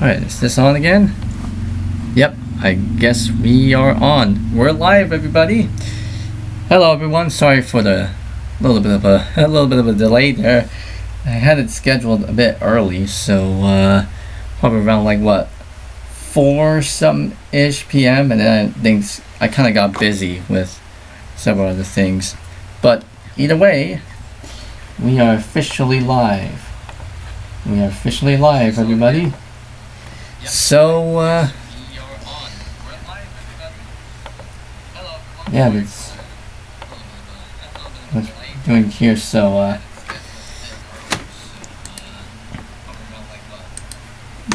Alright, is this on again? Yep, I guess we are on. We're live, everybody. Hello, everyone. Sorry for the little bit of a delay there. I had it scheduled a bit early, so probably around like what 4 some ish p.m. and then I kind of got busy with several other things. But either way, we are officially live. We are officially live, everybody. So, yeah, that's what we're doing here. So,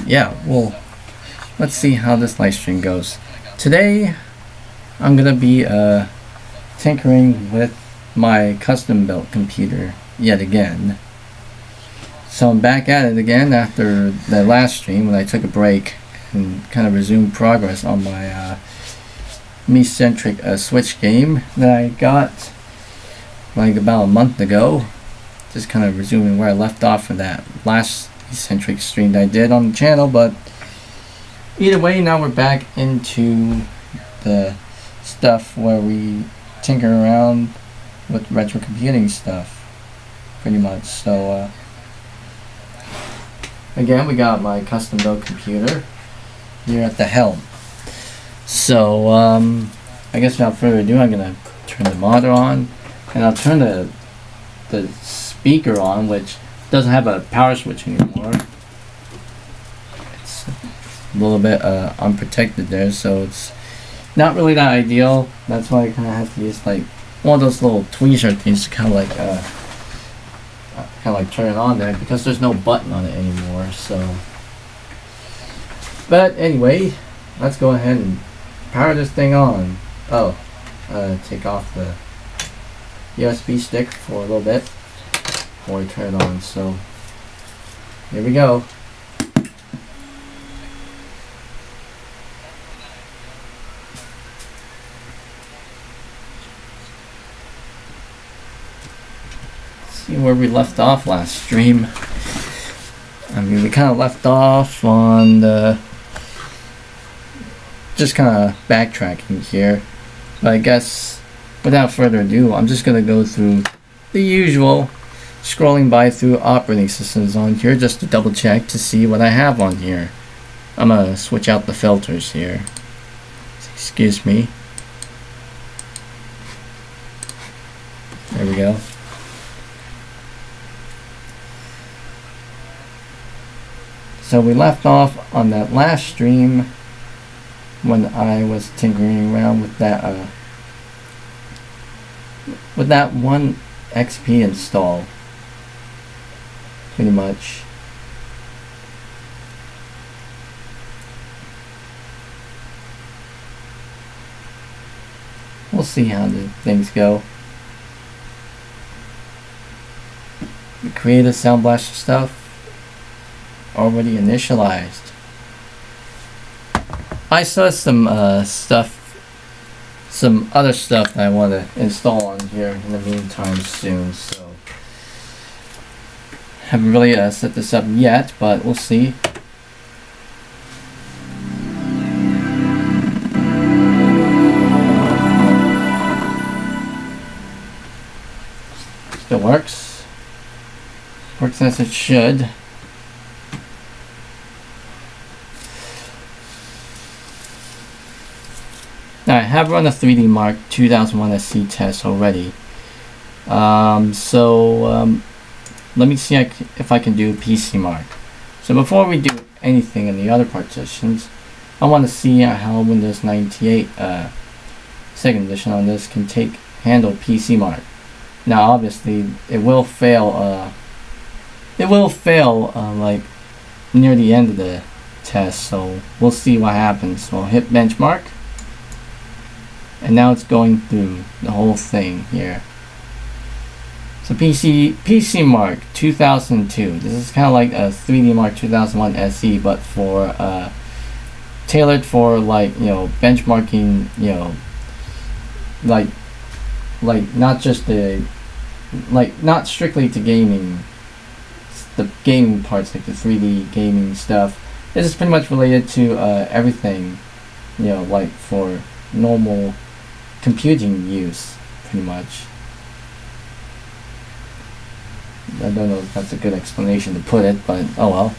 yeah, well, let's see how this live stream goes. Today, I'm gonna be tinkering with my custom built computer yet again. So I'm back at it again after the last stream when I took a break and kind of resumed progress on my me-centric Switch game that I got like about a month ago. Just kind of resuming where I left off from that last me-centric stream that I did on the channel, but either way, now we're back into the stuff where we tinker around with retrocomputing stuff, pretty much. So again, we got my custom built computer here at the helm. So I guess without further ado, I'm gonna turn the monitor on, and I'll turn the speaker on, which doesn't have a power switch anymore. It's a little bit unprotected there, so it's not really that ideal. That's why I kind of have to use like one of those little tweezer things to kind of like turn it on there, because there's no button on it anymore. So, but anyway, let's go ahead and power this thing on. Take off the USB stick for a little bit before we turn it on. So here we go. See where we left off last stream. I mean, we kind of left off on the just kind of backtracking here, but I guess without further ado, I'm just gonna go through the usual, scrolling by through operating systems on here just to double check to see what I have on here. I'm gonna switch out the filters here. Excuse me. There we go. So we left off on that last stream when I was tinkering around with that one XP install, pretty much. We'll see how the things go. The creative Sound Blaster stuff already initialized. I saw some some other stuff that I want to install on here in the meantime soon, so haven't really set this up yet, but we'll see. Still works as it should. Now, I have run a 3D Mark 2001 SC test already. Let me see if I can do PC Mark. So before we do anything in the other partitions, I want to see how Windows 98 second edition on this can handle PC Mark. Now, obviously, it will fail. Like near the end of the test. So we'll see what happens. So I'll hit benchmark. And now it's going through the whole thing here. So PC Mark 2002. This is kind of like a 3D Mark 2001 SE, but for tailored for, like, benchmarking, like not just the, like, not strictly to gaming, the gaming parts, like the 3D gaming stuff, This is pretty much related to everything, like for normal computing use, pretty much. I don't know if that's a good explanation to put it, but oh well.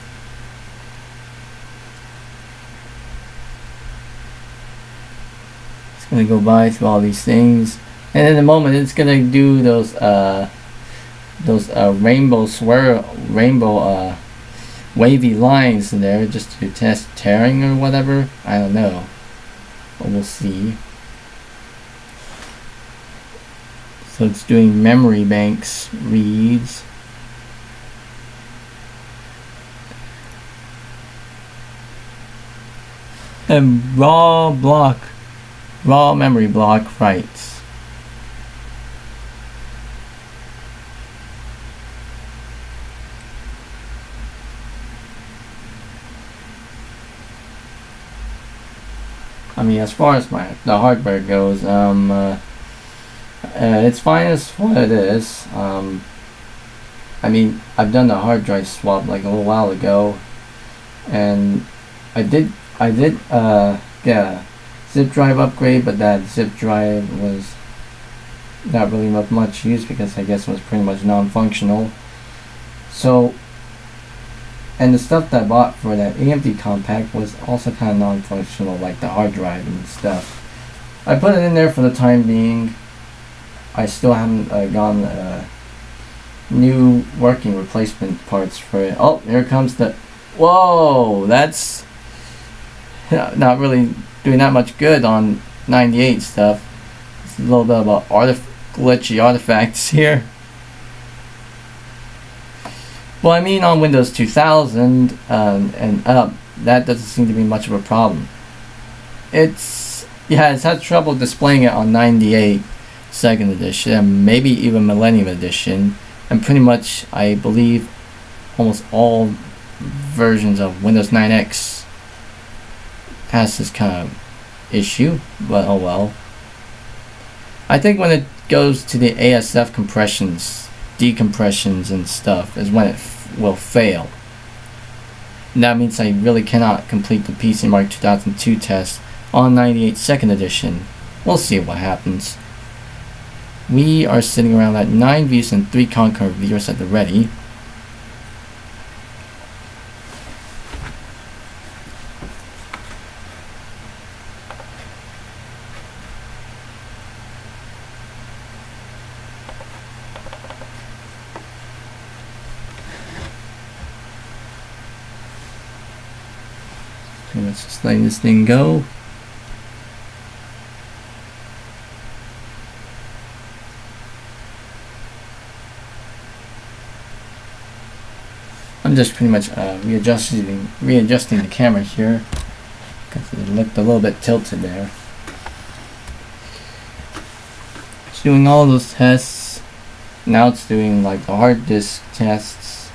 It's gonna go by through all these things, and in a moment it's gonna do those rainbow wavy lines in there just to test tearing or whatever. I don't know, but we'll see. So it's doing memory banks reads. And raw memory block writes. I mean, as far as the hardware goes, it's fine as what it is. I mean, I've done the hard drive swap like a little while ago, and I did get a zip drive upgrade, but that zip drive was not really of much use because I guess it was pretty much non-functional. So, and the stuff that I bought for that AMD compact was also kind of non-functional, like the hard drive and stuff. I put it in there for the time being. I still haven't gotten new working replacement parts for it. Oh, here comes the... Whoa, that's not really doing that much good on 98 stuff. It's a little bit about glitchy artifacts here. Well, I mean, on Windows 2000 and up, that doesn't seem to be much of a problem. It's had trouble displaying it on 98 second edition and maybe even Millennium edition, and pretty much I believe almost all versions of Windows 9X has this kind of issue, but oh well. I think when it goes to the ASF compressions, decompressions and stuff is when it will fail. And that means I really cannot complete the PC Mark 2002 test on 98 second edition. We'll see what happens. We are sitting around at 9 views and 3 concurrent viewers at the ready. So let's just letting this thing go. I'm just pretty much readjusting the camera here because it looked a little bit tilted there. It's doing all those tests. Now it's doing like the hard disk tests.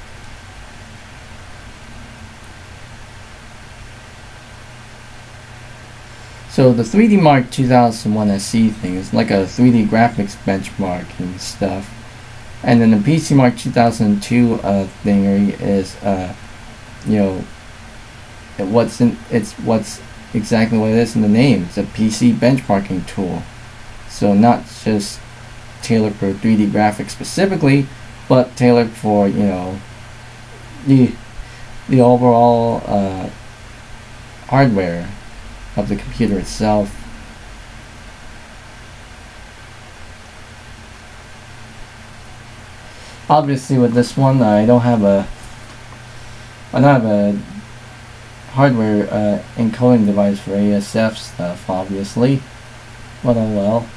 So the 3D Mark 2001 SE thing is like a 3D graphics benchmark and stuff. And then the PC Mark 2002 thingery is, what's exactly what it is in the name. It's a PC benchmarking tool. So not just tailored for 3D graphics specifically, but tailored for, the overall hardware of the computer itself. Obviously, with this one, I don't have a hardware encoding device for ASF stuff, obviously. But oh well.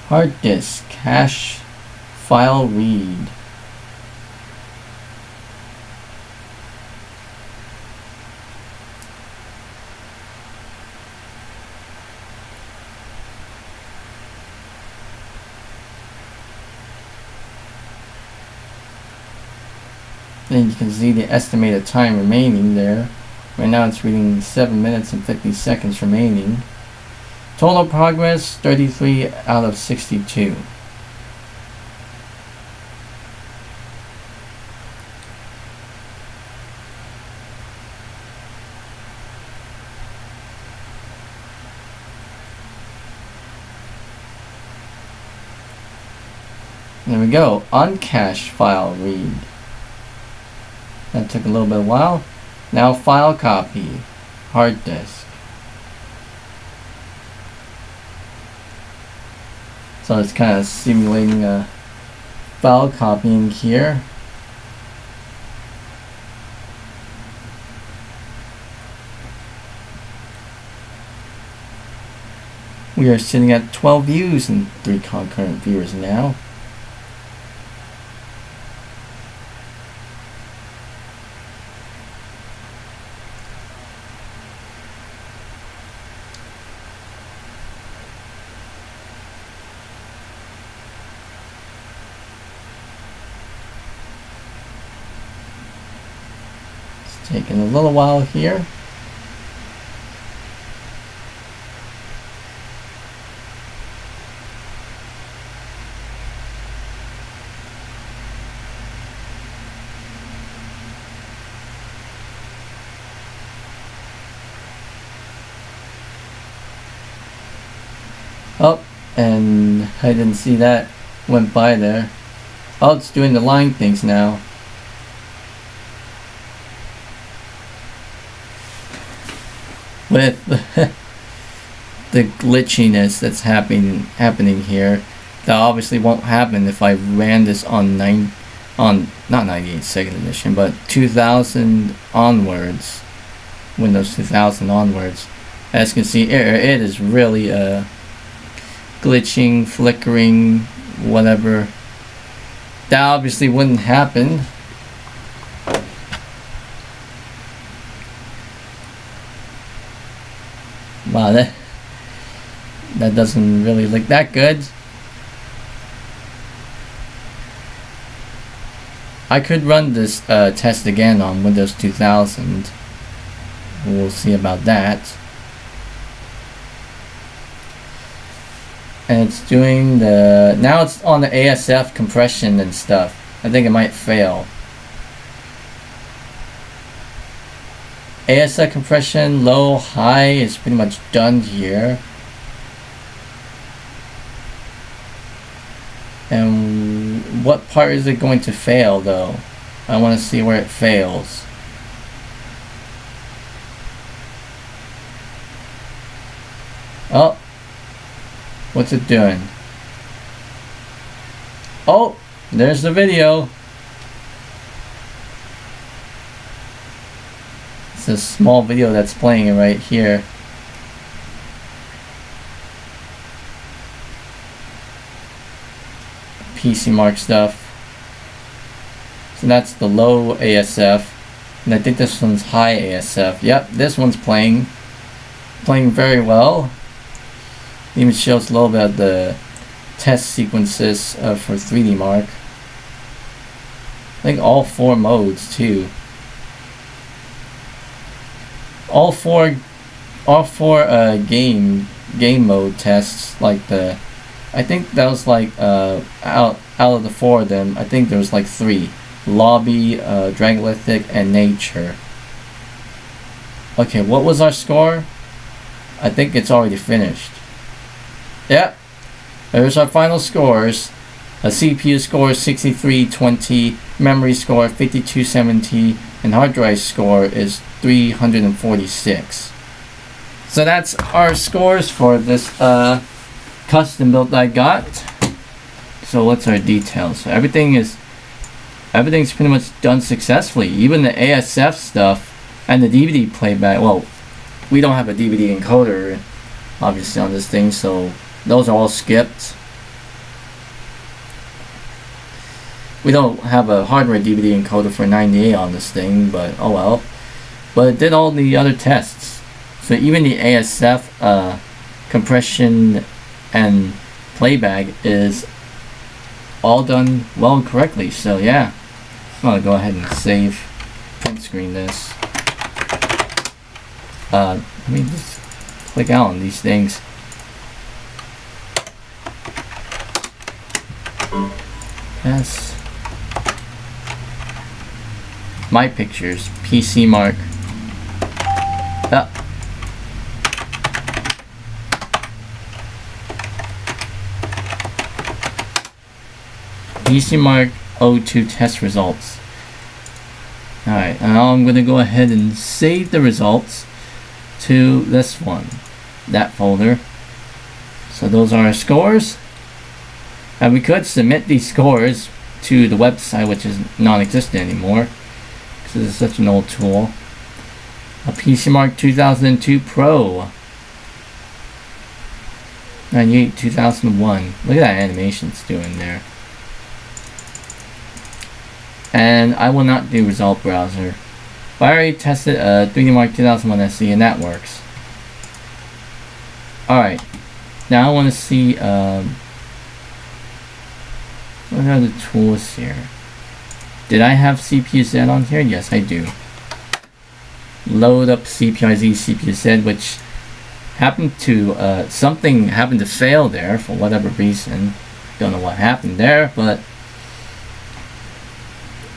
Hard disk cache file read. Then you can see the estimated time remaining there. Right now it's reading 7 minutes and 50 seconds remaining. Total progress 33 out of 62. There we go. Uncached file read. That took a little bit of a while. Now file copy. Hard disk. So it's kind of simulating a file copying here. We are sitting at 12 views and 3 concurrent viewers now. It's taking a little while here. Oh, and I didn't see that went by there. Oh, it's doing the line things now. With the glitchiness that's happening here, that obviously won't happen if I ran this on not 98 second edition, but 2000 onwards, Windows 2000 onwards. As you can see, it is really glitching, flickering, whatever. That obviously wouldn't happen. Wow, that doesn't really look that good. I could run this test again on Windows 2000. We'll see about that. And it's doing now it's on the ASF compression and stuff. I think it might fail. ASF compression, low, high is pretty much done here. And what part is it going to fail though? I want to see where it fails. Oh, what's it doing? Oh, there's the video. It's a small video that's playing it right here. PC Mark stuff. So that's the low ASF. And I think this one's high ASF. Yep, this one's playing very well. Even shows a little bit of the test sequences for 3D Mark. I think all 4 modes too. All four game mode tests, like I think that was like out of the 4 of them, I think there was like 3: lobby, dragolithic, and nature. Okay, what was our score? I think it's already finished. Yep, there's our final scores. A CPU score 6320, memory score 5270, and hard drive score is 346. So that's our scores for this custom build I got. So what's our details? So everything's pretty much done successfully. Even the ASF stuff and the DVD playback. Well, we don't have a DVD encoder obviously on this thing, so those are all skipped. We don't have a hardware DVD encoder for 98 on this thing, but oh well. But it did all the other tests. So even the ASF compression and playback is all done well and correctly. So yeah, I'm gonna go ahead and save, print screen this. Let me just click out on these things. yes. My pictures, PC mark. PC mark O2 test results. Alright, now I'm going to go ahead and save the results to this one, that folder. So those are our scores. And we could submit these scores to the website, which is non-existent anymore, because this is such an old tool. A PC Mark 2002 Pro. 98, 2001. Look at that animation it's doing there. And I will not do result browser. But I already tested 3D Mark 2001 SE and that works. Alright. Now I want to see what are the tools here? Did I have CPU-Z on here? Yes, I do. Load up CPU-Z, CPU-Z, which happened to, something happened to fail there for whatever reason. Don't know what happened there, but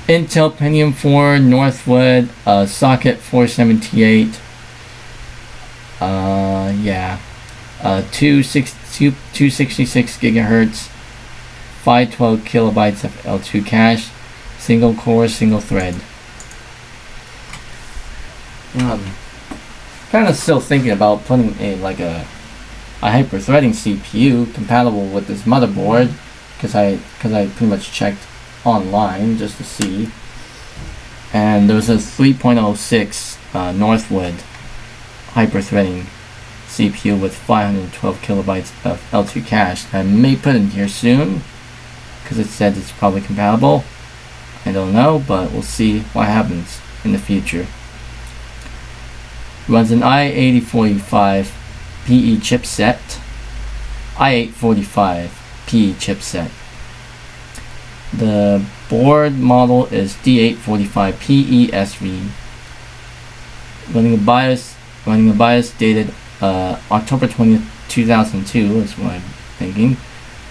Intel Pentium 4 Northwood, socket 478, yeah, 266 gigahertz, 512 kilobytes of L2 cache, single core, single thread. Kind of still thinking about putting a hyper-threading CPU compatible with this motherboard, because I pretty much checked online just to see, and there's a 3.06 Northwood hyper-threading CPU with 512 kilobytes of L2 cache. I may put in here soon because it said it's probably compatible. I don't know, but we'll see what happens in the future. Runs an i8045 PE chipset. i845 PE chipset. The board model is D845 PE-SV. Running a BIOS dated October 20th, 2002 is what I'm thinking.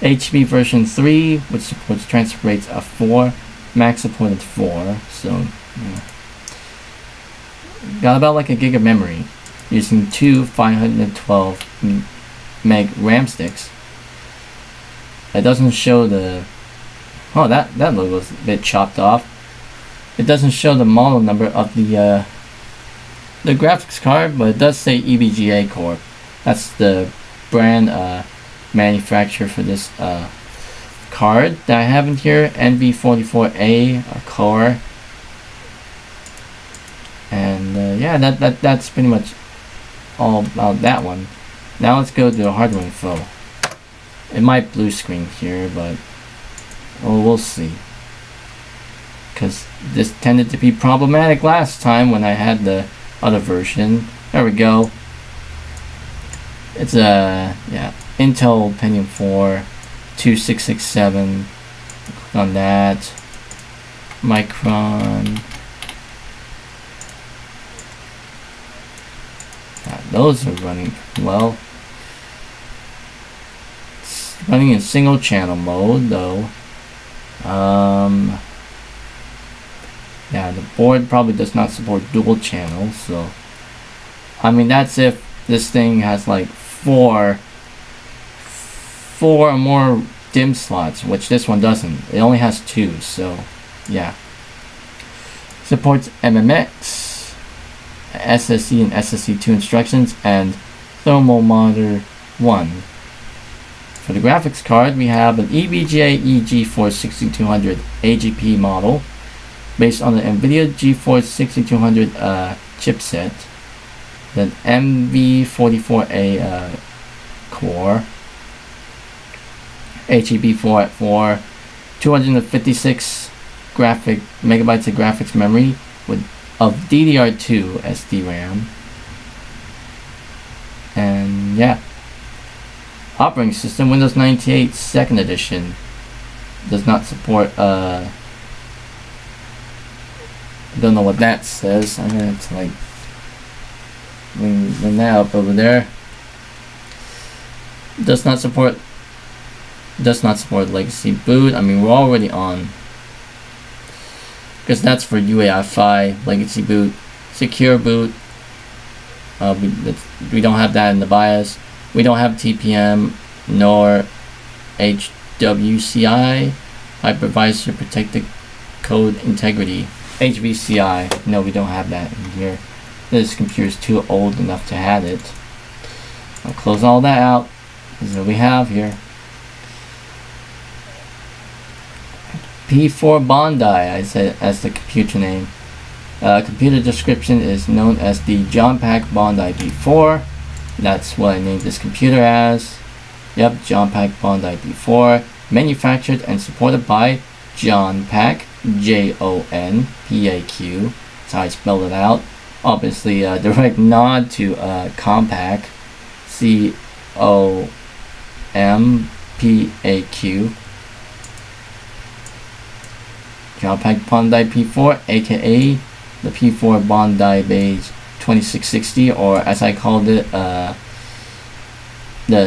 HB version 3, which supports transfer rates of 4, max supported 4. So, yeah. Got about like a gig of memory, using two 512 meg RAM sticks. It doesn't show the. Oh, that logo's a bit chopped off. It doesn't show the model number of the graphics card, but it does say EVGA Corp. That's the brand manufacturer for this card that I have in here. NV44A core. And yeah, that's pretty much all about that one. Now let's go to the hardware info. It might blue screen here, but well, we'll see. Because this tended to be problematic last time when I had the other version. There we go. It's a Intel Pentium 4 2667. Click on that. Micron. Those are running well. It's running in single channel mode though. Yeah, the board probably does not support dual channels, so I mean that's if this thing has like four or more DIMM slots, which this one doesn't. It only has 2, so yeah. Supports MMX, SSE and SSE2 instructions, and thermal monitor 1. For the graphics card, we have an EVGA GeForce 6200 AGP model based on the NVIDIA GeForce 6200 chipset, then MV44A core, HEB4 at 4, 256 megabytes of graphics memory of DDR2 SDRAM, and yeah. Operating system Windows 98 2nd edition. Does not support I don't know what that says. I'm gonna have to like bring that up over there. Does not support Does not support legacy boot. I mean, we're already on, because that's for UEFI, legacy boot, secure boot. We don't have that in the BIOS. We don't have TPM nor HWCI, hypervisor protected code integrity. HVCI, no, we don't have that in here. This computer is too old enough to have it. I'll close all that out. This is what we have here. P4 Bondi, I said as the computer name. Computer description is known as the John Pack Bondi P4. That's what I named this computer as. Yep, John Pack Bondi P4. Manufactured and supported by John Pack, J-O-N-P-A-Q. That's how I spelled it out. Obviously, a direct nod to Compaq, C-O-M-P-A-Q. John Pack Bondi P4, aka the P4 Bondi Beige 2660, or as I called it,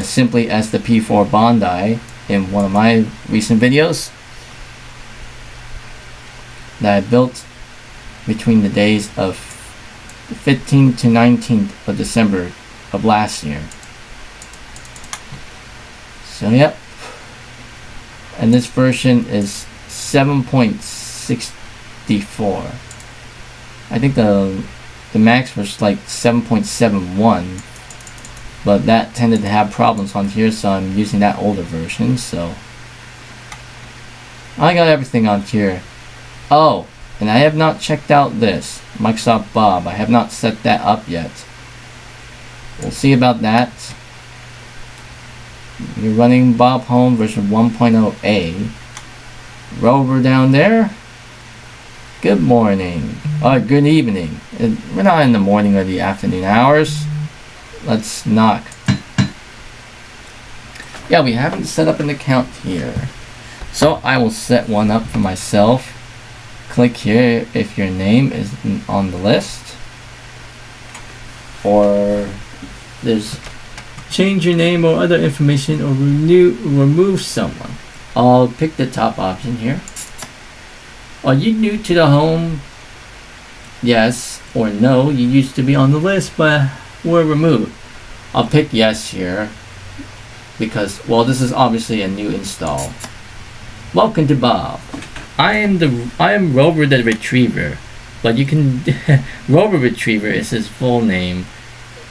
simply as the P4 Bondi in one of my recent videos that I built between the days of the 15th to 19th of December of last year. So yep, and this version is 7.64. I think the max was like 7.71, but that tended to have problems on here, so I'm using that older version. So I got everything on here. Oh, and I have not checked out this Microsoft Bob. I have not set that up yet. We'll see about that. You're running Bob Home version 1.0a. Rover down there. Good morning. Good evening. We're not in the morning or the afternoon hours. Let's knock. Yeah, we haven't set up an account here. So I will set one up for myself. Click here if your name is on the list. Or there's change your name or other information, or remove someone. I'll pick the top option here. Are you new to the home? Yes or no. You used to be on the list but were removed. I'll pick yes here because, well, this is obviously a new install. Welcome to Bob. I am Rover the Retriever, but you can Rover Retriever is his full name.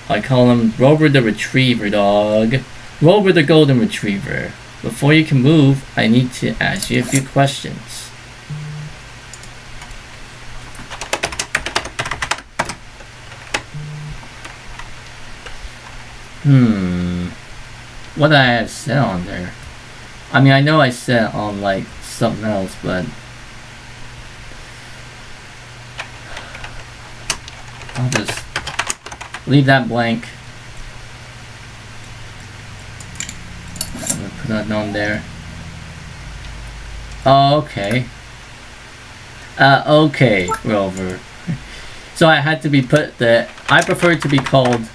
I call him Rover the Retriever dog. Rover the Golden Retriever. Before you can move, I need to ask you a few questions. What did I have said on there? I mean, I know I said on like something else, but I'll just leave that blank. I'm gonna put that on there. Oh, okay. Okay, Rover. So I had to be put I prefer it to be called,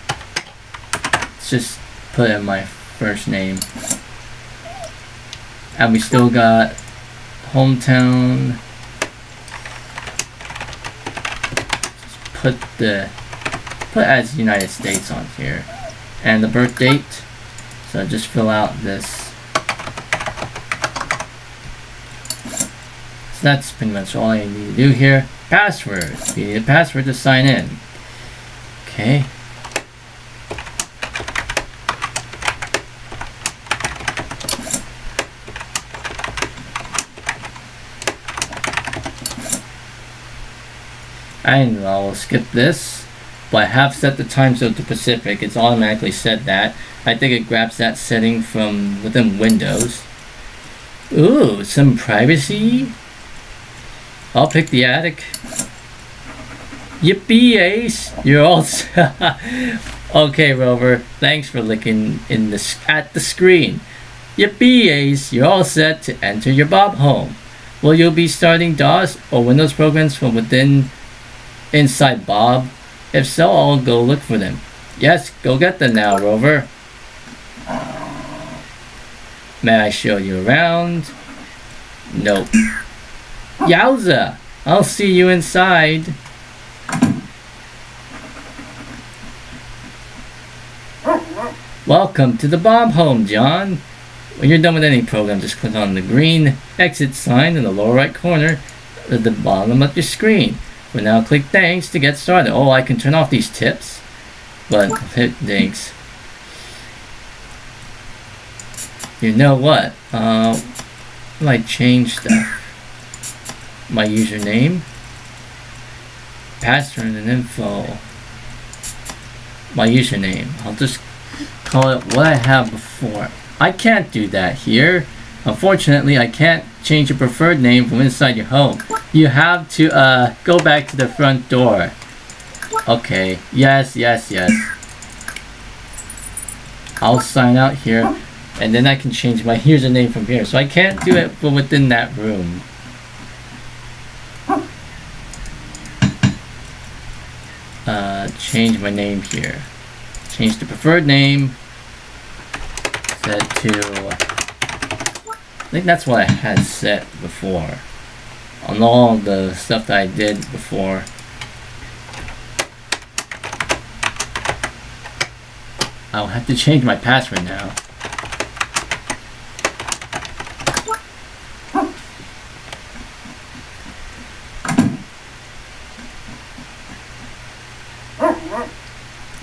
just put in my first name. And we still got hometown. Just put as United States on here. And the birth date. So just fill out this. So that's pretty much all I need to do here. Password. You need a password to sign in. Okay. And I will skip this, but I have set the time zone to Pacific. It's automatically set that. I think it grabs that setting from within Windows. Ooh, some privacy. I'll pick the attic. Yippee, Ace! You're all okay, Rover. Thanks for looking at the screen. Yippee, Ace! You're all set to enter your Bob home. Will you be starting DOS or Windows programs from inside Bob? If so, I'll go look for them. Yes, go get them now, Rover. May I show you around? Nope. Yowza! I'll see you inside. Welcome to the Bob home, John. When you're done with any program, just click on the green exit sign in the lower right corner at the bottom of your screen. For now, click thanks to get started. Oh, I can turn off these tips, but hit thanks. You know what? Will I change stuff? My username, password, and info. My username. I'll just call it what I have before. I can't do that here. Unfortunately, I can't change your preferred name from inside your home. You have to go back to the front door. Okay. Yes. I'll sign out here, and then I can change my username from here. So I can't do it from within that room. Change my name here. Change the preferred name. Set to... I think that's what I had set before. On all the stuff that I did before. I'll have to change my password now.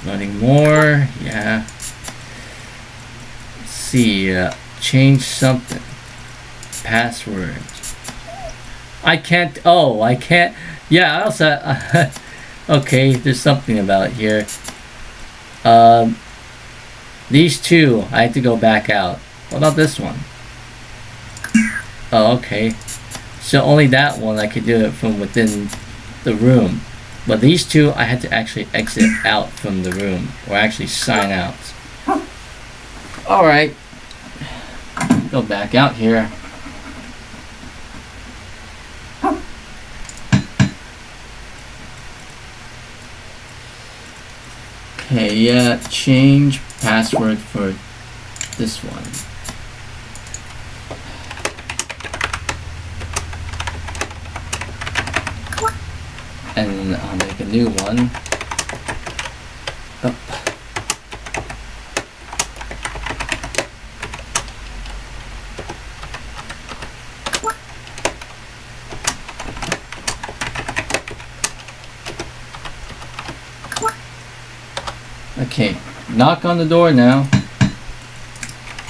Learning more, yeah. Let's see, change something. Password. I can't, yeah, I also, okay, there's something about here. These two, I had to go back out. What about this one? Oh, okay. So only that one I could do it from within the room. But these two, I had to actually exit out from the room, or actually sign out. Alright. Go back out here. Okay, yeah, change password for this one. And I'll make a new one. Oh. Okay, knock on the door now.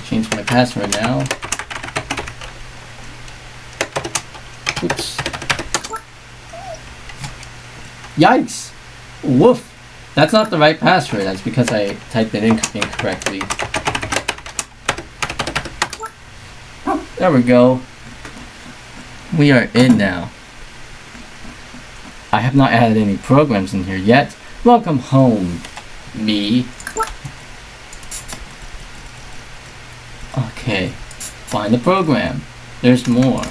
Change my password now. Oops. Yikes! Woof! That's not the right password. That's because I typed it in incorrectly. There we go. We are in now. I have not added any programs in here yet. Welcome home, me. Okay. Find the program. There's more.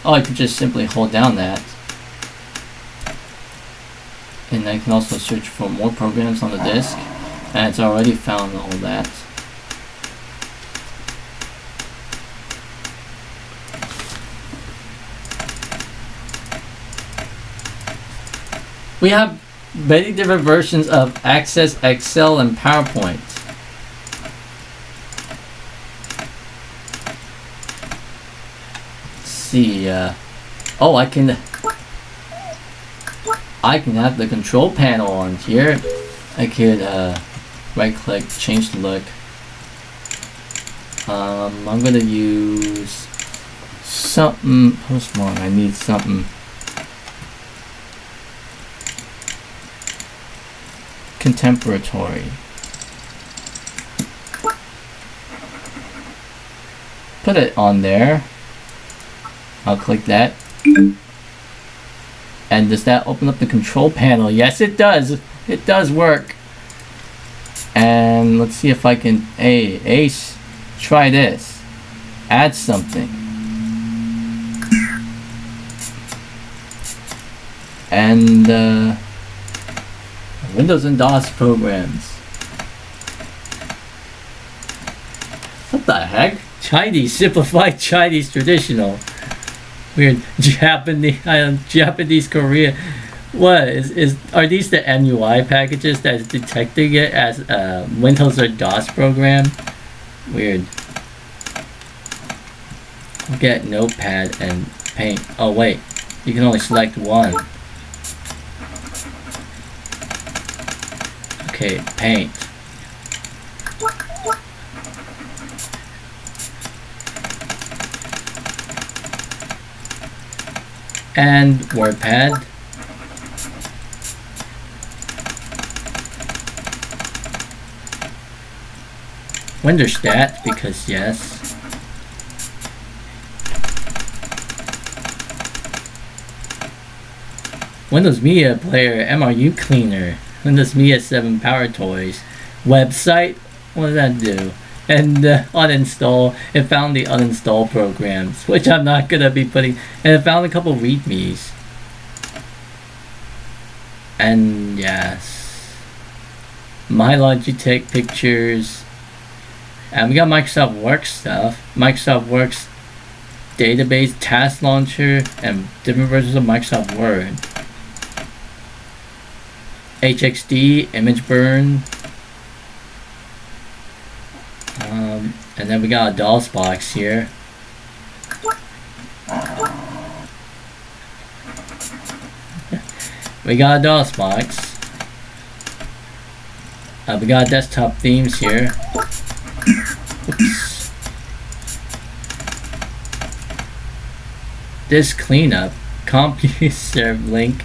Oh, I can just simply hold down that. And I can also search for more programs on the disk. And it's already found all that. We have many different versions of Access, Excel, and PowerPoint. See, oh, I can have the control panel on here. I could right click, change the look. I'm gonna use something postmark. I need something contemporary. Put it on there. I'll click that. And does that open up the control panel? Yes, it does. It does work. And let's see if I can... Ace, try this. Add something. And Windows and DOS programs. What the heck? Chinese, simplified Chinese traditional. Weird. Japanese Korean. What are these the MUI packages that's detecting it as a Windows or DOS program? Weird. Get Notepad and Paint. Oh wait, you can only select one. Okay, Paint. And WordPad. Windows Stat, because yes. Windows Media Player, MRU Cleaner, Windows Media 7 Power Toys, website, what does that do? And uninstall, it found the uninstall programs, which I'm not gonna be putting, and it found a couple readmes. And yes, My Logitech pictures, and we got Microsoft Works stuff, Microsoft Works database, task launcher, and different versions of Microsoft Word. HXD, image burn, and then we got a DOS box here. We got a DOS box. We got desktop themes here. Oops. This cleanup, CompuServe link,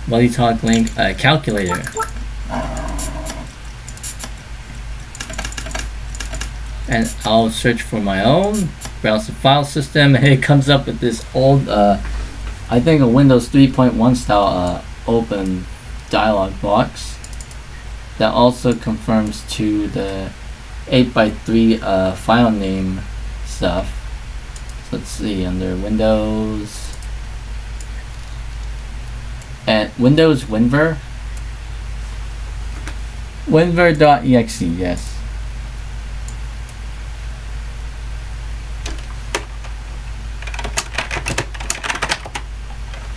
multi-talk link, calculator. And I'll search for my own, browse the file system, and it comes up with this old, I think a Windows 3.1 style open dialog box that also confirms to the 8x3 file name stuff. So let's see, under Windows, and Windows WinVer, WinVer.exe, yes.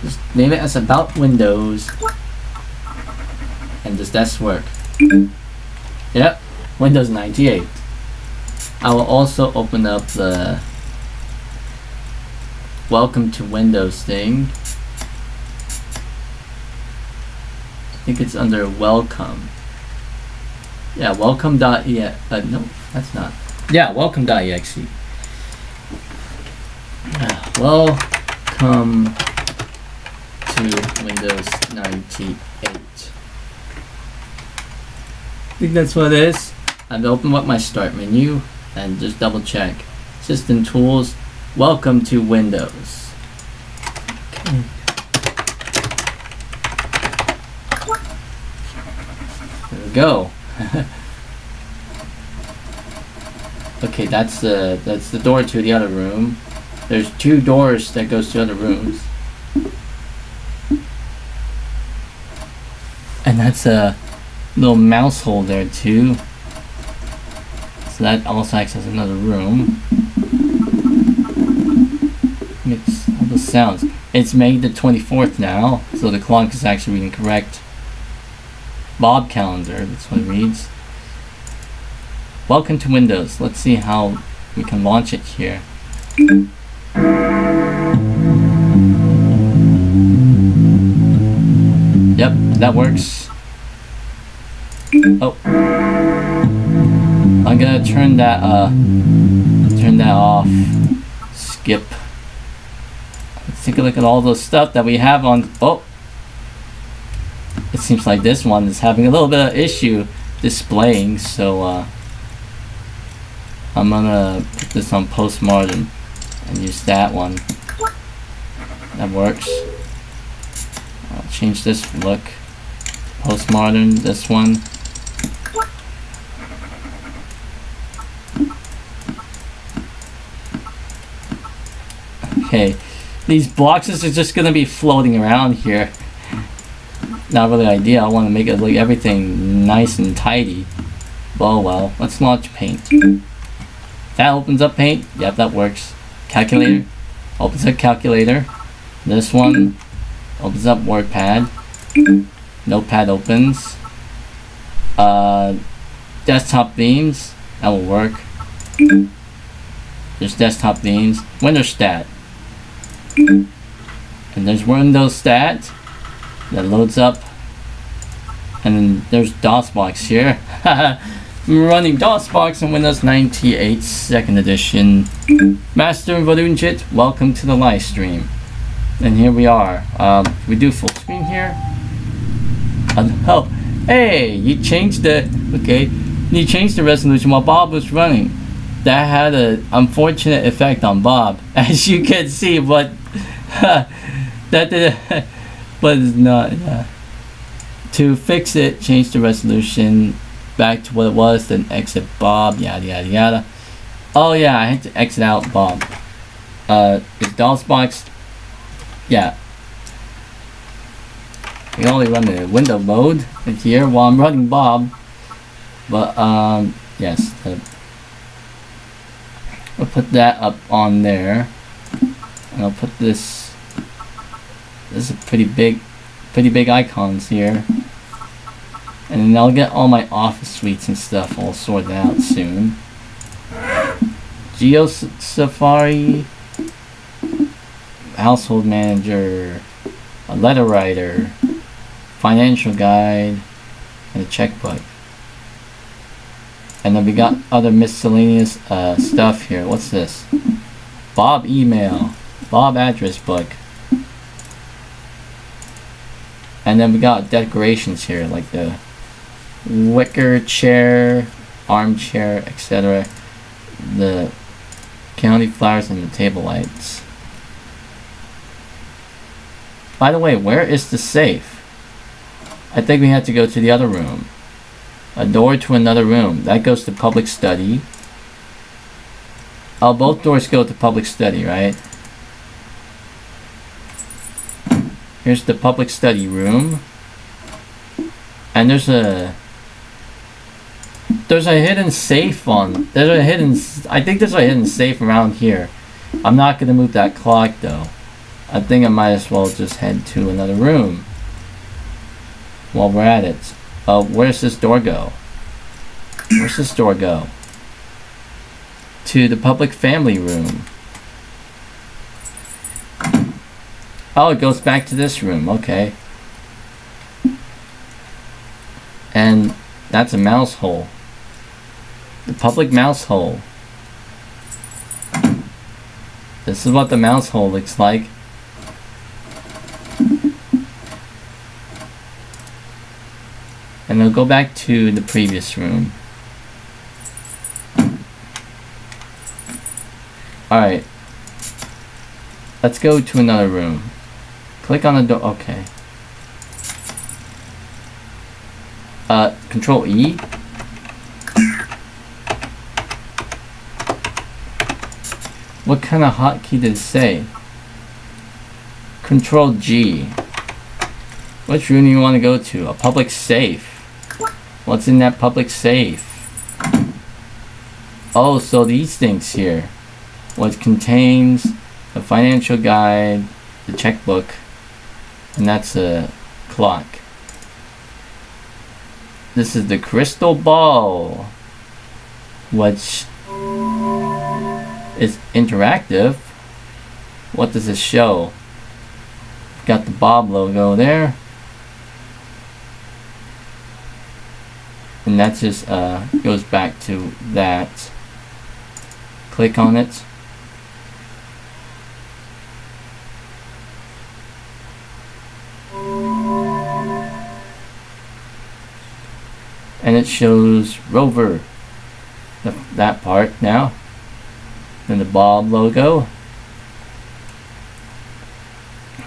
Just name it as about Windows. And does this work? Yep, Windows 98. I will also open up the Welcome to Windows thing. I think it's under Welcome. Yeah, welcome.exe. No, that's not. Yeah, welcome.exe. Welcome to Windows 98. I think that's what it is. I've opened up my start menu and just double check. System tools, welcome to Windows. Okay. There we go. Okay, that's the door to the other room. There's two doors that goes to other rooms. And that's a little mouse hole there too. So that also acts as another room. It's all the sounds. It's May the 24th now, so the clock is actually reading correct. Bob calendar, that's what it reads. Welcome to Windows. Let's see how we can launch it here. Yep, that works. Oh, I'm gonna turn that off. Skip. Let's take a look at all the stuff that we have on. Oh, it seems like this one is having a little bit of issue displaying, so I'm gonna put this on postmodern and use that one. That works. I'll change this look. Postmodern, this one. Okay, these boxes are just gonna be floating around here. Not really ideal. I want to make it like everything nice and tidy. Oh well, let's launch Paint. That opens up Paint. Yep, that works. Calculator. Opens up Calculator. This one opens up WordPad. Notepad opens. Desktop themes. That will work. There's desktop themes. Windows Stat. And there's Windows Stat that loads up. And then there's DOSBox here. We're running DOSBox on Windows 98 2nd edition. Master Vodunjit, welcome to the live stream. And here we are. We do full screen here. Oh, hey, you changed the resolution while Bob was running. That had an unfortunate effect on Bob, as you can see. But that did, but it's not. To fix it, change the resolution back to what it was, then exit Bob, yada yada yada. Oh yeah, I had to exit out Bob. Is DOSBox? Yeah. I can only run the window mode here while I'm running Bob. But yes, I'll put that up on there, and I'll put this. This is pretty big icons here. And then I'll get all my office suites and stuff all sorted out soon. Geo Safari, Household Manager, a letter writer, financial guide, and a checkbook. And then we got other miscellaneous stuff here. What's this? Bob email, Bob address book. And then we got decorations here, like the wicker chair, armchair, etc. The county flowers and the table lights. By the way, where is the safe? I think we have to go to the other room. A door to another room. That goes to public study. Oh, both doors go to public study, right? Here's the public study room. And there's a hidden safe on. I think there's a hidden safe around here. I'm not gonna move that clock though. I think I might as well just head to another room while we're at it. Where's this door go? Where's this door go? To the public family room. Oh, it goes back to this room. Okay. And that's a mouse hole. The public mouse hole. This is what the mouse hole looks like. And we'll go back to the previous room. Alright. Let's go to another room. Click on the door. Okay. Control E. What kind of hotkey did it say? Control G. Which room do you want to go to? A public safe. What's in that public safe? Oh, so these things here. What contains a financial guide, the checkbook, and that's a clock. This is the crystal ball, which is interactive. What does it show? Got the Bob logo there. And that just goes back to that. Click on it. And it shows Rover, that part now. And the Bob logo.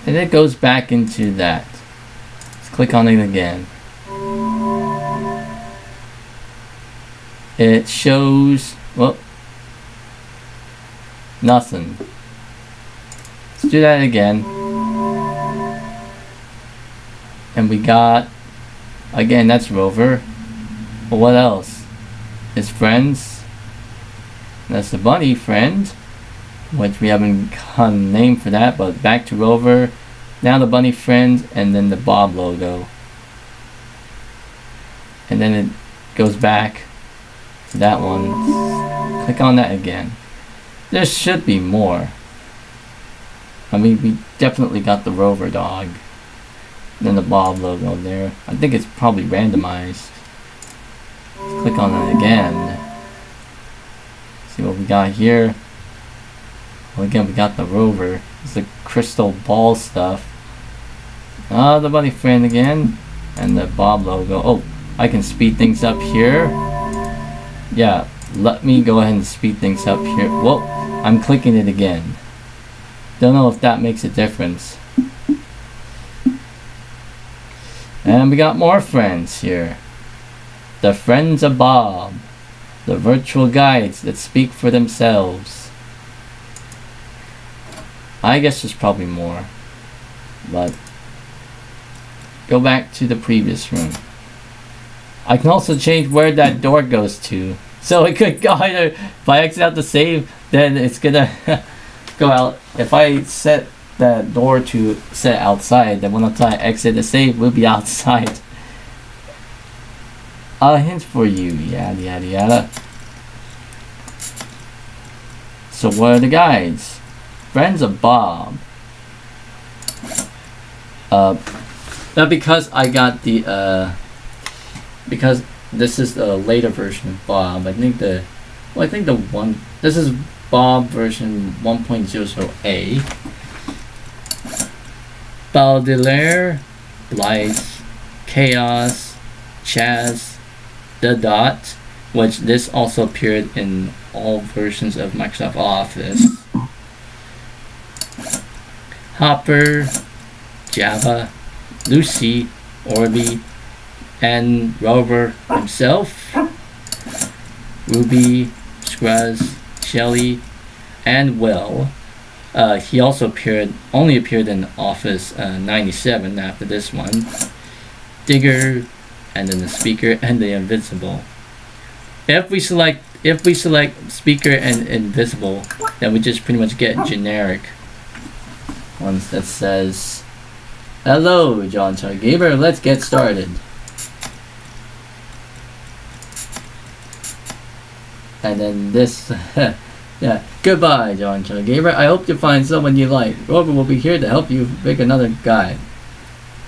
And it goes back into that. Let's click on it again. It shows, well, nothing. Let's do that again. And we got, again, that's Rover. But what else? His friends. That's the bunny friend, which we haven't got a name for that, but back to Rover. Now the bunny friend, and then the Bob logo. And then it goes back to that one. Click on that again. There should be more. I mean, we definitely got the Rover dog. Then the Bob logo there. I think it's probably randomized. Click on it again. See what we got here. Well, again, we got the Rover. It's the crystal ball stuff. The bunny friend again. And the Bob logo. Oh, I can speed things up here. Yeah, let me go ahead and speed things up here. Whoa, I'm clicking it again. Don't know if that makes a difference. And we got more friends here. The friends of Bob. The virtual guides that speak for themselves. I guess there's probably more. But go back to the previous room. I can also change where that door goes to. So it could go either, if I exit out the save, then it's gonna go out. If I set that door to set outside, then when I exit the save, we'll be outside. A hint for you, yada yada yada. So what are the guides? Friends of Bob. Now because I got the because this is the later version of Bob, I think the this is Bob version 1.00A. Baudelaire, Blythe, Chaos, Chaz, The Dot, which this also appeared in all versions of Microsoft Office. Hopper, Java, Lucy, Orby, and Rover himself, Ruby, Scruz, Shelly, and Will. He also only appeared in Office 97 after this one. Digger, and then the speaker and the invisible. If we select speaker and invisible, then we just pretty much get generic ones that says, "Hello, John Gaber, let's get started." And then this, yeah, goodbye, John Gaber. I hope you find someone you like. Rover will be here to help you pick another guide.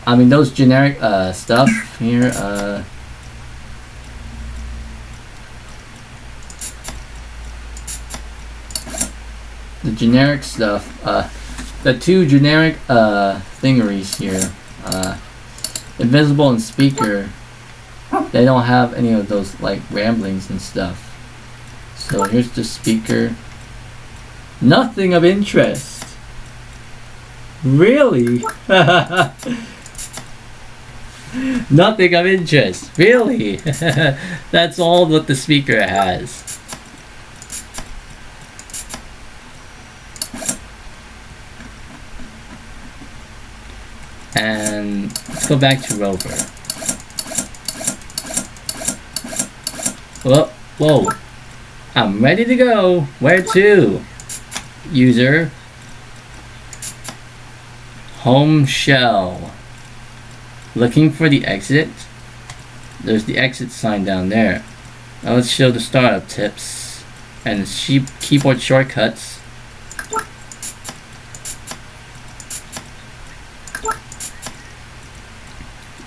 I mean, those generic stuff here. The generic stuff. The two generic thingeries here. Invisible and speaker. They don't have any of those like ramblings and stuff. So here's the speaker. Nothing of interest. Really? Nothing of interest. Really? That's all what the speaker has. And let's go back to Rover. Whoa. I'm ready to go. Where to? User. Home shell. Looking for the exit. There's the exit sign down there. Now let's show the startup tips and keyboard shortcuts.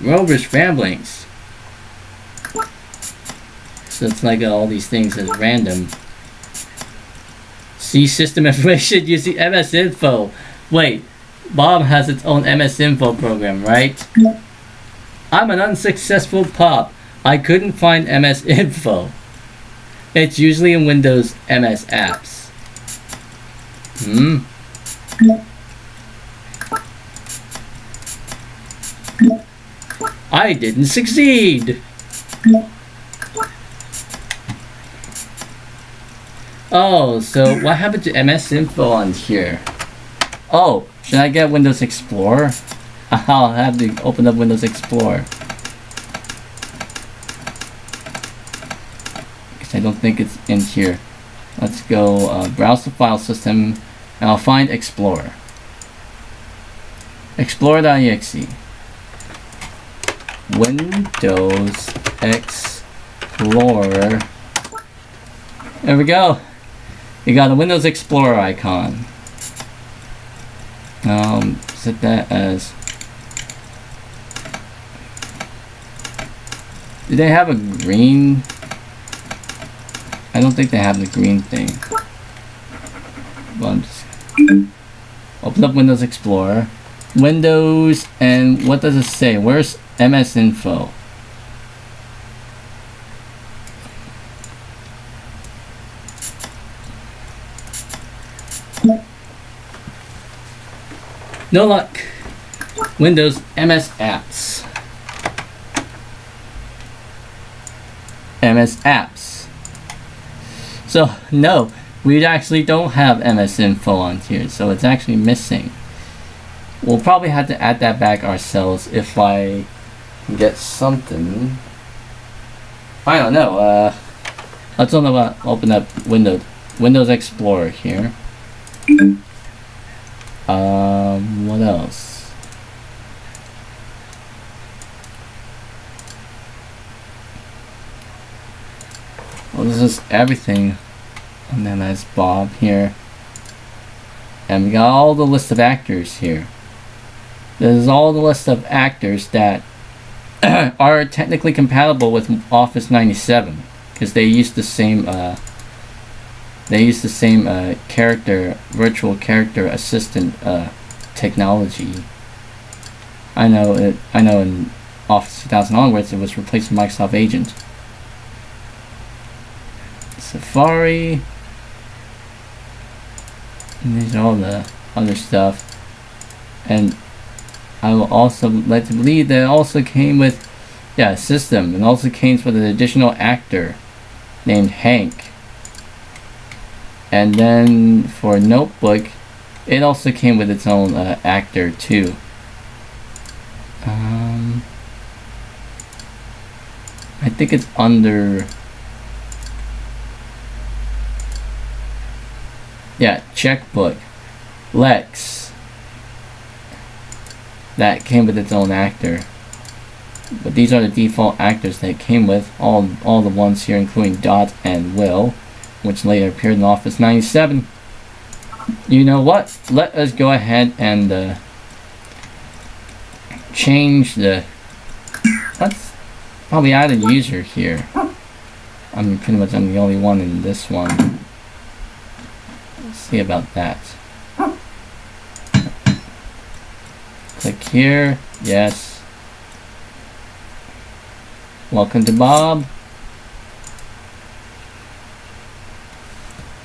Rover's ramblings. So it's like all these things is random. See system information using MS Info. Wait, Bob has its own MS Info program, right? I'm an unsuccessful pop. I couldn't find MS Info. It's usually in Windows MS apps. I didn't succeed. Oh, so what happened to MS Info on here? Oh, should I get Windows Explorer? I'll have to open up Windows Explorer. Because I don't think it's in here. Let's go browse the file system, and I'll find Explorer. Explorer.exe. Windows Explorer. There we go. You got a Windows Explorer icon. Set that as. Do they have a green? I don't think they have the green thing. Well, I'm just open up Windows Explorer. Windows, and what does it say? Where's MS Info? No luck. Windows MS Apps. MS Apps. So no, we actually don't have MS Info on here, so it's actually missing. We'll probably have to add that back ourselves if I get something. I don't know. Let's open up Windows Explorer here. What else? Well, this is everything on MS Bob here. And we got all the list of actors here. This is all the list of actors that are technically compatible with Office 97 because they use the same virtual character assistant technology. I know in Office 2000 onwards it was replaced with Microsoft Agent. Safari. And these are all the other stuff. And I will also like to believe that it also came with a system, and also came with an additional actor named Hank. And then for Notebook, it also came with its own actor too. I think it's under Checkbook, Lex. That came with its own actor. But these are the default actors that it came with. All the ones here, including Dot and Will, which later appeared in Office 97. You know what? Let us go ahead and change the. Let's probably add a user here. I'm the only one in this one. Let's see about that. Click here. Yes. Welcome to Bob.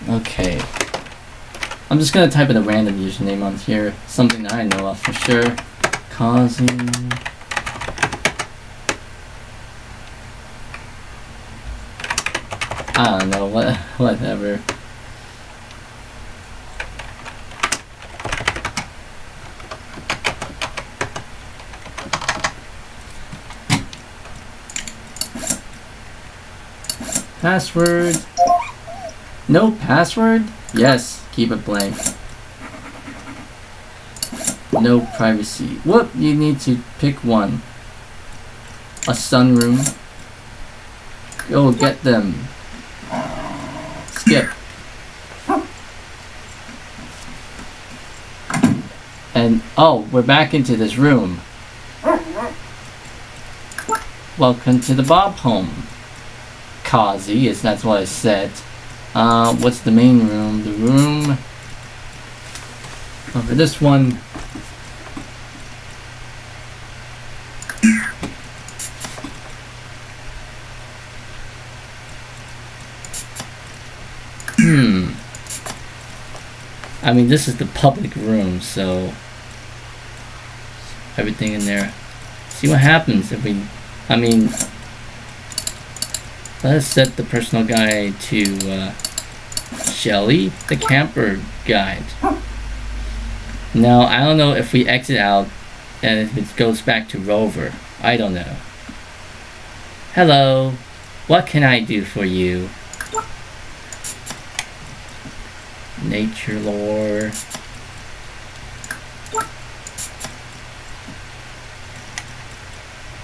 Okay. I'm just gonna type in a random username on here. Something that I know of for sure. Causing. I don't know. Whatever. Password. No password? Yes, keep it blank. No privacy. Whoop, you need to pick one. A sunroom. Go get them. Skip. And oh, we're back into this room. Welcome to the Bob home. Kazi, that's what I said. What's the main room? The room over this one. I mean, this is the public room, so everything in there. See what happens if we. I mean. Let's set the personal guide to Shelly, the camper guide. Now, I don't know if we exit out and if it goes back to Rover. I don't know. Hello, what can I do for you? nature lore.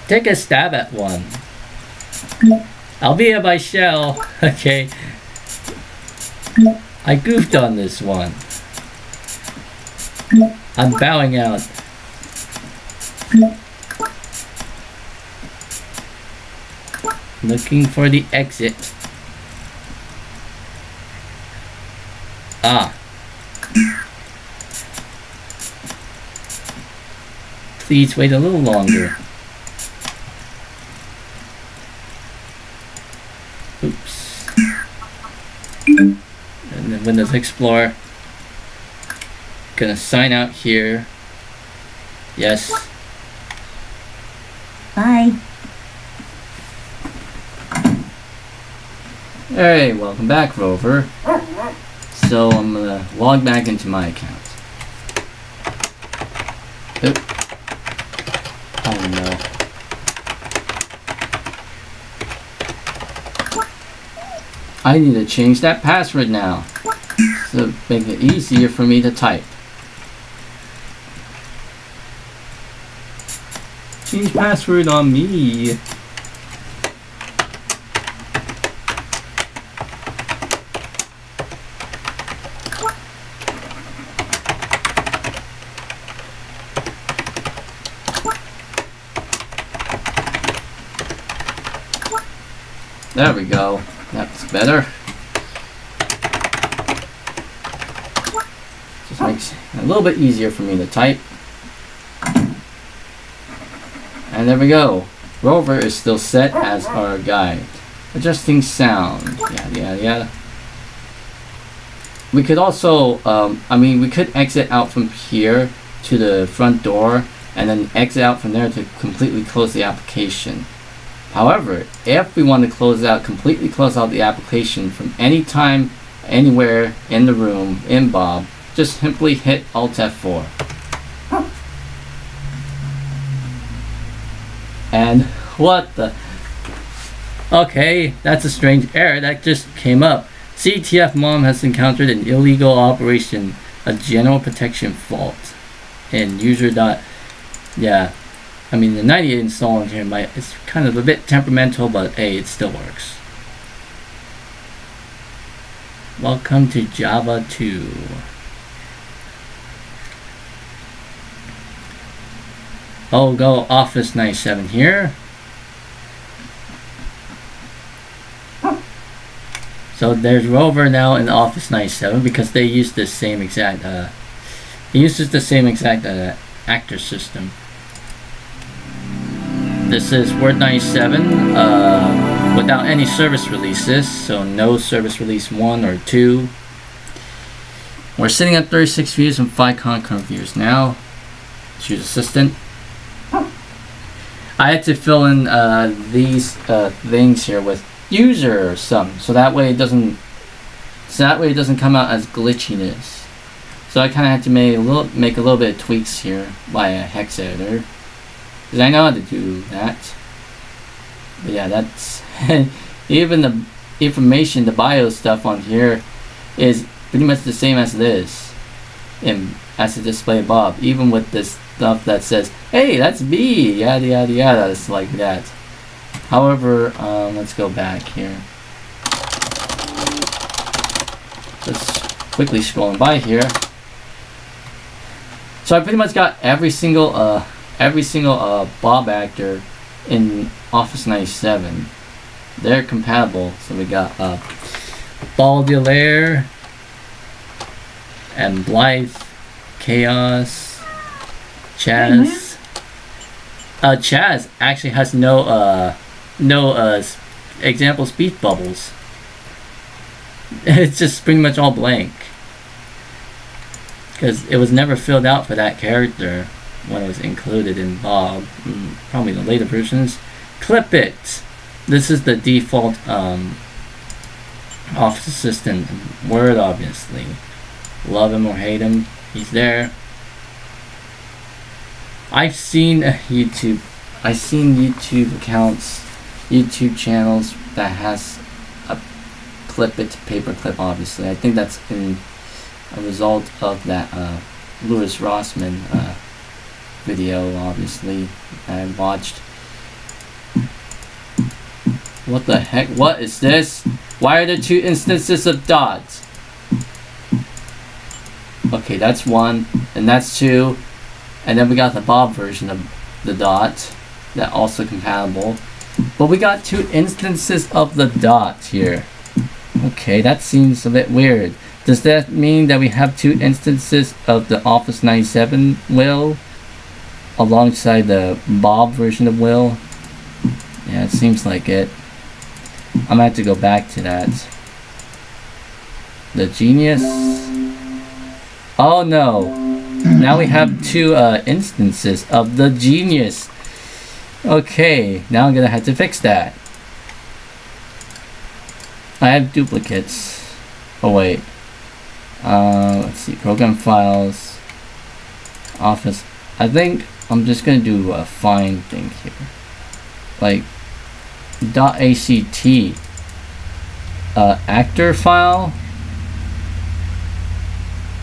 Take a stab at one. I'll be at my shell. Okay. I goofed on this one. I'm bowing out. Looking for the exit. Ah. Please wait a little longer. Oops. And then Windows Explorer. Gonna sign out here. Yes. Bye. Hey, welcome back, Rover. So I'm gonna log back into my account. Oop. Oh no. I need to change that password now. So make it easier for me to type. Change password on me. There we go. That's better. Just makes it a little bit easier for me to type. And there we go. Rover is still set as our guide. Adjusting sound. Yada yada yada. We could also, we could exit out from here to the front door and then exit out from there to completely close the application. However, if we want to completely close out the application from any time, anywhere in the room, in Bob, just simply hit Alt F4. And what the? Okay, that's a strange error that just came up. CTF mom has encountered an illegal operation, a general protection fault. And user dot, yeah. I mean, the 98 install in here it's kind of a bit temperamental, but hey, it still works. Welcome to Java 2. Oh, go Office 97 here. So there's Rover now in Office 97 because they use the same exact. It uses the same exact actor system. This is Word 97 without any service releases, so no service release 1 or 2. We're sitting at 36 views and 5 concurrent views now. Choose Assistant. I had to fill in these things here with user or something, so that way it doesn't come out as glitchiness. So I kind of had to make a little bit of tweaks here by a hex editor. Because I know how to do that. But yeah, that's even the information, the bio stuff on here is pretty much the same as it is as a display Bob. Even with this stuff that says, hey, that's B, yada yada yada, it's like that. However, let's go back here. Just quickly scrolling by here. So I pretty much got every single Bob actor in Office 97. They're compatible. So we got Baudelaire and Blythe, Chaos, Chaz. Chaz actually has no example speech bubbles. It's just pretty much all blank because it was never filled out for that character when it was included in Bob. Probably the later versions. Clip it. This is the default Office Assistant Word, obviously. Love him or hate him, he's there. I've seen YouTube accounts, YouTube channels that has a clip it paperclip. Obviously, I think that's in a result of that Louis Rossman video, obviously, I watched. What the heck? What is this? Why are there 2 instances of dots? Okay, that's 1, and that's 2, and then we got the Bob version of the dot that also compatible, but we got 2 instances of the dot here. Okay, that seems a bit weird. Does that mean that we have 2 instances of the Office 97 will alongside the Bob version of will? Yeah, it seems like it. I'm gonna have to go back to that. The Genius. Oh no. Now we have 2 instances of the Genius. Okay, now I'm gonna have to fix that. I have duplicates. Oh wait. Let's see. Program files. Office. I think I'm just gonna do a find thing here. Like .act. Actor file.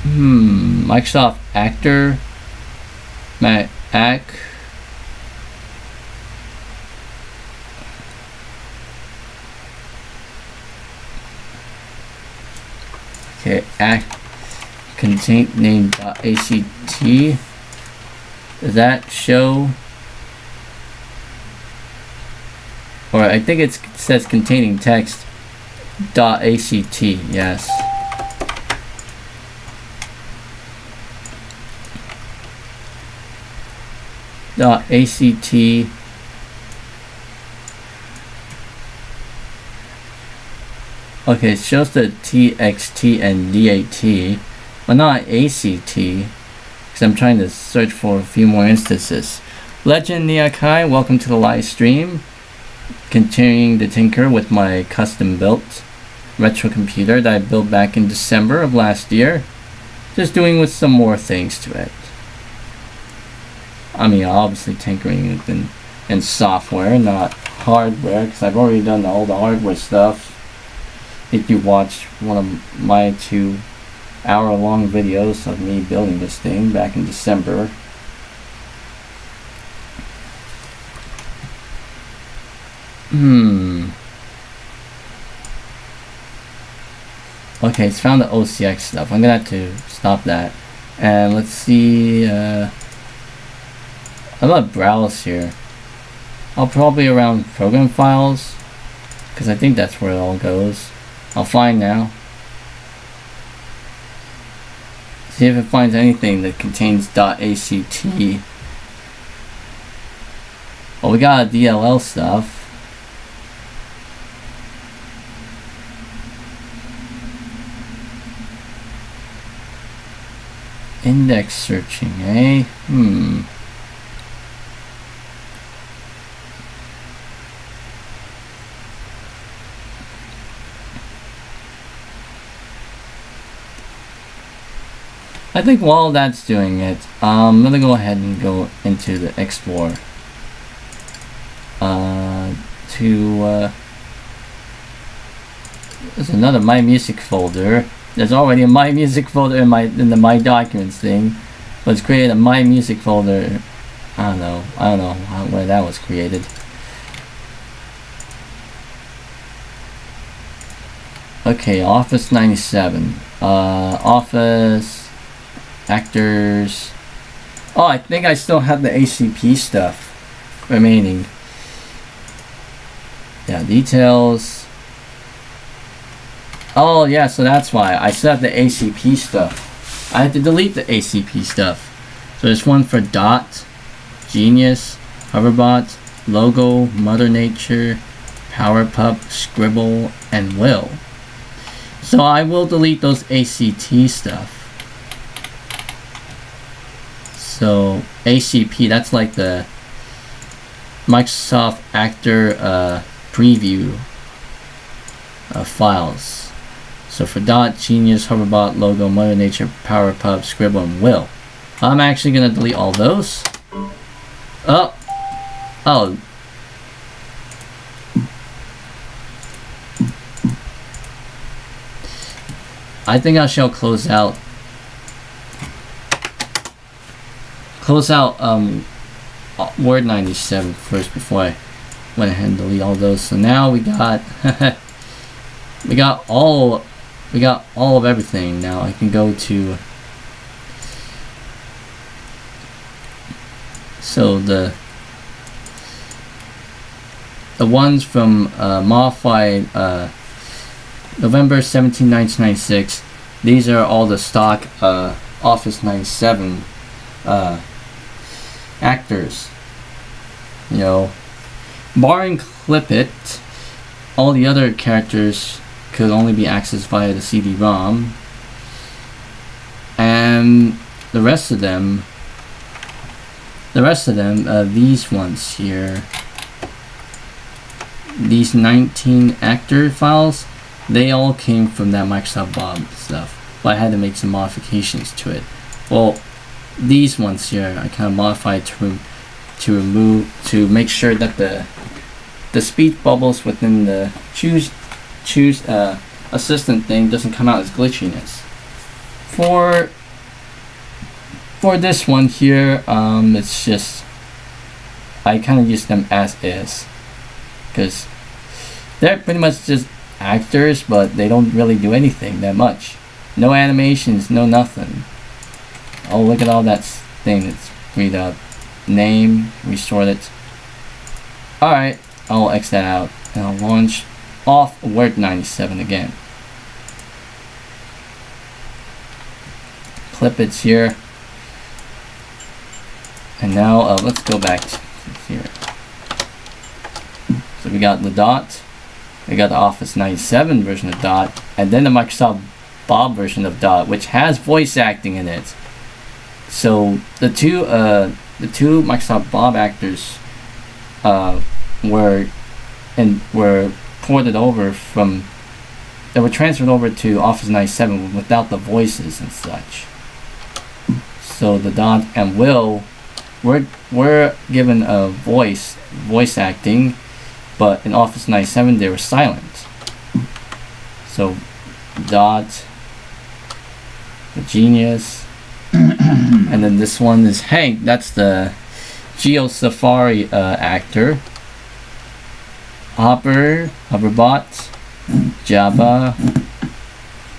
Microsoft Actor. Mac. Okay, contain name.act. Does that show? Or I think it says containing text .act. Yes. .act. Okay, it shows the txt and dat, but not act, because I'm trying to search for a few more instances. Legend Niakai, welcome to the live stream. Continuing to tinker with my custom built retro computer that I built back in December of last year. Just doing with some more things to it. I mean, obviously tinkering in software, not hardware, because I've already done all the hardware stuff. If you watch one of my 2-hour-long videos of me building this thing back in December. Okay, it's found the OCX stuff. I'm gonna have to stop that. And let's see, I'm gonna browse here. I'll probably around program files, because I think that's where it all goes. I'll find now. See if it finds anything that contains .act. Well, we got DLL stuff. Index searching, eh? I think while that's doing it, I'm gonna go ahead and go into the Explorer. There's another My Music folder. There's already a My Music folder in the My Documents thing. Let's create a My Music folder. I don't know where that was created. Okay, Office 97. Office. Actors. Oh, I think I still have the ACP stuff remaining. Yeah, details. Oh yeah, so that's why I still have the ACP stuff. I had to delete the ACP stuff. So there's one for Dot, Genius, Hoverbot, Logo, Mother Nature, PowerPup, Scribble, and Will. So I will delete those ACT stuff. So ACP, that's like the Microsoft Actor preview files. So for Dot, Genius, Hoverbot, Logo, Mother Nature, PowerPup, Scribble, and Will. I'm actually going to delete all those. Oh. I think I shall close out close out Word 97 first before I went ahead and delete all those. So now we got we got all of everything. Now I can go to, so the ones from modified November 17, 1996. These are all the stock Office 97 actors. You know, barring Clip-It, all the other characters could only be accessed via the CD-ROM, and the rest of them, these ones here, these 19 actor files, they all came from that Microsoft Bob stuff, but I had to make some modifications to it. Well, these ones here I kind of modified to make sure that the speech bubbles within the choose assistant thing doesn't come out as glitchiness. For this one here, it's just, I kind of use them as is, because they're pretty much just actors, but they don't really do anything that much. No animations, no nothing. Oh, look at all that thing that's freed up. Name, restored it. Alright, I'll X that out and I'll launch off Word 97 again. Clip-It's here. And now let's go back to here. So we got the Dot, we got the Office 97 version of Dot, and then the Microsoft Bob version of Dot, which has voice acting in it. So the two Microsoft Bob actors were ported over from, they were transferred over to Office 97 without the voices and such. So the Dot and Will were given a voice acting, but in Office 97 they were silent. So Dot, the Genius, and then this one is Hank. That's the Geo Safari actor. Hoverbot, Java,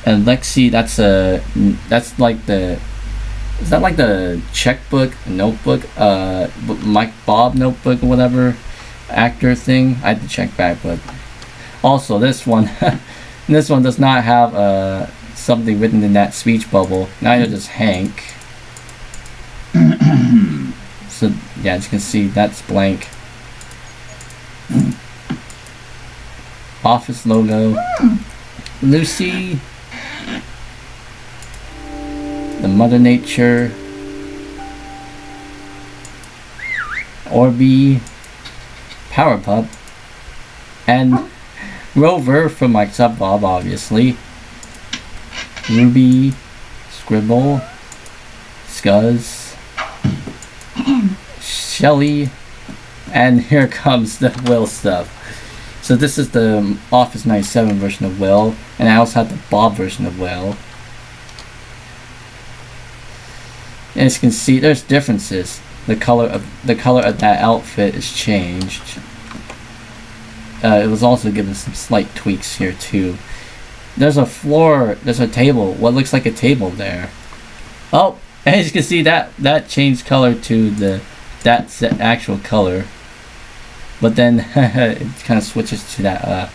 and Lexi. That's like the, is that like the checkbook, notebook, Mike Bob notebook or whatever actor thing? I had to check back, but also this one, this one does not have something written in that speech bubble. Neither does Hank. So yeah, as you can see, that's blank. Office logo. Lucy. The Mother Nature. Orby. Powerpup. And Rover from Microsoft Bob, obviously. Ruby. Scribble. Scuzz. Shelly. And here comes the Will stuff. So this is the Office 97 version of Will, and I also have the Bob version of Will. And as you can see, there's differences. The color of that outfit is changed. It was also given some slight tweaks here too. There's a floor, there's a table, what looks like a table there. Oh, as you can see, that changed color to that actual color. But then it kind of switches to that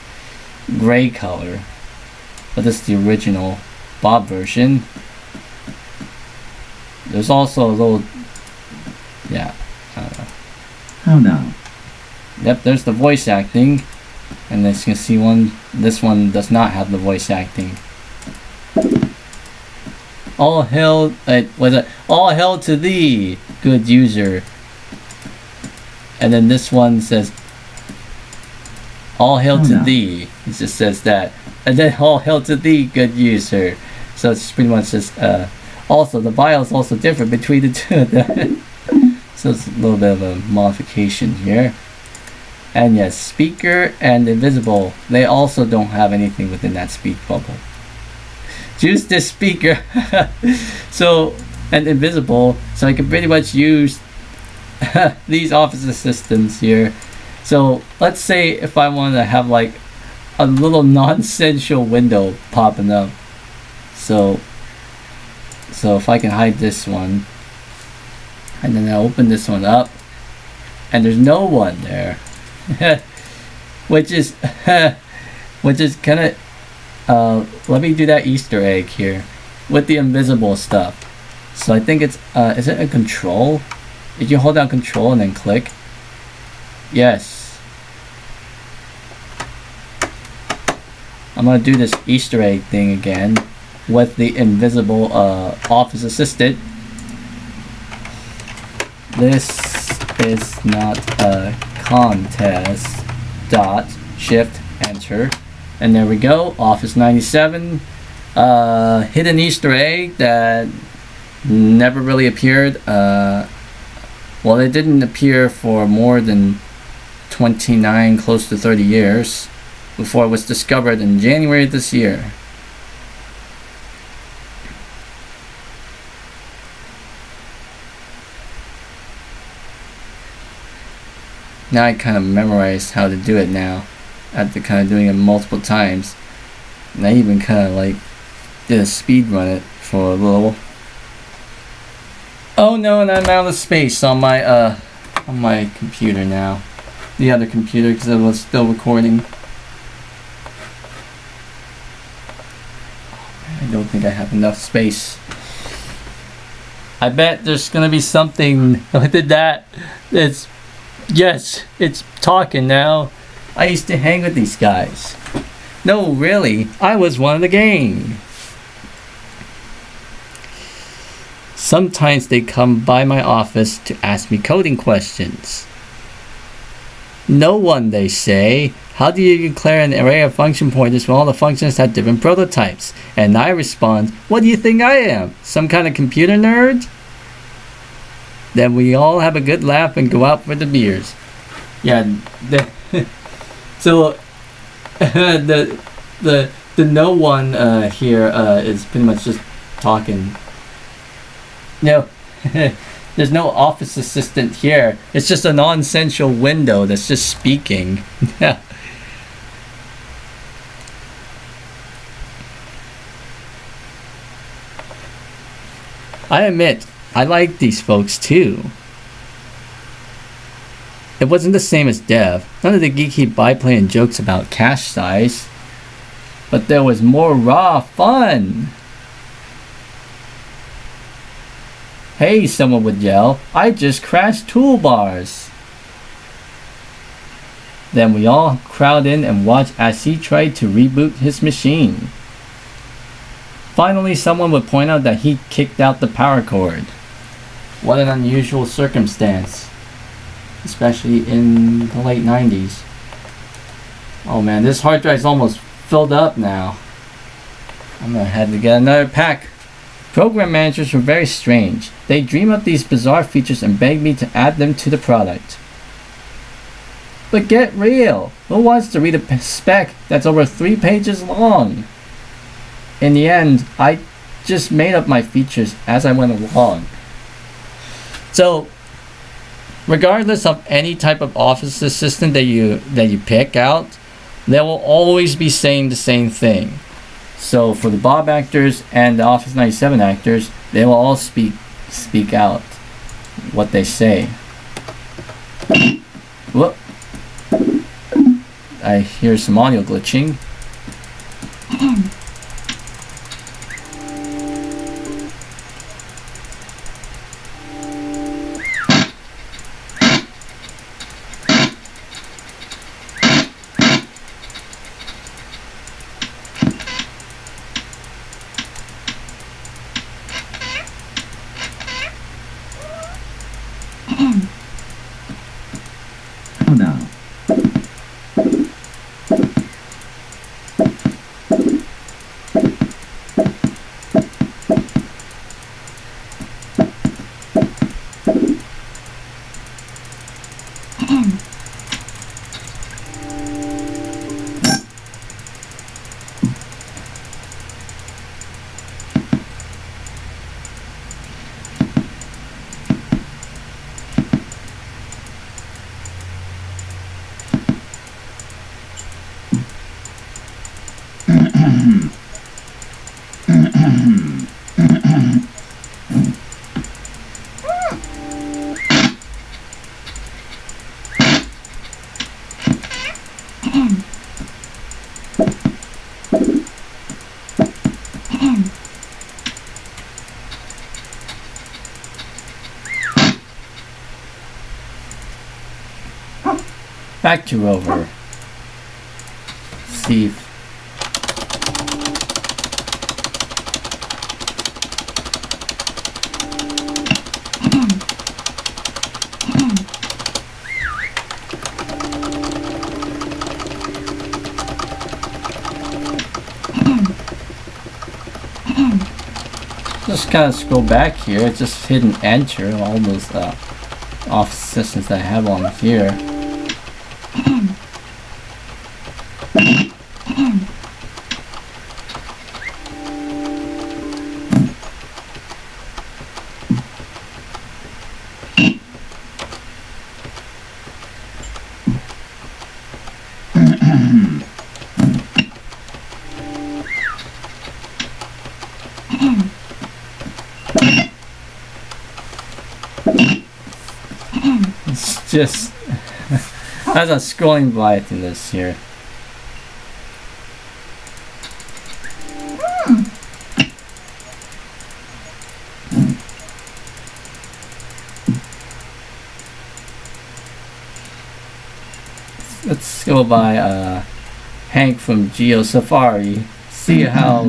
gray color. But this is the original Bob version. There's also a little, yeah, I don't know. How now? Yep, there's the voice acting. And as you can see, this one does not have the voice acting. All hail, all hail to thee, good user. And then this one says, all hail to thee. It just says that. And then all hail to thee, good user. So it's pretty much just, also the bio is also different between the two of them. So it's a little bit of a modification here. And yes, speaker and invisible, they also don't have anything within that speech bubble. Choose this speaker. So and invisible, so I can pretty much use these office assistants here. So let's say if I want to have like a little non-essential window popping up. So if I can hide this one, and then I open this one up, and there's no one there, which is kind of let me do that Easter egg here with the invisible stuff. So I think it's is it a control? Did you hold down control and then click? Yes. I'm gonna do this Easter egg thing again with the invisible office assistant. This is not a contest. Shift enter, and there we go. Office 97. Hidden Easter egg that never really appeared. Well, it didn't appear for more than 29, close to 30 years before it was discovered in January this year. Now I kind of memorized how to do it now after kind of doing it multiple times, and I even kind of like did a speed run it for a little. Oh no, and I'm out of space on my computer now, the other computer, because it was still recording. I don't think I have enough space. I bet there's gonna be something with that. Yes, it's talking now. I used to hang with these guys. No, really, I was one of the gang. Sometimes they come by my office to ask me coding questions. No one, they say. How do you declare an array of function pointers when all the functions have different prototypes? And I respond, what do you think I am? Some kind of computer nerd? Then we all have a good laugh and go out for the beers. Yeah, so the no one here is pretty much just talking. No, there's no office assistant here. It's just a non-essential window that's just speaking. Yeah. I admit, I like these folks too. It wasn't the same as Dev. None of the geeky byplay and jokes about cache size. But there was more raw fun. Hey, someone would yell, I just crashed toolbars. Then we all crowd in and watch as he tried to reboot his machine. Finally, someone would point out that he kicked out the power cord. What an unusual circumstance, especially in the late 90s. Oh man, this hard drive's almost filled up now. I'm gonna have to get another pack. Program managers were very strange. They dream up these bizarre features and beg me to add them to the product. But get real. Who wants to read a spec that's over 3 pages long? In the end, I just made up my features as I went along. So, regardless of any type of office assistant that you pick out, they will always be saying the same thing. So for the Bob actors and the Office 97 actors, they will all speak out what they say. Whoop. I hear some audio glitching. Back to Rover. See if just kind of scroll back here, just hit and enter all those off systems that I have on here. It's just as I'm scrolling by through this here. Let's go by Hank from Geo Safari. See how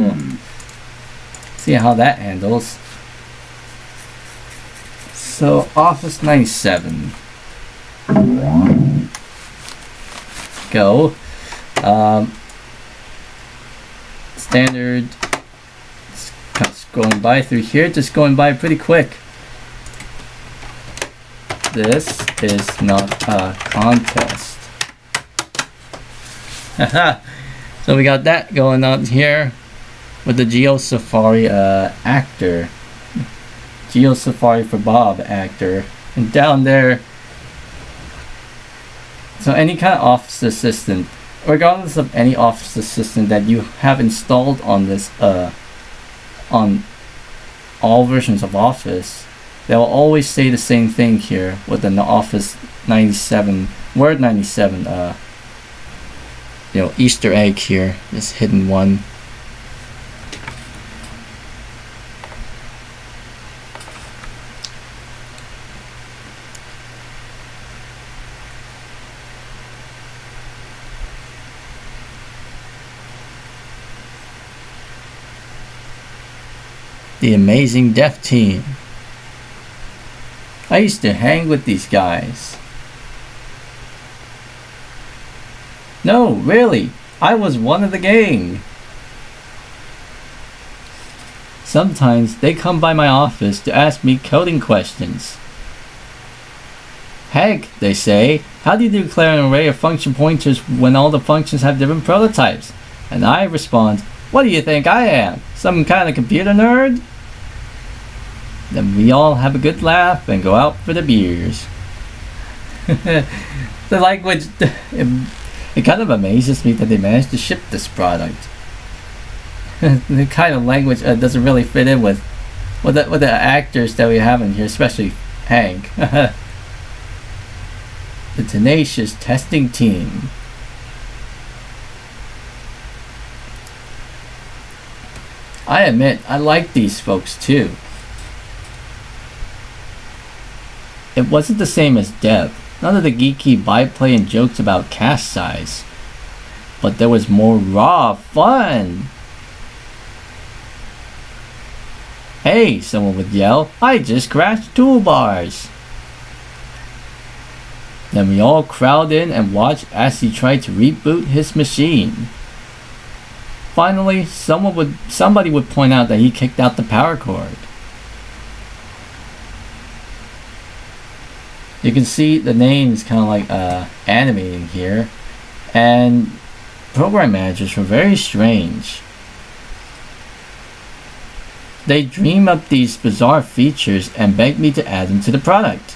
that handles. So Office 97. Go. Standard. Just going by through here, just going by pretty quick. This is not a contest. So we got that going on here with the Geo Safari actor. Geo Safari for Bob actor. And down there, so any kind of office assistant, regardless of any office assistant that you have installed on this on all versions of Office, they will always say the same thing here with the Office 97 Word 97 Easter egg here, this hidden one. The Amazing Deaf Team. I used to hang with these guys. No, really, I was one of the gang. Sometimes they come by my office to ask me coding questions. Heck, they say, how do you declare an array of function pointers when all the functions have different prototypes? And I respond, what do you think I am? Some kind of computer nerd? Then we all have a good laugh and go out for the beers. The language, it kind of amazes me that they managed to ship this product. The kind of language doesn't really fit in with the actors that we have in here, especially Hank. The tenacious testing team. I admit, I like these folks too. It wasn't the same as Dev. None of the geeky byplay and jokes about cast size. But there was more raw fun. Hey, someone would yell, I just crashed toolbars. Then we all crowd in and watch as he tried to reboot his machine. Finally, somebody would point out that he kicked out the power cord. You can see the names kind of like animating here, and program managers were very strange. They dream up these bizarre features and beg me to add them to the product.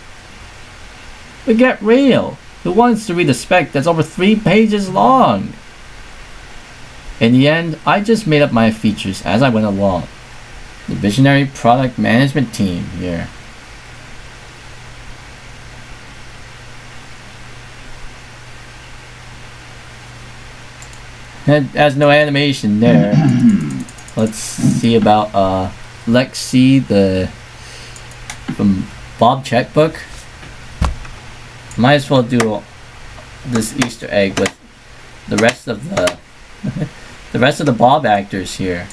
But get real, who wants to read a spec that's over 3 pages long? In the end, I just made up my features as I went along. The visionary product management team here. It has no animation there. Let's see about Lexi from Bob Checkbook. Might as well do this Easter egg with the rest of the Bob actors here.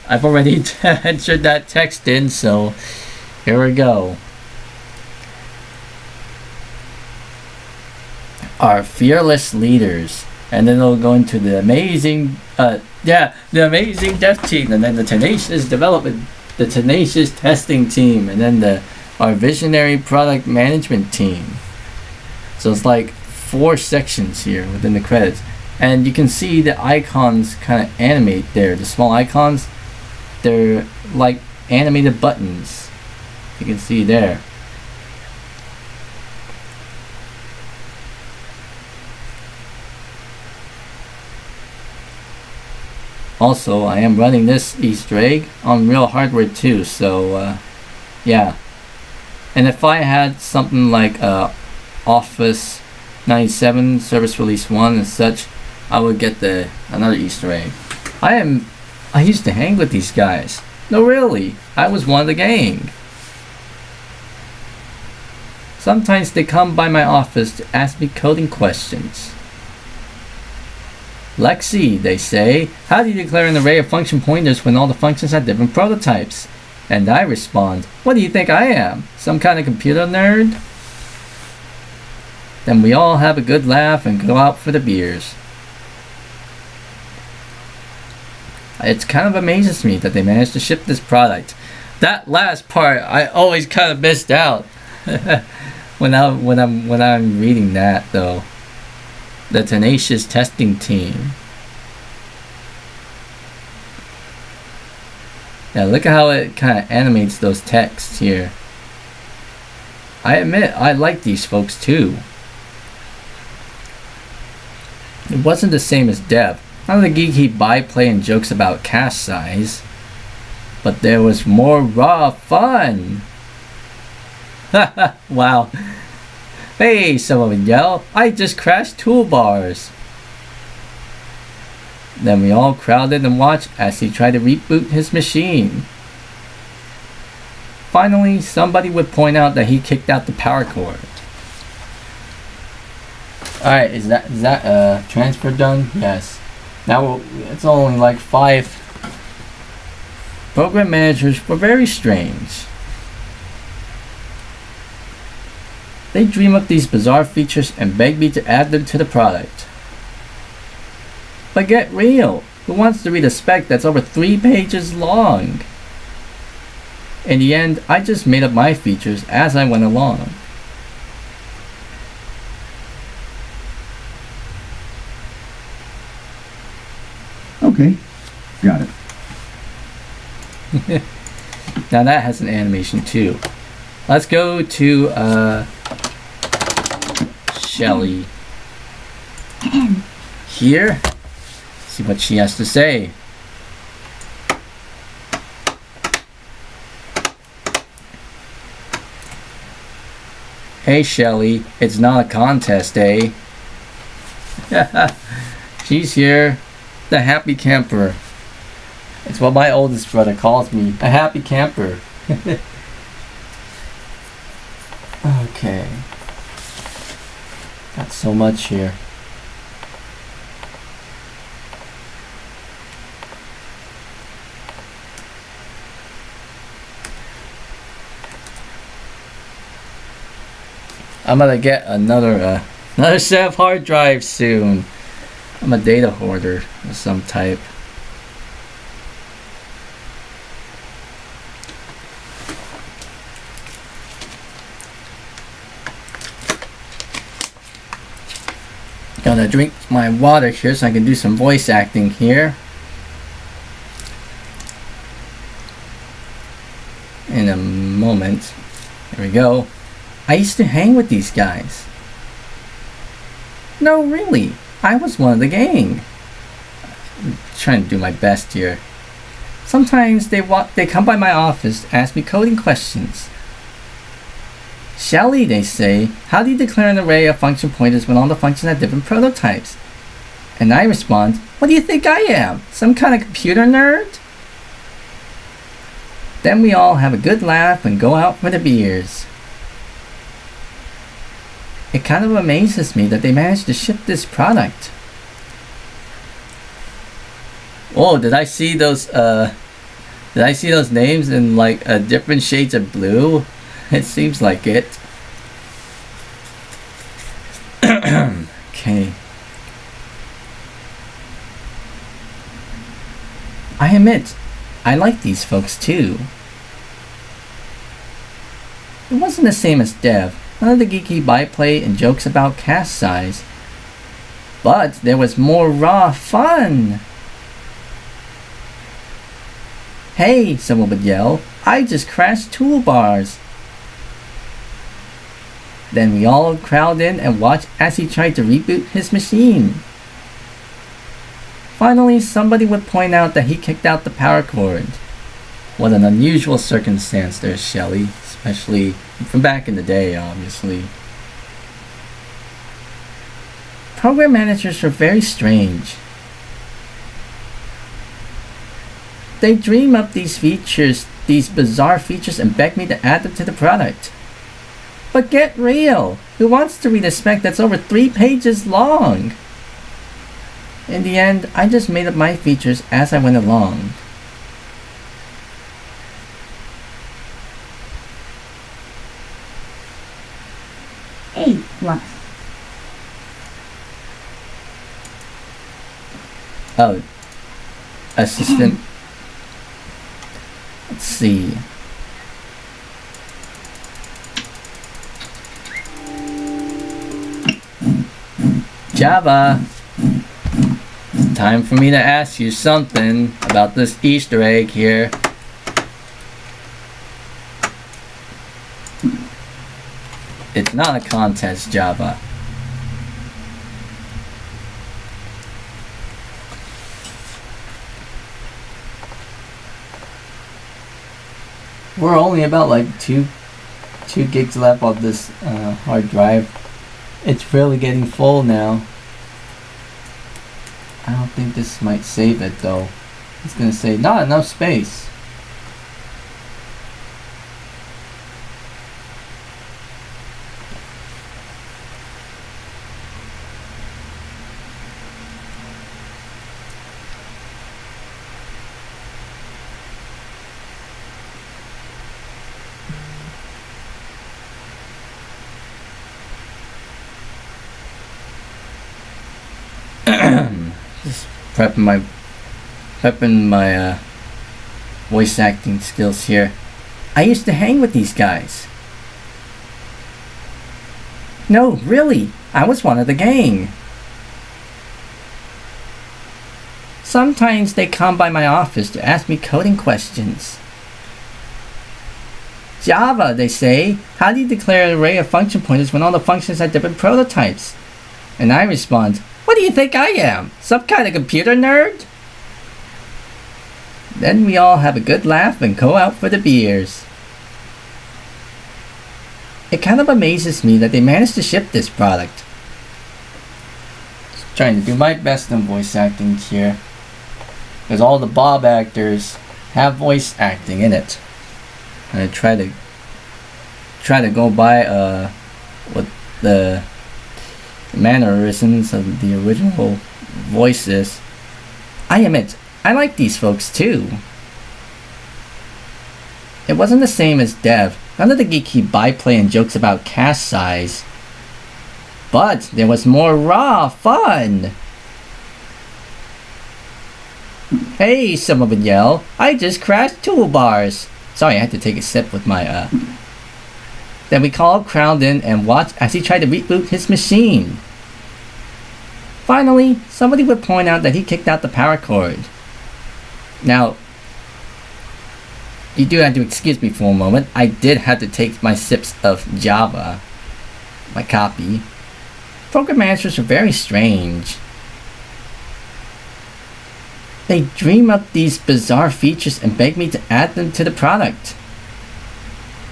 I've already entered that text in, so here we go. Our fearless leaders, and then it'll go into the amazing, the amazing dev team, and then the tenacious development, the tenacious testing team, and then our visionary product management team. So it's like 4 sections here within the credits, and you can see the icons kind of animate there. The small icons, they're like animated buttons. You can see there. Also, I am running this Easter egg on real hardware too, so yeah. And if I had something like Office 97 Service Release 1 and such, I would get another Easter egg. I used to hang with these guys. No, really, I was one of the gang. Sometimes they come by my office to ask me coding questions. Lexi, they say, how do you declare an array of function pointers when all the functions have different prototypes? And I respond, what do you think I am? Some kind of computer nerd? Then we all have a good laugh and go out for the beers. It kind of amazes me that they managed to ship this product. That last part, I always kind of missed out when I'm reading that though. The tenacious testing team. Yeah, look at how it kind of animates those texts here. I admit, I like these folks too. It wasn't the same as Dev. Not the geeky byplay and jokes about cache size. But there was more raw fun. Haha, wow. Hey, someone would yell, I just crashed toolbars. Then we all crowded and watched as he tried to reboot his machine. Finally, somebody would point out that he kicked out the power cord. Alright, is that transfer done? Yes. Now it's only like 5. Program managers were very strange. They dream up these bizarre features and beg me to add them to the product. But get real, who wants to read a spec that's over 3 pages long? In the end, I just made up my features as I went along. Okay, got it. Now that has an animation too. Let's go to Shelly here. See what she has to say. Hey Shelly, it's not a contest, eh? She's here, the happy camper. It's what my oldest brother calls me, a happy camper. Okay. Got so much here. I'm gonna get another set of hard drives soon. I'm a data hoarder of some type. Gonna drink my water here so I can do some voice acting here. In a moment. There we go. I used to hang with these guys. No, really. I was one of the gang. trying to do my best here. Sometimes they come by my office to ask me coding questions. Shelly, they say, how do you declare an array of function pointers when all the functions have different prototypes? And I respond, what do you think I am? Some kind of computer nerd? Then we all have a good laugh and go out for the beers. It kind of amazes me that they managed to ship this product. Oh, did I see those names in like different shades of blue? It seems like it. Okay. I admit, I like these folks too. It wasn't the same as Dev. None of the geeky byplay and jokes about cast size. But there was more raw fun. Hey, someone would yell, I just crashed toolbars. Then we all crowd in and watch as he tried to reboot his machine. Finally, somebody would point out that he kicked out the power cord. What an unusual circumstance there, Shelly, especially from back in the day, obviously. Program managers are very strange. They dream up these features, these bizarre features, and beg me to add them to the product. But get real! Who wants to read a spec that's over 3 pages long? In the end, I just made up my features as I went along. A+. Oh, assistant. Let's see. Java. Time for me to ask you something about this Easter egg here. It's not a contest, Java. We're only about like two gigs left on this hard drive. It's really getting full now. I don't think this might save it though. It's gonna say not enough space. Just prepping my voice acting skills here. I used to hang with these guys. No, really, I was one of the gang. Sometimes they come by my office to ask me coding questions. Java, they say, how do you declare an array of function pointers when all the functions have different prototypes? And I respond, what do you think I am? Some kind of computer nerd? Then we all have a good laugh and go out for the beers. It kind of amazes me that they managed to ship this product. Just trying to do my best in voice acting here. Because all the Bob actors have voice acting in it. And I try to go by what the mannerisms of the original voices. I admit, I like these folks too. It wasn't the same as Dev. None of the geeky byplay and jokes about cast size. But there was more raw fun. Hey, someone would yell, I just crashed toolbars. Sorry, I had to take a sip with my Then we all crowd in and watch as he tried to reboot his machine. Finally, somebody would point out that he kicked out the power cord. Now, you do have to excuse me for a moment. I did have to take my sips of Java, my copy. Program managers are very strange. They dream up these bizarre features and beg me to add them to the product.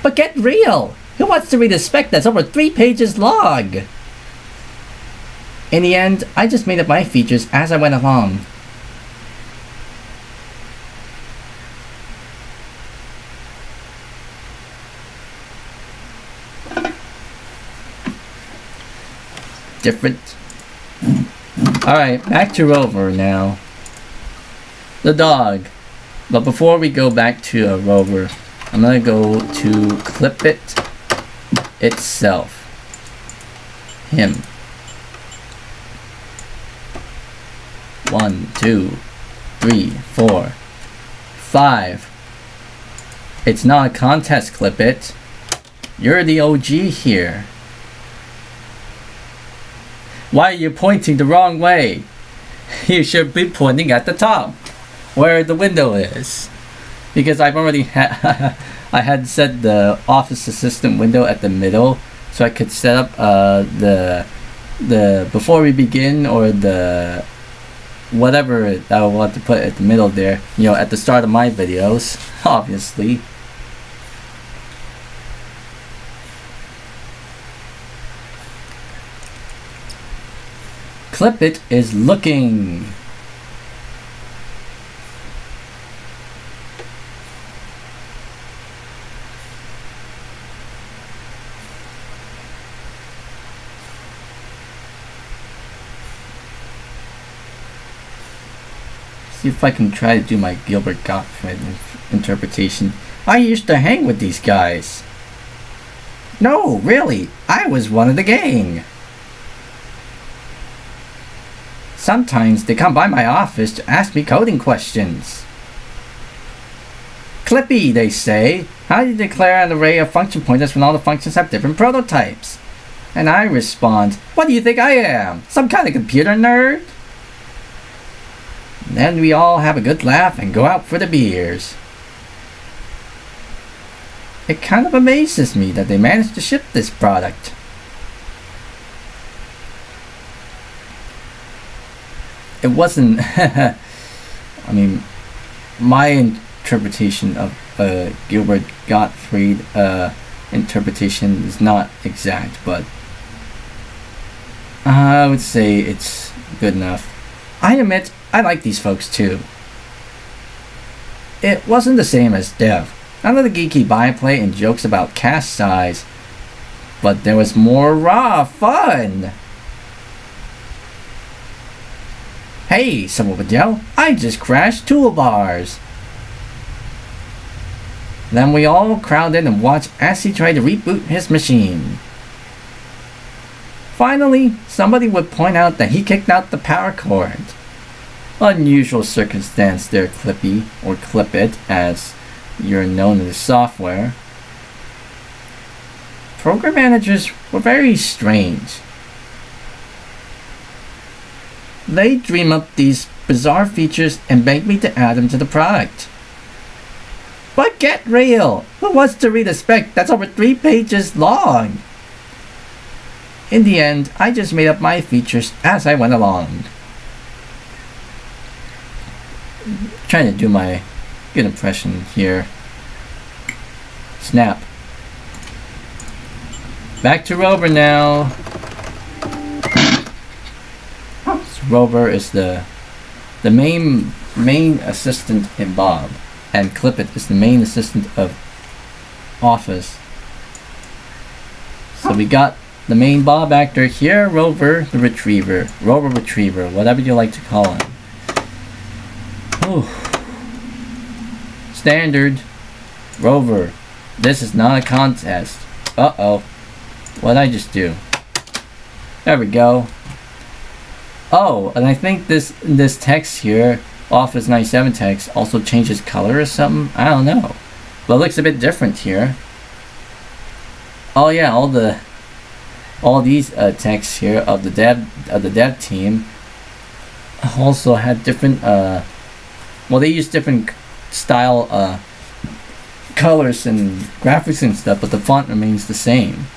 But get real! Who wants to read a spec that's over 3 pages long? In the end, I just made up my features as I went along. Different. Alright, back to Rover now. The dog. But before we go back to Rover, I'm gonna go to clip it itself. Him. 1, 2, 3, 4, 5. It's not a contest, clip it. You're the OG here. Why are you pointing the wrong way? You should be pointing at the top, where the window is. Because I've already had I had set the office assistant window at the middle, so I could set up the before we begin, or the whatever that I want to put at the middle there, you know, at the start of my videos, obviously. Clip it is looking. See if I can try to do my Gilbert Gottfried interpretation. I used to hang with these guys. No, really, I was one of the gang. Sometimes they come by my office to ask me coding questions. Clippy, they say. How do you declare an array of function pointers when all the functions have different prototypes? And I respond, what do you think I am? Some kind of computer nerd? And then we all have a good laugh and go out for the beers. It kind of amazes me that they managed to ship this product. It wasn't, I mean, my interpretation of Gilbert Gottfried interpretation is not exact, but I would say it's good enough. I admit, I like these folks too. It wasn't the same as Dev. None of the geeky byplay and jokes about cast size, but there was more raw fun. Hey, someone would yell, I just crashed toolbars. Then we all crowd in and watch as he tried to reboot his machine. Finally, somebody would point out that he kicked out the power cord. Unusual circumstance there, Clippy, or Clip It, as you're known in the software. Program managers were very strange. They dream up these bizarre features and beg me to add them to the product. But get real! Who wants to read a spec that's over 3 pages long? In the end, I just made up my features as I went along. Trying to do my good impression here. Snap. Back to Rover now. Rover is the main assistant in Bob, and Clip It is the main assistant of Office. So we got the main Bob actor here, Rover the Retriever, Rover Retriever, whatever you like to call him. Ooh. Standard Rover. This is not a contest. Uh-oh. What'd I just do? There we go. Oh, and I think this text here, Office 97 text, also changes color or something. I don't know, but it looks a bit different here. Oh yeah, all these texts here of the dev team also have different. Well, they use different style colors and graphics and stuff, but the font remains the same.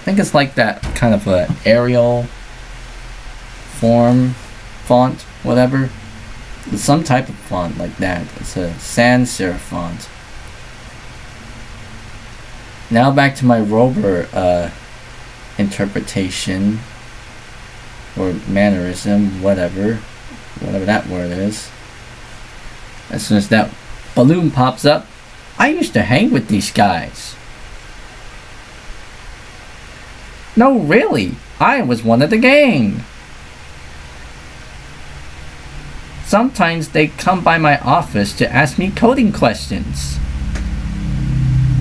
I think it's like that kind of Arial form font, whatever. some type of font like that. It's a sans serif font. Now back to my rover interpretation or mannerism, whatever that word is. As soon as that balloon pops up, I used to hang with these guys. No, really, I was one of the gang. Sometimes they come by my office to ask me coding questions.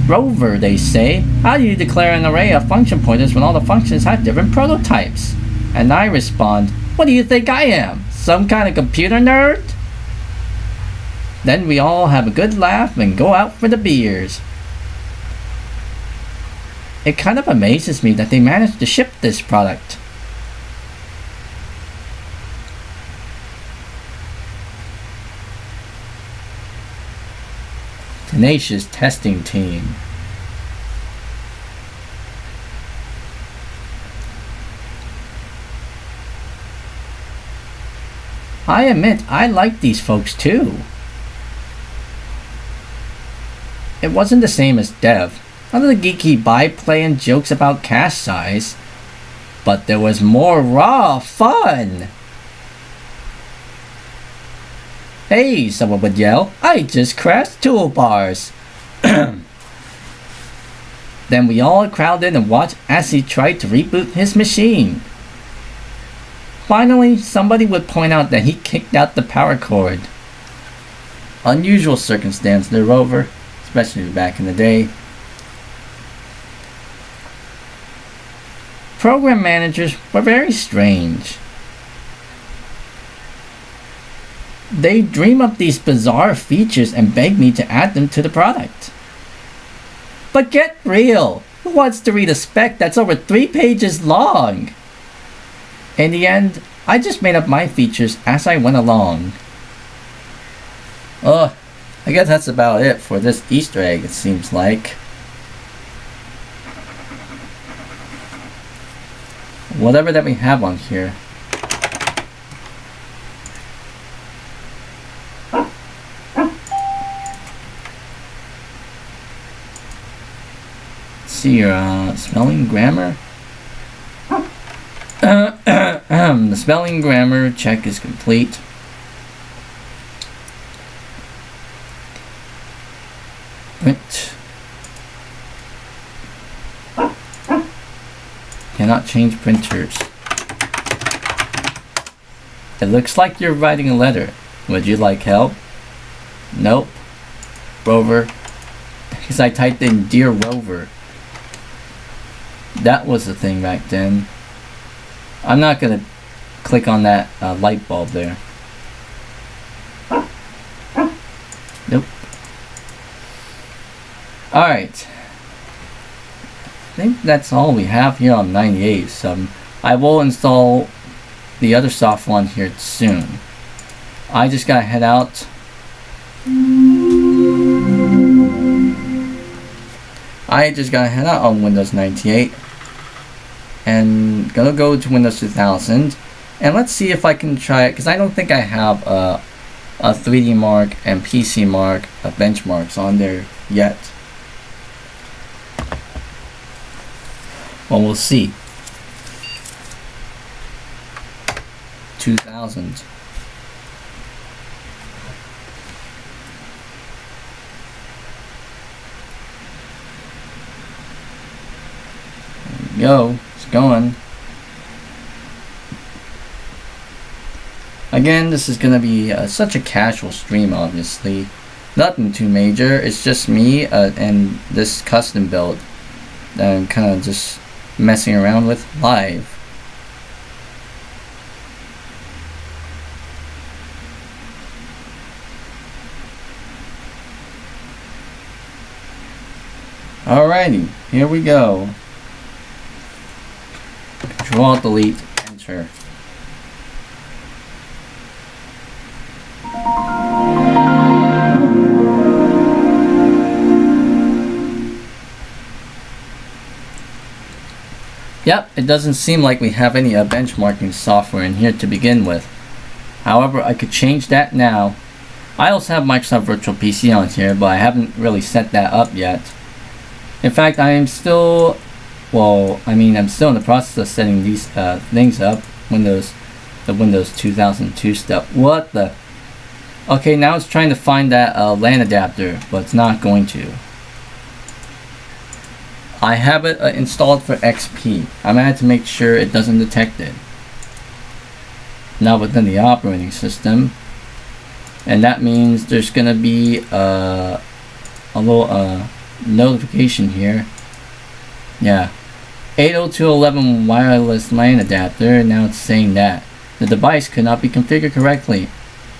Rover, they say, how do you declare an array of function pointers when all the functions have different prototypes? And I respond, what do you think I am? Some kind of computer nerd? Then we all have a good laugh and go out for the beers. It kind of amazes me that they managed to ship this product. Tenacious testing team. I admit I like these folks too. It wasn't the same as Dev. None of the geeky byplay and jokes about cache size. But there was more raw fun. Hey, someone would yell, I just crashed toolbars. Then we all crowded and watched as he tried to reboot his machine. Finally, somebody would point out that he kicked out the power cord. Unusual circumstance there, Rover, especially back in the day. Program managers were very strange. They dream up these bizarre features and beg me to add them to the product. But get real! Who wants to read a spec that's over 3 pages long? In the end, I just made up my features as I went along. Oh, I guess that's about it for this Easter egg, it seems like. Whatever that we have on here. Let's see your spelling grammar. The spelling grammar check is complete. Print. Cannot change printers. It looks like you're writing a letter. Would you like help? Nope. Rover. Because I typed in Dear Rover. That was the thing back then. I'm not gonna click on that light bulb there. Nope. Alright. I think that's all we have here on 98. So I will install the other software on here soon. I just gotta head out. On Windows 98 and gonna go to Windows 2000 and let's see if I can try it, because I don't think I have a 3D Mark and PC Mark benchmarks on there yet. Well, we'll see. 2000. There we go. It's going. Again, this is going to be such a casual stream, obviously. Nothing too major. It's just me and this custom build that I'm kind of just messing around with live. Alrighty, here we go. Control Delete Enter. Yep, it doesn't seem like we have any benchmarking software in here to begin with. However, I could change that now. I also have Microsoft Virtual PC on here, but I haven't really set that up yet. In fact, I am still, I'm still in the process of setting these things up. The Windows 2002 stuff. What the? Okay, now it's trying to find that LAN adapter, but it's not going to. I have it installed for XP. I'm gonna have to make sure it doesn't detect it. Now within the operating system, and that means there's gonna be a little notification here. Yeah, 802.11 wireless LAN adapter. Now it's saying that the device could not be configured correctly.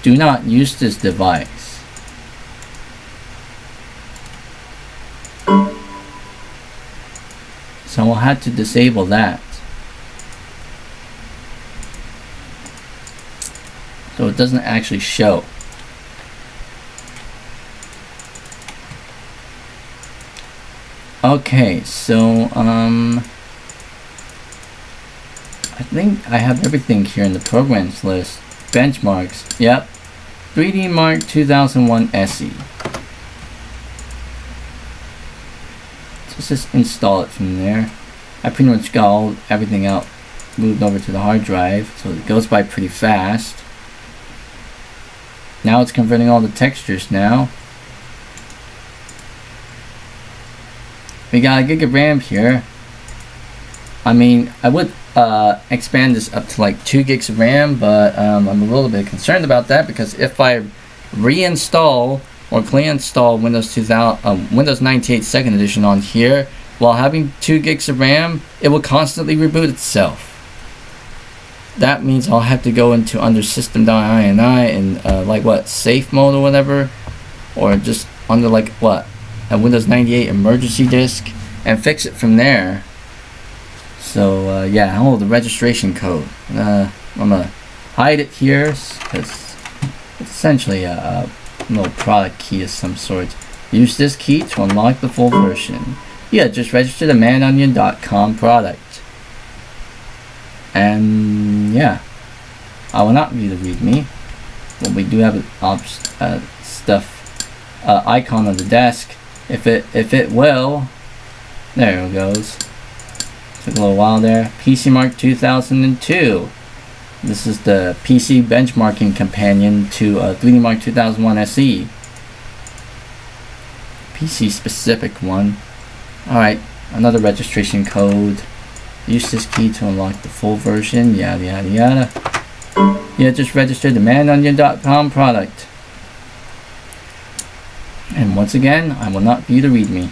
Do not use this device. So we'll have to disable that. So it doesn't actually show. Okay, so I think I have everything here in the programs list. Benchmarks, yep. 3D Mark 2001 SE. So just install it from there. I pretty much got everything out moved over to the hard drive, so it goes by pretty fast. Now it's converting all the textures now. We got a gig of RAM here. I mean, I would expand this up to like 2 gigs of RAM, but I'm a little bit concerned about that because if I reinstall or clean install Windows 98 Second Edition on here while having 2 gigs of RAM, it will constantly reboot itself. That means I'll have to go into under system.ini and safe mode or whatever, or just under a Windows 98 emergency disk and fix it from there. So yeah, the registration code. I'm gonna hide it here because it's essentially a little product key of some sort. Use this key to unlock the full version. Yeah, just register the manonion.com product. And yeah, I will not view the README, but we do have an icon on the desk. If it will, there it goes. Took a little while there. PC Mark 2002. This is the PC benchmarking companion to 3D Mark 2001 SE. PC specific one. Alright, another registration code. Use this key to unlock the full version. Yada yada yada. Yeah, just registered the manonion.com product. And once again, I will not view the README.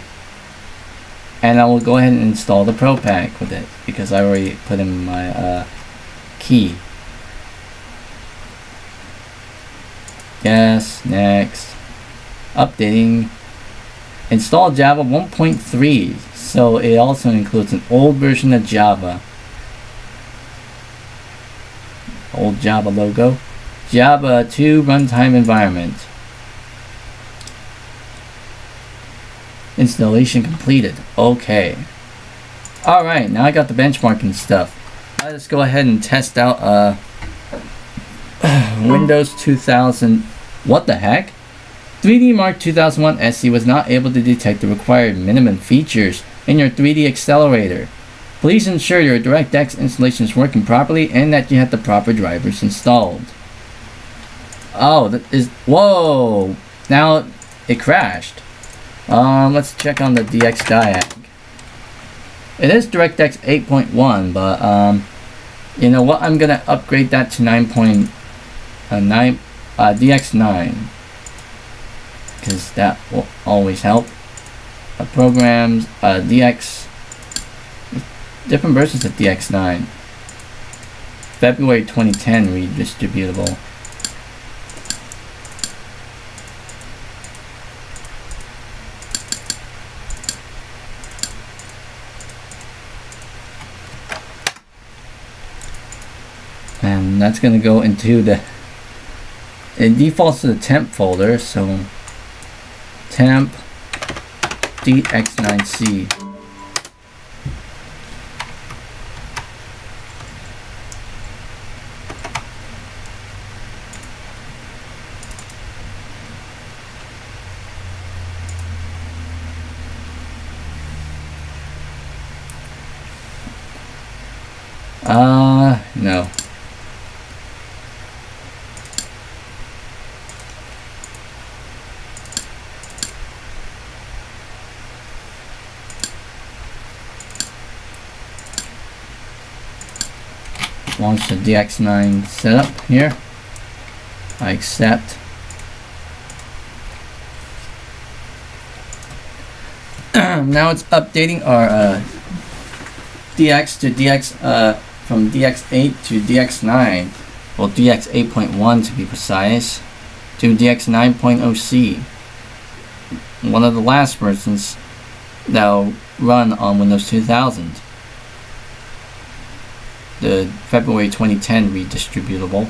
And I will go ahead and install the Pro Pack with it because I already put in my key. Yes, next. Updating. Install Java 1.3. So it also includes an old version of Java. Old Java logo. Java 2 runtime environment. Installation completed. Okay. Alright, now I got the benchmarking stuff. Let's go ahead and test out Windows 2000. What the heck? 3D Mark 2001 SE was not able to detect the required minimum features in your 3D accelerator. Please ensure your DirectX installation is working properly and that you have the proper drivers installed. Oh, that is. Whoa! Now it crashed. Let's check on the DX diag. It is DirectX 8.1, but you know what? I'm gonna upgrade that to 9.9 DX9 because that will always help. Programs, DX, different versions of DX9. February 2010 redistributable. And that's going to go into it defaults to the temp folder, so temp DX9C. launch the DX9 setup here. I accept. Now it's updating our DX to DX from DX8 to DX9, well DX8.1 to be precise, to DX9.0C. One of the last versions that'll run on Windows 2000. The February 2010 redistributable.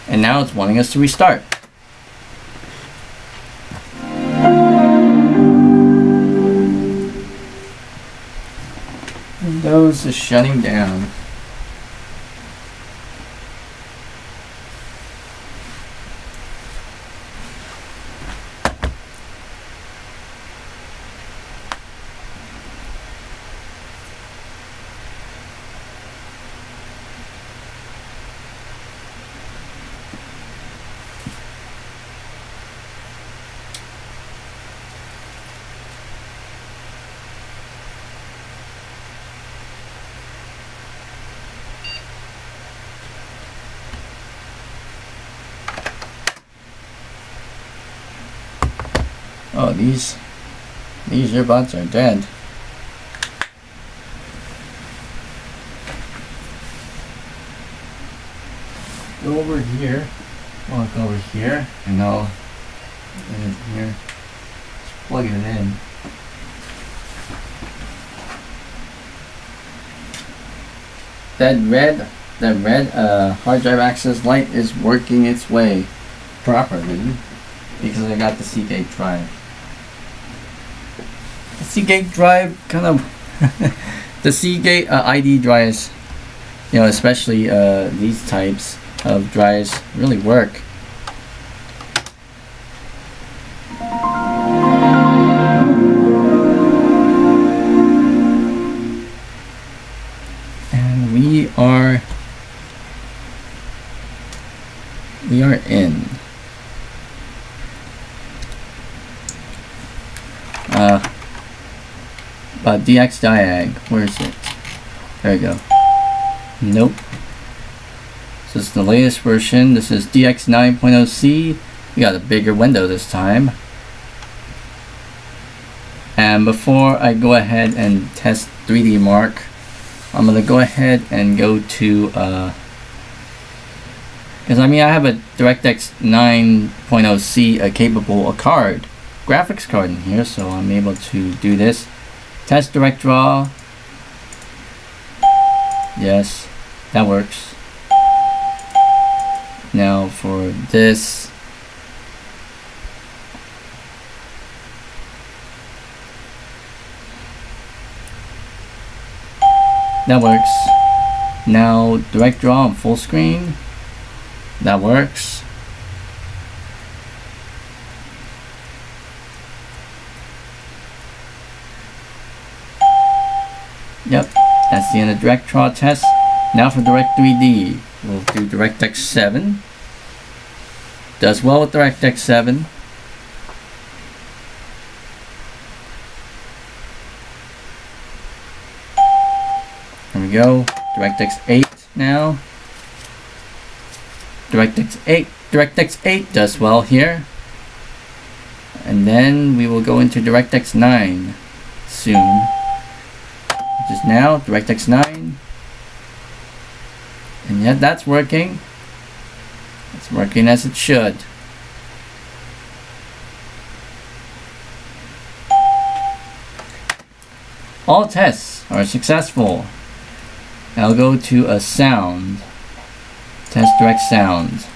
And now it's wanting us to restart. Windows is shutting down. Oh, these earbuds are dead. Go over here, walk over here, and I'll in here. Just plug it in. That red hard drive access light is working its way properly because I got the Seagate drive. The Seagate drive kind of the Seagate ID drives, you know, especially these types of drives really work. And we are in. DX diag, where is it? There we go. Nope. So this is the latest version. This is DX 9.0C. We got a bigger window this time. And before I go ahead and test 3D Mark, I'm gonna go ahead and go to because I have a DirectX 9.0C capable graphics card in here, so I'm able to do this. Test direct draw. Yes, that works. Now for this, that works. Now direct draw on full screen, that works. Yep, that's the end of direct draw test. Now for direct 3D, we'll do DirectX 7. Does well with DirectX 7. There we go. DirectX 8 now. DirectX 8 does well here. And then we will go into DirectX 9 soon. Which is now DirectX 9. And yet that's working. It's working as it should. All tests are successful. I'll go to a sound. Test direct sound.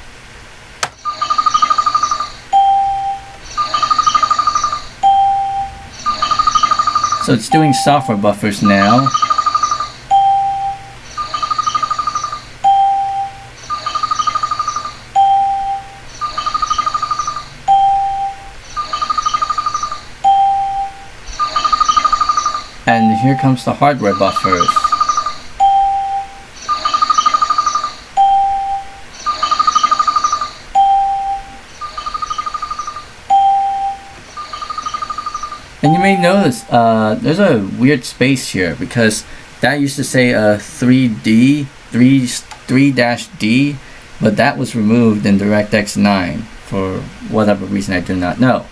So it's doing software buffers now. And here comes the hardware buffers. And you may notice there's a weird space here because that used to say 3D, 3-D, but that was removed in DirectX 9 for whatever reason I do not know.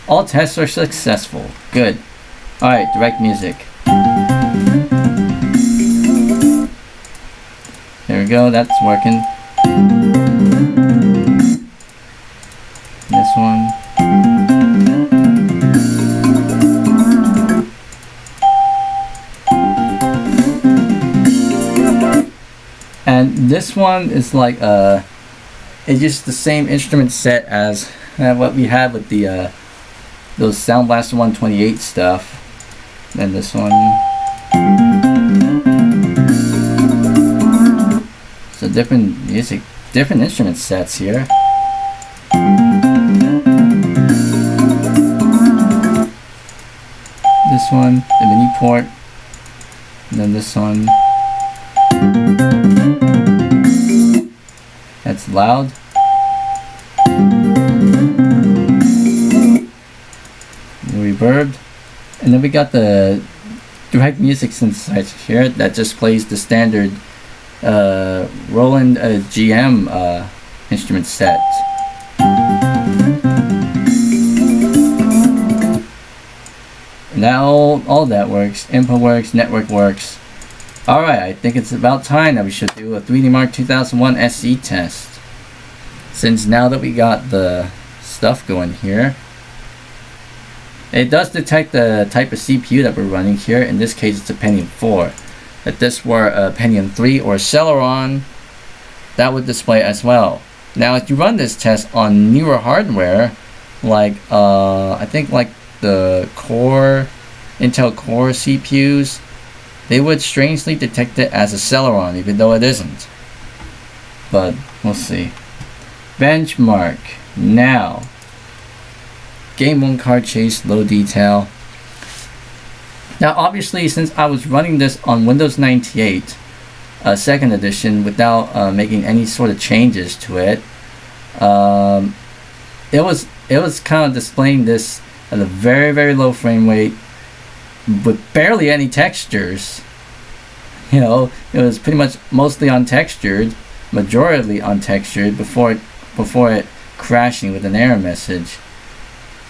All tests are successful. Good. Alright, direct music. There we go, that's working. This one. And this one is like it's just the same instrument set as what we had with the those Sound Blaster 128 stuff. Then this one. So different music, different instrument sets here. This one, the mini port, and then this one. That's loud. Reverb, and then we got the direct music synthesizer here that just plays the standard Roland GM instrument set. Now all that works. Input works, network works. Alright, I think it's about time that we should do a 3D Mark 2001 SE test. Since now that we got the stuff going here, it does detect the type of CPU that we're running here. In this case, it's a Pentium 4. If this were a Pentium 3 or Celeron, that would display as well. Now, if you run this test on newer hardware, like I think like the Intel Core CPUs, they would strangely detect it as a Celeron, even though it isn't. But we'll see. Benchmark now. Game 1 card chase, low detail. Now obviously, since I was running this on Windows 98 second edition without making any sort of changes to it, it was kind of displaying this at a very, very low frame rate with barely any textures. You know, it was pretty much mostly untextured, majority untextured before it crashing with an error message.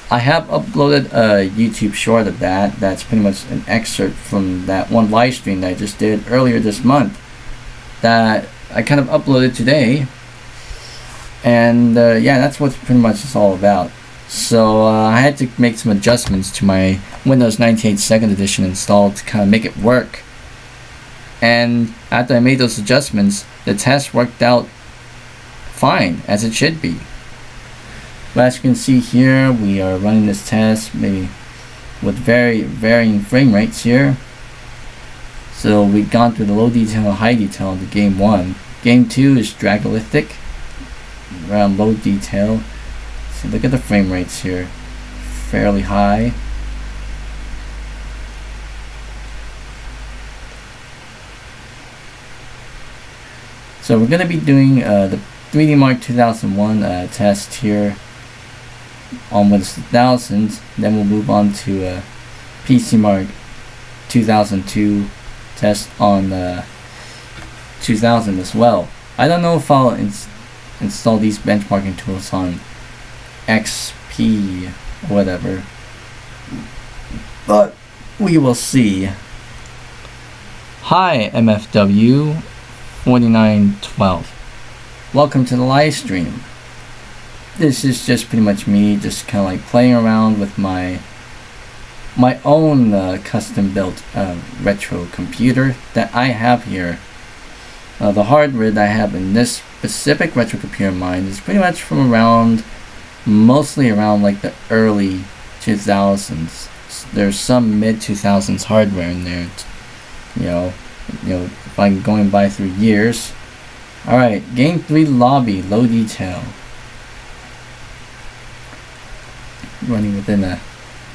I have uploaded a YouTube short of that. That's pretty much an excerpt from that one live stream that I just did earlier this month that I kind of uploaded today. And yeah, that's what pretty much it's all about. So I had to make some adjustments to my Windows 98 second edition install to kind of make it work. And after I made those adjustments, the test worked out fine, as it should be. But as you can see here, we are running this test maybe with very varying frame rates here. So we've gone through the low detail and high detail of the game 1. Game 2 is dragolithic, around low detail. So look at the frame rates here, fairly high. So we're going to be doing the 3D Mark 2001 test here on Windows 2000. Then we'll move on to PC Mark 2002 test on 2000 as well. I don't know if I'll install these benchmarking tools on XP or whatever, but we will see. Hi MFW 4912, welcome to the live stream. This is just pretty much me just kind of like playing around with my own custom built retro computer that I have here. The hardware that I have in this specific retro computer of mine is pretty much from mostly around like the early 2000s. There's some mid 2000s hardware in there, you know, if I'm going by through years. Alright, game 3 lobby, low detail. running within the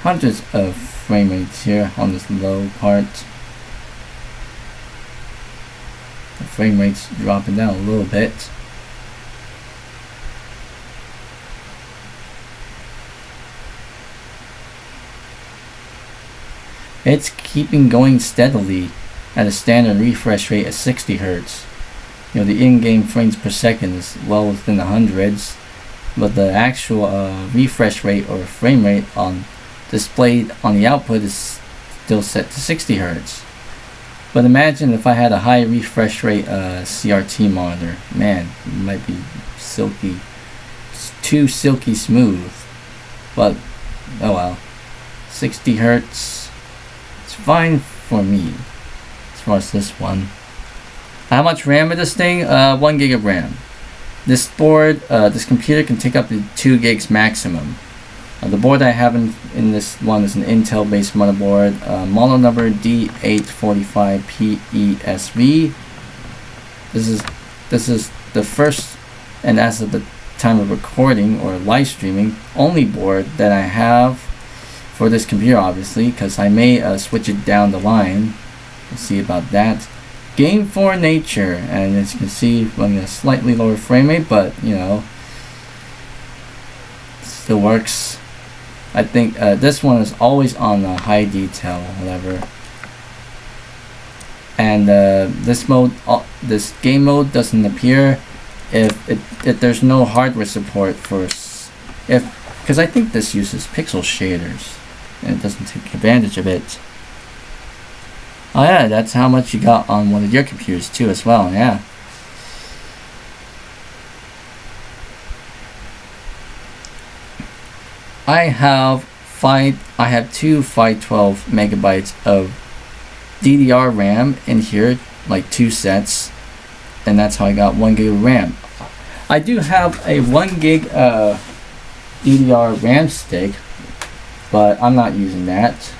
hundreds of frame rates here on this low part. The frame rate's dropping down a little bit. It's keeping going steadily at a standard refresh rate of 60 Hz. You know, the in-game frames per second is well within the hundreds, but the actual refresh rate or frame rate on displayed on the output is still set to 60 Hz. But imagine if I had a high refresh rate CRT monitor. Man, it might be silky, too silky smooth. But oh well, 60 Hz. It's fine for me as far as this one. How much RAM is this thing? 1 gig of RAM. This board, this computer can take up to 2 gigs maximum. The board I have in this one is an Intel based motherboard, model number D845PESV. This is the first, and as of the time of recording or live streaming, only board that I have for this computer, obviously, because I may switch it down the line. We'll see about that. Game for Nature, and as you can see, running a slightly lower frame rate, but you know, still works. I think this one is always on high detail, whatever. And this this game mode doesn't appear if there's no hardware support for because I think this uses pixel shaders and it doesn't take advantage of it. Oh yeah, that's how much you got on one of your computers too as well, yeah. I have two 512 megabytes of DDR RAM in here, like 2 sets, and that's how I got 1 gig of RAM. I do have a 1 gig DDR RAM stick, but I'm not using that.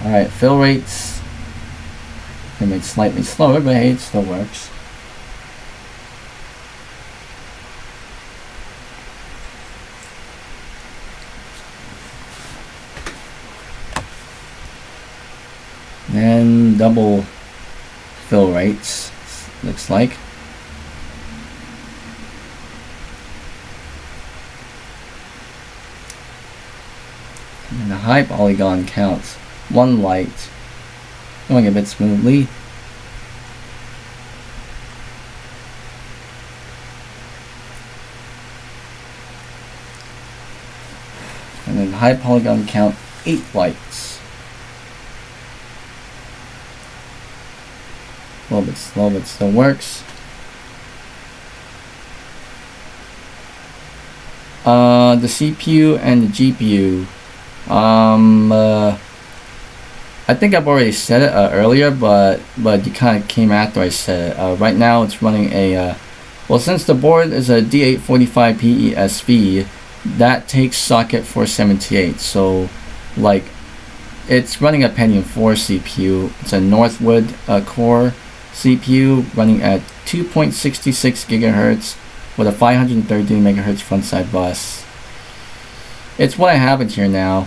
Alright, fill rates. They made slightly slower, but hey, it still works. And double fill rates, looks like. And the high polygon counts 1 light, going a bit smoothly. And then high polygon count 8 lights. A little bit slow, but still works. The CPU and the GPU. I think I've already said it earlier, but you kind of came after I said it. Right now, it's running a well, since the board is a D845PESV, that takes socket 478. So, like, it's running a Pentium 4 CPU. It's a Northwood core CPU running at 2.66 gigahertz with a 530 megahertz front side bus. It's what I have in here now.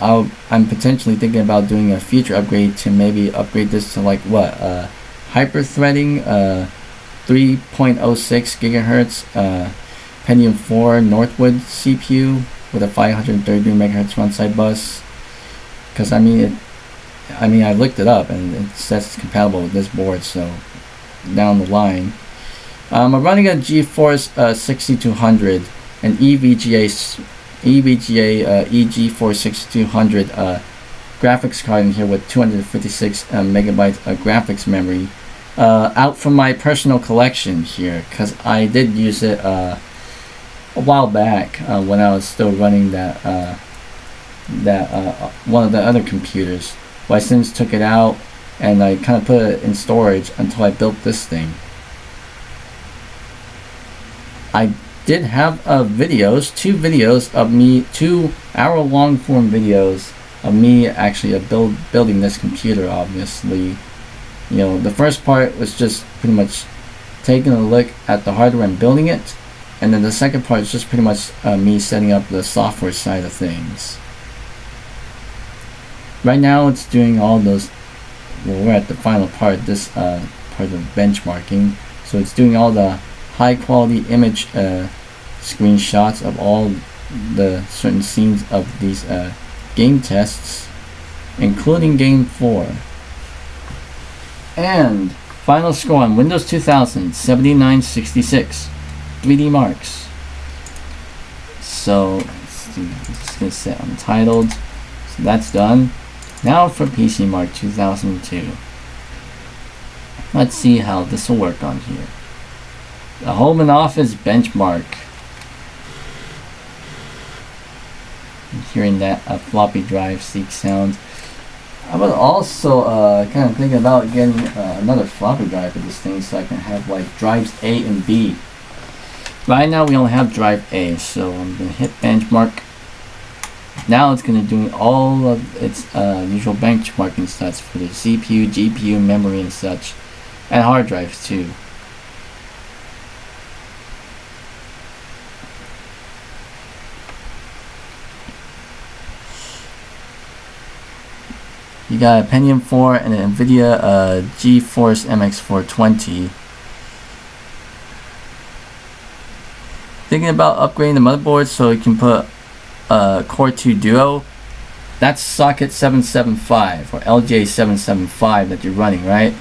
I'm potentially thinking about doing a future upgrade to maybe upgrade this to like what hyper threading 3.06 gigahertz Pentium 4 Northwood CPU with a 530 megahertz front side bus. Because I mean I looked it up and it says it's compatible with this board, so down the line. I'm running a GeForce 6200 and EVGA EG4 6200 graphics card in here with 256 megabytes of graphics memory out from my personal collection here, because I did use it a while back when I was still running that one of the other computers. But I since took it out and I kind of put it in storage until I built this thing. I did have two videos of me, 2 hour long form videos of me actually building this computer. Obviously, you know, the first part was just pretty much taking a look at the hardware and building it, And then the second part is just pretty much me setting up the software side of things. Right now it's doing all those, well, we're at the final part, this part of benchmarking. So it's doing all the high quality image screenshots of all the certain scenes of these game tests, including game 4. And final score on Windows 2000, 7966. 3D marks. So let's see, I'm just going to set untitled. So that's done. Now for PC Mark 2002. Let's see how this will work on here. The home and office benchmark. I'm hearing that floppy drive seek sound. I was also kind of thinking about getting another floppy drive for this thing so I can have like drives A and B. Right now we only have drive A, so I'm going to hit benchmark. Now it's going to do all of its usual benchmarking stats for the CPU, GPU, memory and such, and hard drives too. You got a Pentium 4 and an NVIDIA GeForce MX 420. Thinking about upgrading the motherboard so you can put Core 2 Duo. That's socket 775 or LGA 775 that you're running, right?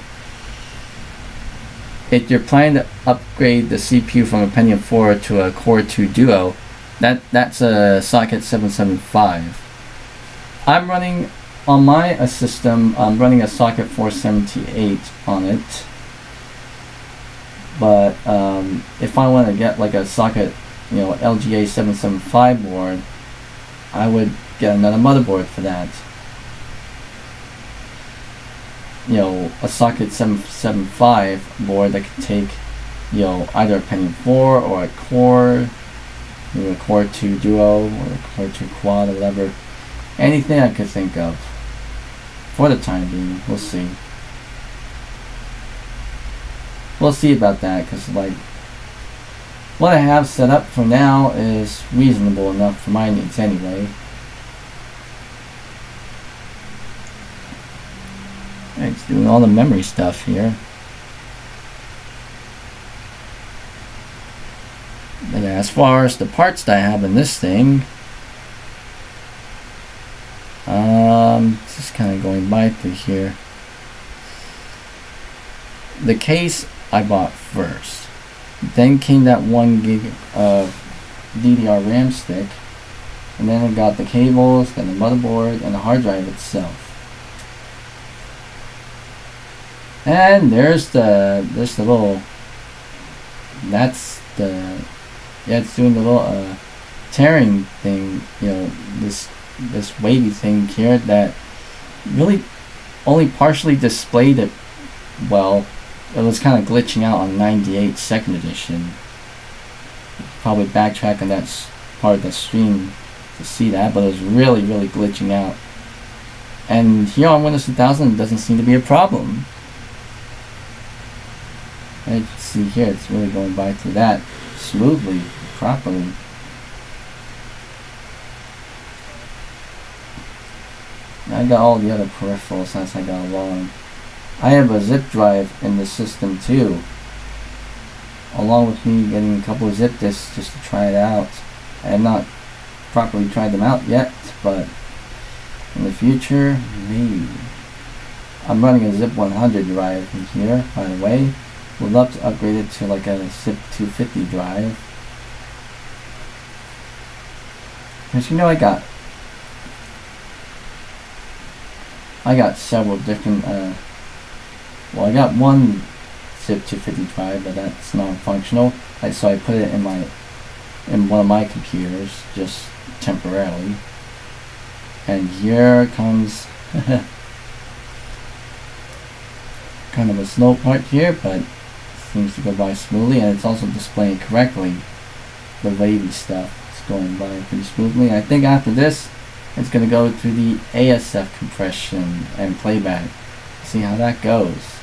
If you're planning to upgrade the CPU from a Pentium 4 to a Core 2 Duo, that's a socket 775. I'm running on my system. I'm running a socket 478 on it. But if I want to get like a socket, LGA 775 board, I would get another motherboard for that. A socket 775 board that could take, either a Pentium 4 or a Core, a Core 2 Duo or a Core 2 Quad or whatever. Anything I could think of. For the time being, we'll see. We'll see about that, because like what I have set up for now is reasonable enough for my needs anyway. It's doing all the memory stuff here. And as far as the parts that I have in this thing, just kind of going by through here. The case I bought first. Then came that 1 gig of DDR RAM stick, and then I got the cables, then the motherboard, and the hard drive itself. And there's the little, that's the, it's doing the little tearing thing, this wavy thing here that really only partially displayed it well. It was kind of glitching out on 98 second edition. Probably backtrack on that part of the stream to see that, but it was really glitching out. And here on Windows 2000 it doesn't seem to be a problem. As you can see here, it's really going by through that smoothly, properly. I got all the other peripherals as I got along. I have a zip drive in the system too, along with me getting a couple of zip disks just to try it out. I have not properly tried them out yet, but in the future, maybe. I'm running a zip 100 drive in here, by the way. Would love to upgrade it to like a zip 250 drive. Because I got several different well, I got one zip 250 drive, but that's non-functional. So I put it in one of my computers just temporarily. And here comes kind of a slow part here, but seems to go by smoothly, and it's also displaying correctly. The wavy stuff is going by pretty smoothly. I think after this, it's going to go through the ASF compression and playback. See how that goes.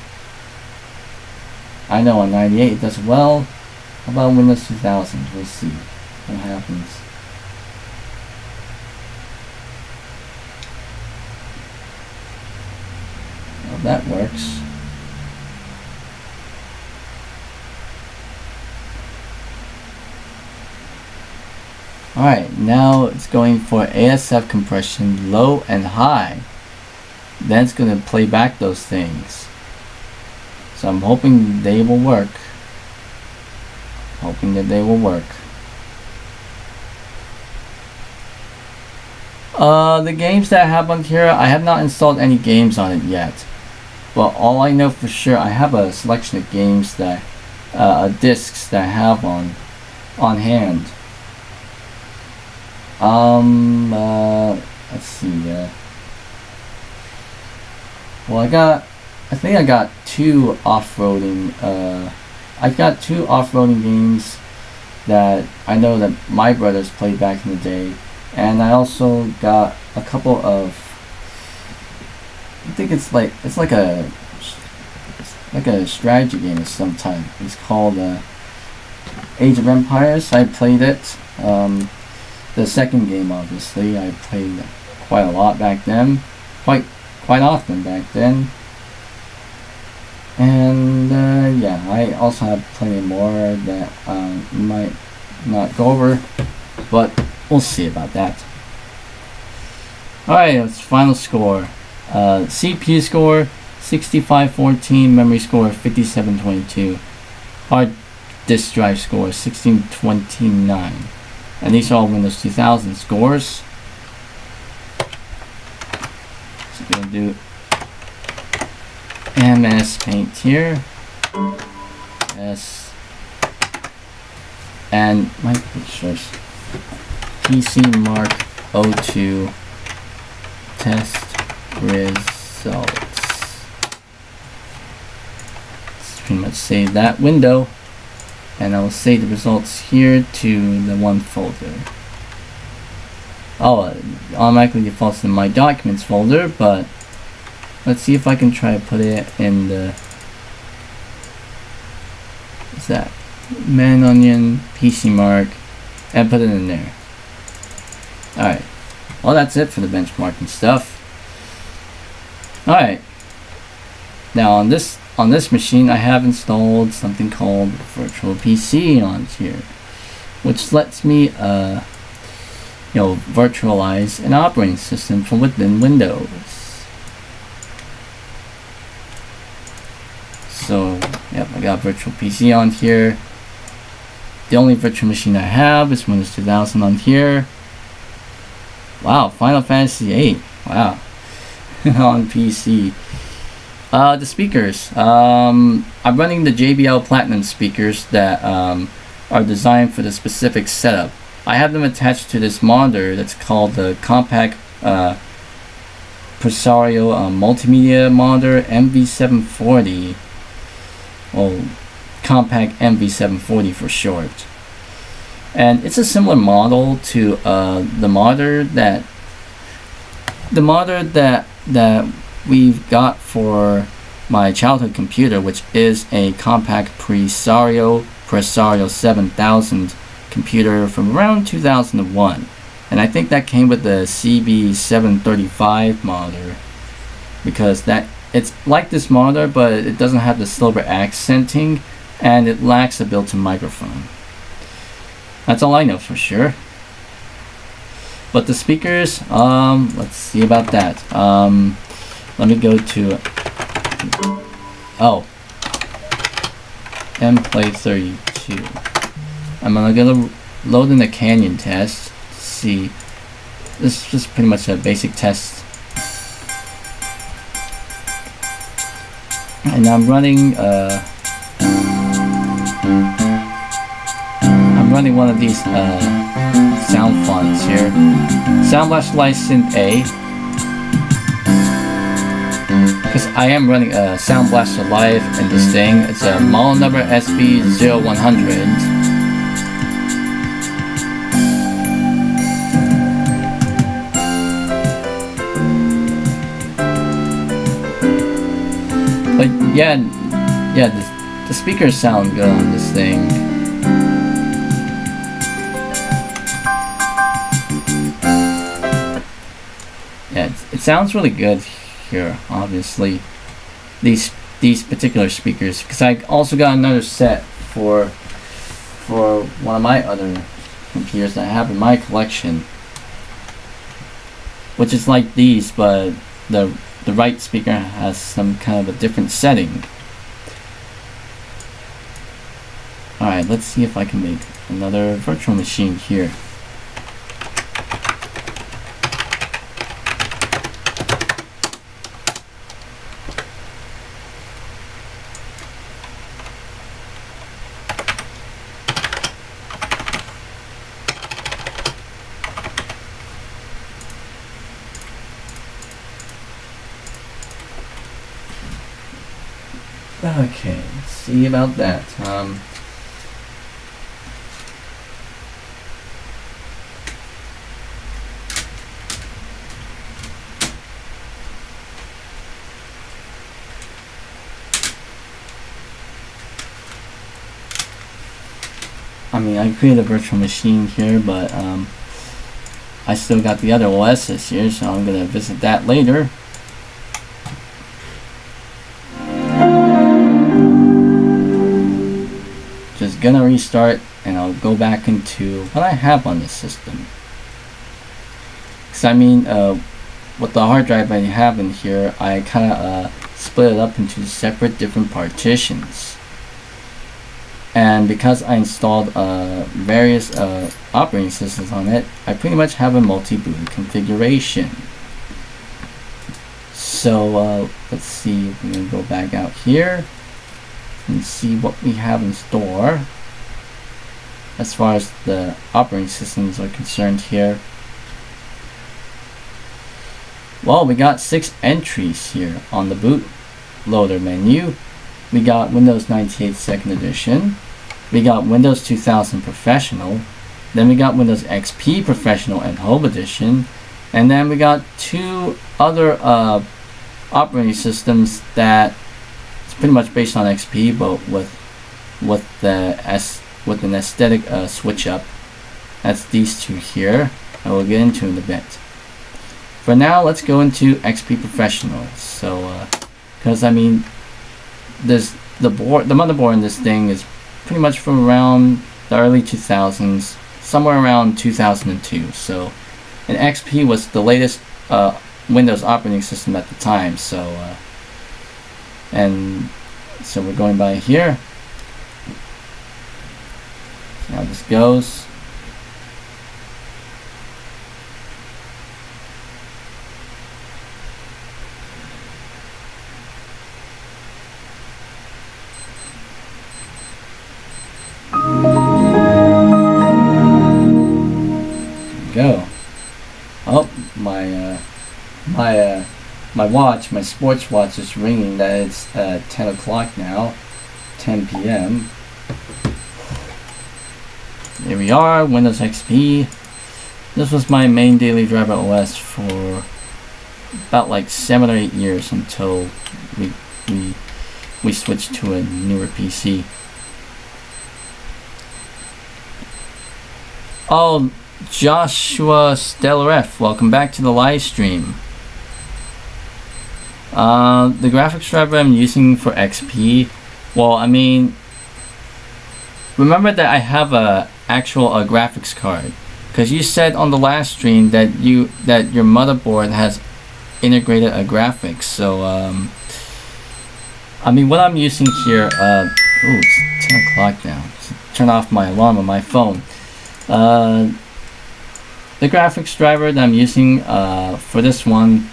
I know on 98 it does well, How about Windows 2000? We'll see what happens. Well, that works. Alright, now it's going for ASF compression, low and high. Then it's going to play back those things. So I'm hoping they will work. Hoping that they will work. The games that I have on here, I have not installed any games on it yet. But all I know for sure, I have a selection of games that, discs that I have on hand. Let's see. Well, I think I got two off-roading. I got two off-roading games that I know that my brothers played back in the day, and I also got a couple of. I think it's like a strategy game of some type. It's called Age of Empires. I played it. The second game, obviously, I played quite a lot back then, quite often back then. And yeah, I also have plenty more that might not go over, but we'll see about that. Alright, let's final score. CPU score 6514, memory score 5722, hard disk drive score 1629, and these are all Windows 2000 scores. So I'm gonna do MS Paint here. Yes. And my pictures. PC Mark 02 test results. Let's pretty much save that window, and I'll save the results here to the one folder. Oh, it automatically defaults in my documents folder, but let's see if I can try to put it in the, what's that, Man Onion, PC Mark, and put it in there. Alright, well that's it for the benchmarking stuff. Alright, now on this machine I have installed something called Virtual PC on here, which lets me virtualize an operating system from within Windows. So, yep, I got Virtual PC on here. The only virtual machine I have is Windows 2000 on here. Wow, Final Fantasy 8. Wow. On PC. The speakers. I'm running the JBL Platinum speakers that are designed for the specific setup. I have them attached to this monitor that's called the Compact Presario Multimedia Monitor MV740. Well, Compact MV740 for short. And it's a similar model to the monitor that we've got for my childhood computer, which is a Compact Presario 7000 computer from around 2001, and I think that came with the CB735 monitor, because it's like this monitor, but it doesn't have the silver accenting, and it lacks a built-in microphone. That's all I know for sure. But the speakers, let's see about that. Let me go to MPlay 32. I'm gonna load in the Canyon test to see. This is just pretty much a basic test, and I'm running one of these sound fonts here. Sound Blaster License A, because I am running a Sound Blaster Live in this thing. It's a model number SB0100. But yeah, the speakers sound good on this thing. Yeah, it sounds really good here, obviously. These particular speakers, because I also got another set for one of my other computers that I have in my collection, which is like these, but the right speaker has some kind of a different setting. Alright, let's see if I can make another virtual machine here. Okay, let's see about that. I mean, I created a virtual machine here, but I still got the other OSs here, so I'm gonna visit that later. Just gonna restart, and I'll go back into what I have on this system. Because I mean, with the hard drive I have in here, I kind of split it up into separate different partitions. And because I installed various operating systems on it, I pretty much have a multi-boot configuration. So let's see if we can go back out here and see what we have in store as far as the operating systems are concerned here. Well, we got 6 entries here on the bootloader menu. We got Windows 98 2nd edition. We got Windows 2000 Professional. Then we got Windows XP Professional and Home Edition. And then we got 2 other operating systems that it's pretty much based on XP, but with an aesthetic switch up. That's these 2 here, and we'll get into in a bit. For now, let's go into XP Professional. So, because I mean, the motherboard in this thing is pretty much from around the early 2000s, somewhere around 2002. So, and XP was the latest Windows operating system at the time. So, and so we're going by here. See how this goes. Go. Oh, my watch, my sports watch is ringing that it's 10 o'clock now, 10 p.m. Here we are, Windows XP. This was my main daily driver OS for about like 7 or 8 years until we switched to a newer PC. Oh, Joshua Stellar F, welcome back to the live stream. The graphics driver I'm using for XP, well, I mean, remember that I have a actual graphics card, because you said on the last stream that your motherboard has integrated a graphics. So I mean, what I'm using here, oh, it's 10 o'clock now. So turn off my alarm on my phone. The graphics driver that I'm using for this one,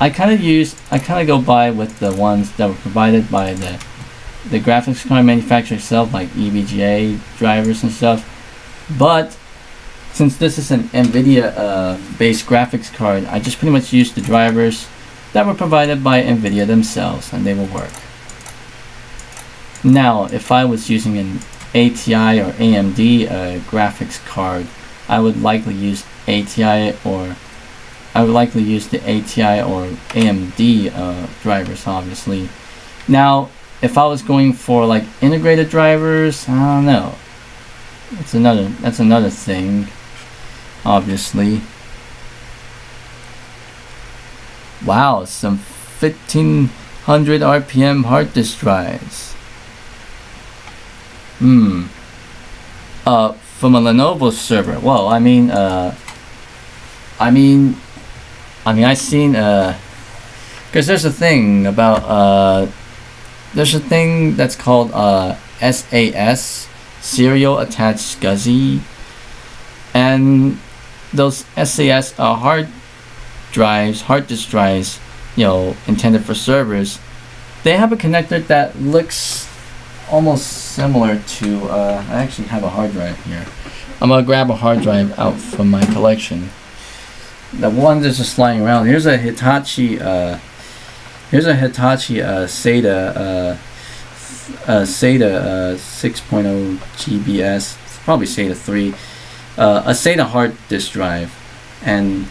I kind of go by with the ones that were provided by the graphics card manufacturer itself, like EVGA drivers and stuff. But since this is an NVIDIA based graphics card, I just pretty much use the drivers that were provided by NVIDIA themselves, and they will work. Now, if I was using an ATI or AMD graphics card, I would likely use the ATI or AMD drivers, obviously. Now, if I was going for like integrated drivers, I don't know. That's another thing, obviously. Wow, some 1500 RPM hard disk drives. From a Lenovo server. Well, I mean, I've seen, because there's a thing about, there's a thing that's called SAS, Serial Attached SCSI, and those SAS hard disk drives, intended for servers, they have a connector that looks almost similar to, I actually have a hard drive here. I'm gonna grab a hard drive out from my collection. The one that's just lying around. Here's a Hitachi SATA SATA 6.0 GBS, probably SATA 3, a SATA hard disk drive, and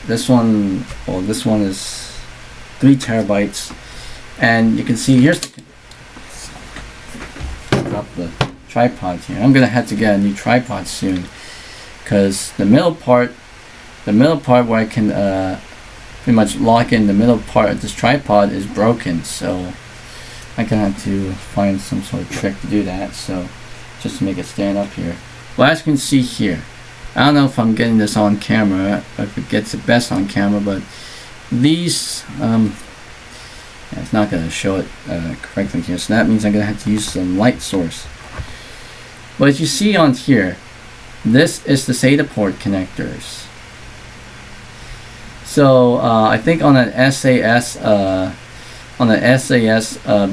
this one is 3 terabytes, and you can see here's drop the tripod here. I'm gonna have to get a new tripod soon, because the middle part where I can pretty much lock in the middle part of this tripod is broken, so I'm gonna have to find some sort of trick to do that, so just to make it stand up here. Well, as you can see here, I don't know if I'm getting this on camera, if it gets it best on camera, but these it's not gonna show it correctly here, so that means I'm gonna have to use some light source. But as you see on here, this is the SATA port connectors. So I think on an SAS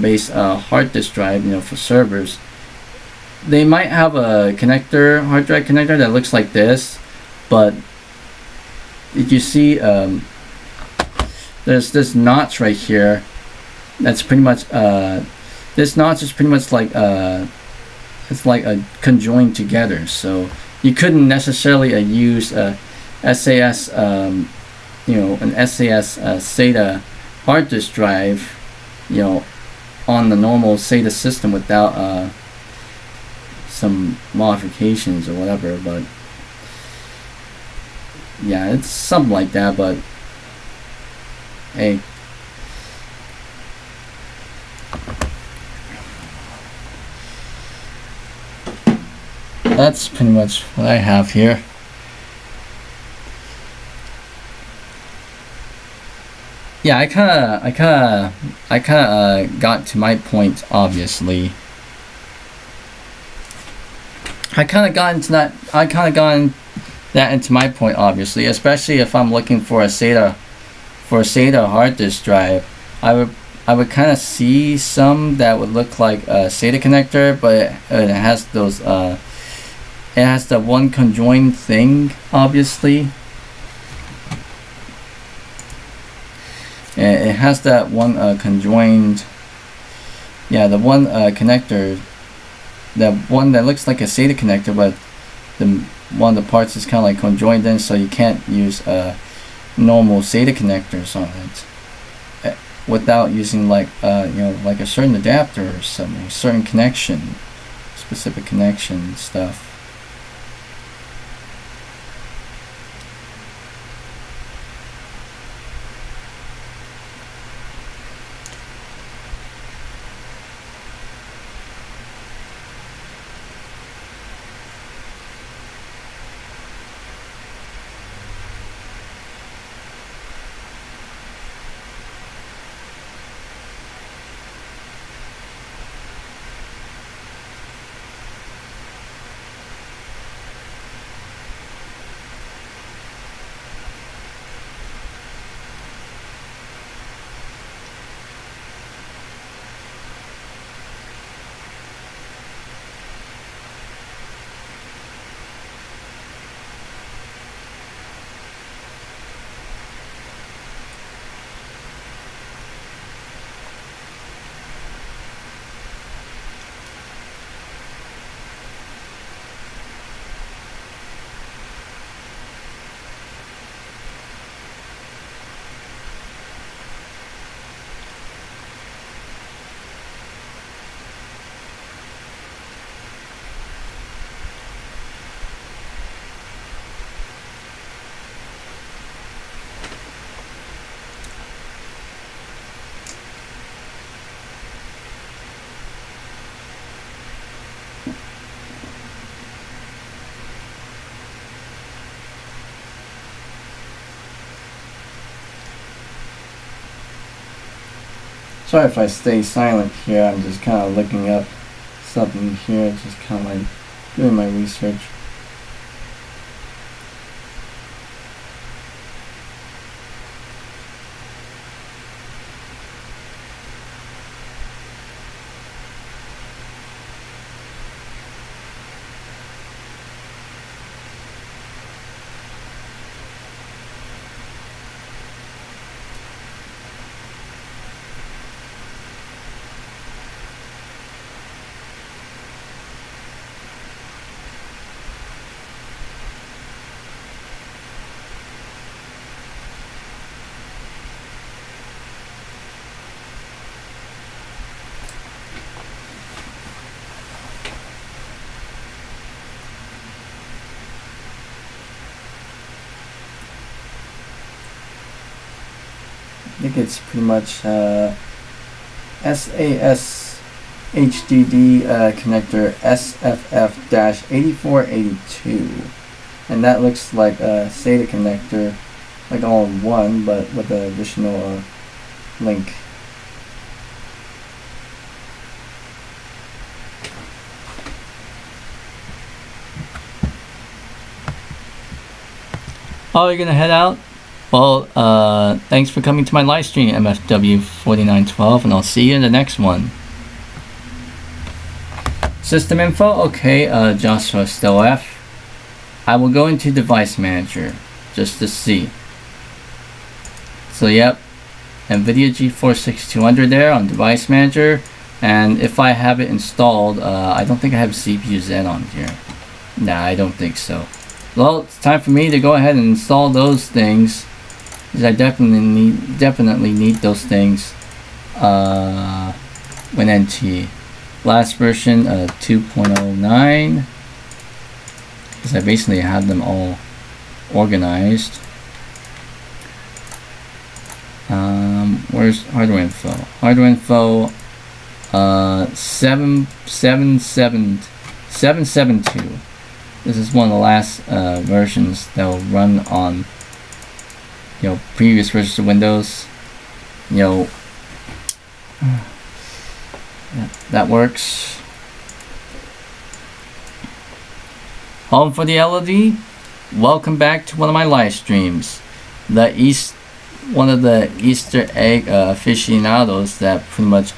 based hard disk drive, for servers, they might have a connector, hard drive connector that looks like this, but did you see there's this notch right here that's pretty much this notch is pretty much like it's like a conjoined together, so you couldn't necessarily use a SAS an SAS SATA hard disk drive on the normal SATA system without some modifications or whatever. But yeah, it's something like that, but hey, that's pretty much what I have here. Yeah, I kind of got to my point, obviously. I kind of got into that into my point, obviously, especially if I'm looking for a SATA hard disk drive. I would kind of see some that would look like a SATA connector, but it has those it has the one conjoined thing, obviously. It has that one conjoined, the one connector, the one that looks like a SATA connector, but one of the parts is kind of like conjoined in, so you can't use normal SATA connectors on it without using like like a certain adapter or something, certain connection, specific connection stuff. Sorry if I stay silent here, I'm just kind of looking up something here, just kind of like doing my research. I think it's pretty much SAS HDD connector SFF-8482, and that looks like a SATA connector, like all in one, but with the additional link. Oh, you're gonna head out? Well, thanks for coming to my live stream, MFW4912, and I'll see you in the next one. System info, okay, Joshua Still F. I will go into device manager just to see. So yep, NVIDIA GeForce 6200 there on device manager, and if I have it installed, I don't think I have CPU Z on here. Nah, I don't think so. Well, it's time for me to go ahead and install those things, because I definitely need those things when NT. Last version 2.09, because I basically have them all organized. Where's hardware info? Hardware info 772. This is one of the last versions that will run on, you know, previous versions of Windows. You know, that works. Home for the LED. Welcome back to one of my live streams. One of the Easter egg aficionados that pretty much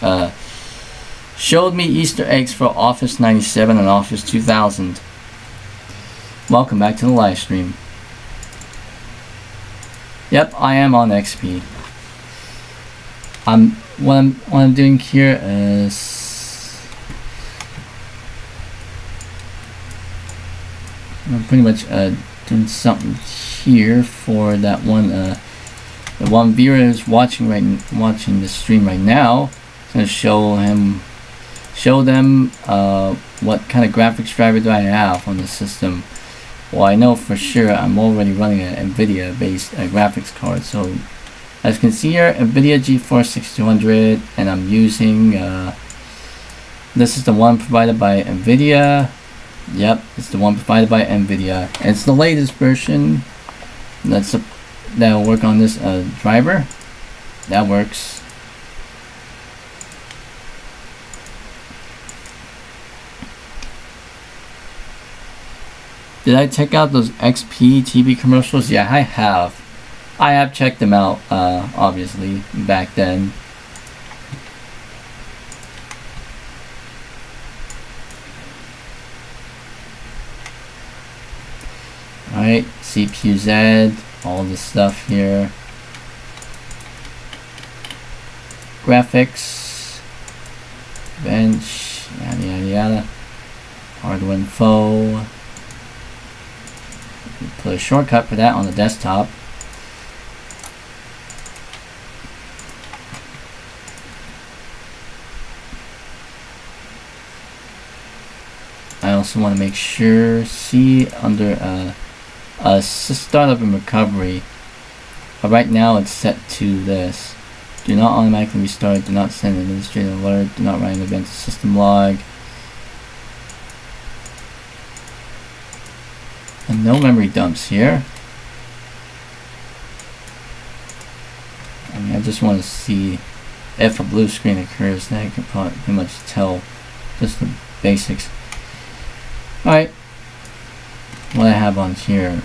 showed me Easter eggs for Office 97 and Office 2000. Welcome back to the live stream. Yep, I am on XP. What I'm doing here is I'm pretty much doing something here for that one the one viewer who's watching the stream right now. I'm gonna show them what kind of graphics driver do I have on the system. Well, I know for sure I'm already running an NVIDIA based graphics card. So as you can see here, NVIDIA GeForce 6200, and I'm using this is the one provided by NVIDIA. Yep, it's the one provided by NVIDIA, and it's the latest version. That'll work on this driver. That works. Did I check out those XP TV commercials? Yeah, I have. I have checked them out, obviously, back then. Alright, CPU Z, all this stuff here. Graphics, bench, yada yada yada. Hardware info. Put a shortcut for that on the desktop. I also want to make sure, see under startup and recovery. Right now it's set to this. Do not automatically restart. Do not send an administrative alert. Do not write an event to system log. no memory dumps here. I mean, I just want to see if a blue screen occurs, then I can pretty much tell just the basics. Alright, what I have on here.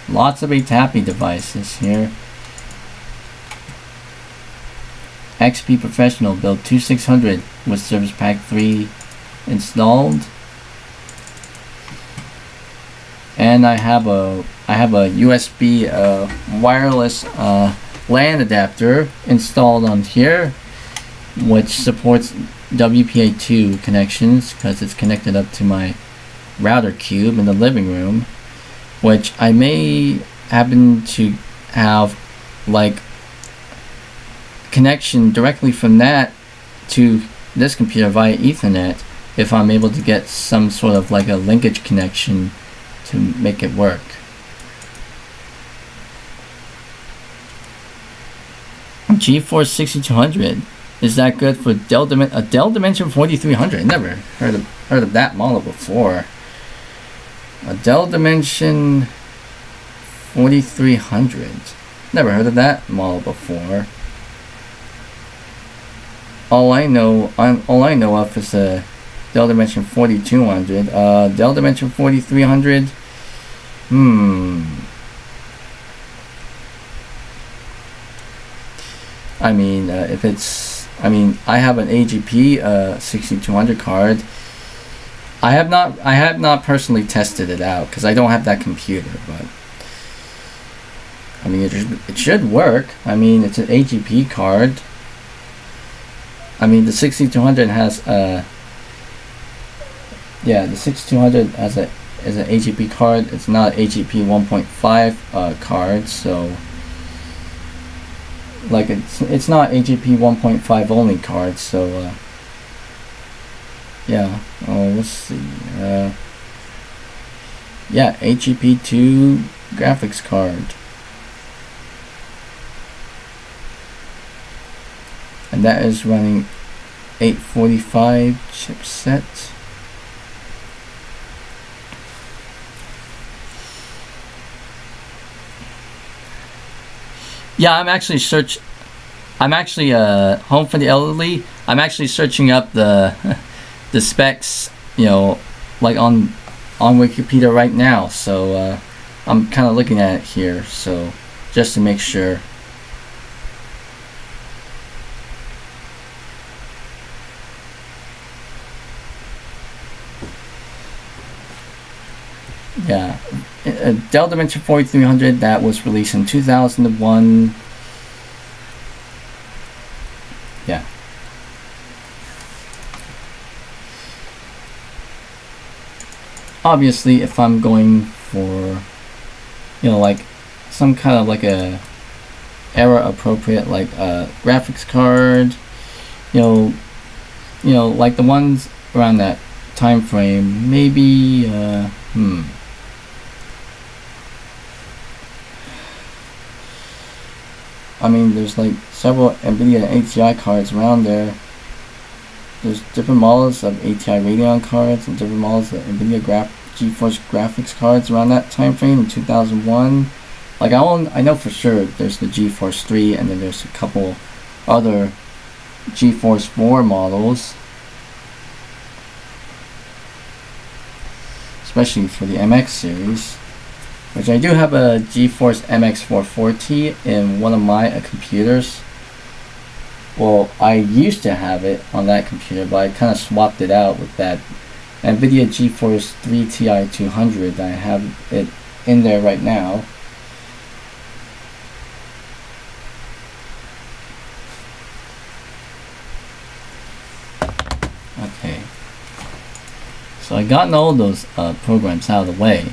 Lots of tapping devices here. XP Professional build 2600 with Service Pack 3 installed. And I have a USB wireless LAN adapter installed on here, which supports WPA2 connections because it's connected up to my router cube in the living room, which I may happen to have like connection directly from that to this computer via Ethernet if I'm able to get some sort of like a linkage connection to make it work. GeForce 6200, is that good for Dell Dimension 4300? Never heard of that model before. A Dell Dimension 4300, never heard of that model before. All I know of is a Dell Dimension 4200. Dell Dimension 4300. I mean, I have an AGP 6200 card. I have not personally tested it out because I don't have that computer, but I mean, it should work. I mean, it's an AGP card. I mean, the 6200 has the 6200 is an AGP card. It's not AGP 1.5 card, so like it's not AGP 1.5 only card. So yeah. Oh, let's see. Yeah, AGP 2 graphics card. And that is running 845 chipset. Yeah, I'm actually home for the elderly. I'm actually searching up the specs, you know, like on Wikipedia right now. So I'm kind of looking at it here, so just to make sure. Yeah, Dell Dimension 4300 that was released in 2001. Yeah. Obviously, if I'm going for, you know, like some kind of like a era appropriate like graphics card, you know, like the ones around that time frame, maybe I mean, there's like several NVIDIA ATI cards around there. There's different models of ATI Radeon cards and different models of NVIDIA GeForce graphics cards around that time frame in 2001. Like I know for sure there's the GeForce 3, and then there's a couple other GeForce 4 models, especially for the MX series. Which I do have a GeForce MX 440 in one of my computers. Well, I used to have it on that computer, but I kind of swapped it out with that NVIDIA GeForce 3 Ti 200. I have it in there right now. Okay. So I gotten all those programs out of the way.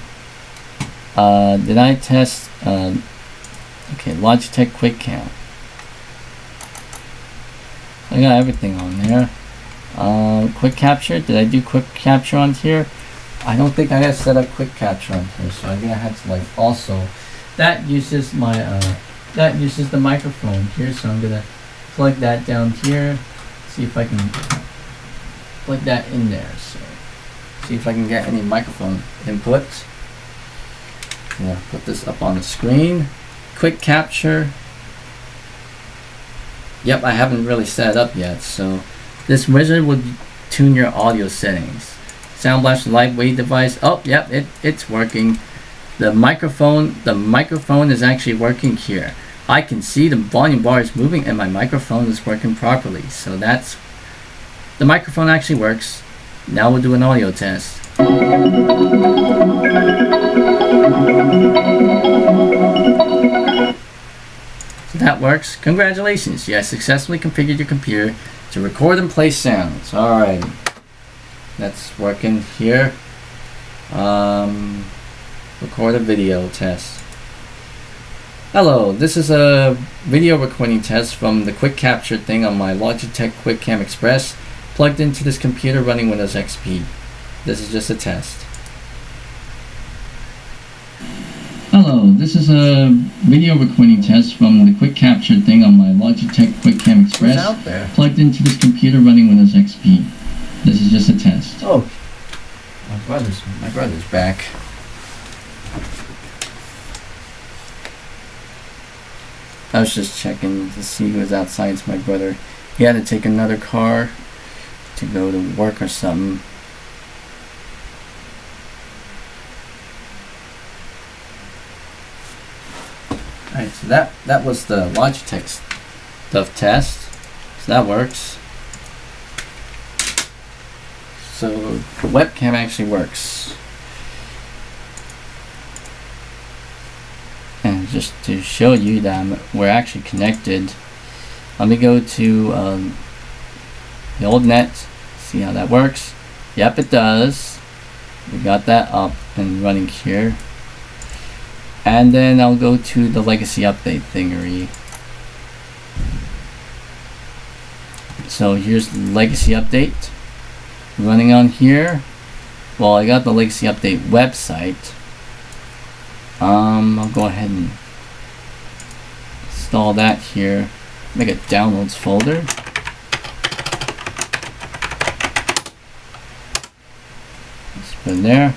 Did I test okay, Logitech Quick Count. I got everything on there. Quick Capture, did I do Quick Capture on here? I don't think I got set up Quick Capture on here, so I'm gonna have to like also that uses my that uses the microphone here, so I'm gonna plug that down here, see if I can plug that in there, so see if I can get any microphone inputs. gonna put this up on the screen. Quick capture. Yep, I haven't really set it up yet, so this wizard would tune your audio settings. Sound Blast lightweight device. Oh, yep, it's working. The microphone is actually working here. I can see the volume bar is moving and my microphone is working properly. So that's, the microphone actually works. Now we'll do an audio test. So that works. Congratulations, you have successfully configured your computer to record and play sounds. Alright, that's working here. Record a video test. Hello, this is a video recording test from the quick capture thing on my Logitech QuickCam Express plugged into this computer running Windows XP. This is just a test. Hello, this is a video recording test from the quick capture thing on my Logitech QuickCam Express plugged into this computer running Windows XP. This is just a test. Oh, my brother's back. I was just checking to see who was outside. It's my brother. He had to take another car to go to work or something. Alright, so that was the Logitech stuff test. So that works. So the webcam actually works. And just to show you that we're actually connected, let me go to the old net, see how that works. Yep, it does. We got that up and running here. And then I'll go to the legacy update thingery. So here's the legacy update running on here. Well, I got the legacy update website. I'll go ahead and install that here. Make a downloads folder. Let's put it there.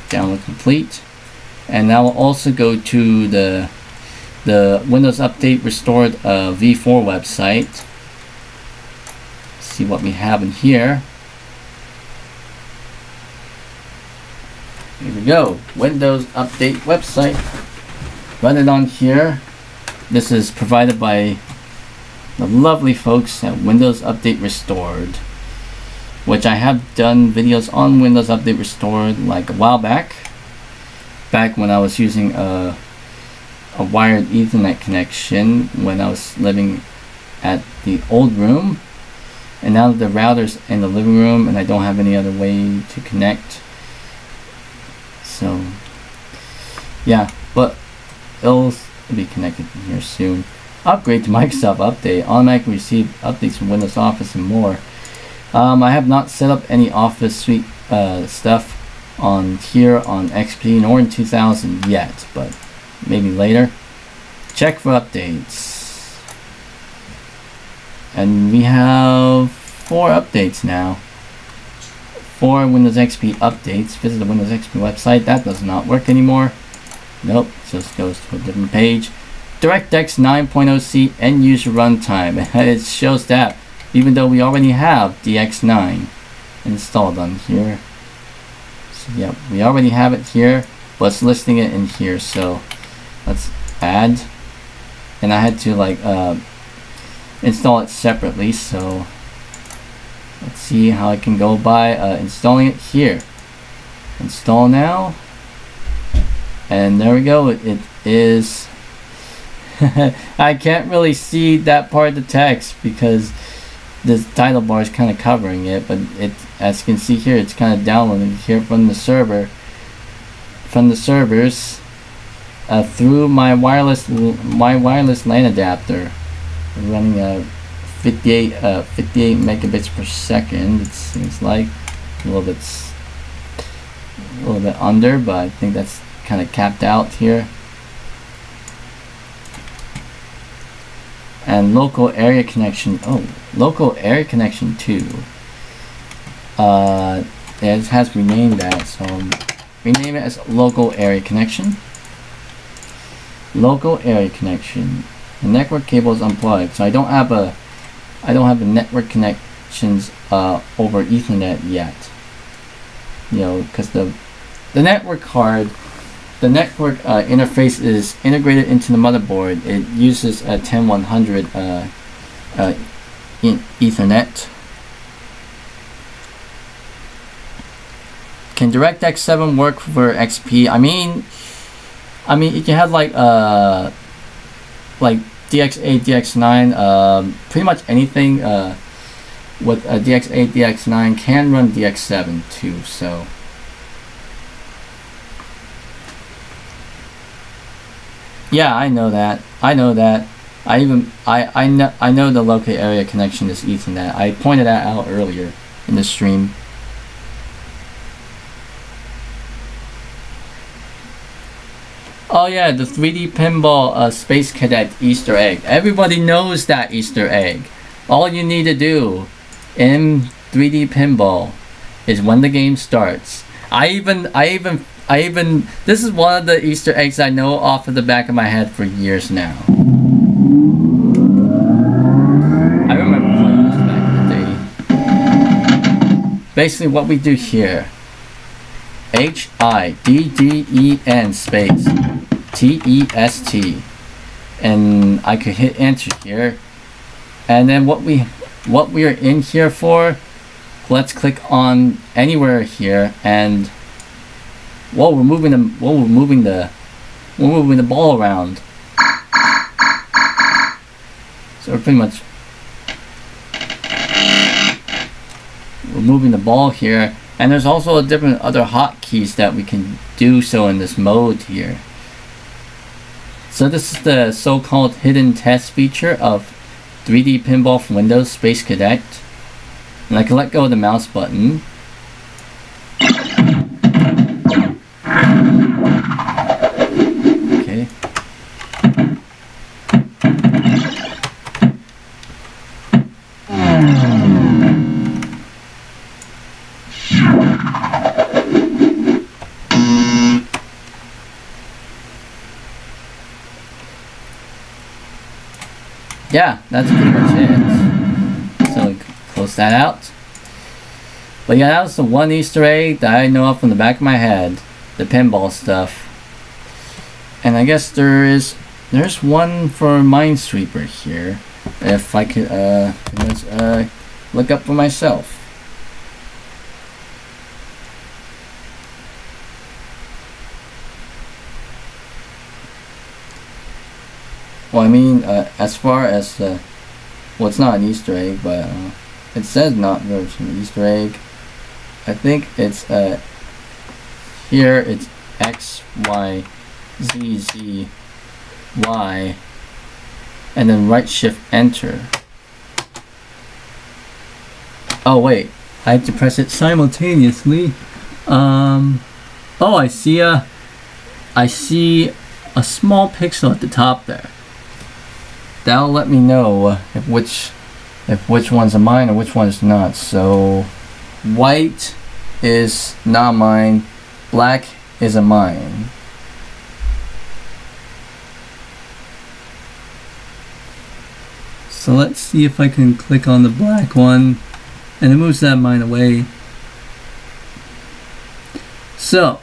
Download complete. And now we'll also go to the Windows Update Restored v4 website. See what we have in here. Here we go. Windows Update website. Run it on here. This is provided by the lovely folks at Windows Update Restored, which I have done videos on Windows Update Restored like a while back when I was using a wired Ethernet connection when I was living at the old room, and now the router's in the living room and I don't have any other way to connect. So yeah, but it'll be connected here soon. Upgrade to Microsoft Update, automatically receive updates from Windows Office and more. I have not set up any Office Suite stuff on here on XP nor in 2000 yet, but maybe later. Check for updates. And we have 4 updates now. 4 Windows XP updates. Visit the Windows XP website. That does not work anymore. Nope, just goes to a different page. DirectX 9.0C end user runtime. It shows that even though we already have DX9 installed on here. So yeah, we already have it here, but it's listing it in here. So let's add. And I had to like install it separately. So let's see how I can go by installing it here. Install now. And there we go. It is. I can't really see that part of the text because this title bar is kind of covering it, but it, as you can see here, it's kind of downloading here from the servers through my wireless LAN adapter, running a 58 megabits per second. It seems like a little bit under, but I think that's kind of capped out here. And local area connection. Oh, local area connection 2. It has renamed that, so rename it as local area connection. Local area connection. The network cable is unplugged, so I don't have a network connections over Ethernet yet. You know, because the network card, the network interface is integrated into the motherboard. It uses a 10100 Ethernet. Can DirectX 7 work for XP? I mean, you can have like DX8, DX9, pretty much anything with a DX8, DX9 can run DX7 too. So yeah, I know that. I know the local area connection is Ethernet. I pointed that out earlier in the stream. Oh yeah, the 3D Pinball Space Cadet Easter egg. Everybody knows that Easter egg. All you need to do in 3D Pinball is when the game starts. I even this is one of the Easter eggs I know off of the back of my head for years now. I remember playing this back in the day. Basically what we do here, HIDDEN space TEST, and I could hit enter here, and then what we are in here for, let's click on anywhere here, and we're moving the ball around. So we're moving the ball here, and there's also different other hotkeys that we can do so in this mode here. So this is the so-called hidden test feature of 3D Pinball for Windows Space Cadet. And I can let go of the mouse button. Okay. Yeah, that's pretty much it. So close that out. But yeah, that was the one Easter egg that I know of from the back of my head, the pinball stuff. And I guess there's one for Minesweeper here, if I could look up for myself. Well, I mean, as far as well, it's not an Easter egg, but it says not version Easter egg. I think it's here it's X Y Z Z Y, and then right shift enter. Oh wait, I have to press it simultaneously. Oh, I see a small pixel at the top there. That'll let me know if which one's a mine or which one's not. So white is not mine, black is a mine. So let's see if I can click on the black one, and it moves that mine away. So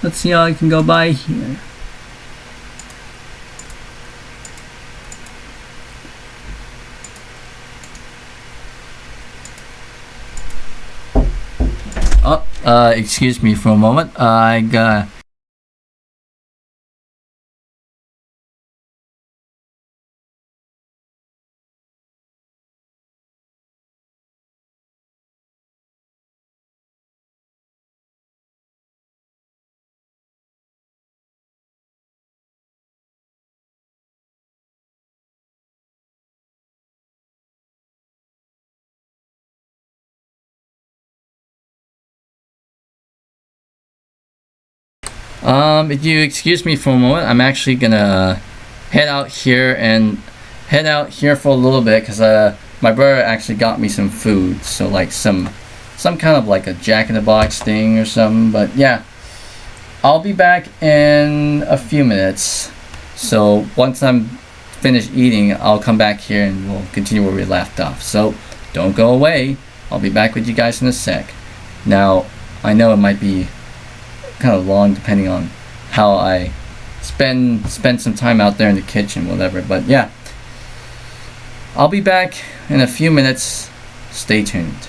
let's see how I can go by here. Excuse me for a moment. I got. If you excuse me for a moment, I'm actually gonna head out here for a little bit, because my brother actually got me some food, so like some some kind of like a jack-in-the-box thing or something. But yeah, I'll be back in a few minutes. So once I'm finished eating, I'll come back here and we'll continue where we left off. So don't go away. I'll be back with you guys in a sec. Now, I know it might be kind of long depending on how I spend some time out there in the kitchen, whatever. But yeah, I'll be back in a few minutes. Stay tuned.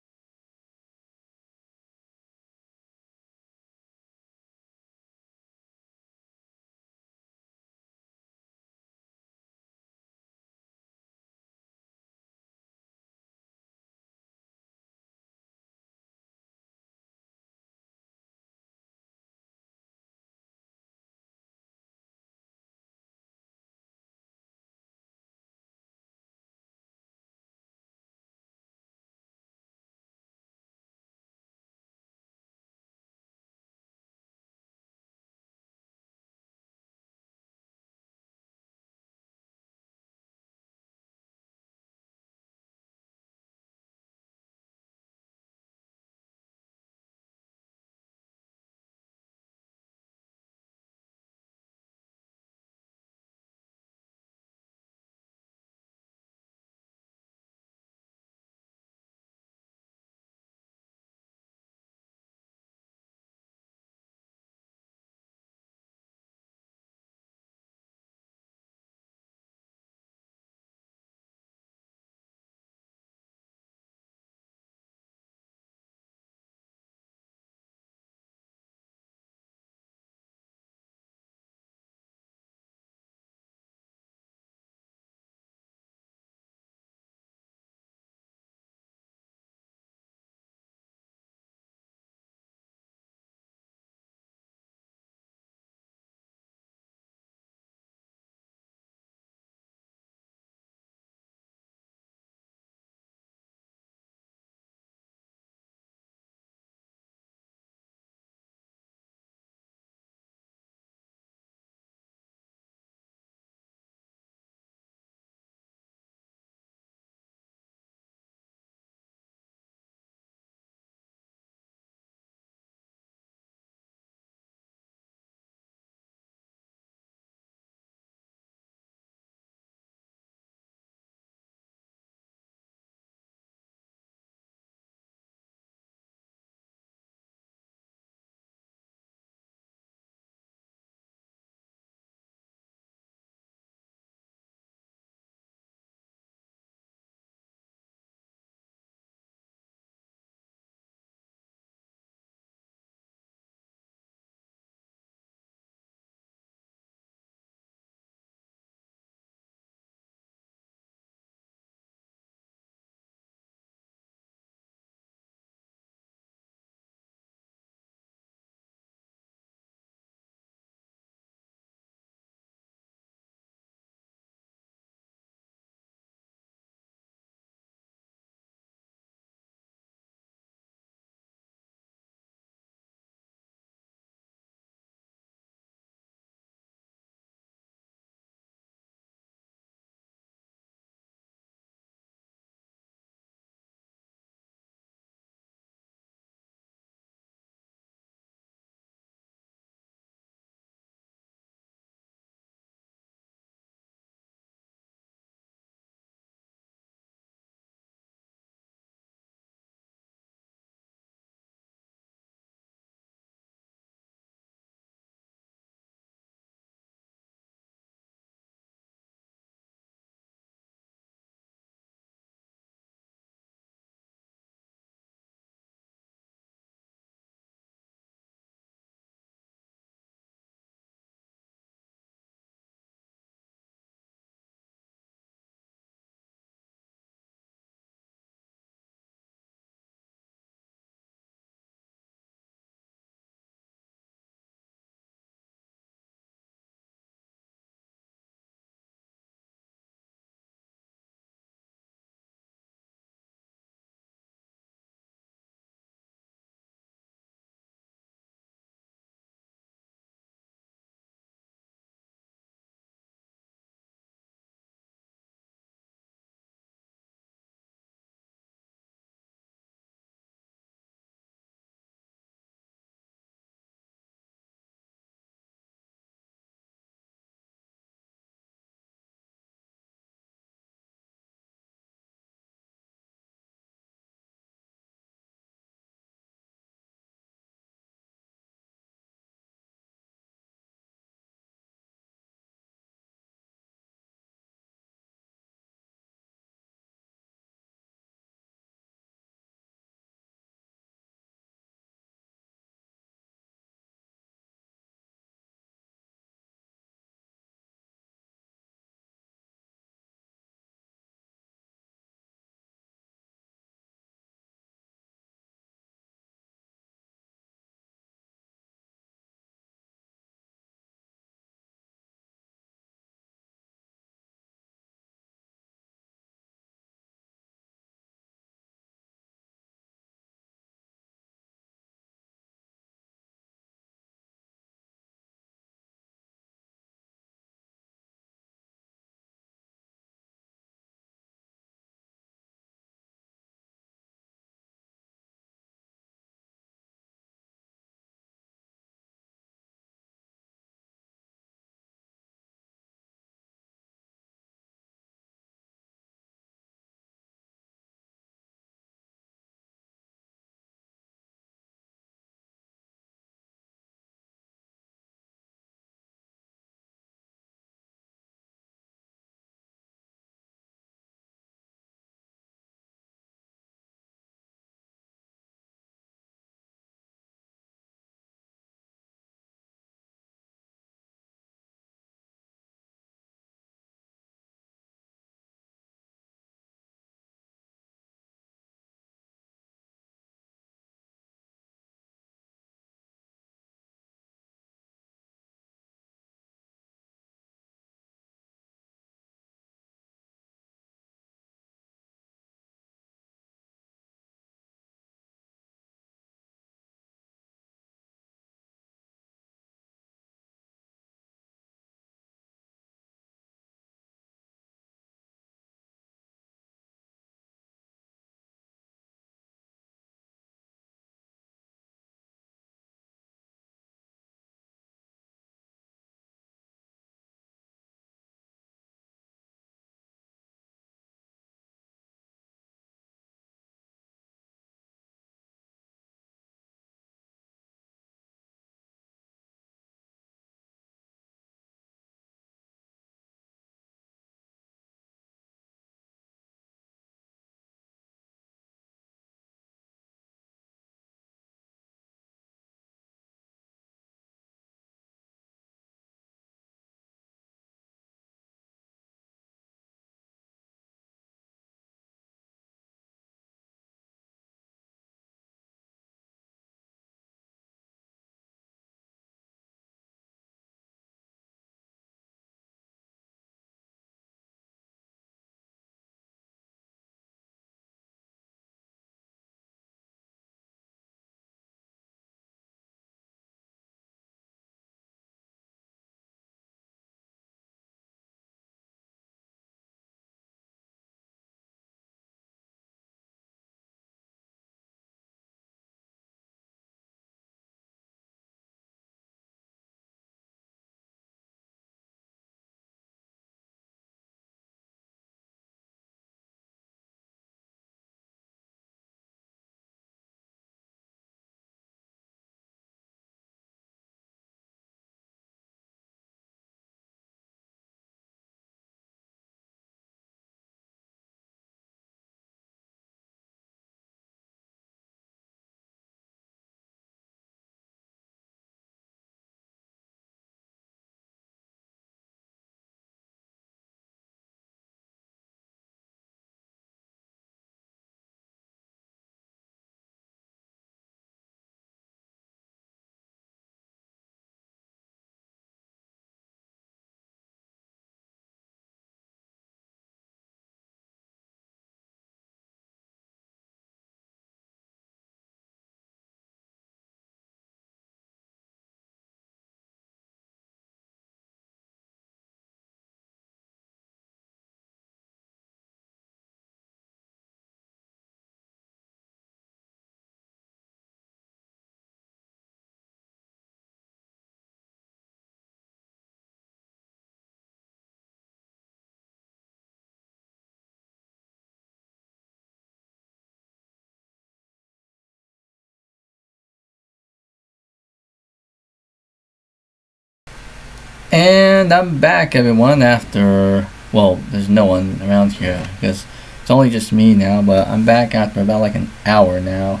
And I'm back, everyone, after, well, there's no one around here because it's only just me now, but I'm back after about like an hour now,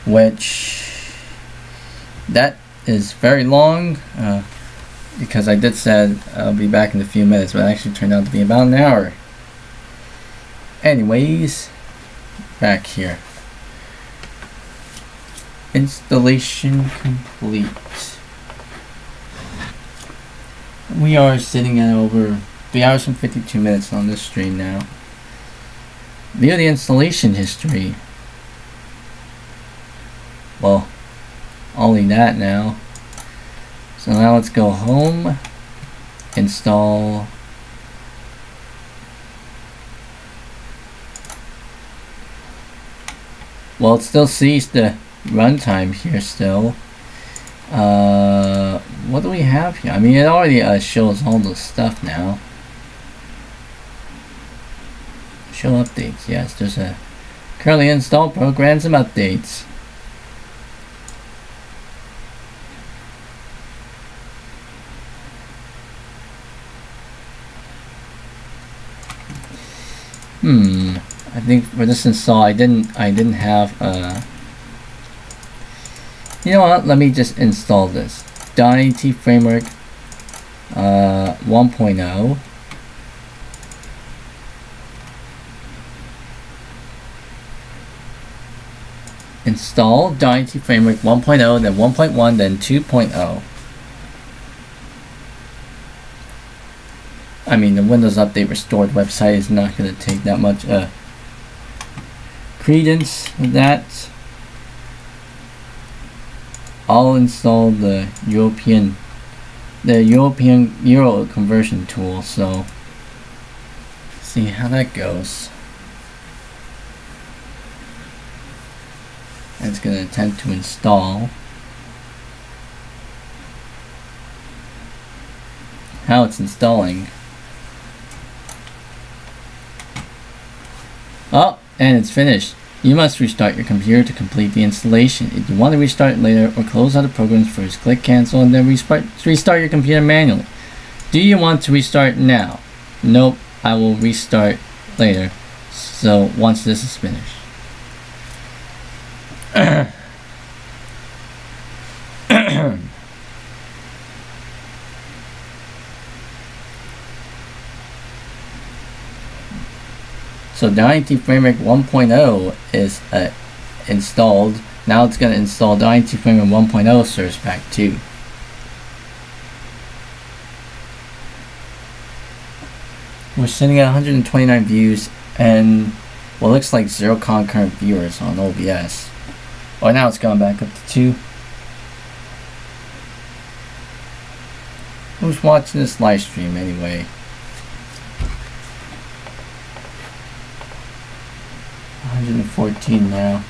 which that is very long because I did said I'll be back in a few minutes, but it actually turned out to be about an hour. Anyways, back here. Installation complete. We are sitting at over 3 hours and 52 minutes on this stream now. View the installation history. Well, only that now. So now let's go home, install. Well, it still sees the runtime here still. What do we have here? I mean, it already shows all the stuff now. Show updates. Yes, there's a currently installed programs and updates. I think for this install, I didn't have you know what? Let me just install this. .NET Framework 1.0. Install .NET Framework 1.0, then 1.1, then 2.0. I mean, the Windows Update Restored website is not going to take that much credence with that. I'll install the European Euro conversion tool, so see how that goes. It's going to attempt to install. How it's installing. Oh, and it's finished. You must restart your computer to complete the installation. If you want to restart later or close out the programs first, click cancel and then restart your computer manually. Do you want to restart now? Nope, I will restart later. So once this is finished. So .NET Framework 1.0 is installed. Now it's going to install .NET Framework 1.0 Service Pack 2. We're sitting at 129 views and what looks like 0 concurrent viewers on OBS. Well, now it's gone back up to 2. Who's watching this live stream anyway? 114 now.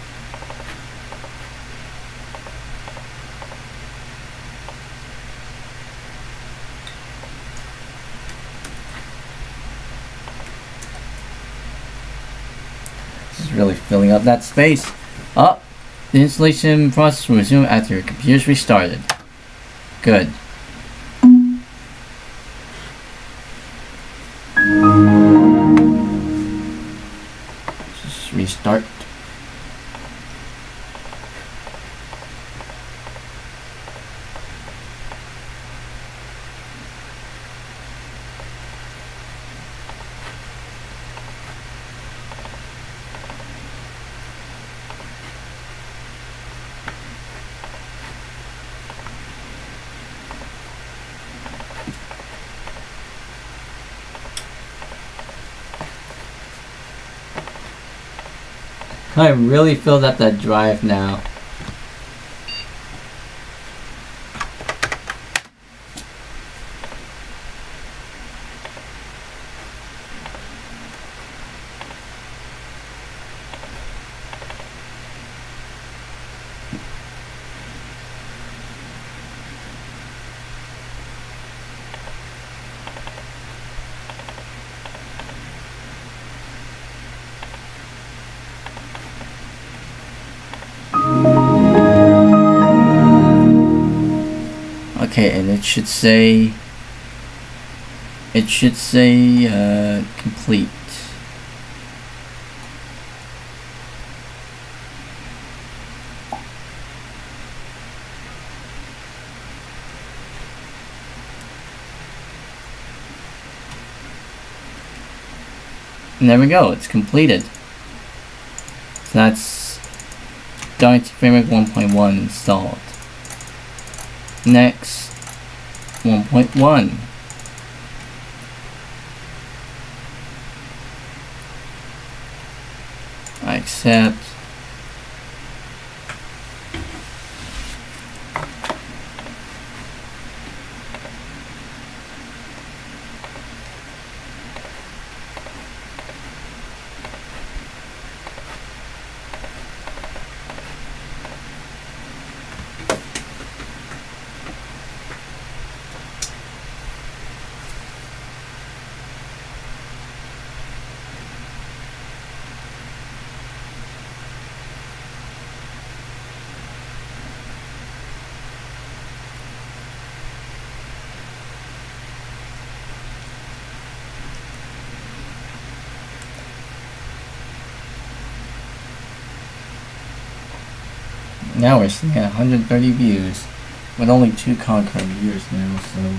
This is really filling up that space. Oh, the installation process will resume after your computer's restarted. Good. Restart. I really filled up that drive now. Okay, and it should say it should say complete. And there we go, it's completed. So that's Dynamic Framework 1.1 installed. Next, 1.1. I accept. Now we're seeing 130 views with only 2 concurrent viewers now, so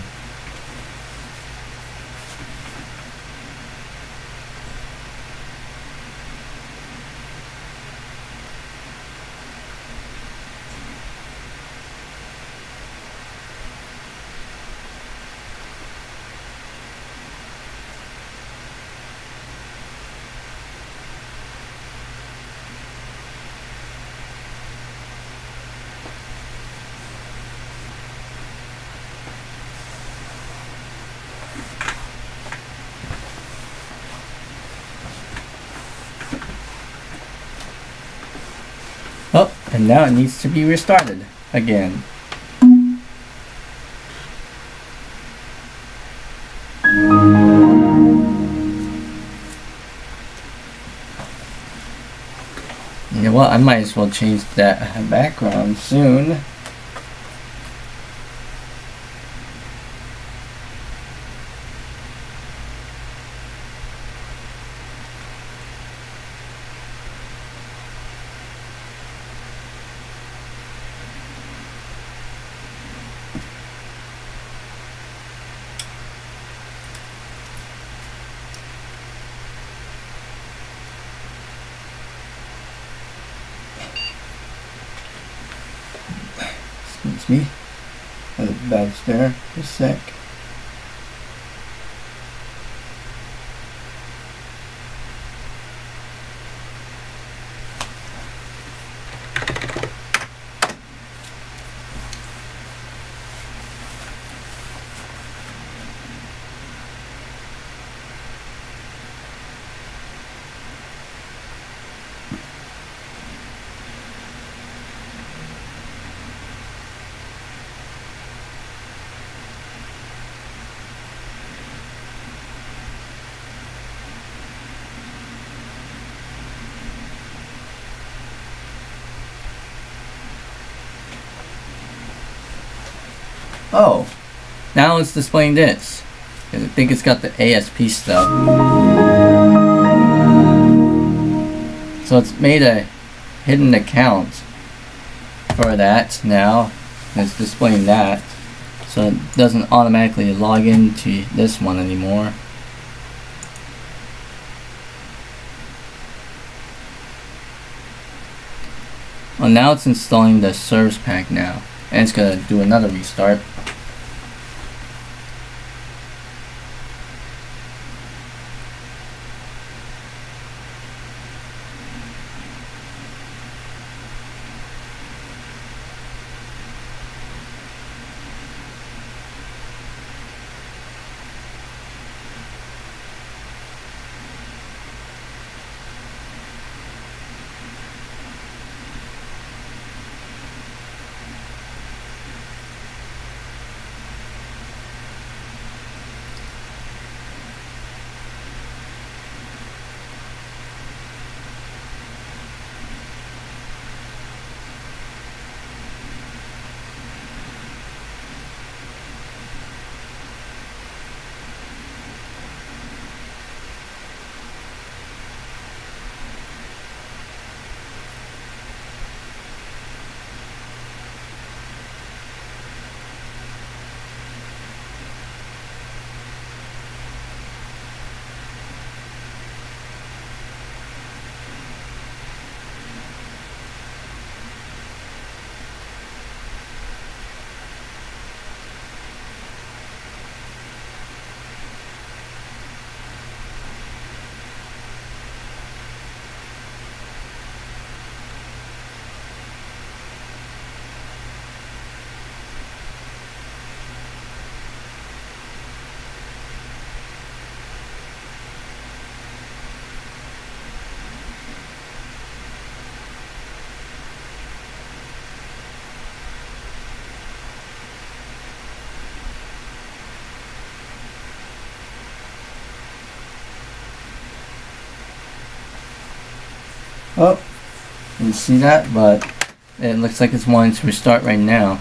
oh, and now it needs to be restarted again. You know what, I might as well change that background soon. Excuse me. Let it bounce there for a sec. Oh, now it's displaying this. I think it's got the ASP stuff. So it's made a hidden account for that now. And it's displaying that. So it doesn't automatically log into this one anymore. Well, now it's installing the service pack now. And it's gonna do another restart. Oh, you see that? But it looks like it's wanting to restart right now.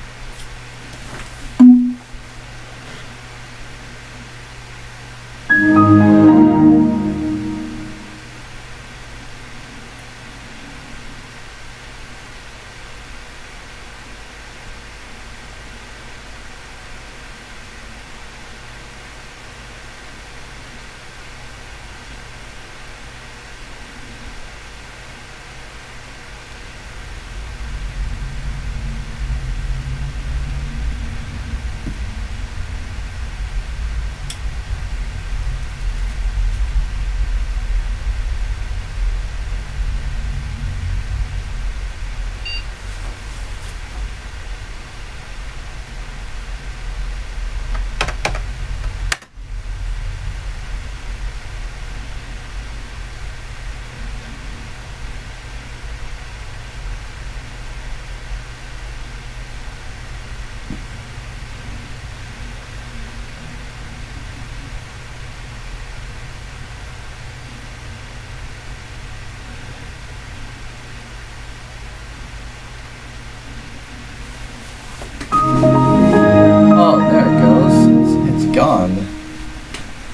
Oh, there it goes. It's gone.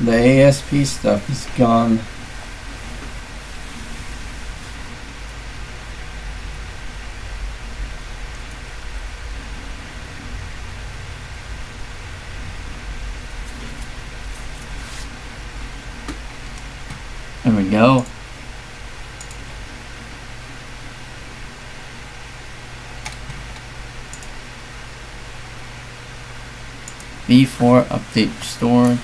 The ASP stuff is gone. There we go. V4 update restored.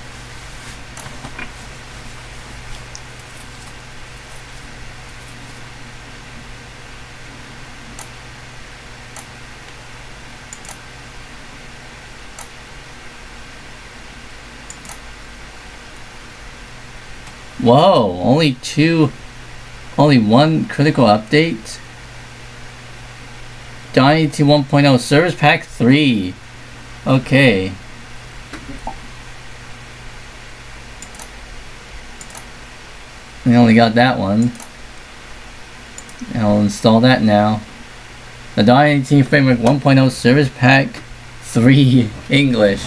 Whoa, only one critical update? .NET 1.0 Service Pack 3. Okay. We only got that one. I'll install that now. The .NET Framework 1.0 Service Pack 3 English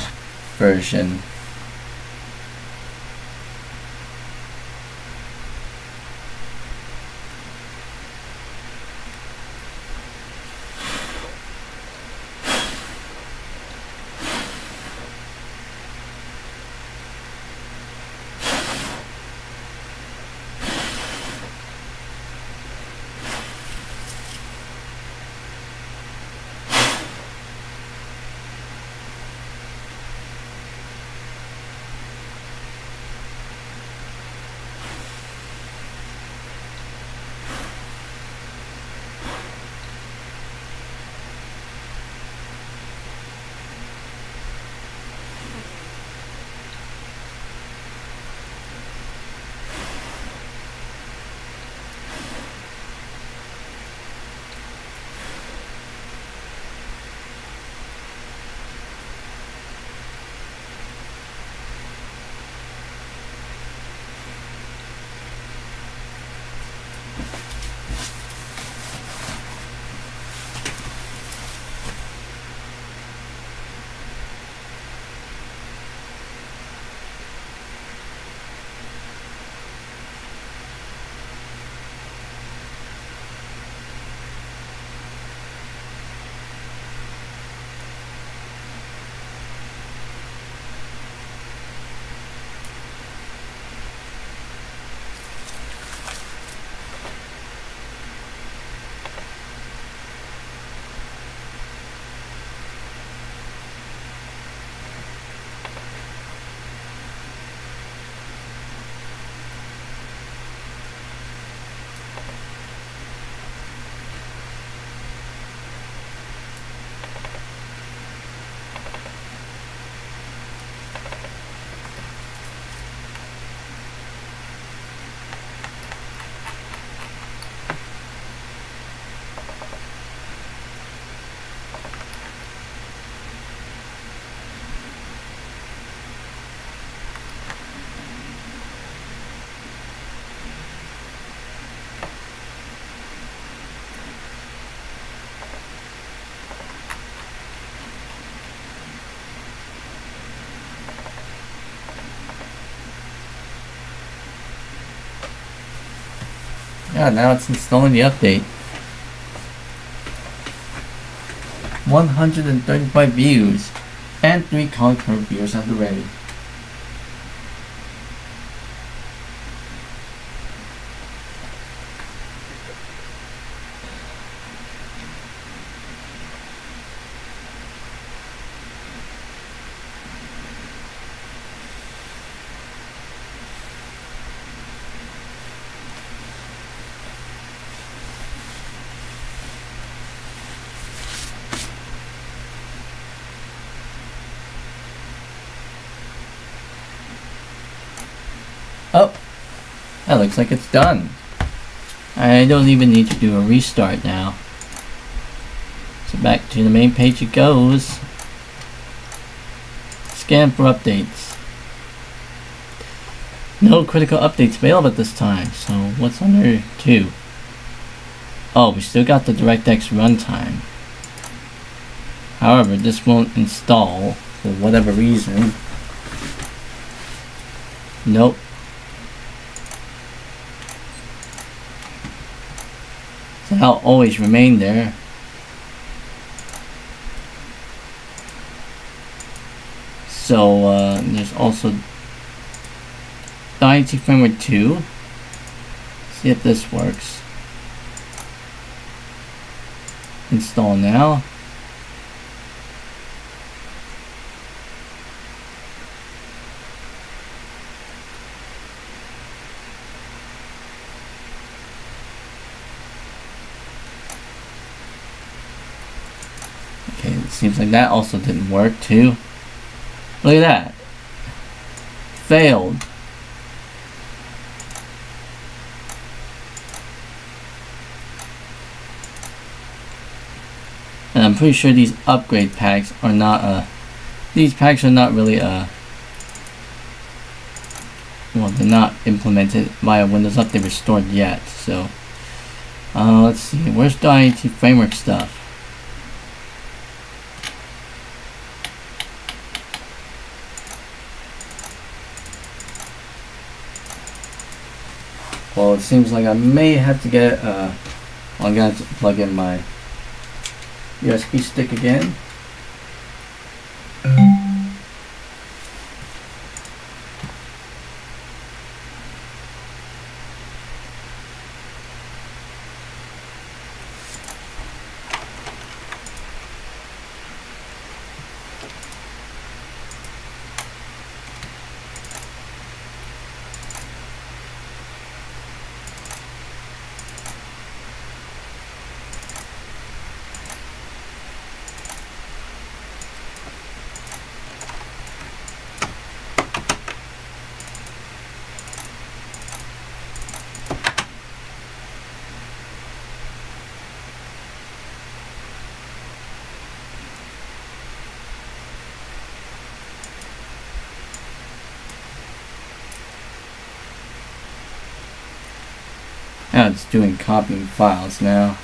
version. Yeah, now it's installing the update. 135 views and 3 concurrent viewers at the ready. Oh, that looks like it's done. I don't even need to do a restart now. So back to the main page it goes. Scan for updates. No critical updates available at this time. So what's under 2? Oh, we still got the DirectX runtime. However, this won't install for whatever reason. Nope. So that'll always remain there. So there's also Unity Framework 2. See if this works. Install now. Okay, it seems like that also didn't work too. Look at that. Failed. And I'm pretty sure these upgrade packs are not these packs are not really well, they're not implemented via Windows Update Restored yet. So let's see, where's the IT framework stuff? Well, it seems like I may have to get I'm gonna have to plug in my USB stick again. Now it's doing copying files now.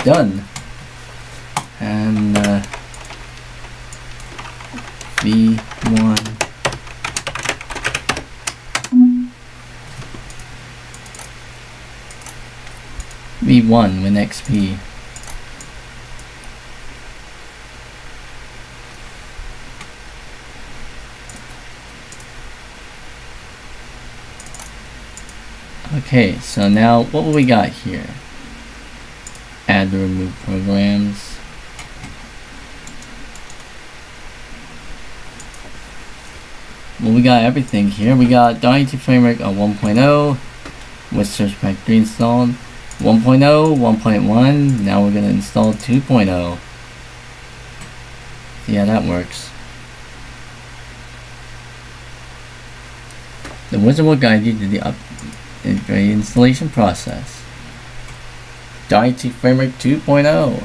done. And V1 V1 with XP. Okay, so now what we got here? Add or remove programs. Well, we got everything here. We got .NET Framework on 1.0 with Search Pack 3 installed. 1.0, 1.1. Now we're gonna install 2.0. See how that works. The wizard will guide you to the upgrade installation process. .NET Framework 2.0.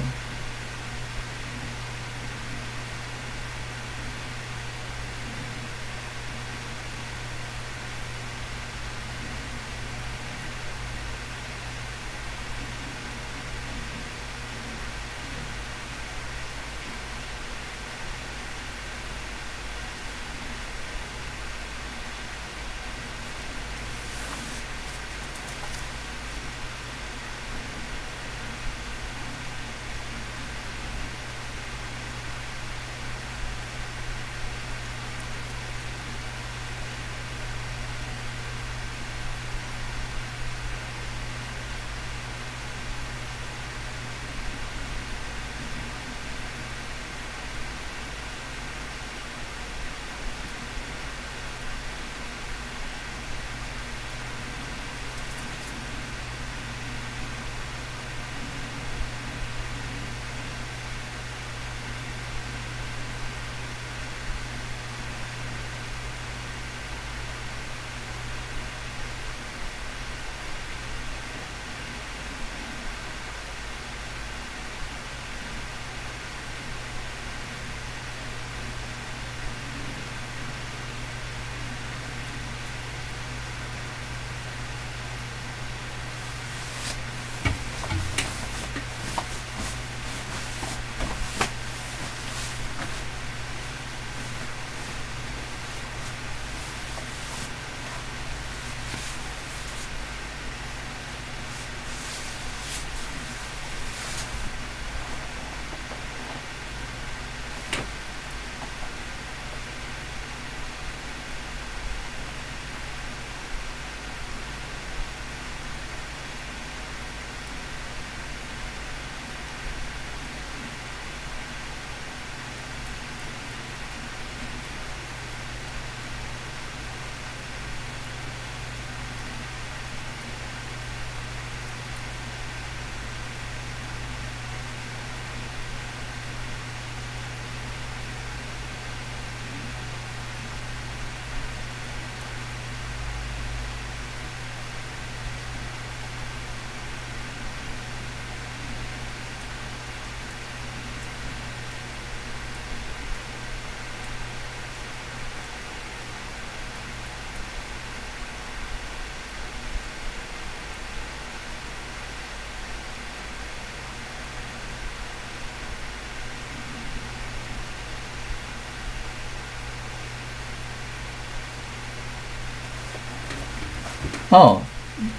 Oh,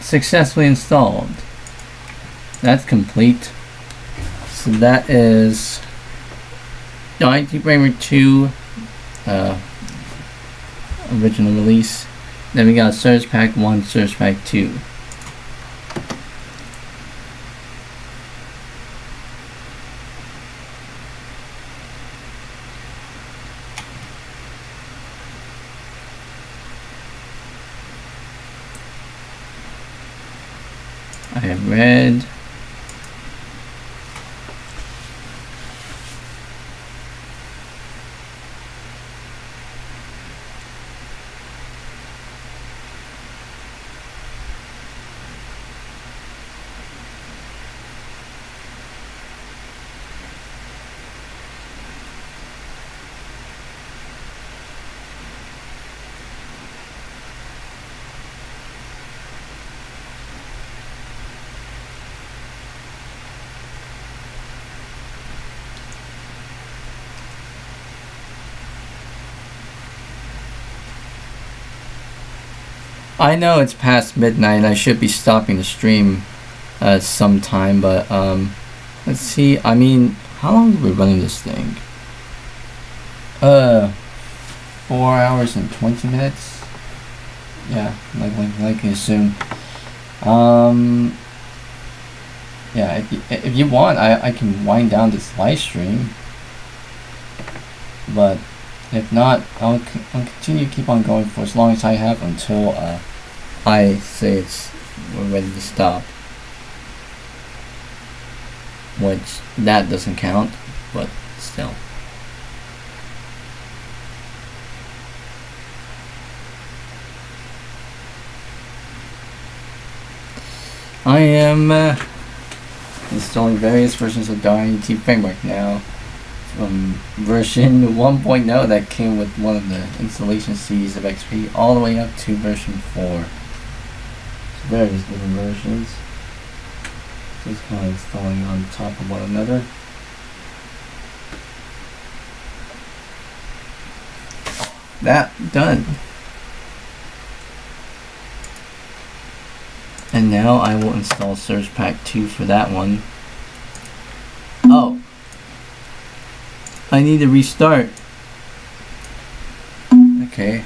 successfully installed. That's complete. So that is .NET Framework 2 original release. Then we got Search Pack 1, Search Pack 2. I have read. I know it's past midnight. I should be stopping the stream sometime, but let's see. I mean, how long have we been running this thing? 4 hours and 20 minutes. Yeah, like I assume. Yeah, if you want, I can wind down this live stream. But if not, I'll continue to keep on going for as long as I have until I say we're ready to stop. Which that doesn't count, but still. I am installing various versions of .NET framework now. From version 1.0 that came with one of the installation CDs of XP all the way up to version 4. So various different versions. Just kind of installing on top of one another. That done. And now I will install Surge Pack 2 for that one. Oh! I need to restart. Okay.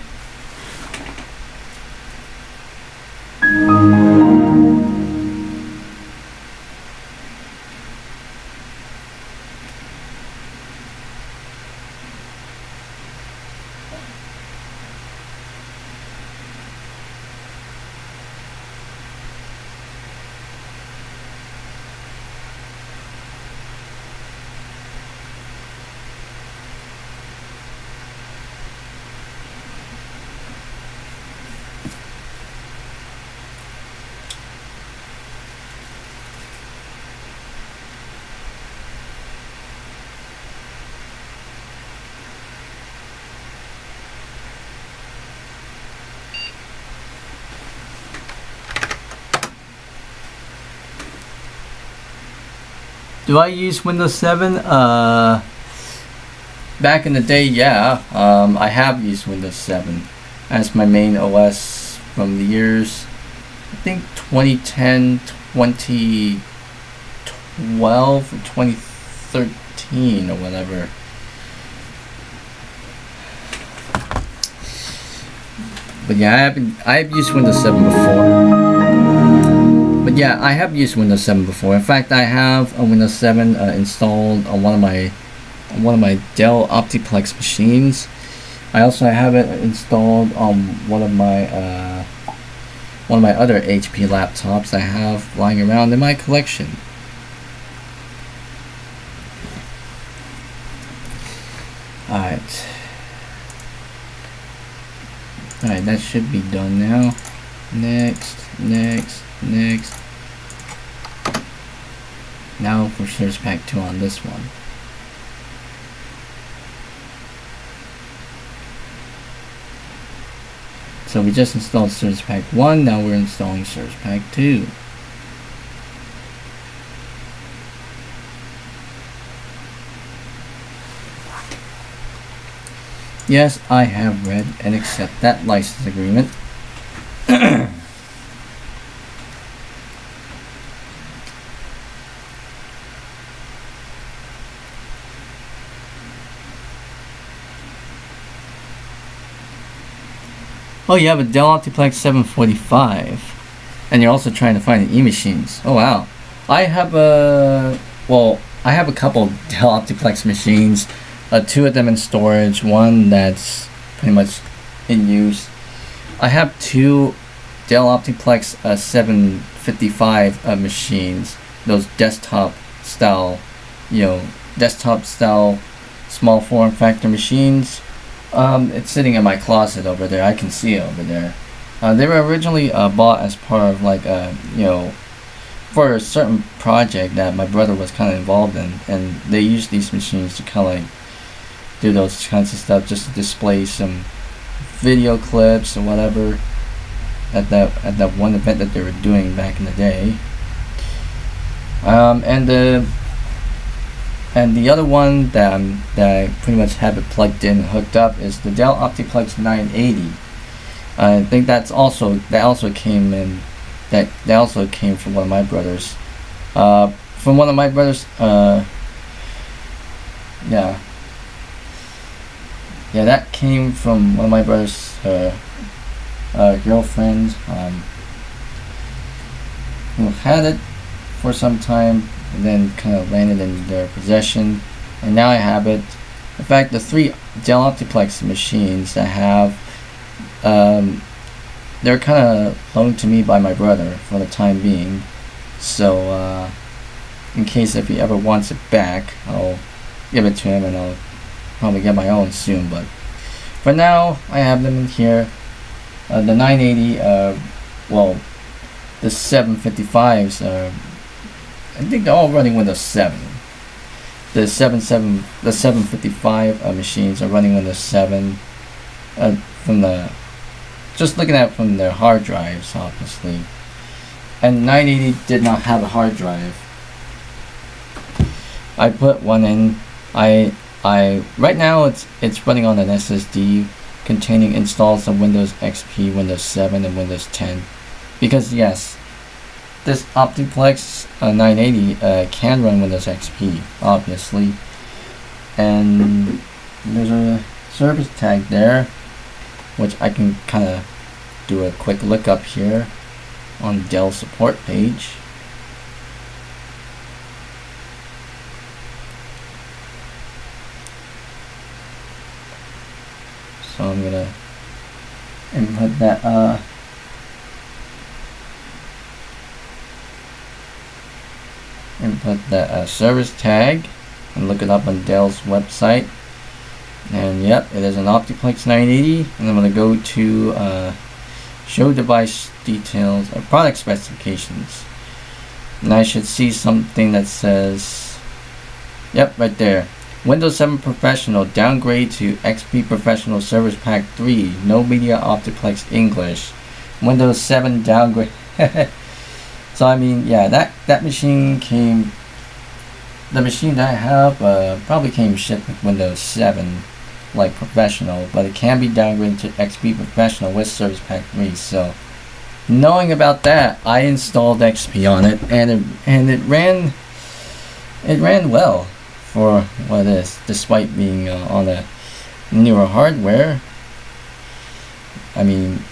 Do I use Windows 7? Back in the day, yeah. I have used Windows 7 as my main OS from the years, I think 2010, 2012, or 2013 or whatever. But yeah, I've used Windows 7 before. But yeah, I have used Windows 7 before. In fact, I have a Windows 7 installed on one of my Dell Optiplex machines. I also have it installed on one of my other HP laptops I have lying around in my collection. Alright, that should be done now. Next. Now for Surge Pack 2 on this one. So we just installed Surge Pack 1, now we're installing Surge Pack 2. Yes, I have read and accept that license agreement. Oh, you have a Dell Optiplex 745, and you're also trying to find the E-machines. Oh wow, I have a couple Dell Optiplex machines, 2 of them in storage, one that's pretty much in use. I have 2 Dell Optiplex 755 machines, those desktop style small form factor machines. It's sitting in my closet over there. I can see it over there. They were originally bought as part of like for a certain project that my brother was kind of involved in, and they used these machines to kind of like do those kinds of stuff, just to display some video clips or whatever at that one event that they were doing back in the day. And the other one that I pretty much have it plugged in and hooked up is the Dell Optiplex 980. I think that also came in. That also came from one of my brothers. From one of my brothers. Yeah. Yeah, that came from one of my brother's girlfriends. Who had it for some time and then kind of landed in their possession, and now I have it. In fact, the 3 Dell Optiplex machines that I have, they're kind of loaned to me by my brother for the time being. So, in case if he ever wants it back, I'll give it to him, and I'll probably get my own soon. But for now, I have them in here. The 980, well, the 755s, I think they're all running Windows 7. The 755 machines are running Windows 7. From the just looking at it from their hard drives, obviously. And 980 did not have a hard drive. I put one in. I right now it's running on an SSD containing installs of Windows XP, Windows 7, and Windows 10. Because yes, this Optiplex 980 can run Windows XP, obviously. And there's a service tag there, which I can kind of do a quick look up here on Dell support page. So I'm gonna input that service tag and look it up on Dell's website. And yep, it is an Optiplex 980. And I'm gonna go to show device details or product specifications, and I should see something that says, yep, right there, Windows 7 Professional downgrade to XP Professional Service Pack 3, no media Optiplex English, Windows 7 downgrade. So I mean, yeah, that machine came, the machine that I have probably came shipped with Windows 7 like Professional, but it can be downgraded to XP Professional with Service Pack 3. So knowing about that, I installed XP on it, and it ran well for what it is, despite being on a newer hardware. I mean,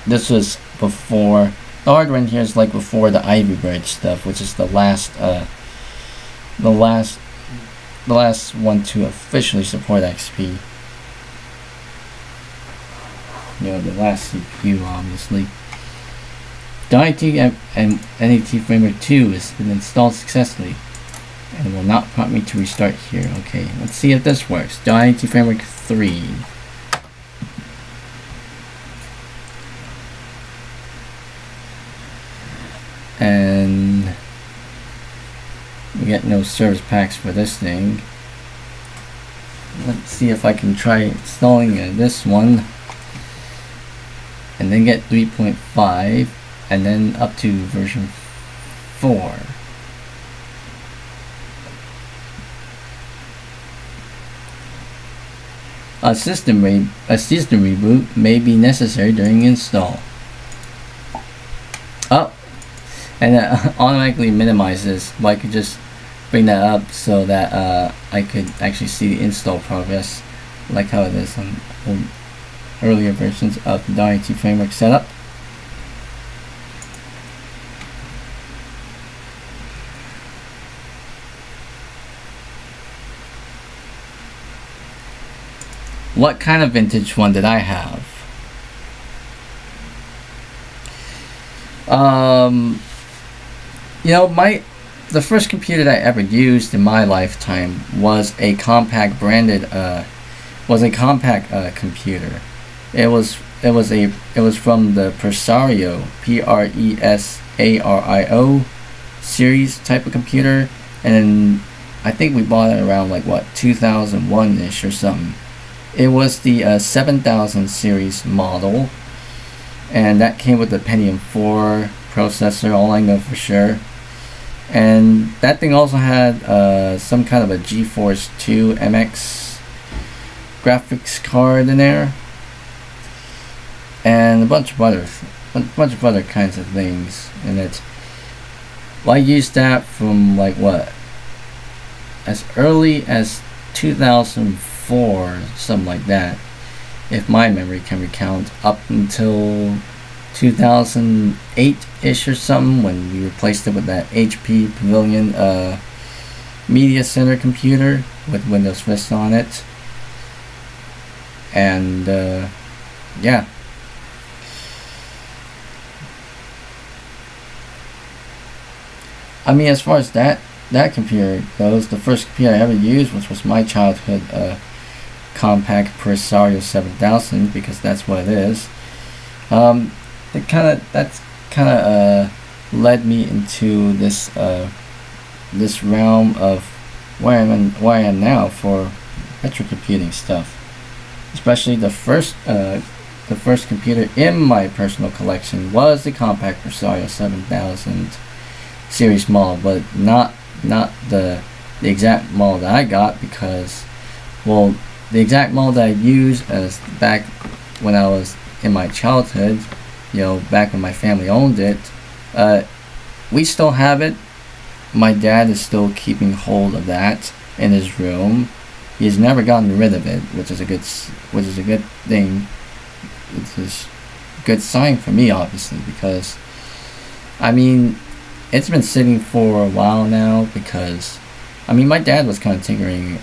this was before the hardware in here is like before the Ivy Bridge stuff, which is the last one to officially support XP. You know, the last CPU, obviously. The NAT and NAT Framework 2 has been installed successfully and will not prompt me to restart here. Okay, let's see if this works. The NAT Framework 3. And we get no service packs for this thing. Let's see if I can try installing this one, and then get 3.5, and then up to version 4. A system reboot may be necessary during install. Oh, and it automatically minimizes, but I could just bring that up so that I could actually see the install progress, like how it is on earlier versions of the NAT framework setup. What kind of vintage one did I have? You know, the first computer that I ever used in my lifetime was a compact branded computer. It was from the Presario, Presario series type of computer, and I think we bought it around like what, 2001-ish or something. It was the 7000 series model, and that came with the Pentium 4 processor, all I know for sure. And that thing also had some kind of a GeForce 2 MX graphics card in there. and a bunch of other kinds of things in it. Well, I used that from like what, as early as 2004, something like that, if my memory can recount, up until 2008-ish or something, when we replaced it with that HP Pavilion Media Center computer with Windows Vista on it. And yeah. I mean, as far as that computer goes, the first computer I ever used, which was my childhood compact Presario 7000, because that's what it is. That's kind of led me into this this realm of where I am now for retrocomputing stuff. Especially the first computer in my personal collection was the compact Presario 7000 series model, but not the exact model that I got, because, well, the exact model that I used as back when I was in my childhood, back when my family owned it, we still have it. My dad is still keeping hold of that in his room. He's never gotten rid of it, which is a good thing. It's a good sign for me, obviously, because, I mean, it's been sitting for a while now, because, I mean, my dad was kind of tinkering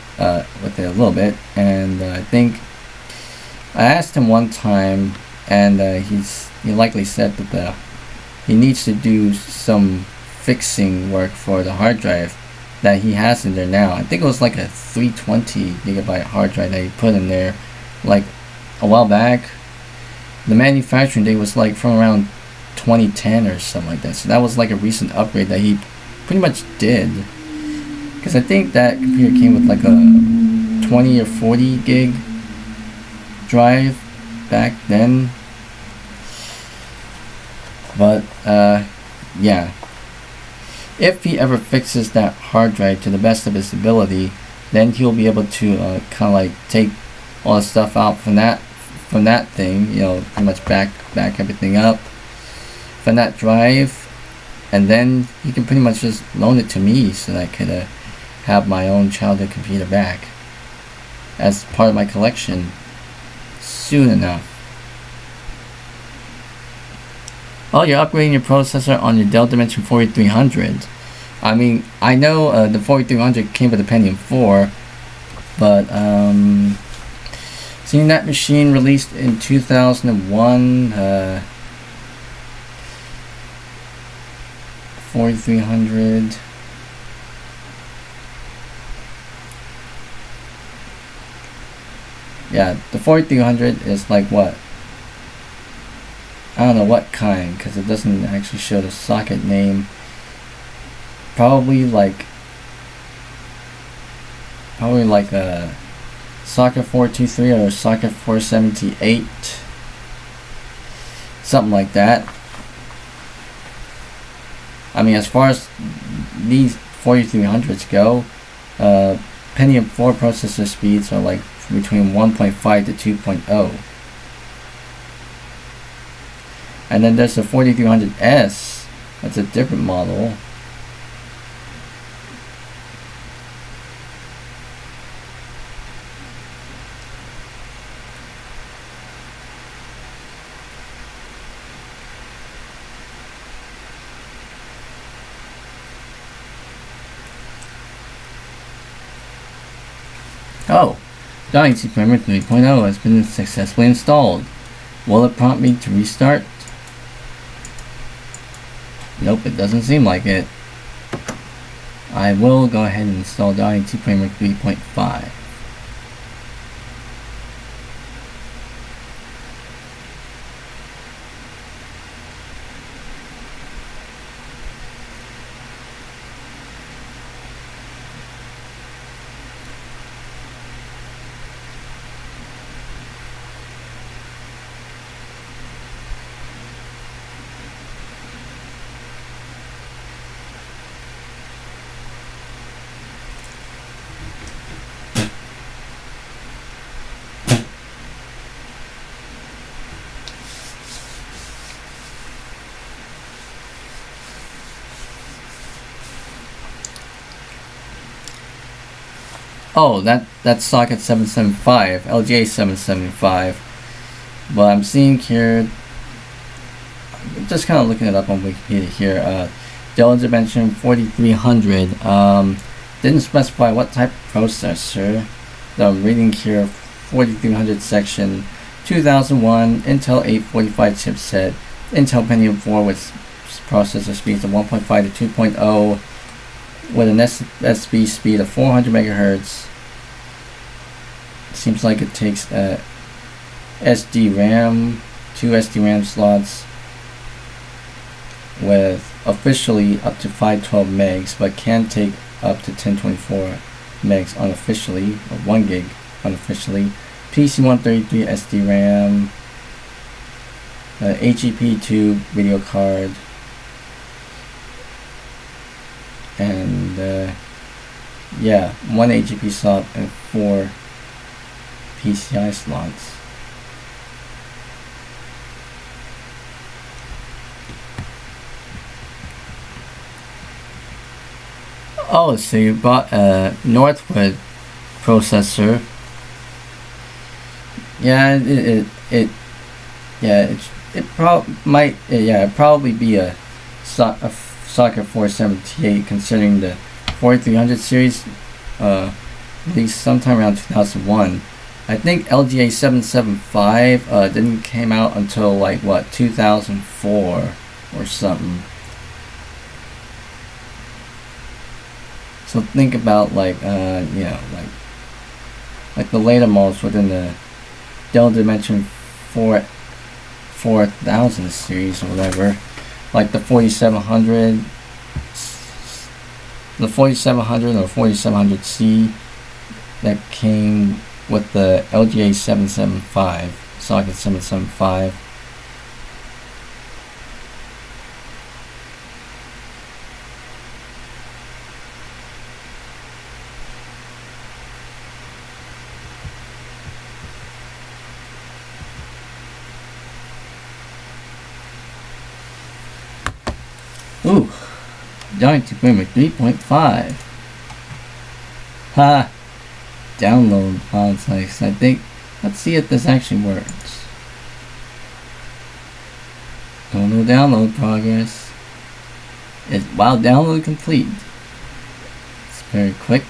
with it a little bit, and I think I asked him one time, and he likely said that he needs to do some fixing work for the hard drive that he has in there now. I think it was like a 320 gigabyte hard drive that he put in there like a while back. The manufacturing date was like from around 2010 or something like that, so that was like a recent upgrade that he pretty much did, because I think that computer came with like a 20 or 40 gig drive back then. But yeah, if he ever fixes that hard drive to the best of his ability, then he'll be able to kind of like take all the stuff out from that thing, pretty much back everything up from that drive, and then he can pretty much just loan it to me so that I could have my own childhood computer back as part of my collection soon enough. Oh, you're upgrading your processor on your Dell Dimension 4300. I mean, I know the 4300 came with a Pentium 4, but seeing that machine released in 2001, 4300. Yeah, the 4300 is like what? I don't know what kind, because it doesn't actually show the socket name. Probably like a socket 423 or socket 478, something like that. I mean, as far as these 4300s go, Pentium 4 processor speeds are like between 1.5 to 2.0. And then there's the 4300S. That's a different model. Oh, Galaxy Primer 3.0 has been successfully installed. Will it prompt me to restart? Nope, it doesn't seem like it. I will go ahead and install Galaxy Primer 3.5. Oh, that's socket 775, LGA 775. But I'm seeing here, I'm just kind of looking it up on Wikipedia here. Dell Dimension 4300. Didn't specify what type of processor. I'm reading here 4300 section 2001 Intel 845 chipset, Intel Pentium 4 with processor speeds of 1.5 to 2.0 with an SSD speed of 400 megahertz. Seems like it takes a SD RAM, 2 SD RAM slots with officially up to 512 megs, but can take up to 1024 megs unofficially, or 1 gig unofficially. PC133 SD RAM, HEP2 video card, and yeah, 1 HEP slot and 4 PCI slots. Oh, so you bought a Northwood processor. Yeah, it'd probably be a socket 478, considering the 4300 series released sometime around 2001. I think LGA 775 didn't came out until like what, 2004 or something. So think about like like the later models within the Dell Dimension 4000 series or whatever, like the 4700, or 4700C that came with the LGA 775 socket 775. Ooh, down to Boomer 3.5. Ha! Download files nice. I think, let's see if this actually works. Total download progress. Wow, download complete. It's very quick,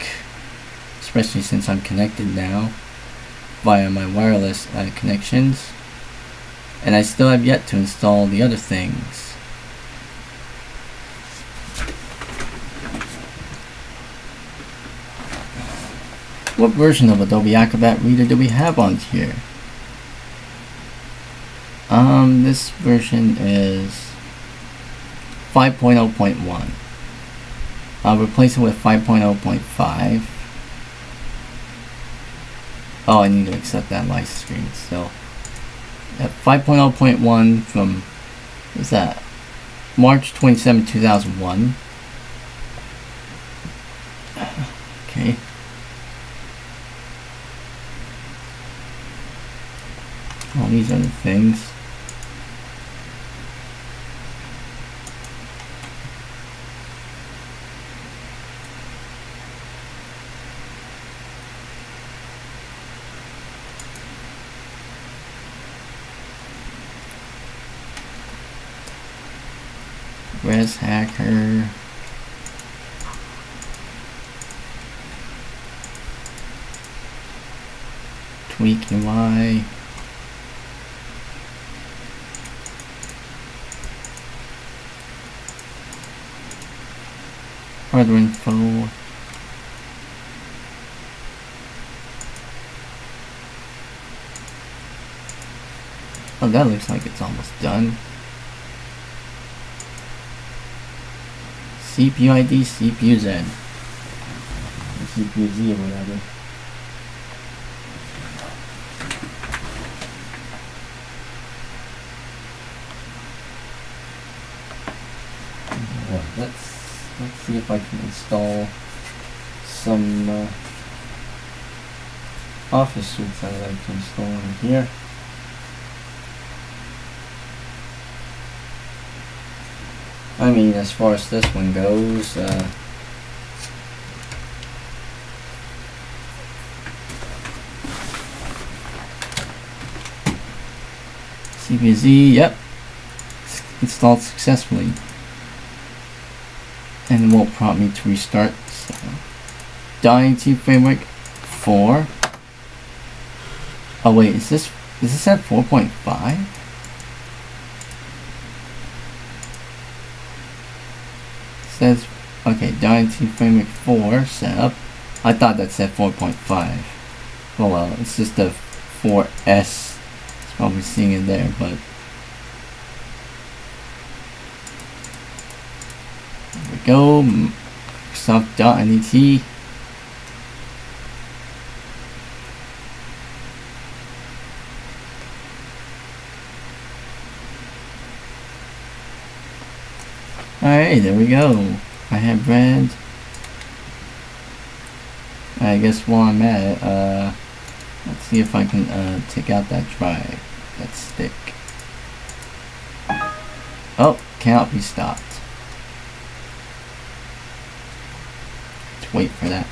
especially since I'm connected now via my wireless connections. And I still have yet to install the other things. What version of Adobe Acrobat Reader do we have on here? This version is 5.0.1. I'll replace it with 5.0.5. Oh, I need to accept that live stream. So, at 5.0.1 from, what's that? March 27, 2001. Okay. All these other things. Res Hacker. Tweak UI. Hardware info. Oh, that looks like it's almost done. CPU ID, CPU Z. Or CPU Z or whatever. Let's see if I can install some Office suites that I like to install in here. I mean, as far as this one goes, CPZ, yep. Installed successfully. And it won't prompt me to restart. So. .NET Framework 4. Oh wait, is this at 4.5? Says okay, .NET Framework 4 setup. I thought that said 4.5. Oh well, it's just the 4S. It's probably seeing it there, but there we go. Microsoft.NET. Alright, there we go. I have brand. I guess while I'm at it, let's see if I can take out that drive, that stick. Oh, cannot be stopped. Let's wait for that.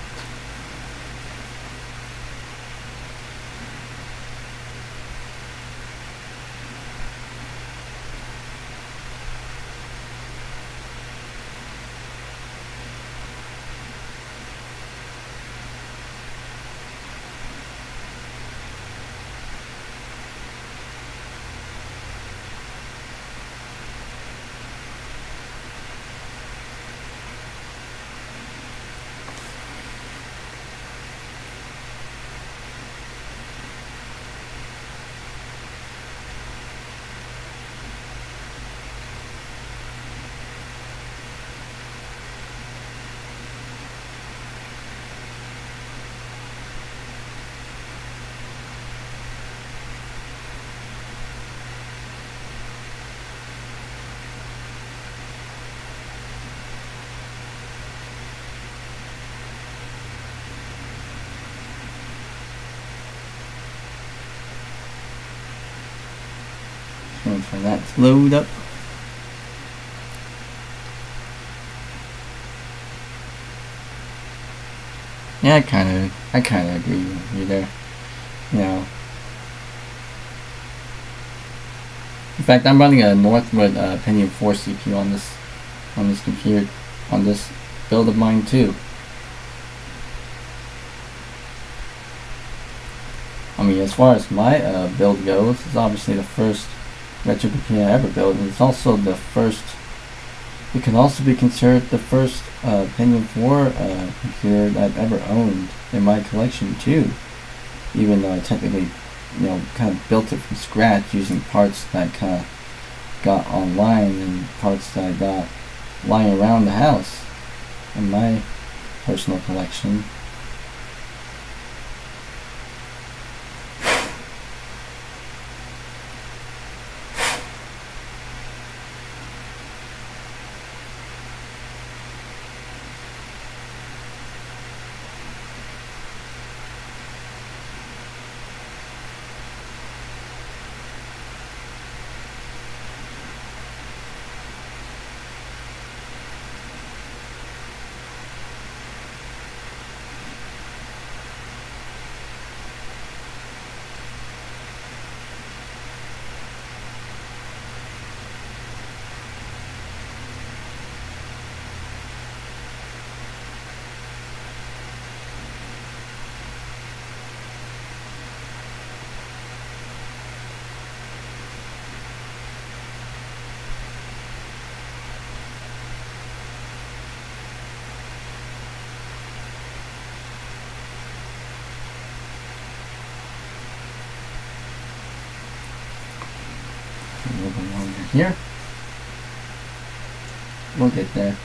Wait for that to load up. Yeah, I kind of agree with you there. You know, in fact, I'm running a Northwood Pentium 4 CPU on this computer, on this build of mine too. I mean, as far as my build goes, it's obviously the first retrocomputing I ever built, and it's also the first. It can also be considered the first Pentium 4 computer that I've ever owned in my collection too. Even though I technically, you know, kind of built it from scratch using parts that I kind of got online and parts that I got lying around the house in my personal collection. A little bit longer here. We'll get there.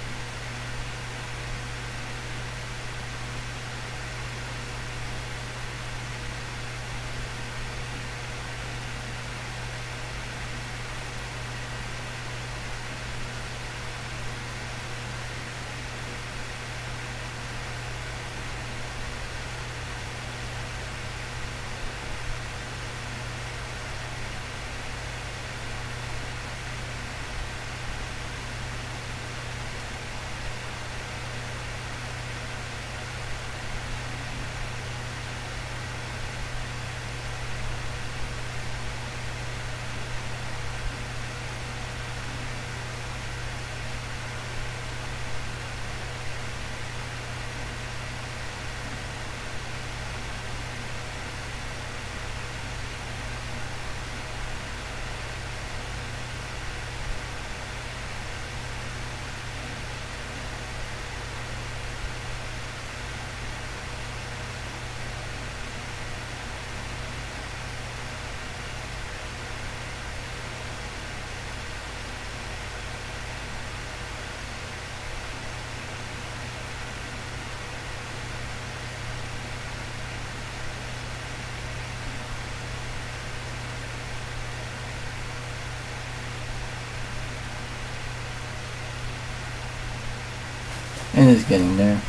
It is getting there.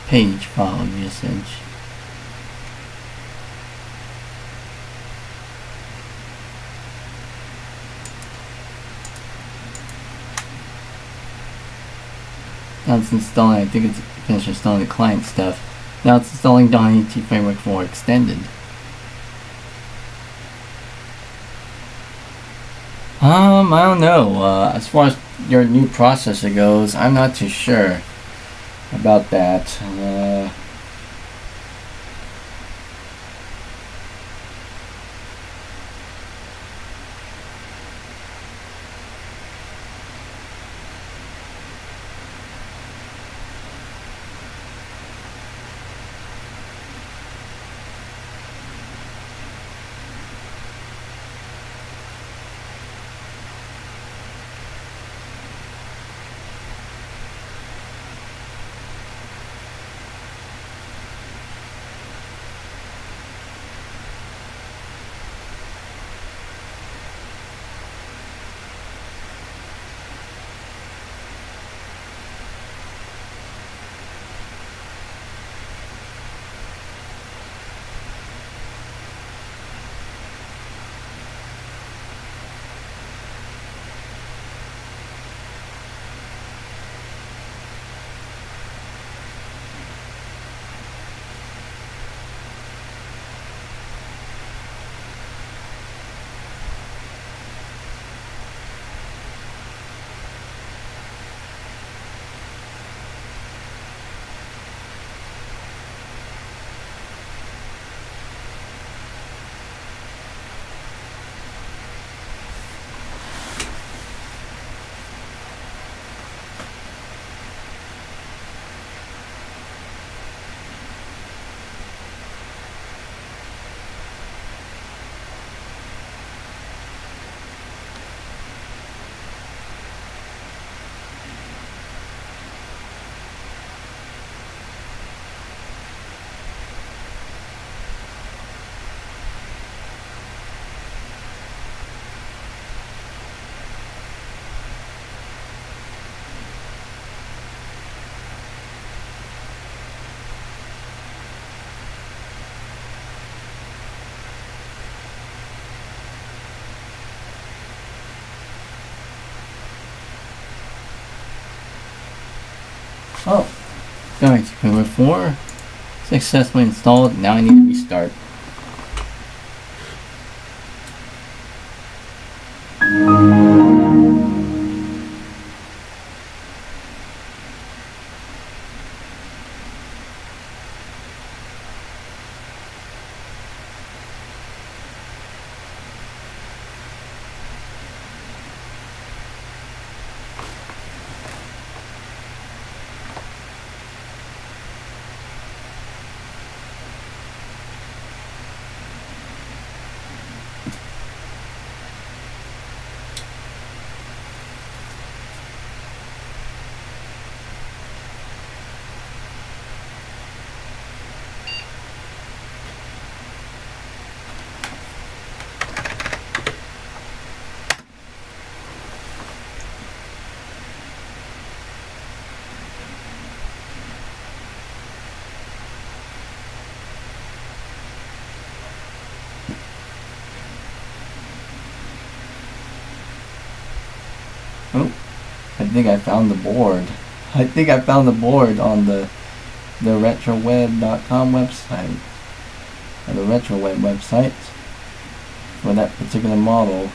Page file usage. Now it's installing, I think it's finished installing the client stuff. Now it's installing .NET Framework 4 Extended. I don't know. As far as your new processor goes, I'm not too sure about that. Oh, going to Framework 4 successfully installed. Now I need to restart. Oh, I think I found the board. I think I found the board on the retroweb.com website, or the retroweb website for that particular model.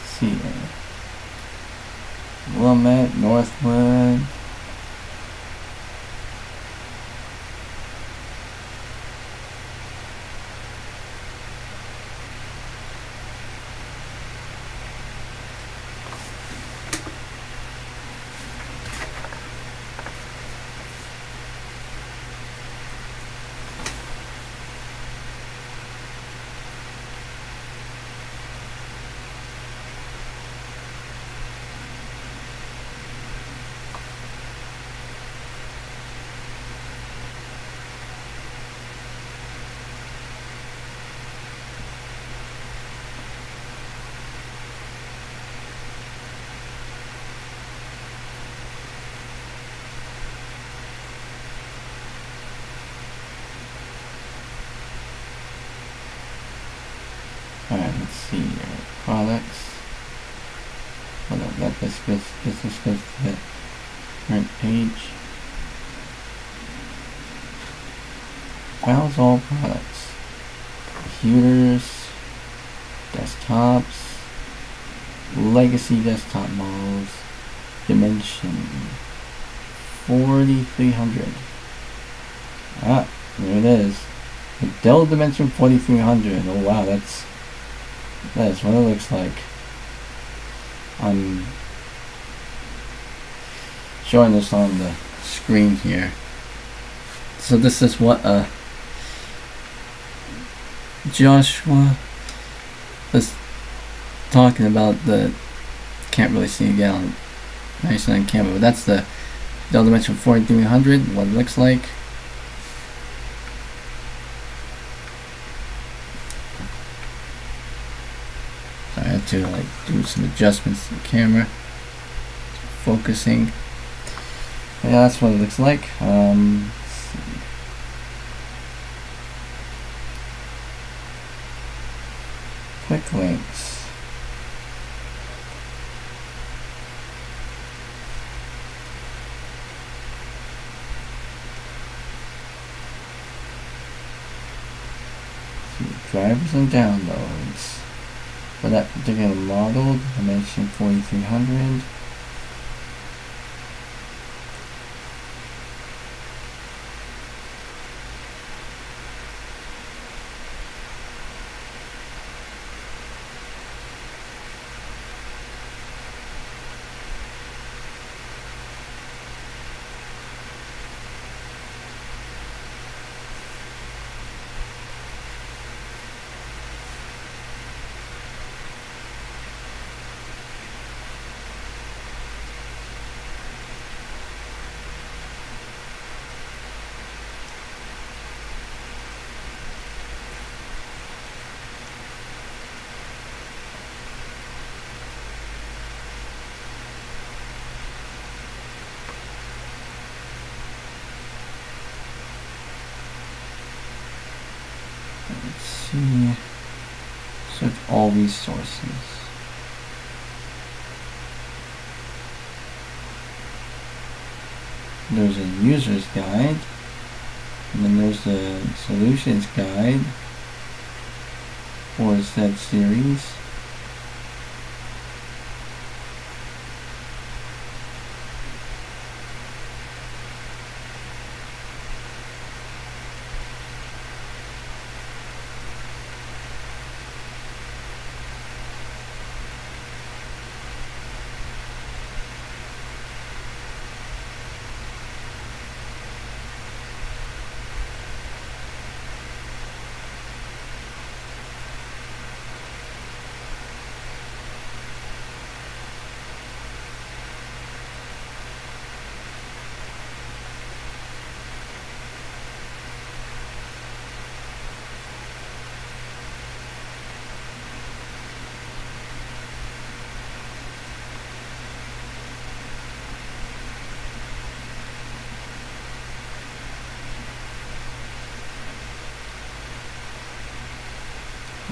See here. Wilmette, Northwood. let's see here. Products. Hold on, let this go to the current page. Browse all products. Computers, desktops, legacy desktop models, dimension 4300. Ah, there it is. The Dell Dimension 4300. Oh wow, that is what it looks like. I'm showing this on the screen here. So this is what Joshua was talking about. The can't really see again nice on camera, but that's the Dell Dimension 4300, what it looks like. So I had to like do some adjustments to the camera, focusing. But yeah, that's what it looks like. Let's see. Quick links. Drivers and downloads for that particular model, Dimension 4300. Let's see. Search all resources. There's a user's guide, and then there's the solutions guide for said series.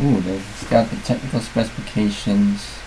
Ooh, it's got the technical specifications.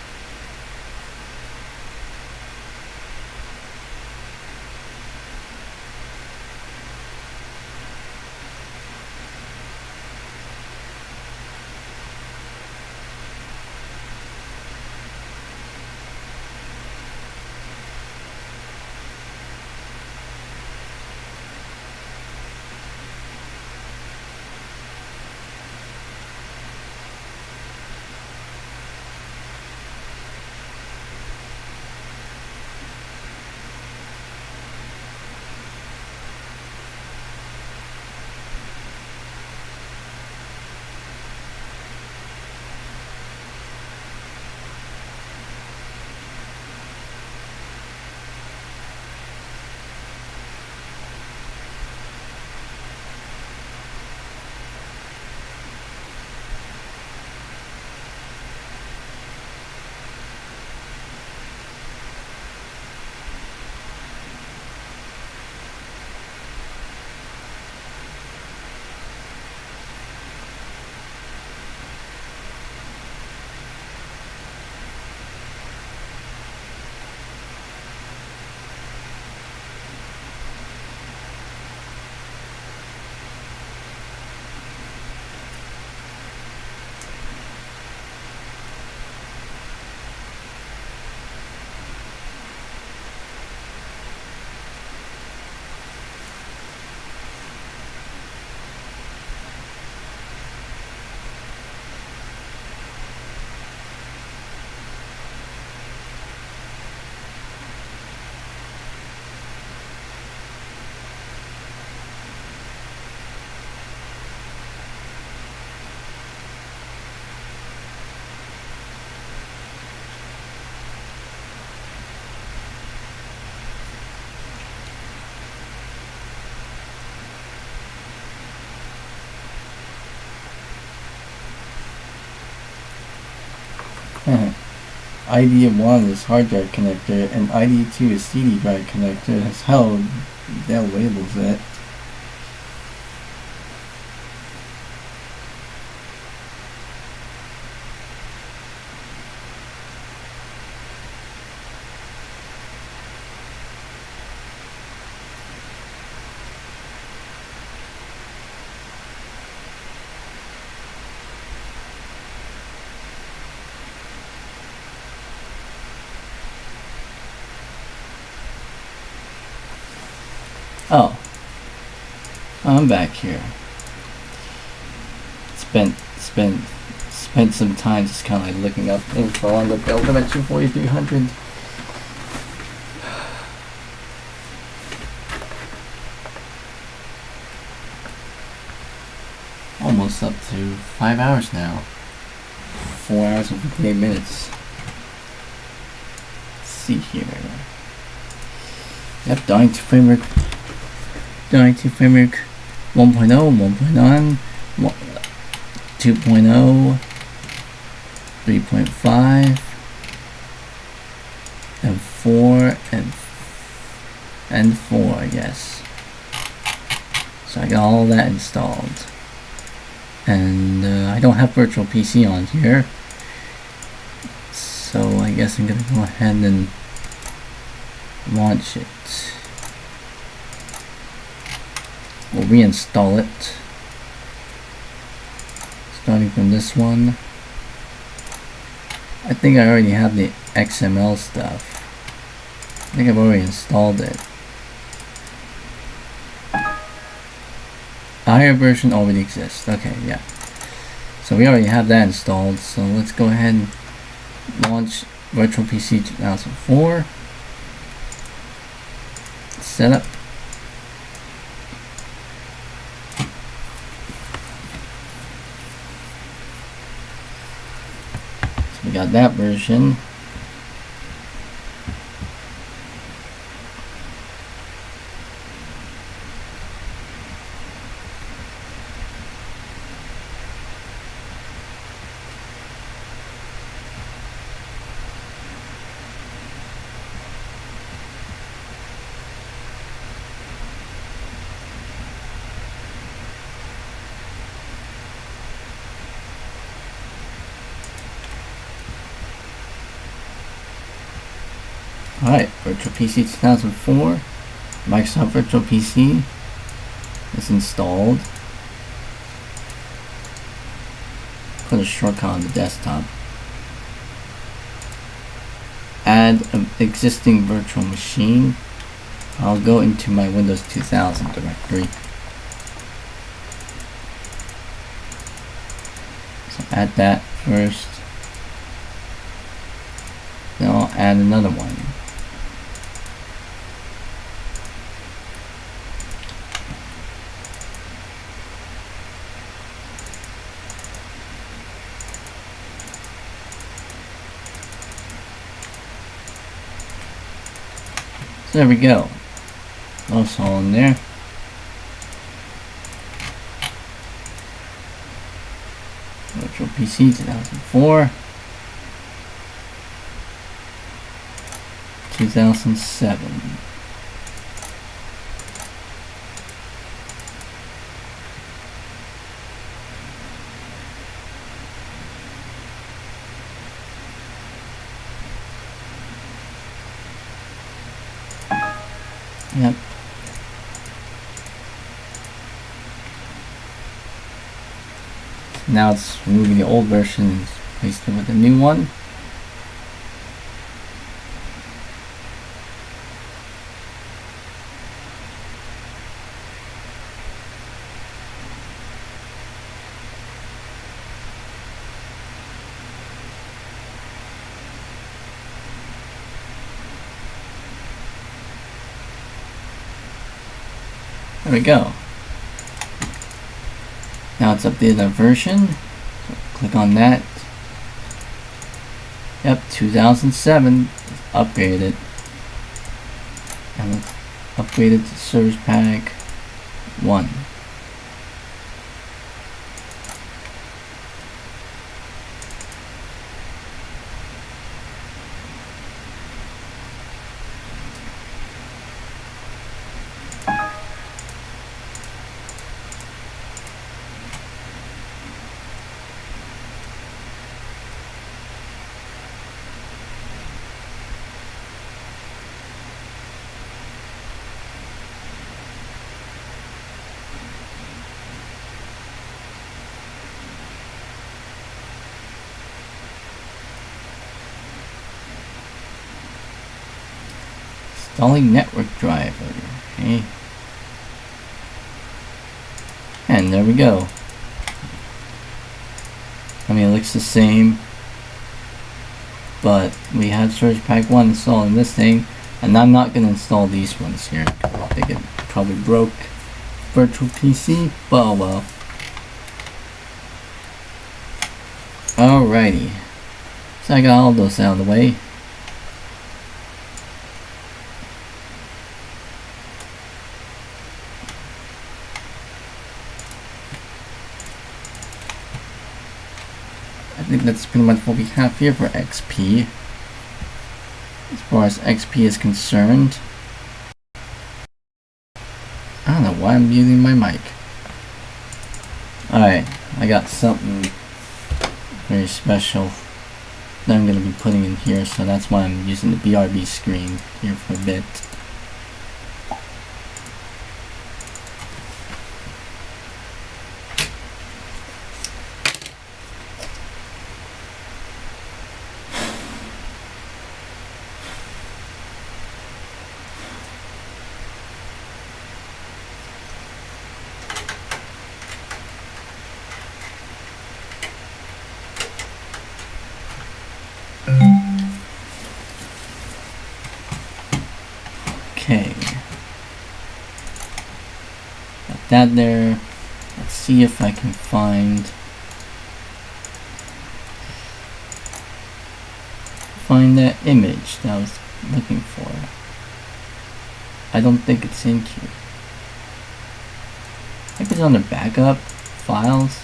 ID1 is hard drive connector and ID2 is CD drive connector. That's how that labels it. Oh, I'm back here. Spent some time just kind of like looking up info on the build dimension 4300. Almost up to 5 hours now. 4 hours and 58 minutes. Let's see here. Yep, dying to framework 1.0, 1.9, 2.0, 3.5, and 4, and 4, I guess. So I got all that installed. And I don't have virtual PC on here. So I guess I'm gonna go ahead and launch it. We'll reinstall it. Starting from this one. I think I already have the XML stuff. I think I've already installed it. A higher version already exists. Okay, yeah. So we already have that installed. So let's go ahead and launch Virtual PC 2004. Setup. So we got that version. Alright, Virtual PC 2004, Microsoft Virtual PC is installed. Put a shortcut on the desktop. Add an existing virtual machine. I'll go into my Windows 2000 directory. So add that first. Then I'll add another one. There we go. That's all in there. Virtual PC 2004. 2007. Yep. Now it's removing the old version and replaced it with a new one. There we go. Now it's updated a version. So click on that. Yep, 2007 upgraded. And let's upgrade it to Service Pack 1. Installing network driver. Okay. And there we go. I mean, it looks the same, but we have Storage Pack 1 installed in this thing, and I'm not going to install these ones here. I think it probably broke virtual PC, but oh well. Alrighty. So I got all those out of the way. I think that's pretty much what we have here for XP. As far as XP is concerned. I don't know why I'm using my mic. Alright, I got something very special that I'm going to be putting in here, so that's why I'm using the BRB screen here for a bit. Okay, got that there. Let's see if I can find that image that I was looking for. I don't think it's in here. I think it's under backup files.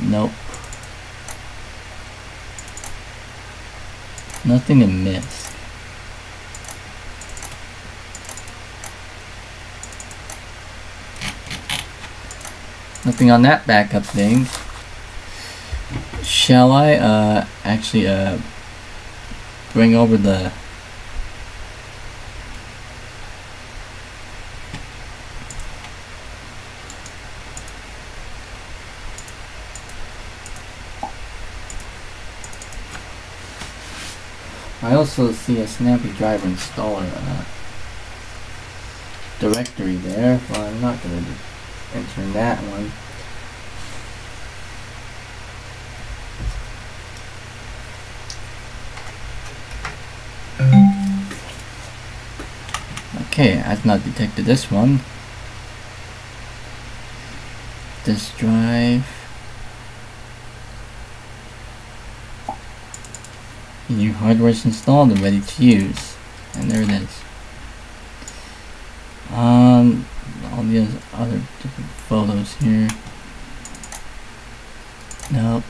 Nope. Nothing to miss. Nothing on that backup thing. Shall I actually bring over the I also see a Snappy Driver installer directory there. Well, I'm not going to enter that one. Okay, I've not detected this one. Disk drive. New hardware is installed and ready to use. And there it is. All the other different photos here. Nope.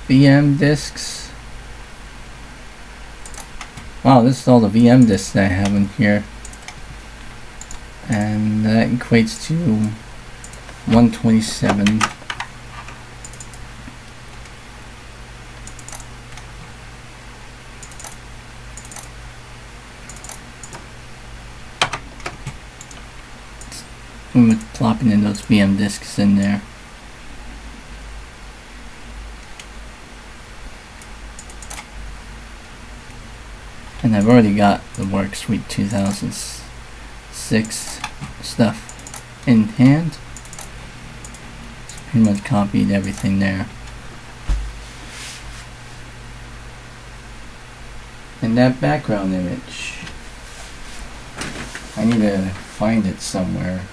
VM disks. Wow, this is all the VM disks that I have in here. And that equates to 127. I'm plopping in those VM disks in there. And I've already got the WorkSuite 2006 stuff in hand. So pretty much copied everything there. And that background image, I need to find it somewhere.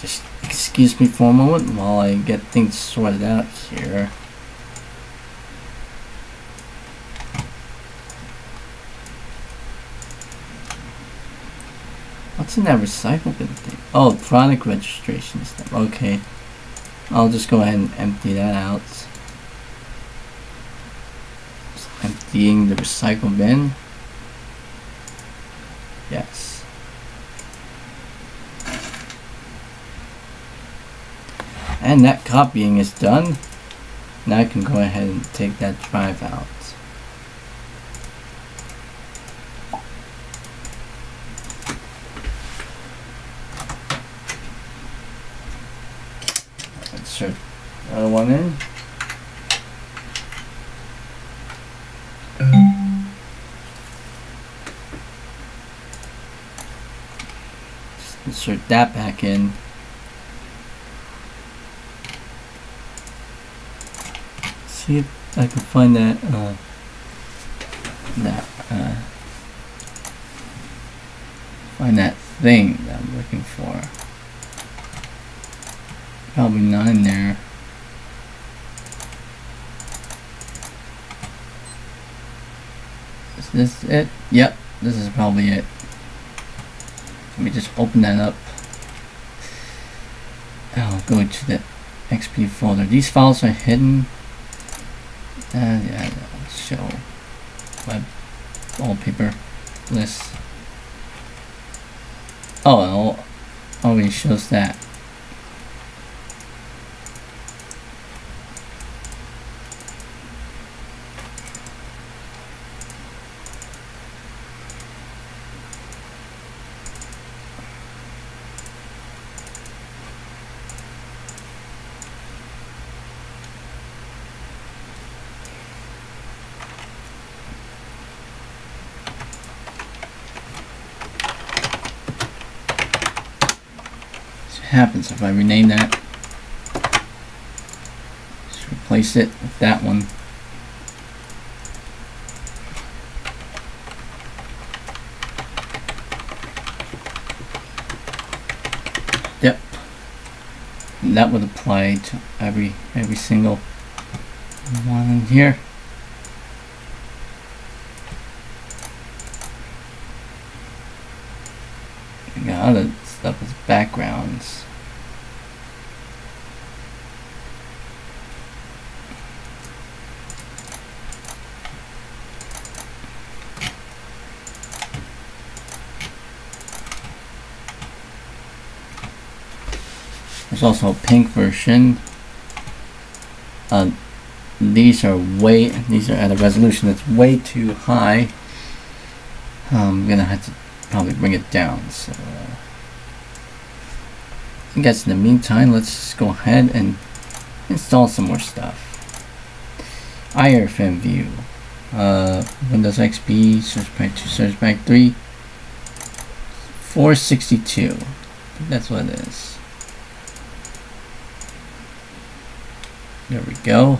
Just excuse me for a moment while I get things sorted out here. What's in that recycle bin thing? Oh, product registration stuff. Okay. I'll just go ahead and empty that out. Just empty emptying the recycle bin. Yes. And that copying is done. Now I can go ahead and take that drive out. Insert the other one in. Just insert that back in. See if I can find that find that thing that I'm looking for. Probably not in there. Is this it? Yep, this is probably it. Let me just open that up. I'll go to the XP folder. These files are hidden. Yeah, I'll show web wallpaper list. Oh, it already shows that. Happens if I rename that. Just replace it with that one. Yep. And that would apply to every single one in here. I got other stuff as backgrounds. There's also a pink version. These are at a resolution that's way too high. I'm gonna have to probably bring it down. So I guess in the meantime, let's just go ahead and install some more stuff. IRFM view, Windows XP, Surge Pack 2, Surge Pack 3, 462. I think that's what it is. There we go.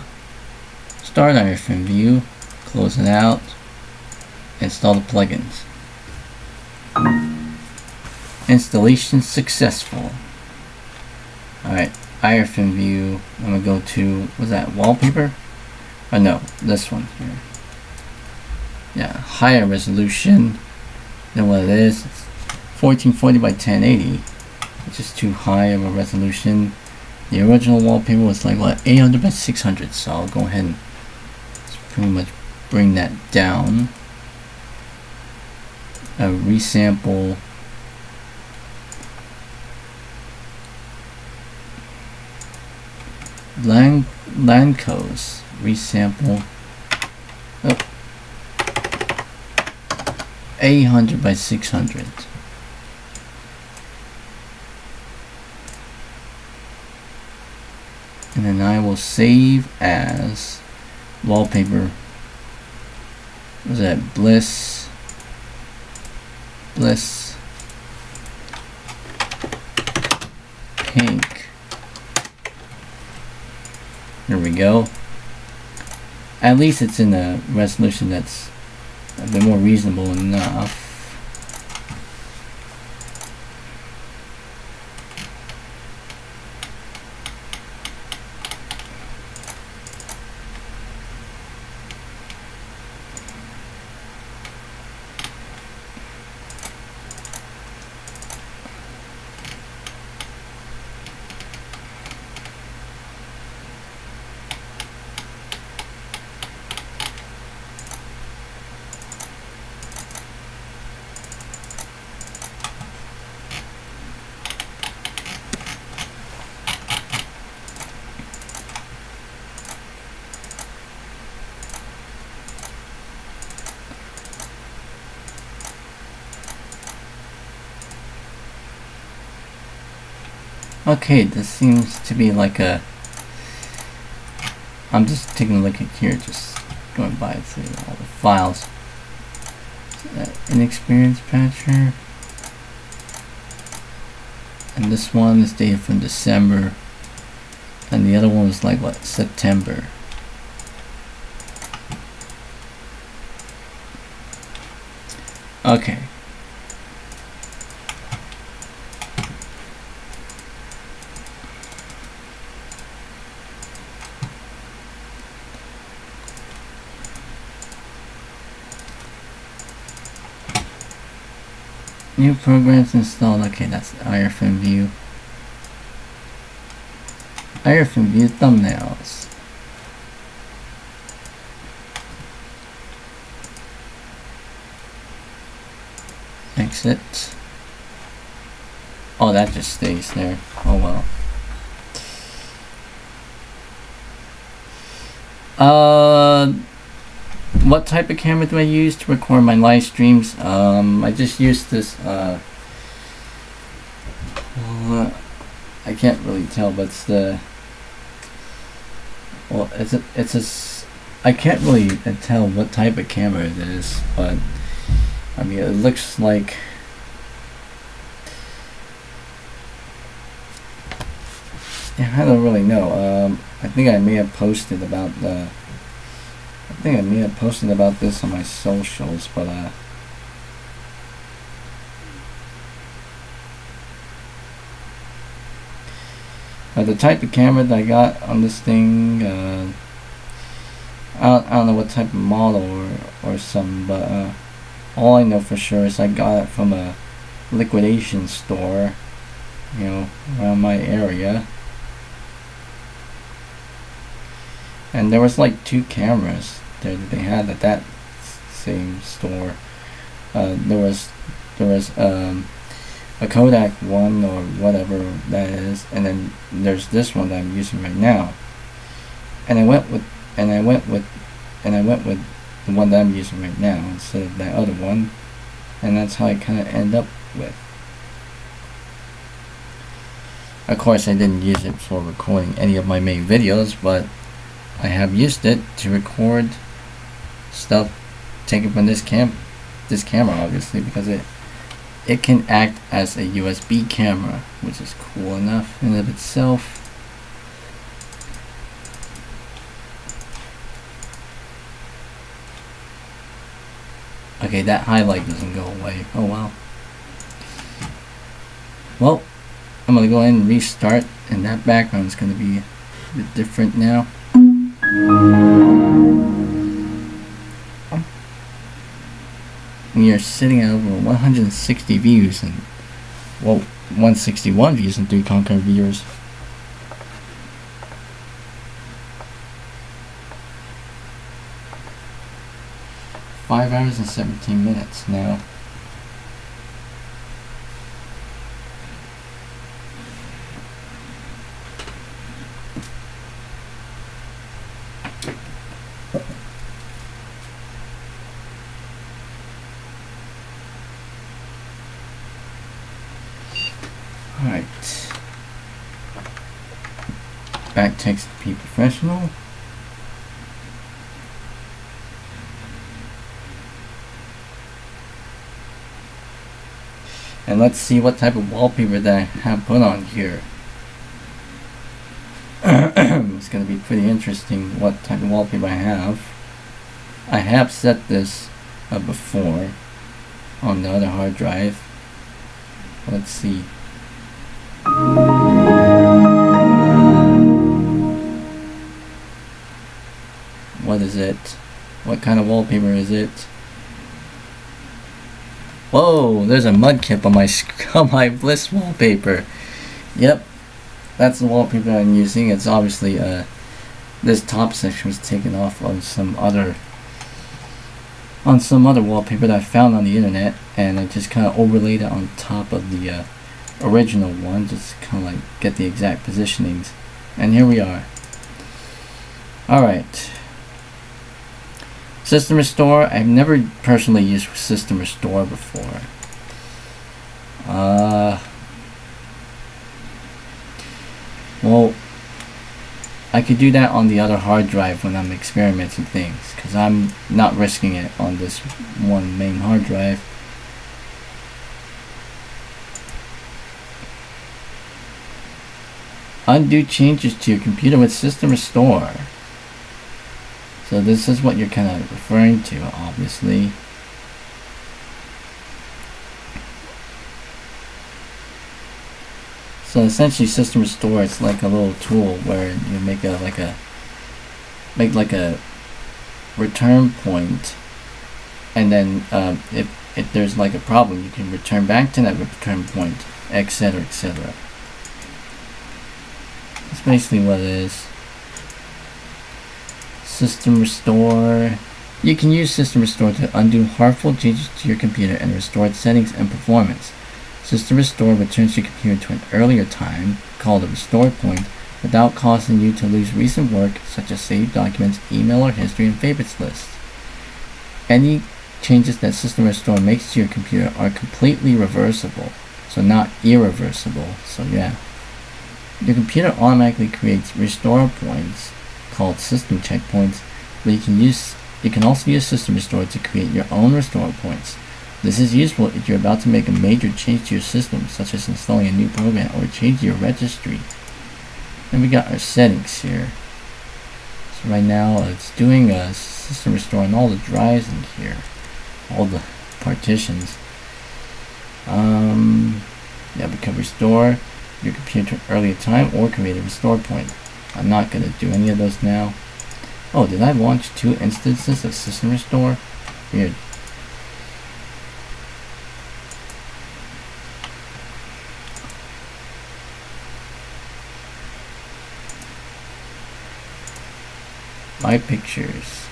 Start IRFM view, close it out, install the plugins. Installation successful. Alright, IRFM view. I'm gonna go to, was that wallpaper? Oh no, this one here. Yeah, higher resolution than what it is. It's 1440 by 1080, which is too high of a resolution. The original wallpaper was like what, 800 by 600, so I'll go ahead and just pretty much bring that down. Resample. Lancos resample. Oh. 800 by 600. And then I will save as wallpaper. Was that Bliss pink. There we go. At least it's in a resolution that's a bit more reasonable enough. Okay, this seems to be like a... I'm just taking a look at here, just going by through all the files. Inexperienced patcher. And this one is dated from December. And the other one was like, what, September. Okay. New programs installed. Okay, that's IRFM view. IRFM view thumbnails. Exit. Oh, that just stays there. Oh well. What type of camera do I use to record my live streams? I just use this, I can't really tell, but it's the, well, I can't really tell what type of camera it is, but, I mean, it looks like, yeah, I don't really know. I think I may have posted about the, this on my socials, but the type of camera that I got on this thing, I don't know what type of model or something, but all I know for sure is I got it from a liquidation store, you know, around my area. And there was like 2 cameras there that they had at that same store. There was a Kodak one or whatever that is, and then there's this one that I'm using right now. And I went with the one that I'm using right now instead of that other one, and that's how I kind of end up with. Of course, I didn't use it for recording any of my main videos, but I have used it to record stuff taken from this camera, obviously, because it can act as a USB camera, which is cool enough in and of itself. Okay, that highlight doesn't go away. Oh wow. Well, I'm gonna go ahead and restart, and that background is gonna be a bit different now. We are sitting at over 160 views and, well, 161 views and 3 concurrent viewers. Five hours and 17 minutes now. Alright. Back text P professional. And let's see what type of wallpaper that I have put on here. It's going to be pretty interesting what type of wallpaper I have. I have set this up before on the other hard drive. Let's see. What is it? What kind of wallpaper is it? Whoa, there's a mudkip on my Bliss wallpaper. Yep, that's the wallpaper I'm using. It's obviously this top section was taken off on some other wallpaper that I found on the internet, and I just kind of overlaid it on top of the original one, just kind of like get the exact positionings. And here we are. Alright. System Restore. I've never personally used System Restore before. I could do that on the other hard drive when I'm experimenting things, because I'm not risking it on this one main hard drive. Undo changes to your computer with system restore. So this is what you're kind of referring to, obviously. So essentially, system restore, it's like a little tool where you make a return point, and then if there's like a problem, you can return back to that return point, etc., etc. That's basically what it is. System restore. You can use system restore to undo harmful changes to your computer and restore its settings and performance. System restore returns your computer to an earlier time, called a restore point, without causing you to lose recent work such as saved documents, email or history, and favorites lists. Any changes that system restore makes to your computer are completely reversible, so not irreversible. So yeah. Your computer automatically creates restore points called system checkpoints, but you can also use system restore to create your own restore points. This is useful if you're about to make a major change to your system, such as installing a new program or changing your registry. Then we got our settings here. So right now it's doing a system restore on all the drives in here, all the partitions. Yeah, we can restore your computer to an earlier time or create a restore point. I'm not going to do any of those now. Oh, did I launch 2 instances of system restore? Weird. My pictures.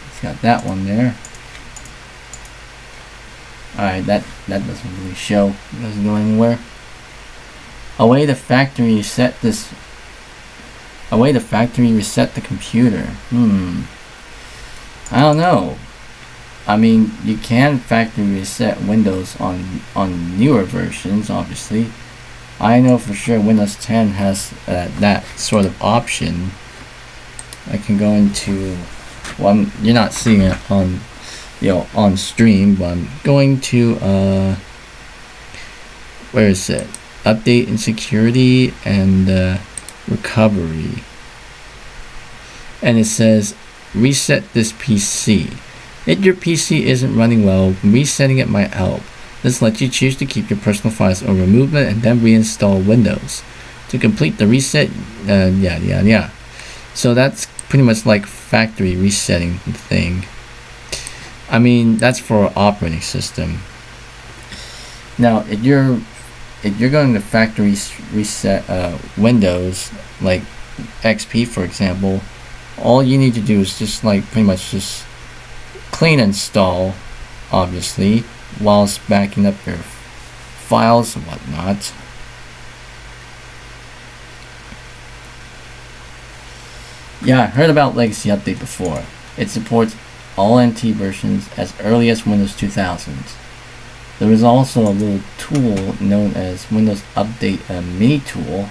It's got that one there. Alright, that doesn't really show. It doesn't go anywhere. Away the factory reset the computer. I don't know. I mean, you can factory reset Windows on newer versions, obviously. I know for sure Windows 10 has that sort of option. I can go into, well, you're not seeing it on, on stream, but I'm going to, where is it? Update and security and recovery. And it says, reset this PC. If your PC isn't running well, resetting it might help. This lets you choose to keep your personal files or remove them and then reinstall Windows. To complete the reset, So that's pretty much like factory resetting thing. I mean, that's for operating system. Now, if you're going to factory reset Windows, like XP for example, all you need to do is just like pretty much just clean install, obviously, whilst backing up your files and whatnot. Yeah, I heard about Legacy Update before. It supports all NT versions as early as Windows 2000. There is also a little tool known as Windows Update Mini Tool.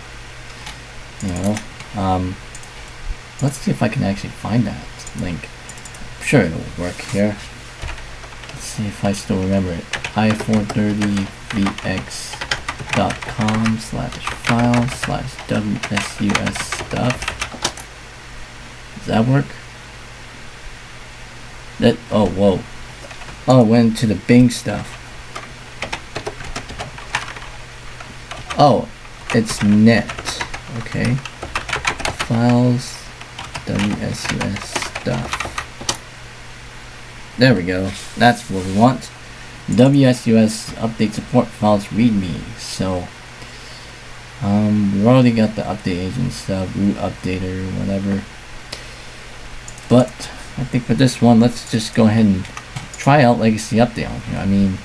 Let's see if I can actually find that link. I'm sure it'll work here. Let's see if I still remember it. i430vx.com/file/wsus stuff. Does that work? Oh, whoa. Oh, it went to the Bing stuff. Oh, it's net. Okay. Files, WSUS stuff. There we go. That's what we want. WSUS update support files readme. So, we've already got the update agent stuff, root updater, whatever. But I think for this one, let's just go ahead and try out Legacy Update on here. I mean,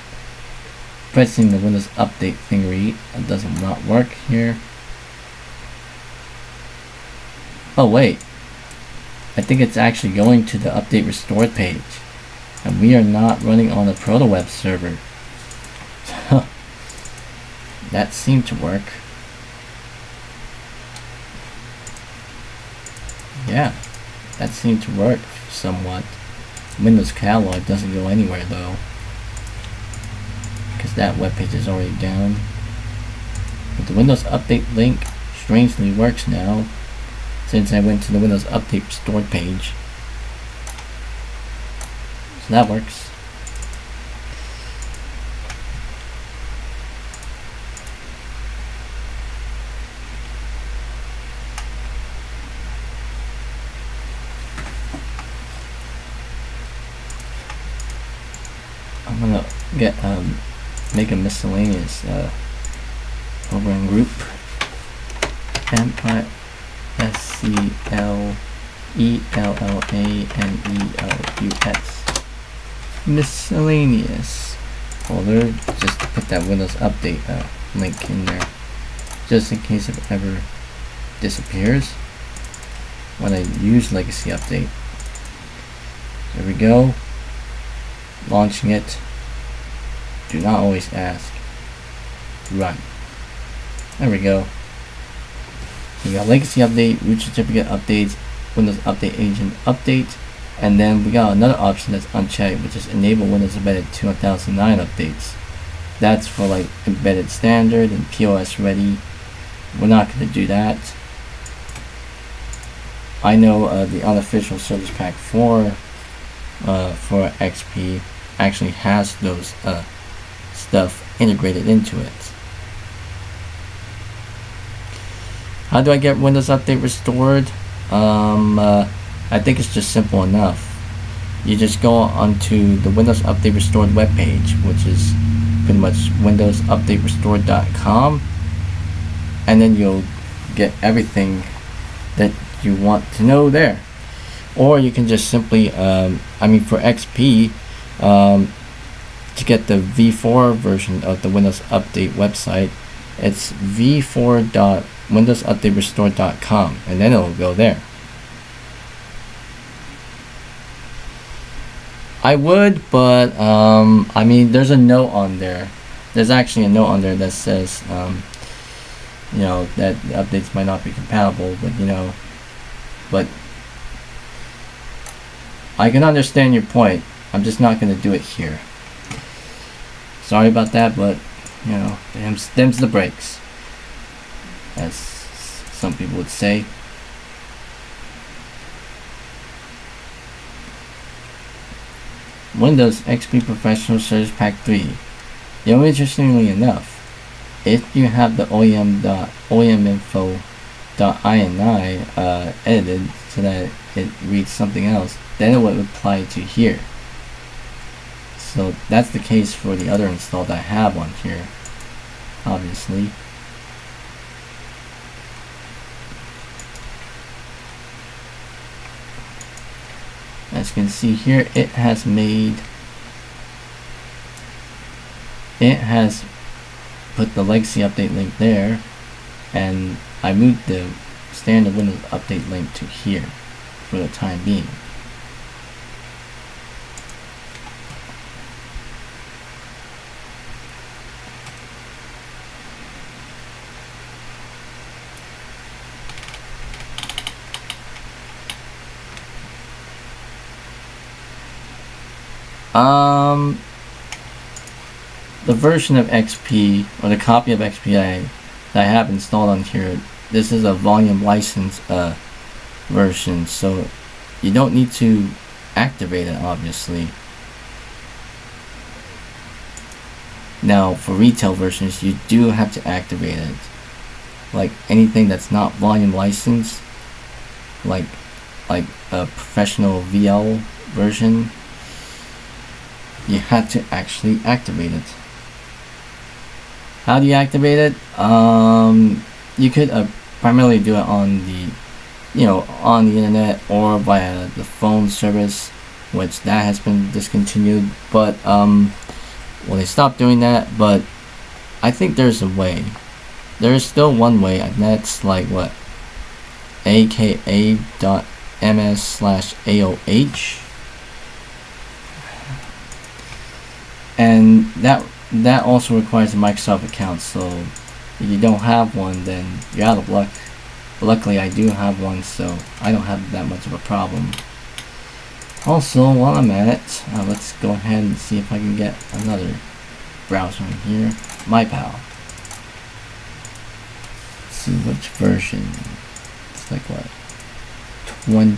pressing the Windows Update thingy does not work here. Oh wait, I think it's actually going to the Update Restored page, and we are not running on a proto web server. that seemed to work. Yeah, that seemed to work somewhat. Windows catalog doesn't go anywhere though, because that webpage is already down. But the Windows Update link strangely works now, since I went to the Windows Update Restored page. So that works. I'm gonna get make a miscellaneous over in group SCLELLANEUS miscellaneous folder, just to put that Windows Update link in there, just in case it ever disappears when I use Legacy Update. There we go. Launching it. Do not always ask. Run. There we go. We got Legacy Update, root certificate updates, Windows Update Agent update, and then we got another option that's unchecked, which is enable Windows Embedded 2009 updates. That's for like Embedded Standard and POS Ready. We're not going to do that. I know the unofficial Service Pack 4 for XP actually has those stuff integrated into it. How do I get Windows Update restored? I think it's just simple enough. You just go onto the Windows Update Restored webpage, which is pretty much windowsupdaterestored.com, and then you'll get everything that you want to know there. Or you can just simply, for XP, to get the V4 version of the Windows Update website, it's v4.windowsupdaterestored.com, and then it'll go there. I would, but there's a note on there. There's actually a note on there that says, that the updates might not be compatible, but I can understand your point. I'm just not going to do it here. Sorry about that, but them's the breaks, as some people would say. Windows XP Professional Service Pack 3. Interestingly enough, if you have the OEMinfo.ini edited so that it reads something else, then it would apply to here. So that's the case for the other install that I have on here, obviously. As you can see here, it has put the Legacy Update link there, and I moved the standard Windows Update link to here for the time being. The version of XP, or the copy of XP that I have installed on here, this is a volume license version, so you don't need to activate it, obviously. Now, for retail versions, you do have to activate it. Like anything that's not volume licensed, like a professional VL version, you have to actually activate it. How do you activate it? You could primarily do it on the internet or via the phone service, which that has been discontinued. But they stopped doing that. But I think there's a way. There is still one way, and that's like what, aka.ms/aoh. And that that also requires a Microsoft account, so if you don't have one, then you're out of luck. But luckily I do have one, so I don't have that much of a problem. Also, while I'm at it, let's go ahead and see if I can get another browser in here. MyPal. Let's see which version. It's like what? 29.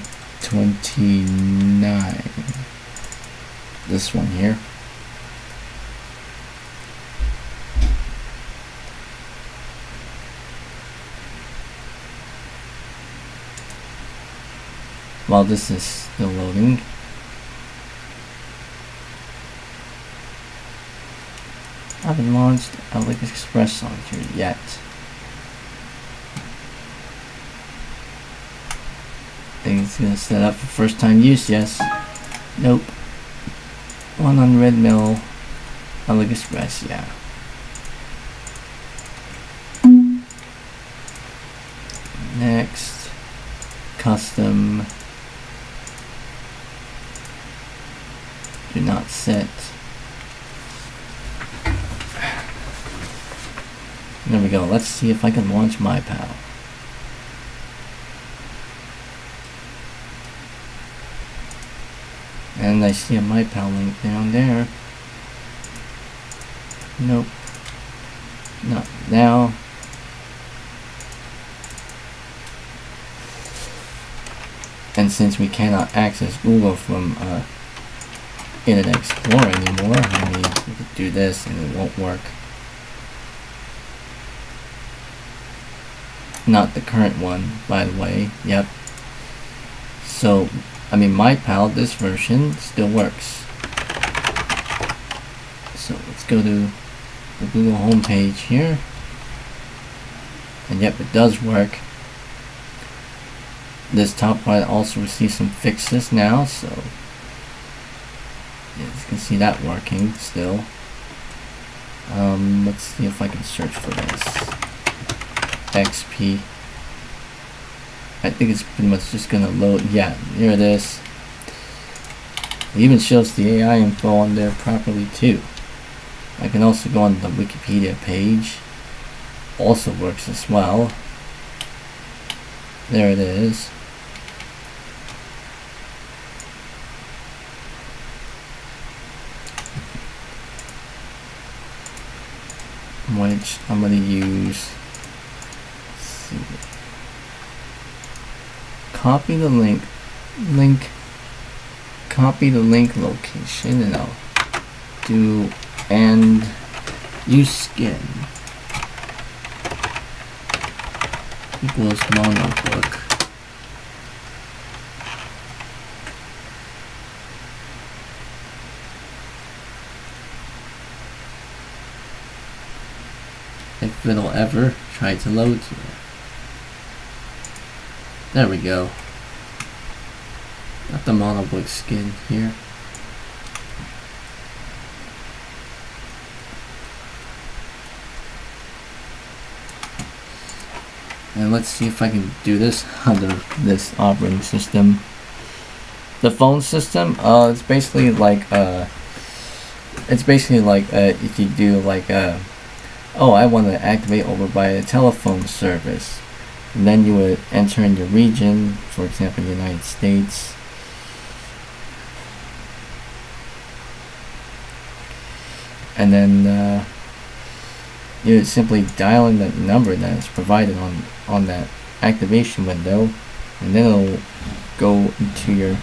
This one here. While this is still loading, I haven't launched AliExpress on here yet. Think it's gonna set up for first time use, yes. Nope. 100 mil AliExpress, yeah. Next, custom. Do not set. There we go. Let's see if I can launch MyPal. And I see a MyPal link down there. Nope. Not now. And since we cannot access Google from Internet Explorer anymore, I mean, we could do this and it won't work. Not the current one, by the way. Yep. So, I mean, MyPal, this version still works. So let's go to the Google homepage here. And yep, it does work. This top right also receives some fixes now, so yeah, you can see that working still. Let's see if I can search for this. XP. I think it's pretty much just gonna load. Yeah, here it is. It even shows the AI info on there properly too. I can also go on the Wikipedia page. Also works as well. There it is. Which I'm going to use. Let's see. Copy the link. Copy the link location, and I'll do and use skin equals monobook. If it'll ever try to load here. There we go. Got the monobook skin here. And let's see if I can do this under this operating system. The phone system, it's basically like if you do like oh, I want to activate over by a telephone service. And then you would enter in your region, for example, United States. And then you would simply dial in that number that is provided on that activation window, and then it'll go into your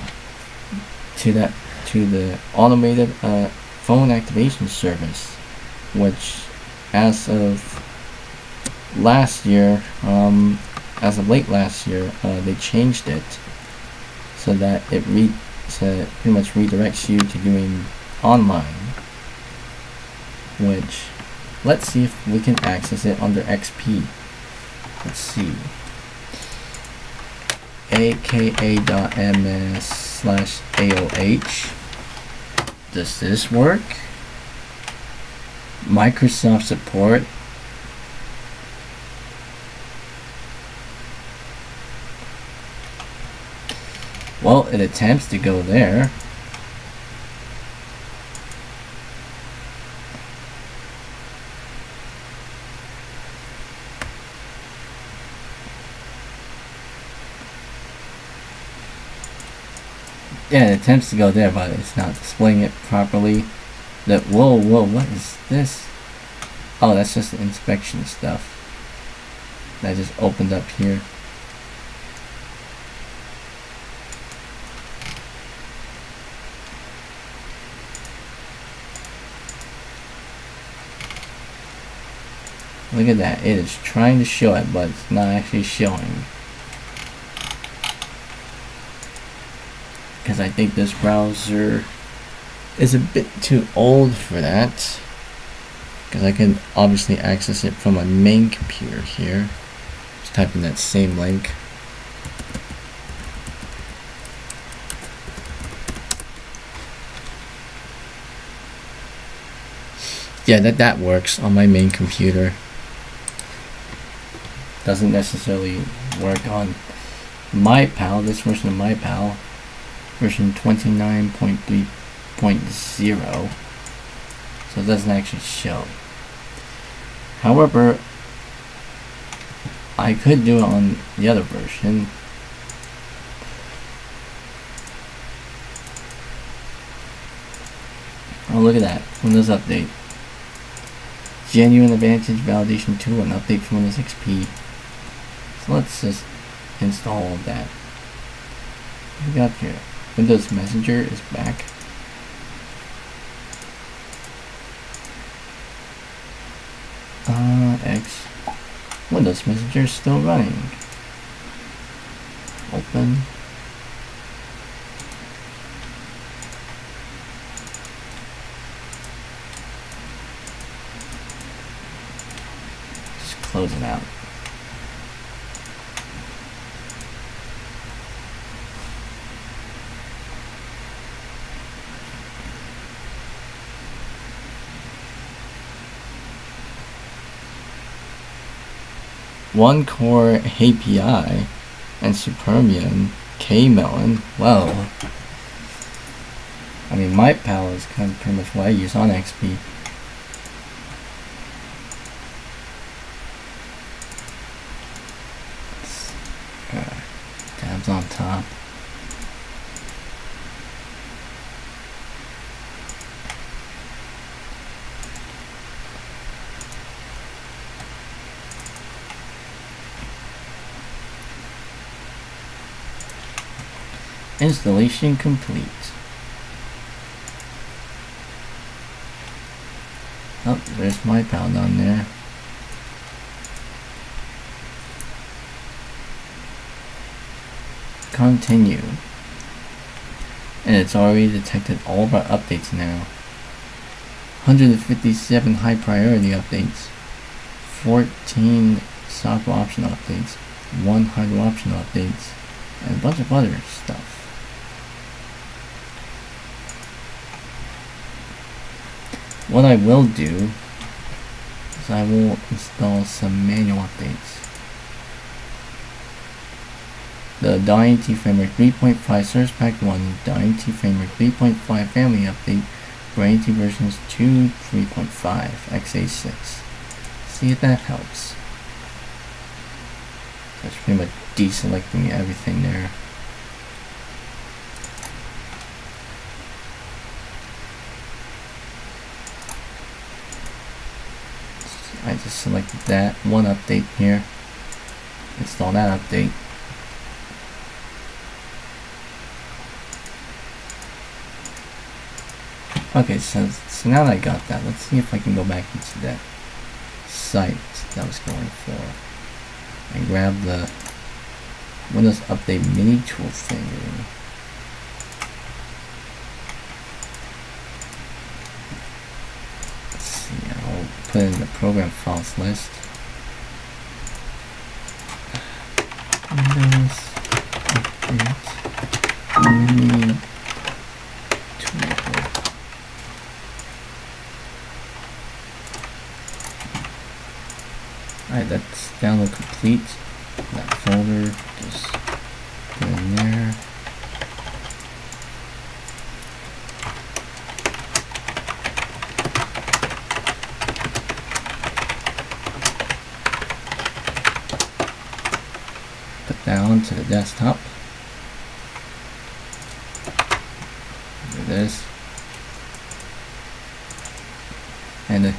to the automated phone activation service, which as of last year, as of late last year, they changed it so that it pretty much redirects you to doing online. Which, let's see if we can access it under XP. Let's see. aka.ms/AOH. Does this work? Microsoft support. Well, it attempts to go there. Yeah, it attempts to go there, but it's not displaying it properly. Whoa, what is this? Oh, that's just the inspection stuff that just opened up here. Look at that, it is trying to show it, but it's not actually showing. Because I think this browser is a bit too old for that. Because I can obviously access it from my main computer here. Just type in that same link. Yeah, that works on my main computer. Doesn't necessarily work on MyPal, this version of MyPal, version 29.3.0, so it doesn't actually show. However, I could do it on the other version. Oh, look at that, Windows Update. Genuine Advantage Validation 2, an update for Windows XP. So let's just install all of that. What we got here? Windows Messenger is back. X. Windows Messenger is still running. Open. Just close it out. One core API and Supermium K-Melon. Well, I mean, MyPal is kind of pretty much what I use on XP. Tabs on top. Installation complete. Oh, there's MyPal down there. Continue. And it's already detected all of our updates now. 157 high priority updates, 14 software optional updates, 1 hardware optional updates, and a bunch of other stuff. What I will do is I will install some manual updates. The .NET Framework 3.5 Service Pack 1, .NET Framework 3.5 Family Update for NET versions 2, 3.5, x86. See if that helps. That's pretty much deselecting everything there. I just selected that one update here. Install that update. Okay, so now that I got that, let's see if I can go back into that site that I was going for and grab the Windows Update mini tool thing. Let's see, I'll put it in the program files list. Windows Update mini tool. Alright, that's download complete. That folder, just put it in there. Put that onto the desktop. this. And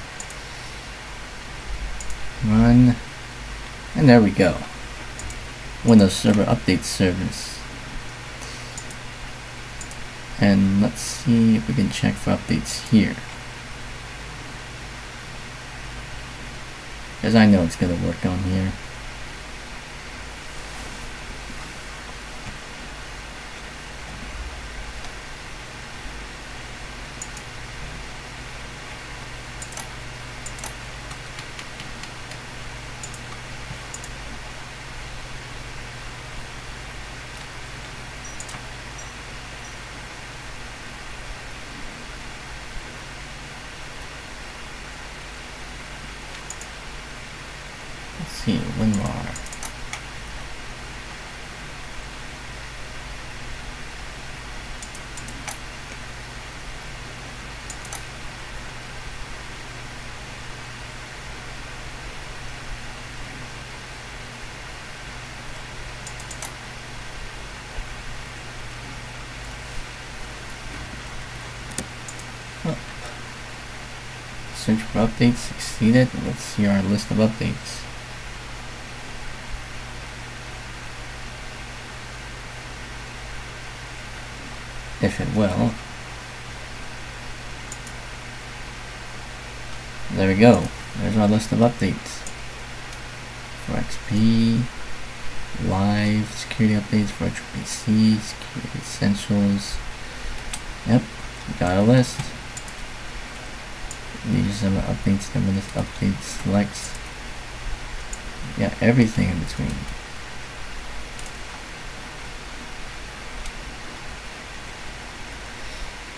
run. And there we go. Windows Server Update Service. And let's see if we can check for updates here. Because I know it's going to work on here. Let's see, WinRAR. Search for updates succeeded. Let's see our list of updates. If it will. There we go. There's our list of updates. For XP, live, security updates for PC, security essentials. Yep, we got a list. These are the updates, then this update selects. Yeah, everything in between.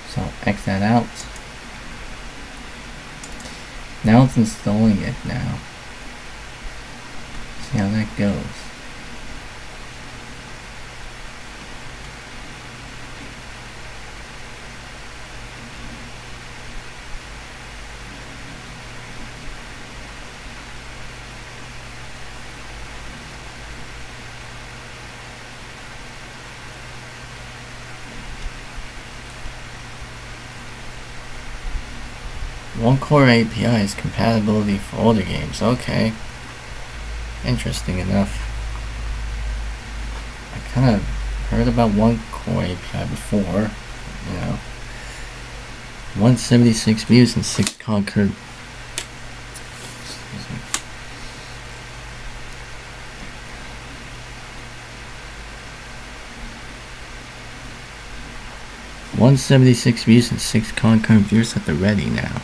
So I'll X that out. Now it's installing it now. See how that goes. One core API's compatibility for older games. Okay. Interesting enough. I kind of heard about one core API before. You know. 176 views and 6 concurrent. Excuse me. .176 views and 6 concurrent views at the ready now.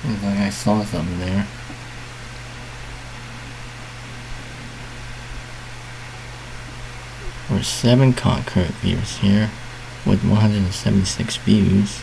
Seems like I saw something there. There's 7 concurrent viewers here with 176 views.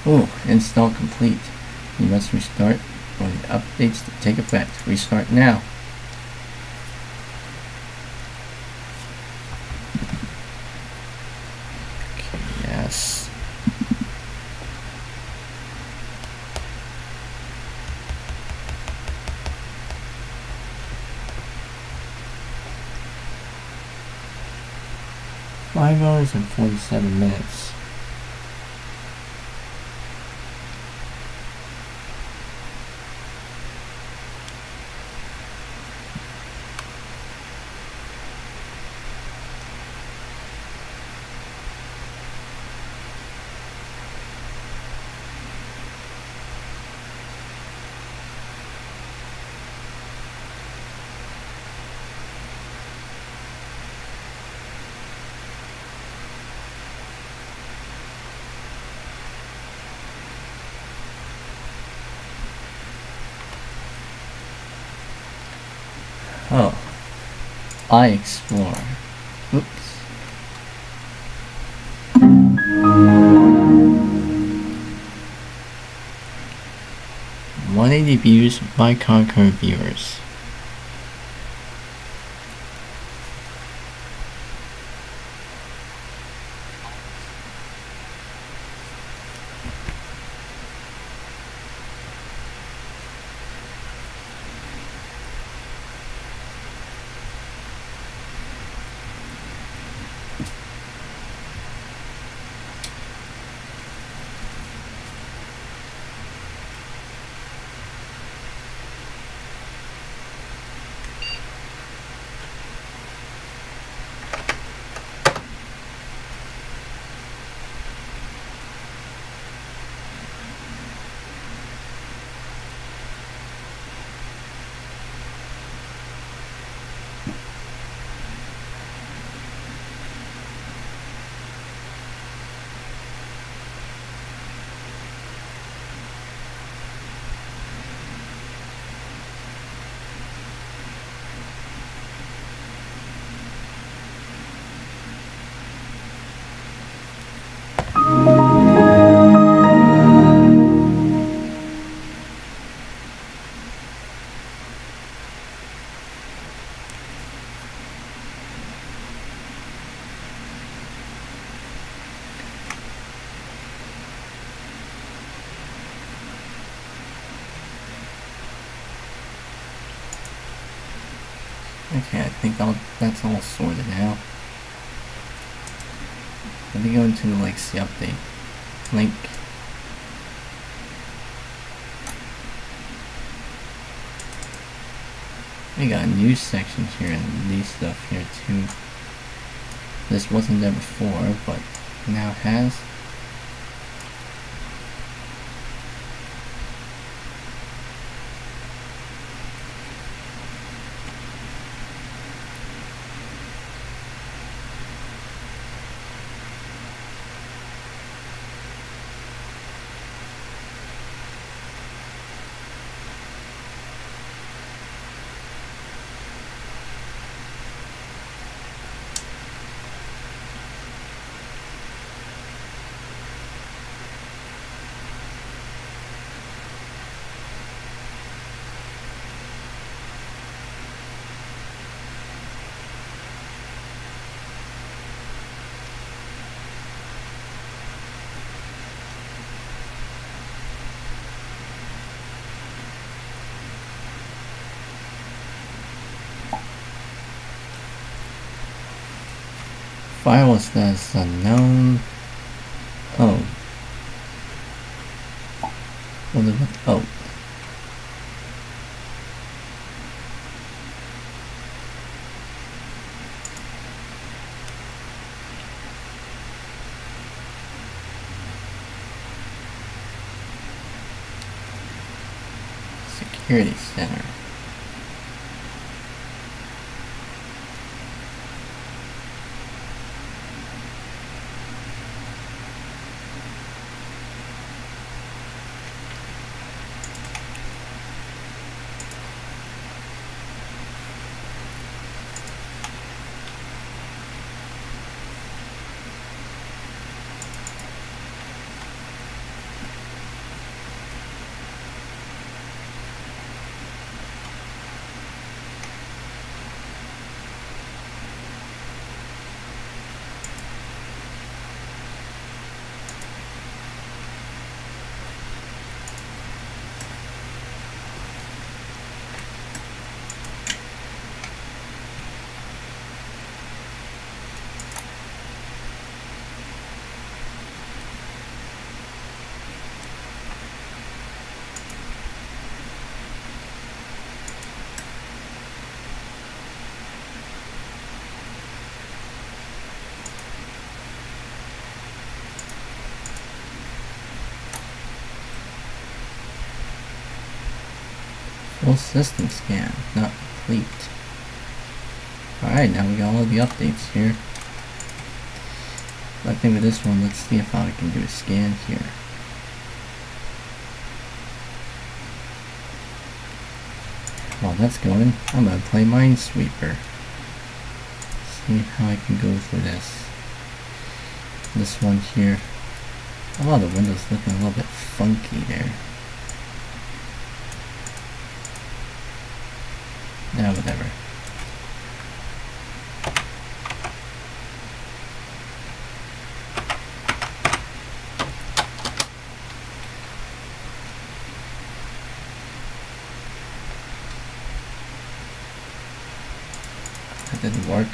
Oh, install complete. You must restart for the updates to take effect. Restart now. Okay, yes. $5 and 47 minutes. Oh, I explore. Oops. $180 views by concurrent viewers. Okay, I think that's all sorted out. Let me go into the legacy update link. We got a news section here and news stuff here too. This wasn't there before, but now it has. Firewall status unknown. Oh. What is it? Oh. Security Center. Full system scan, not complete. Alright, now we got all the updates here. I think with this one, let's see if I can do a scan here. While that's going, I'm gonna play Minesweeper. See how I can go through this. This one here. Oh, the window's looking a little bit funky there. Now, whatever. That didn't work.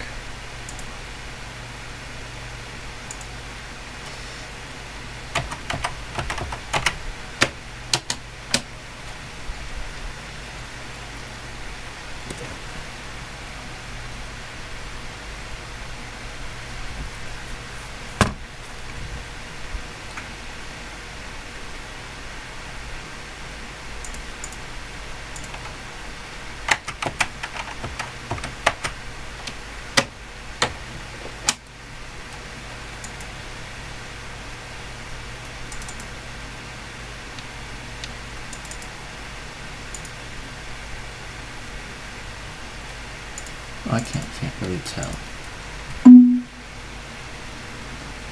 I can't really tell.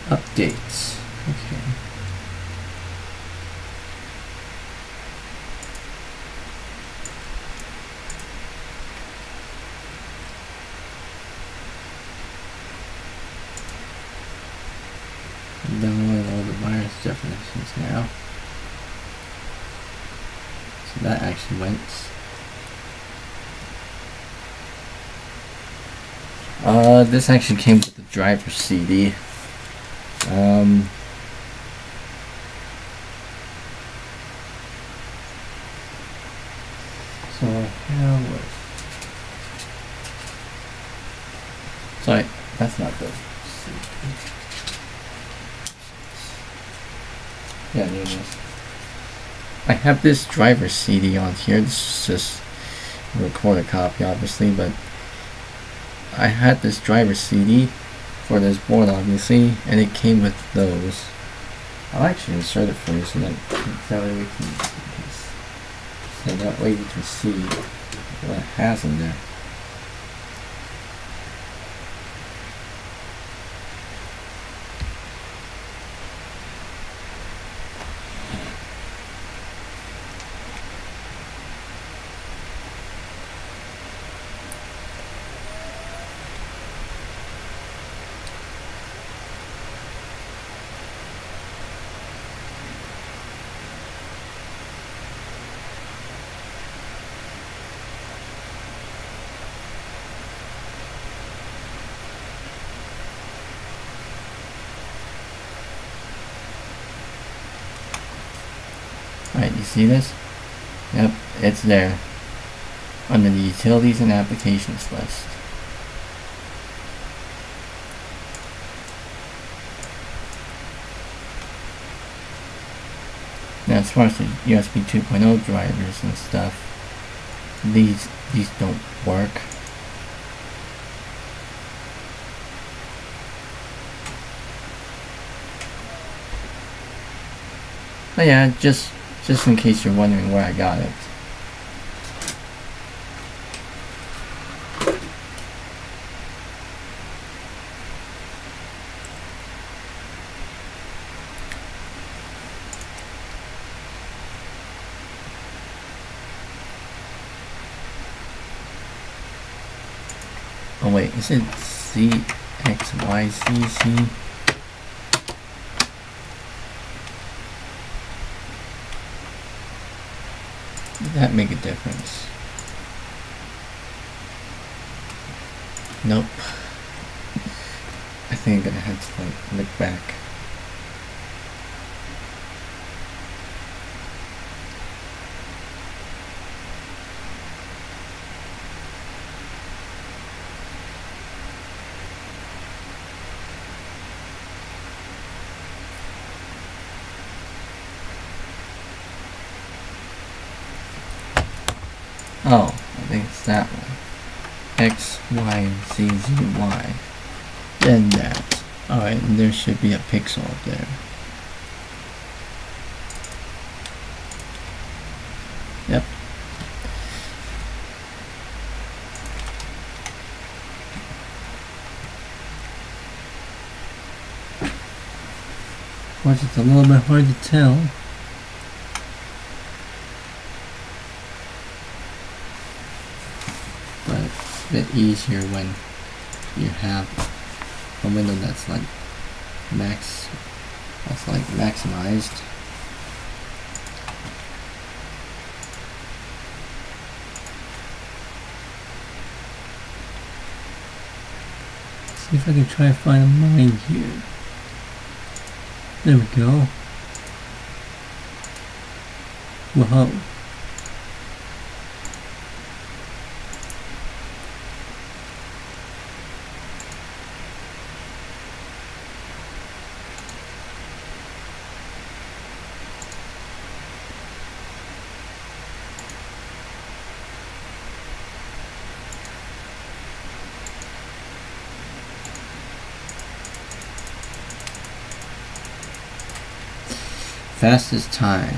Updates. Okay. Download all the virus definitions now. So that actually went. This actually came with the driver CD. So how was? Sorry, that's not the CD. Yeah, there it is. I have this driver CD on here. This is just a recorder copy, obviously, but I had this driver CD for this board, obviously, and it came with those. I'll actually insert it for you so that way we can see what it has in there. Alright, you see this? Yep, it's there under the Utilities and Applications list. Now, as far as the USB 2.0 drivers and stuff, these don't work. But yeah, just in case you're wondering where I got it. Oh wait, is it CXYCC? Did that make a difference? Nope. I think I'm gonna have to look back. That's that one. X, Y, Z, Z, Y. Then that. Alright, and there should be a pixel up there. Yep. Of course, it's a little bit hard to tell. But it's a bit easier when you have a window that's like maximized. See if I can try to find a line here. There we go. Whoa. Fastest time.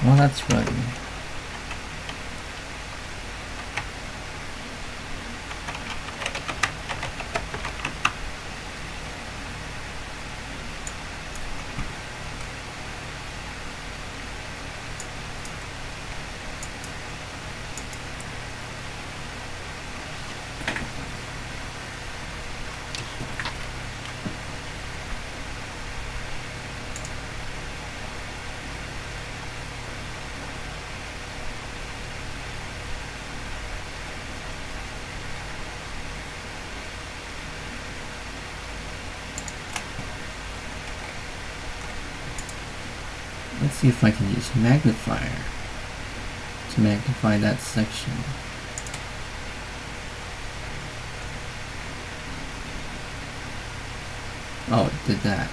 Well, that's right. Let's see if I can use magnifier to magnify that section. Oh, it did that.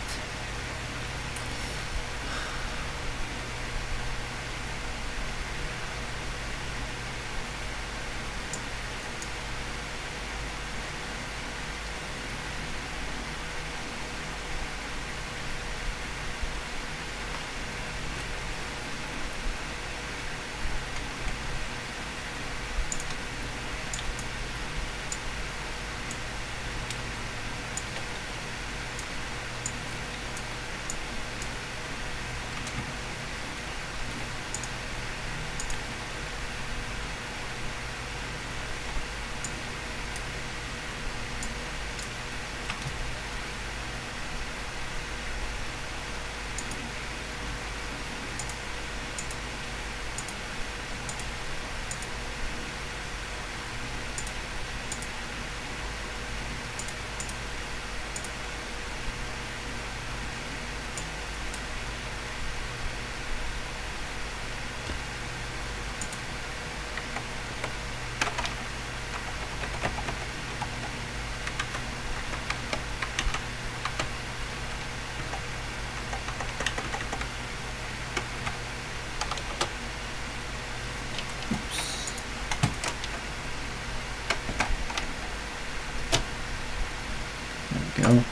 Go.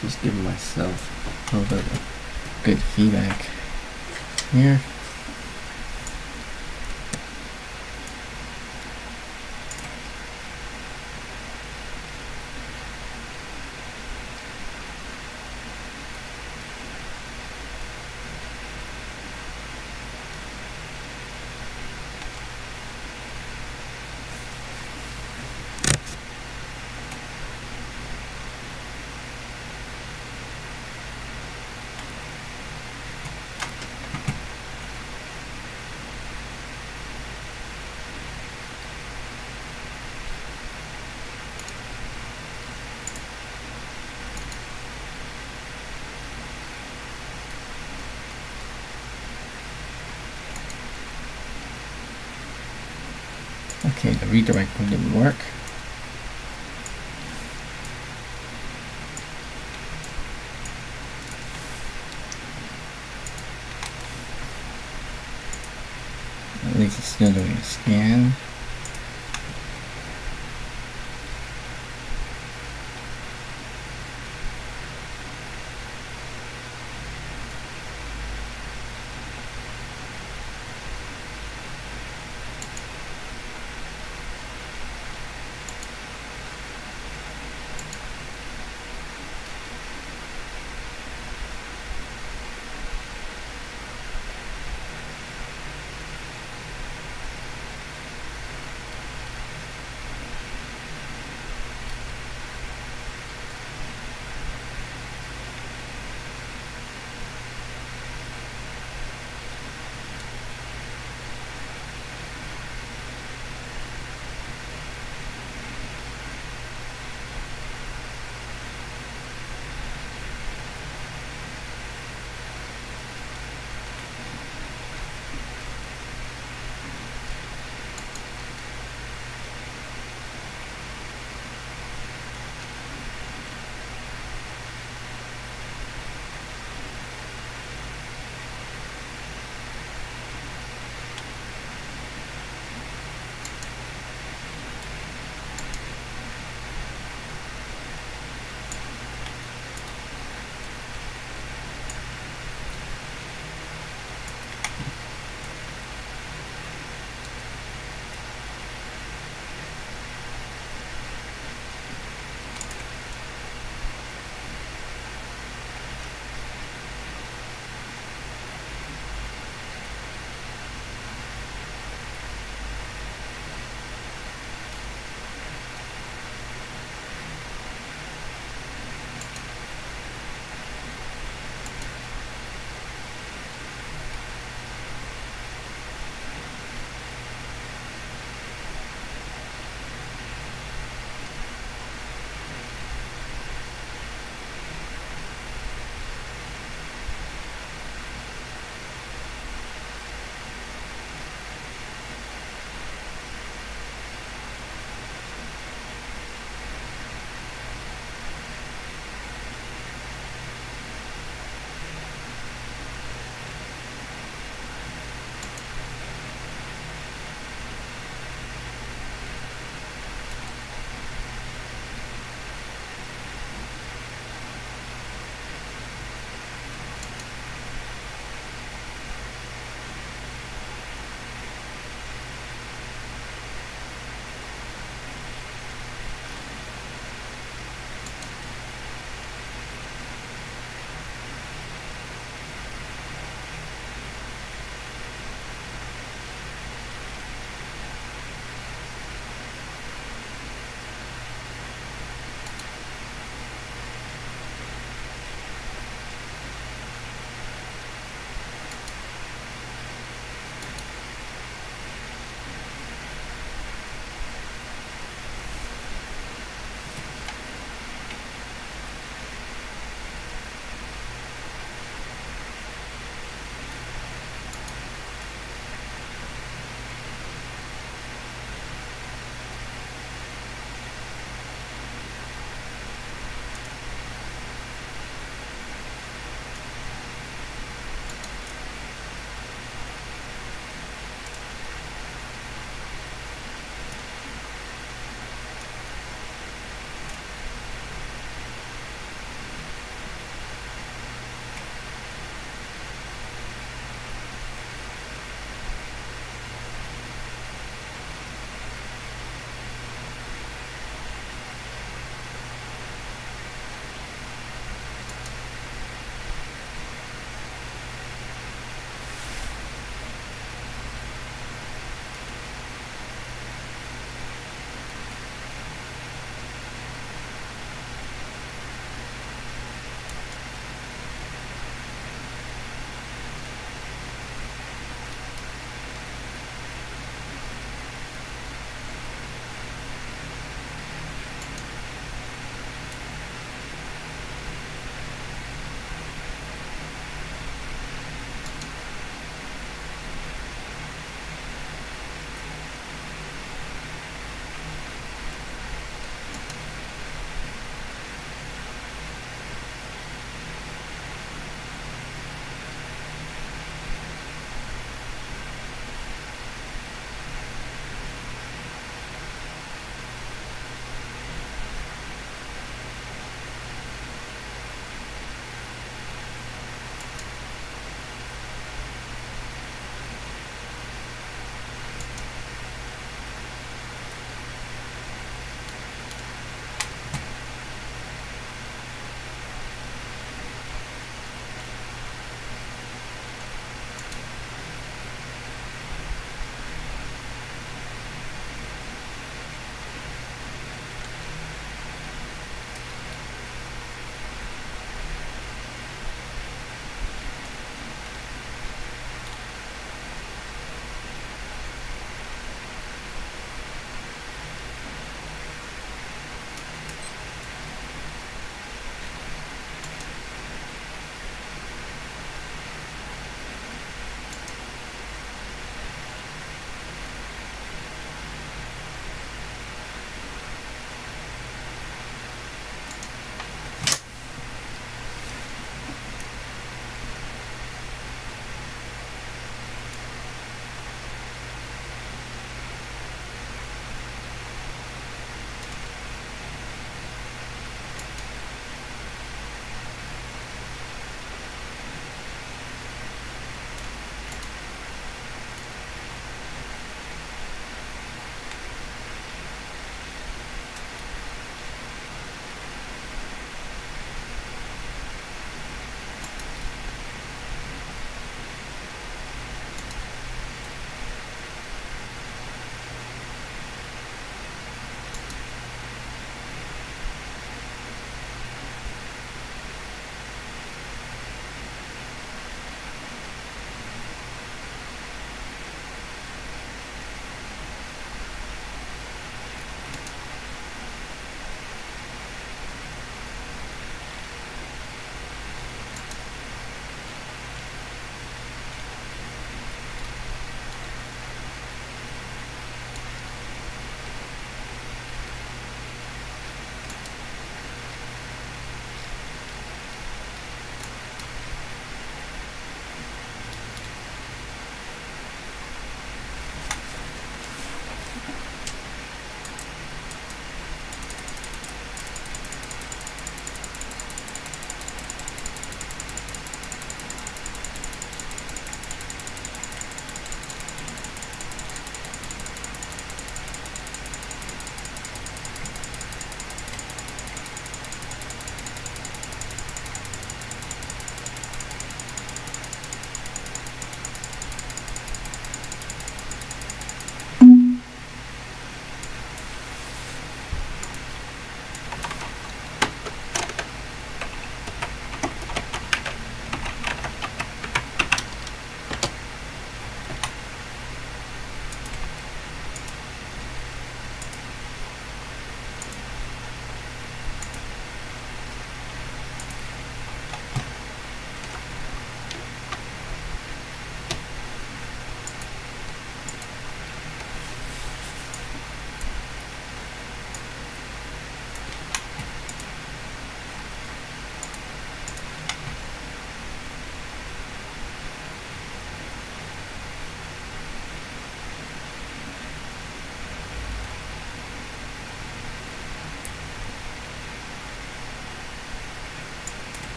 Just giving myself a little bit of good feedback here. Okay, the redirecting didn't work. At least it's still doing a scan.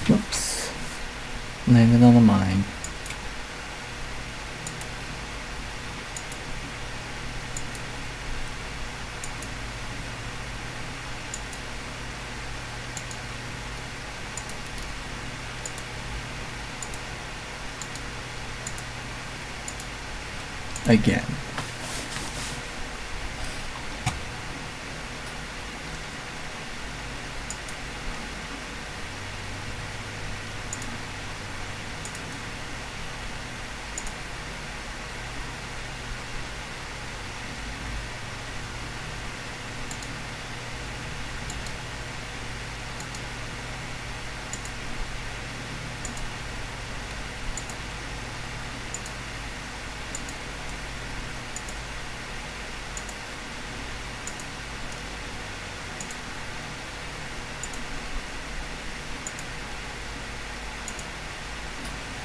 Whoops. Landed on a mine. Again.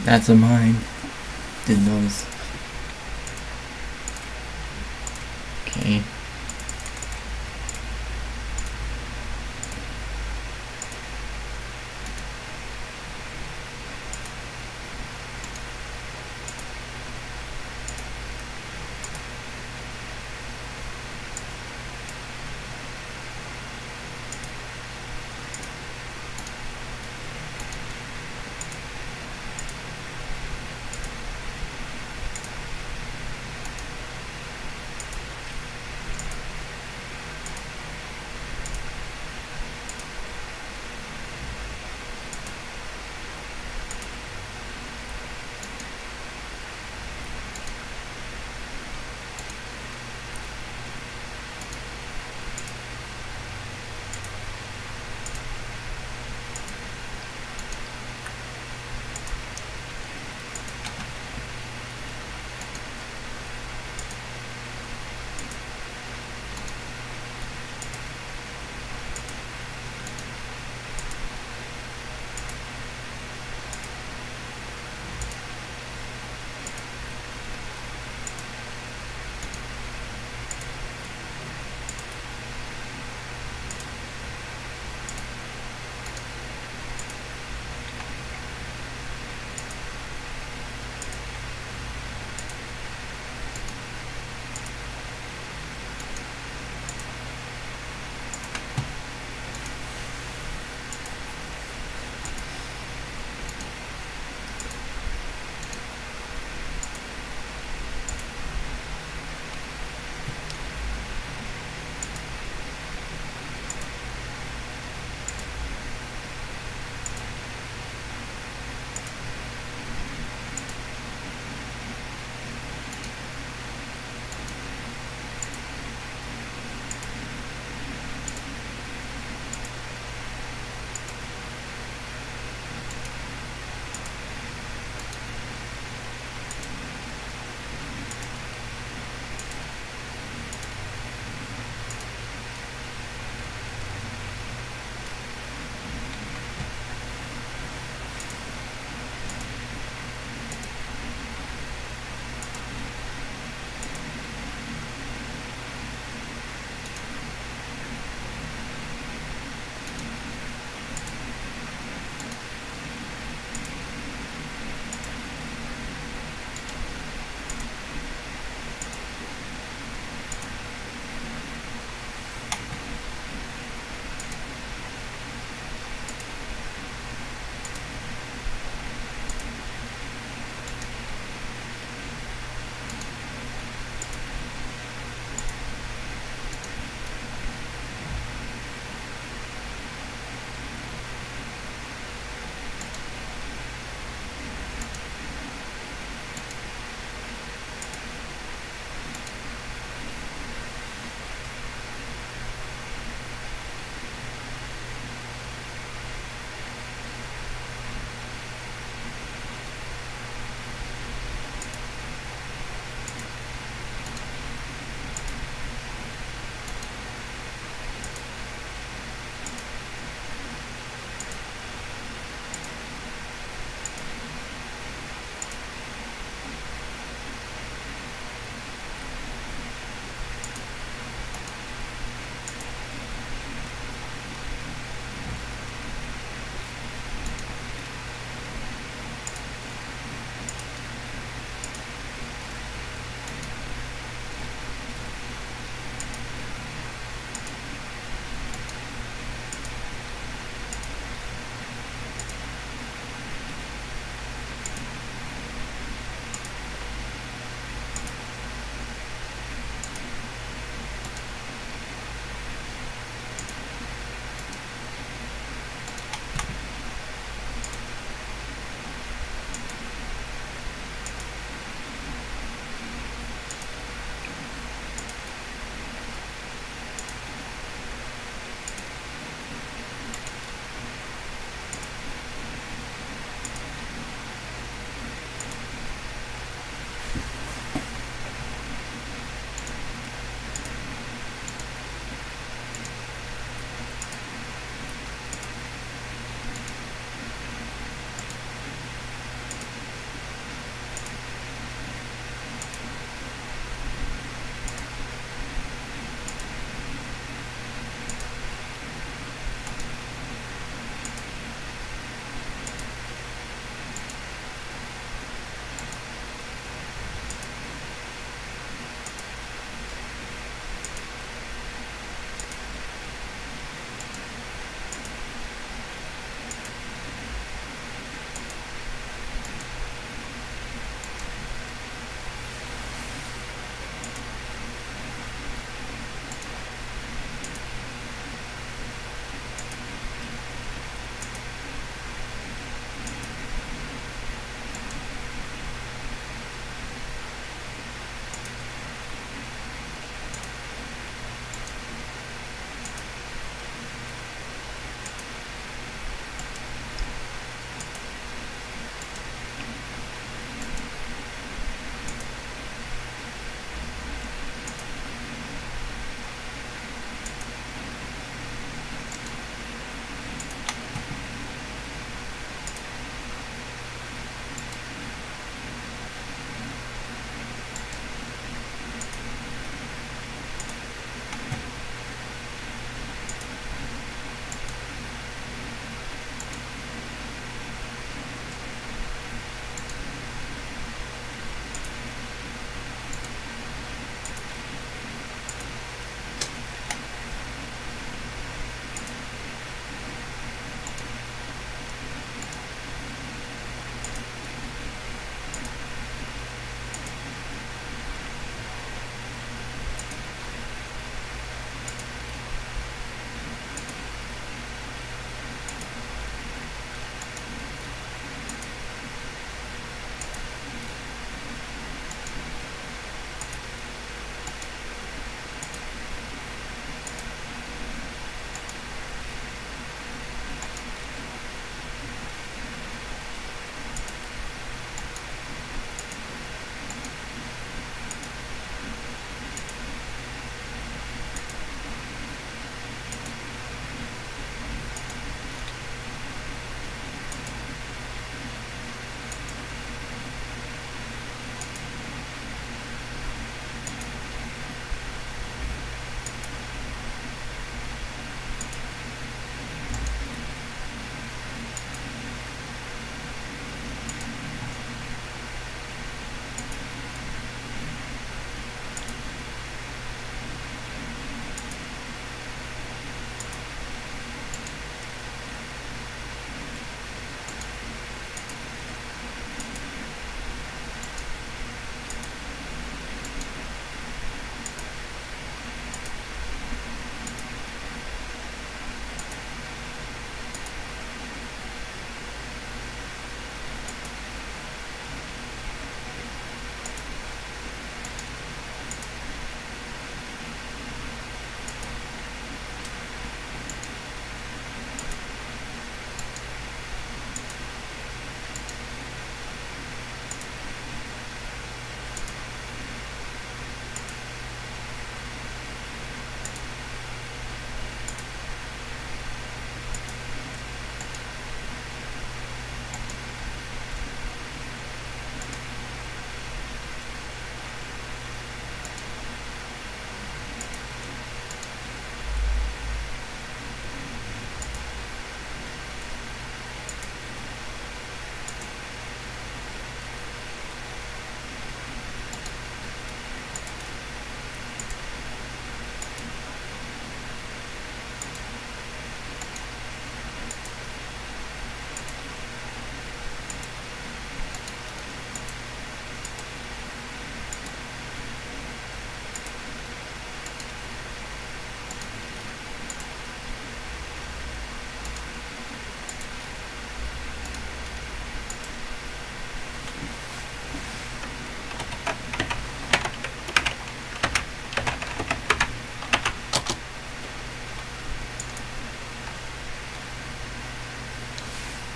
That's a mine. Didn't notice. Okay.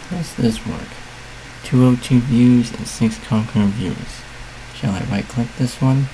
How does this work? 202 views and 6 concurrent viewers. Shall I right click this one?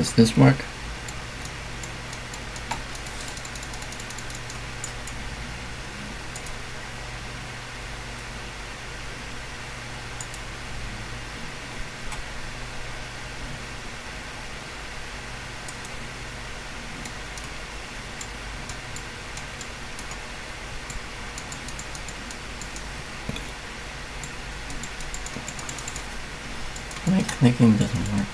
Does this work? My clicking doesn't work.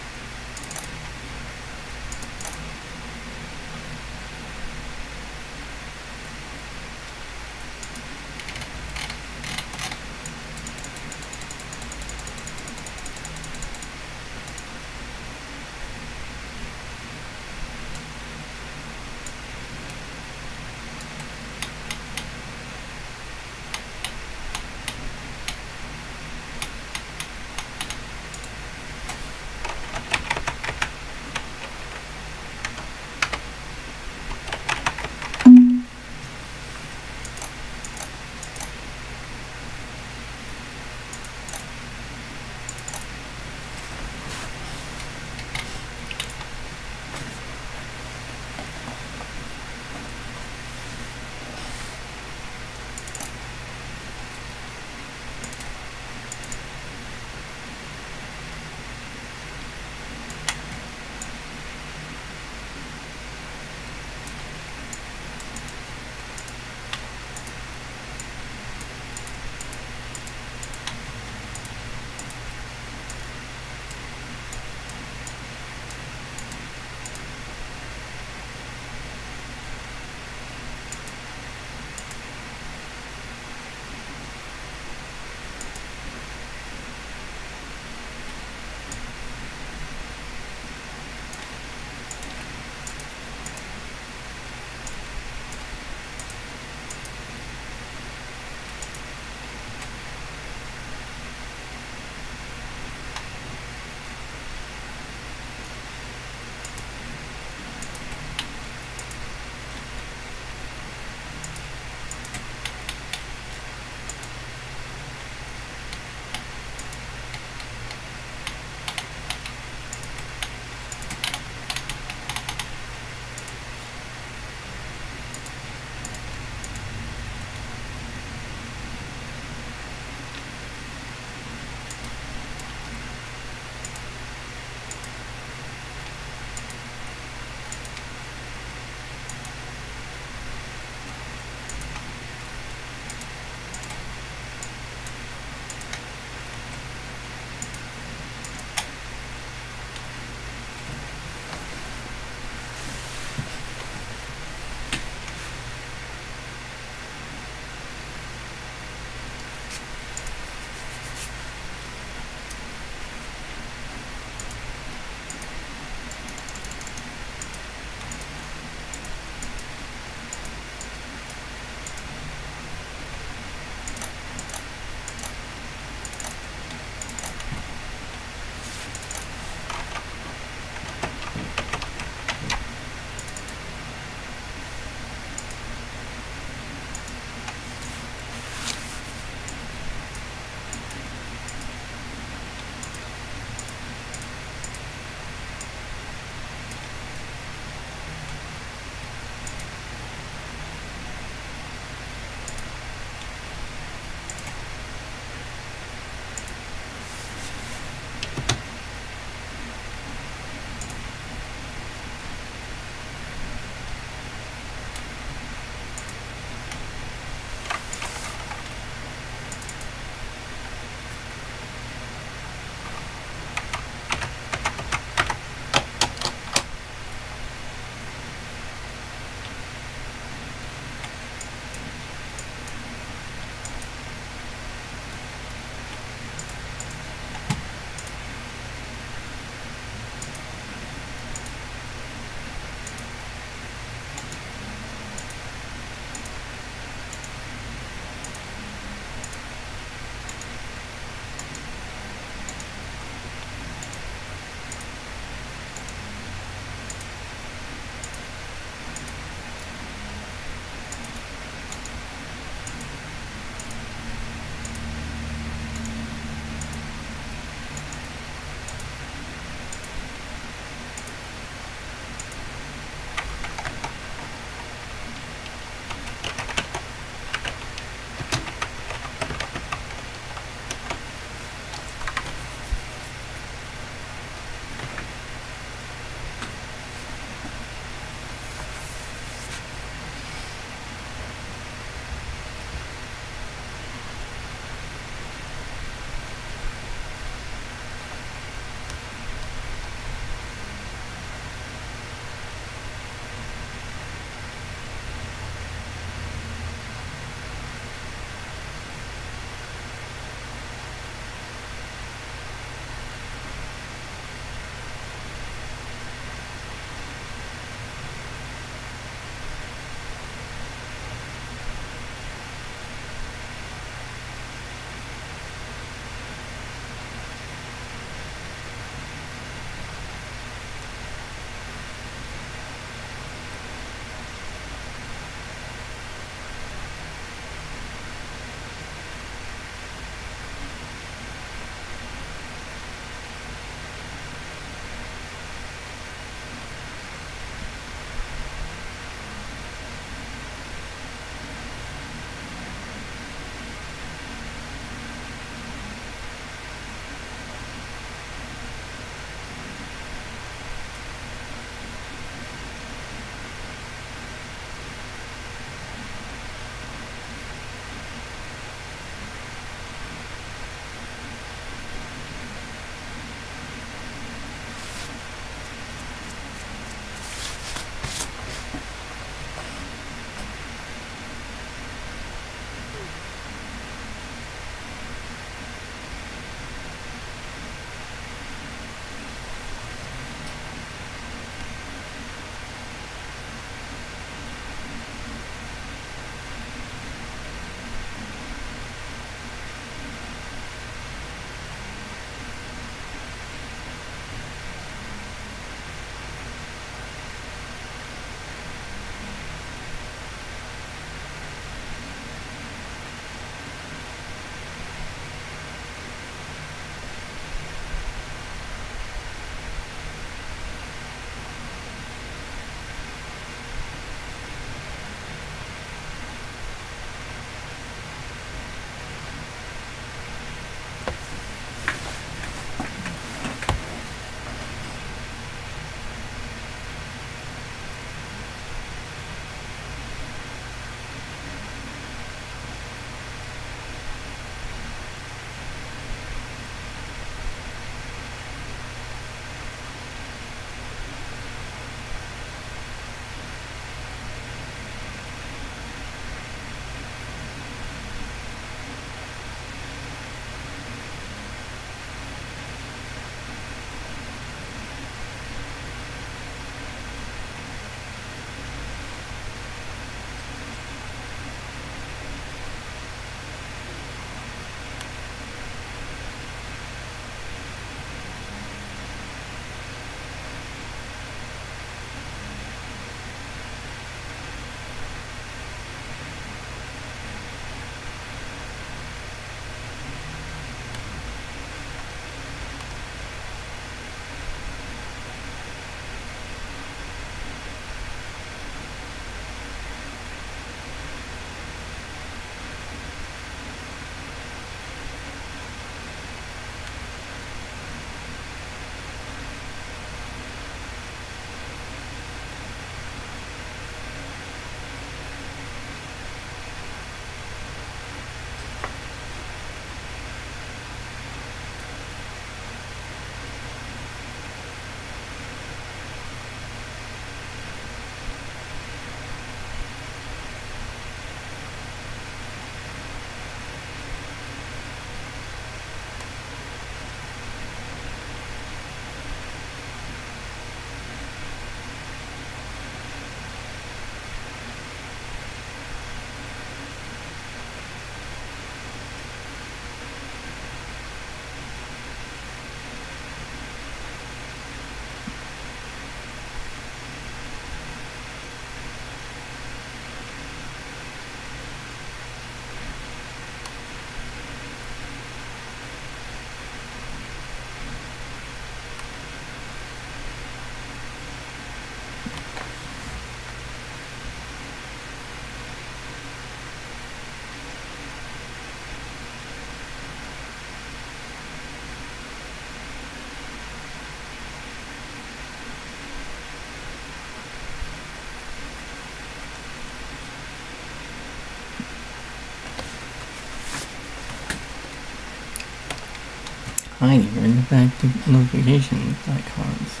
hiding right back to notification icons.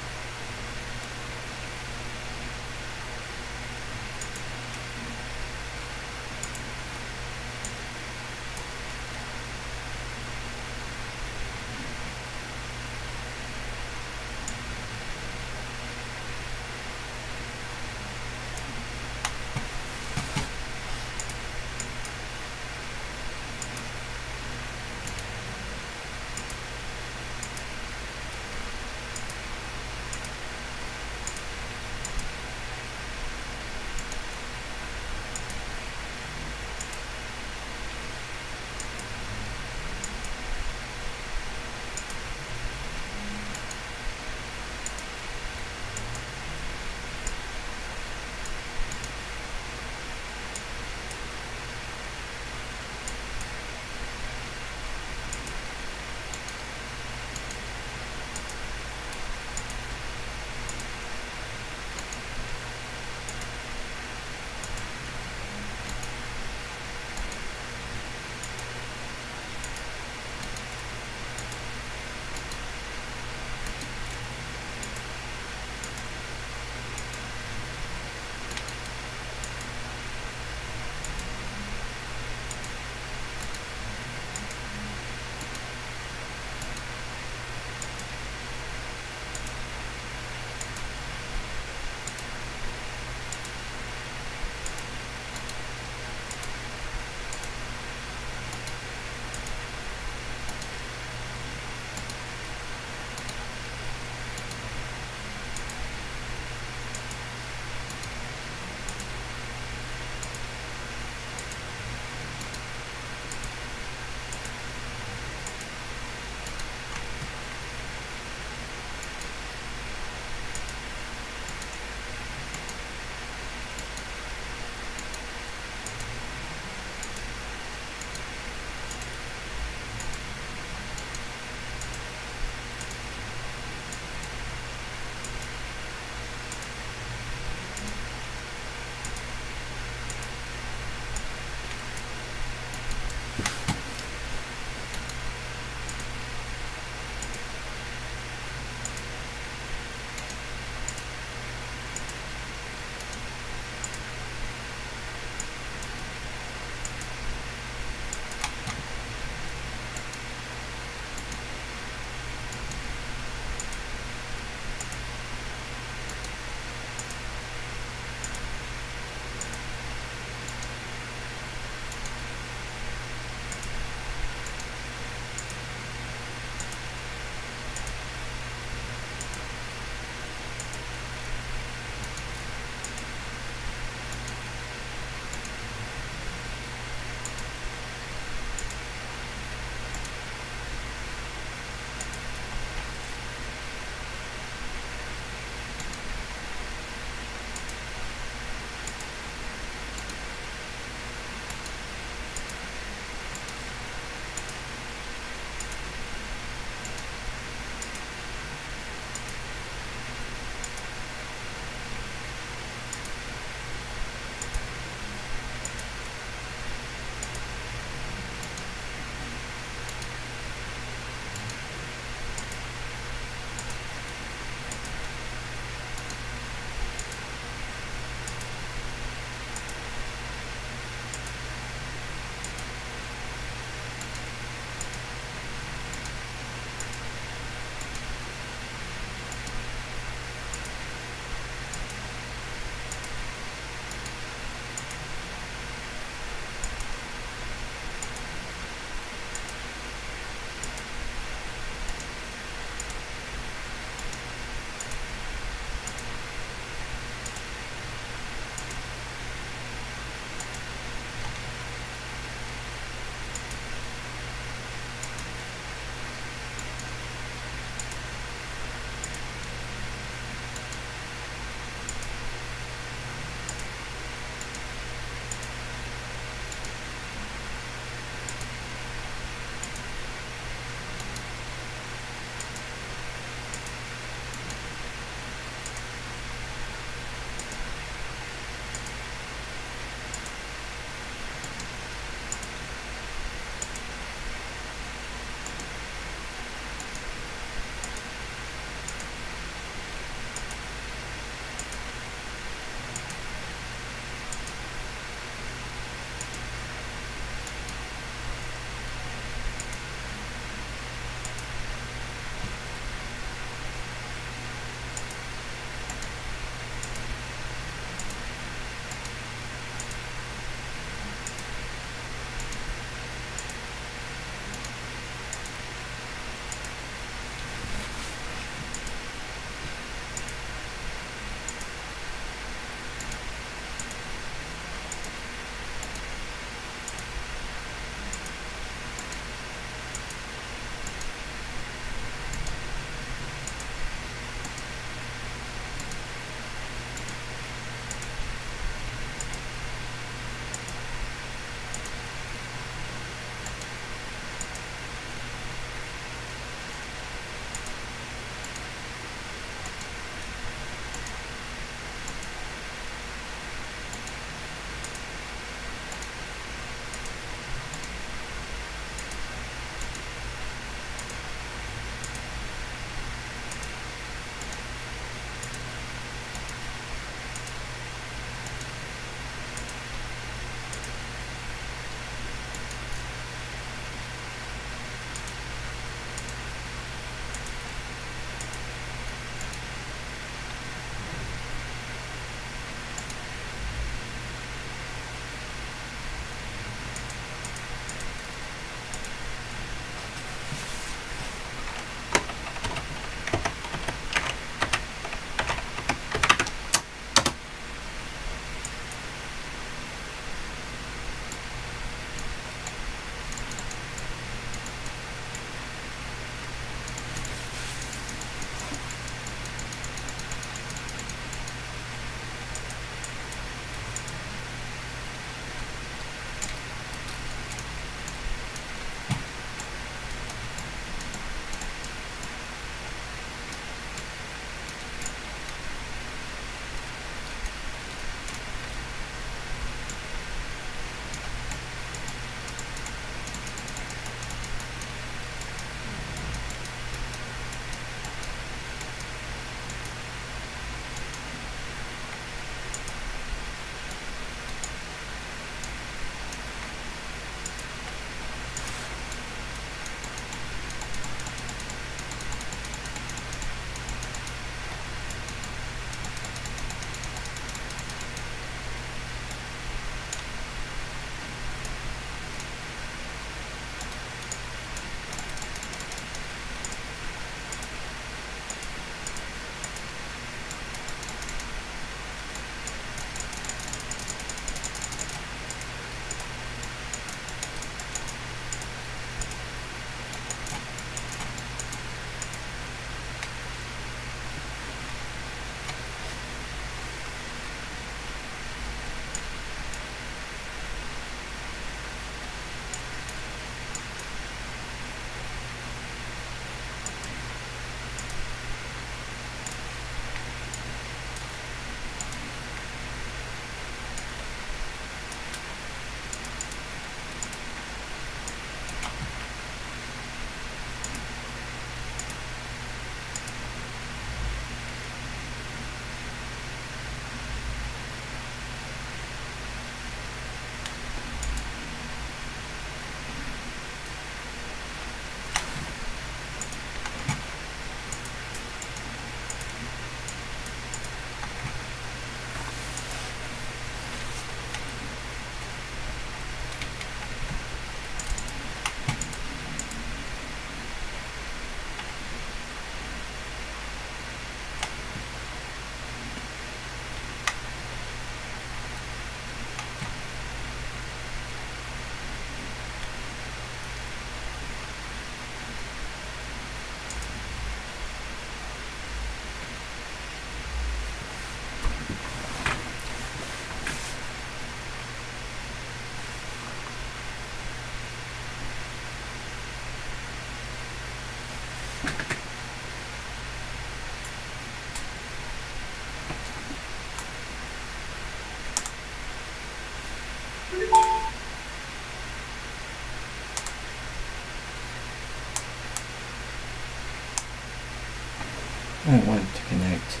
I want it to connect.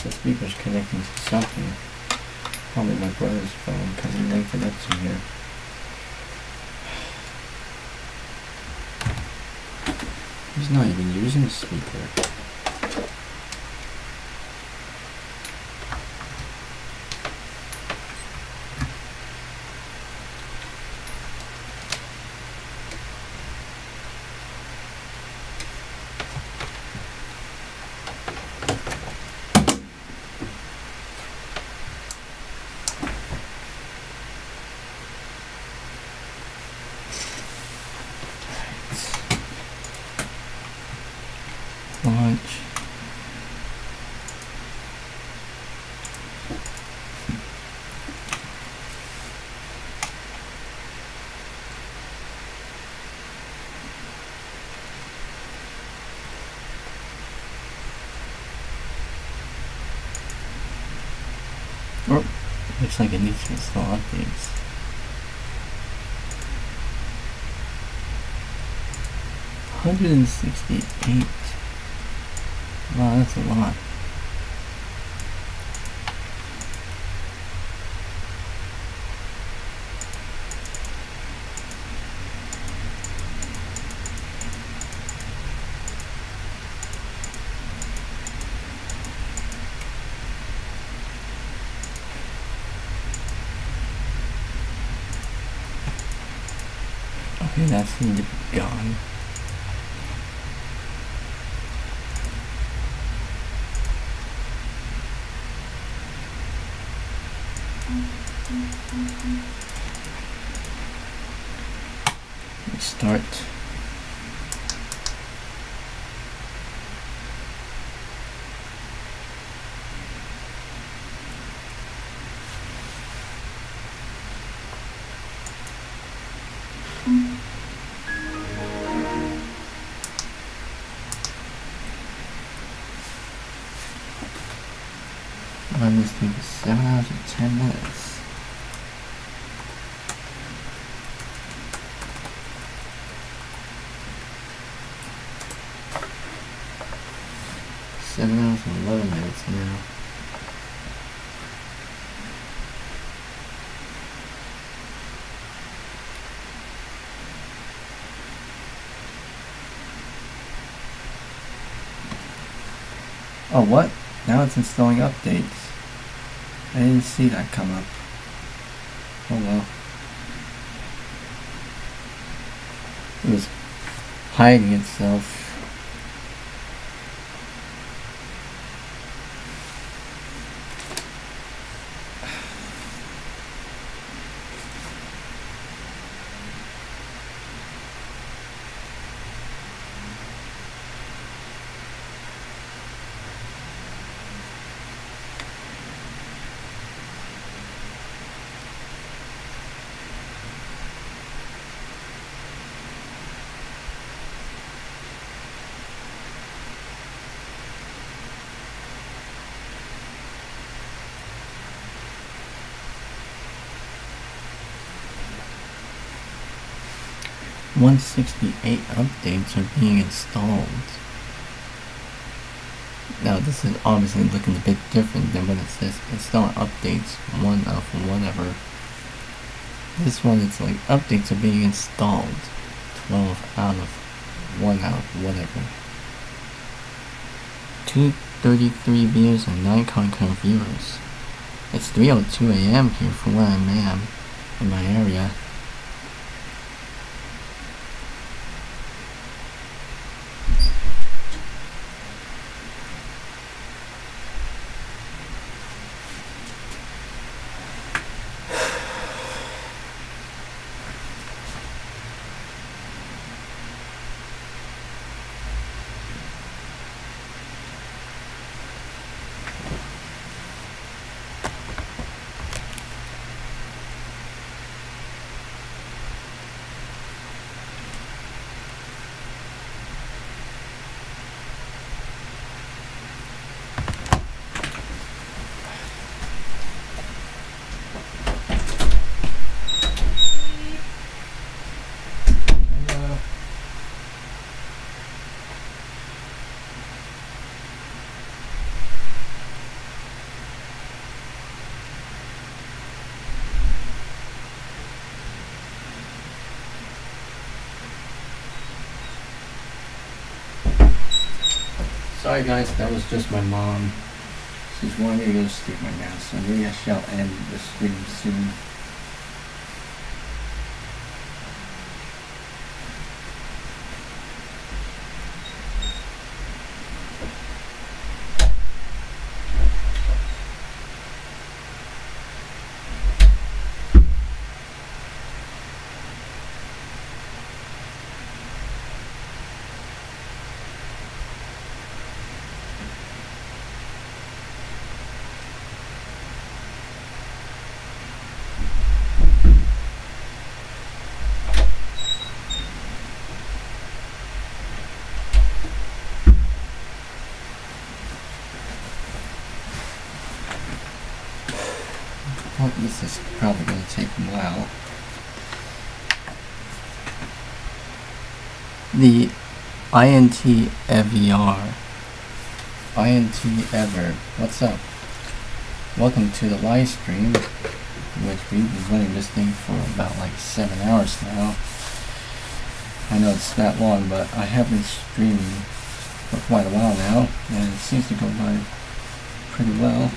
The speaker's connecting to something. Probably my brother's phone because he linked it up to here. He's not even using the speaker. Launch. Oh, looks like it needs to install updates. $168. Wow, that's a lot. Okay, that's need to be gone. Start. Run this thing for 7 hours and 10 minutes. Seven hours and 11 minutes now. Oh, what? Now it's installing updates. I didn't see that come up. Oh well. It was hiding itself. $168 updates are being installed. Now this is obviously looking a bit different than when it says install updates 1 of whatever. This one it's like updates are being installed 12 out of 1 out of whatever. 233 views and 9 concurrent viewers. It's 3:02 a.m. here from where I am in my area. Sorry guys, that was just my mom. She's wanting me to go to sleep right now, so maybe I shall end the stream soon. Well, this is probably going to take a while. The twentieth-ever. twentieth-ever. What's up? Welcome to the live stream, which we've been running this thing for about like 7 hours now. I know it's that long, but I have been streaming for quite a while now, and it seems to go by pretty well.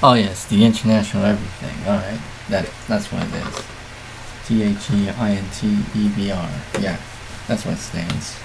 Oh yes, the international everything. Alright, that's what it is. THEINTEBR. Yeah, that's what it stands.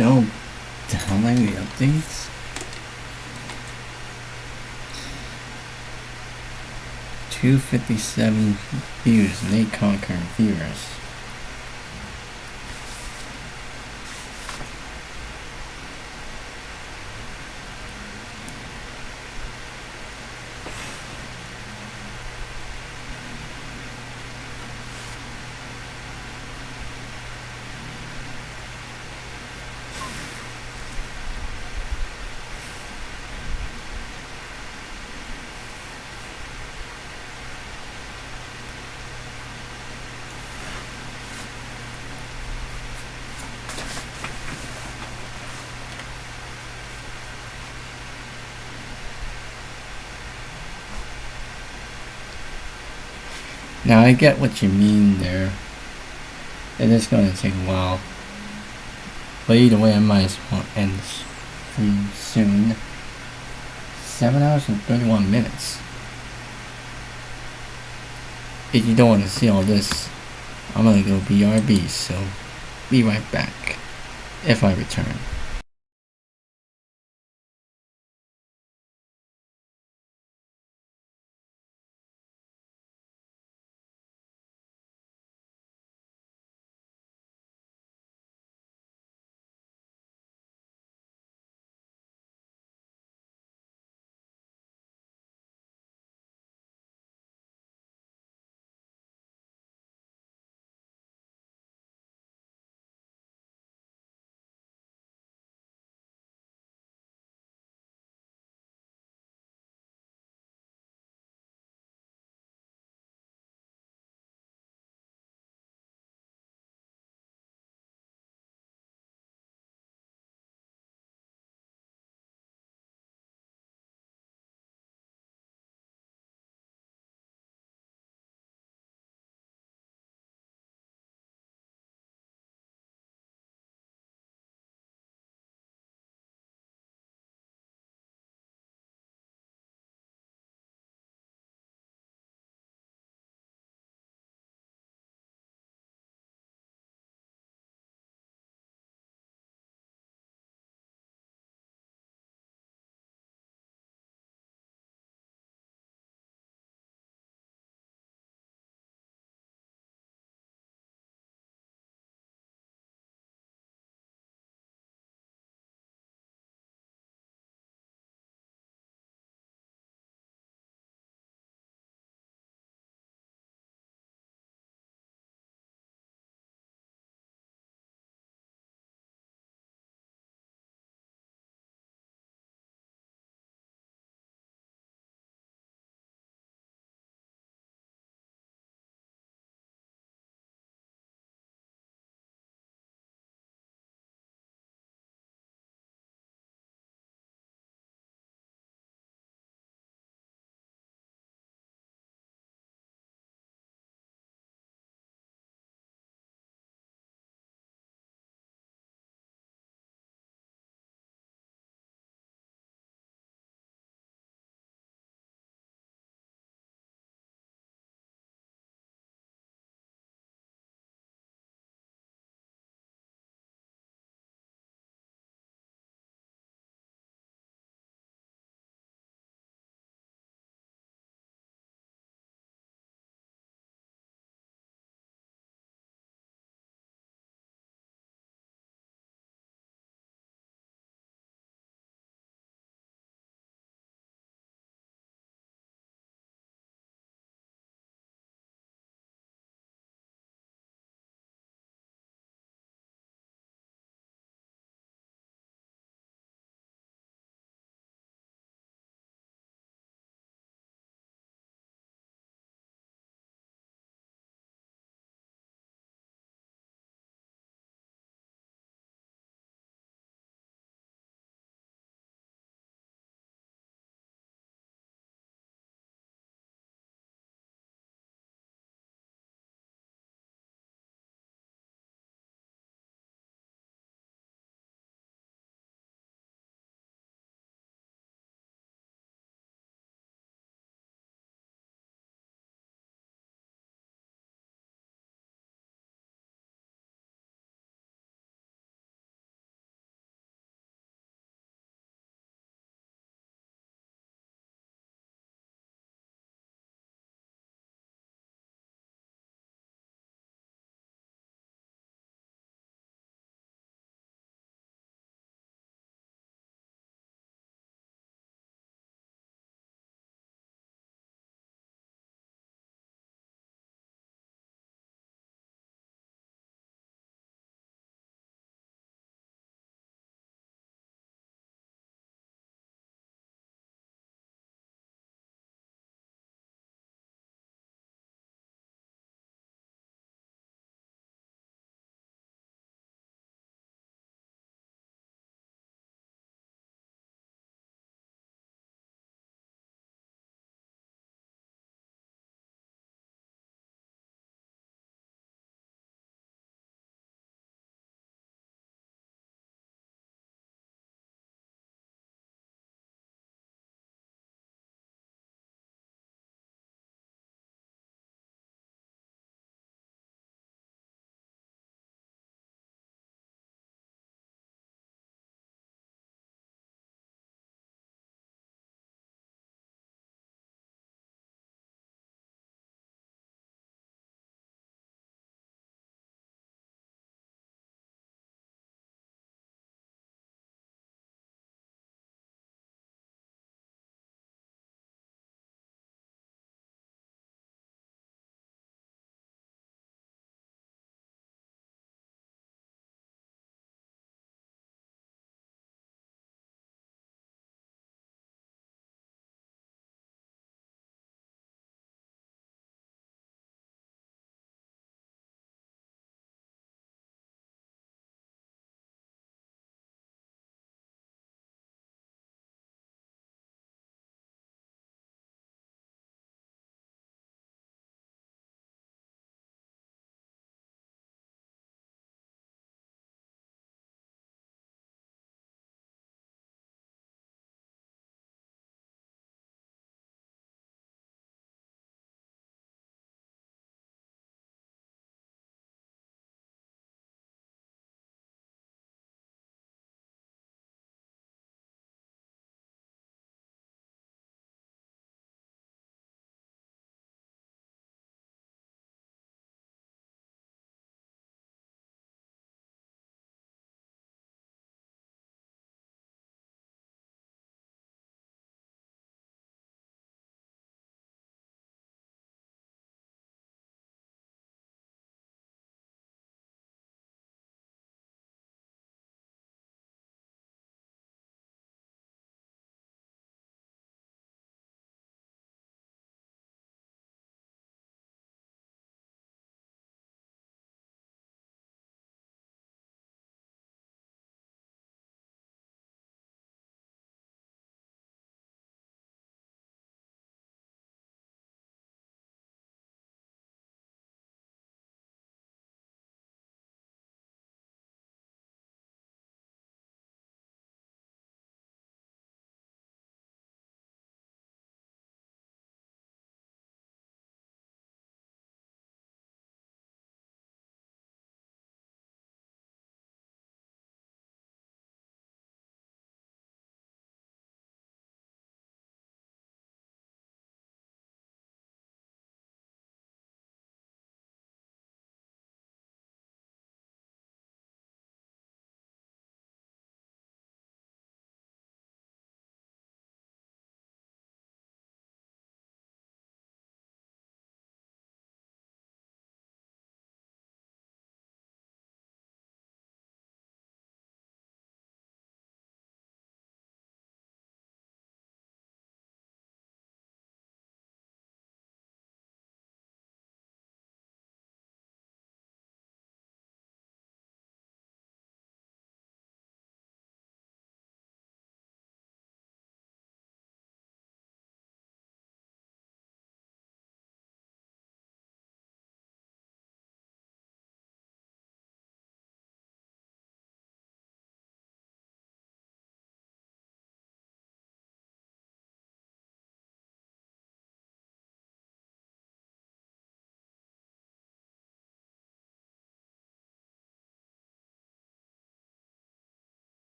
still downloading the updates? $257 views and 8 concurrent viewers. Now I get what you mean there. It is going to take a while. But either way, I might as well end this stream soon. 7 hours and 31 minutes. If you don't want to see all this, I'm gonna go BRB, so be right back if I return.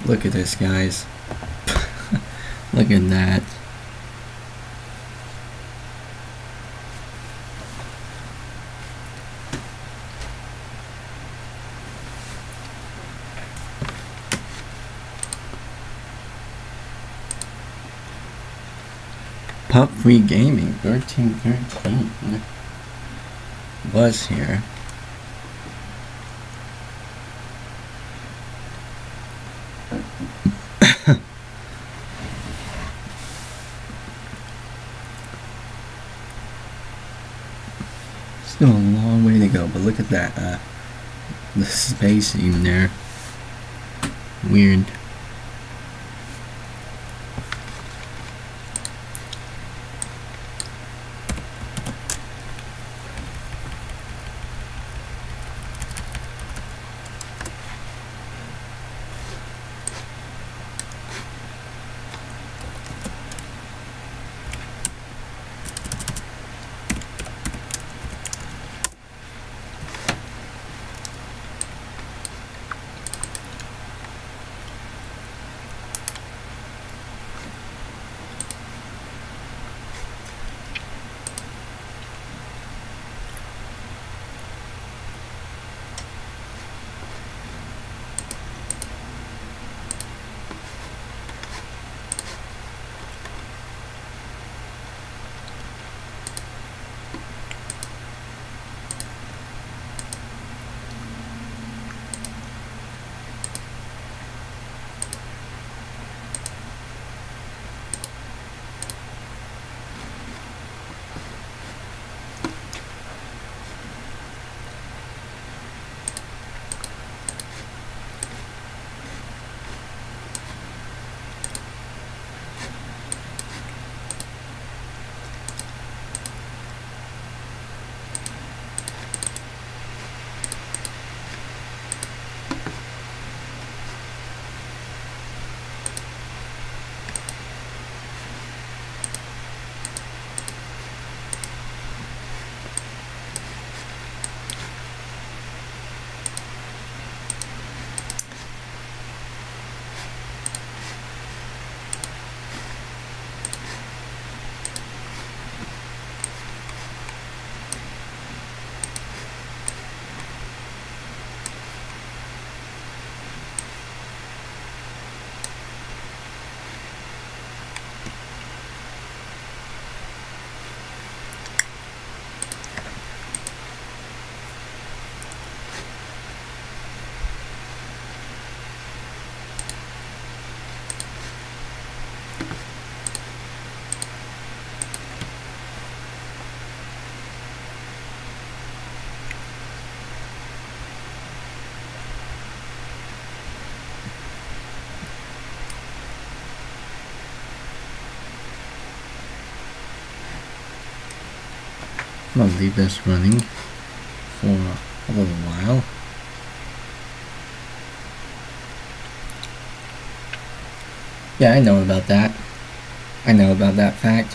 Look at this, guys. Look at that. Pup Free Gaming 1313 was here. Still a long way to go, but look at that, the spacing there. Weird. I'm gonna leave this running for a little while. Yeah, I know about that. I know about that fact.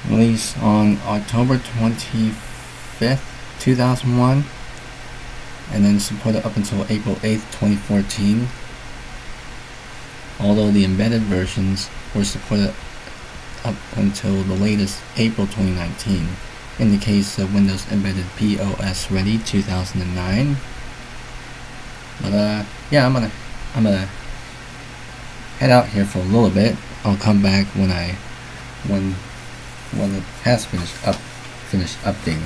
Released on October 25th, 2001, and then supported up until April 8th, 2014. Although the embedded versions were supported up until the latest April 2019, in the case of Windows Embedded POS Ready 2009. But yeah, I'm gonna head out here for a little bit. I'll come back when it has finished updating.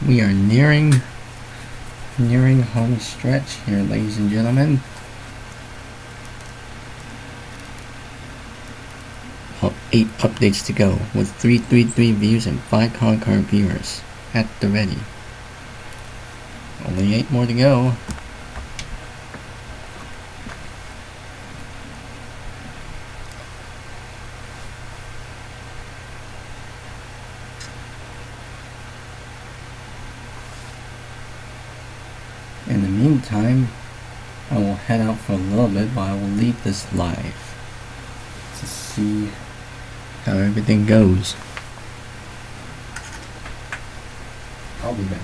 We are nearing home stretch here, ladies and gentlemen. Oh, 8 updates to go with 333 views and 5 concurrent viewers at the ready. Only 8 more to go. In the meantime, I will head out for a little bit, but I will leave this live to see how everything goes. I'll be back.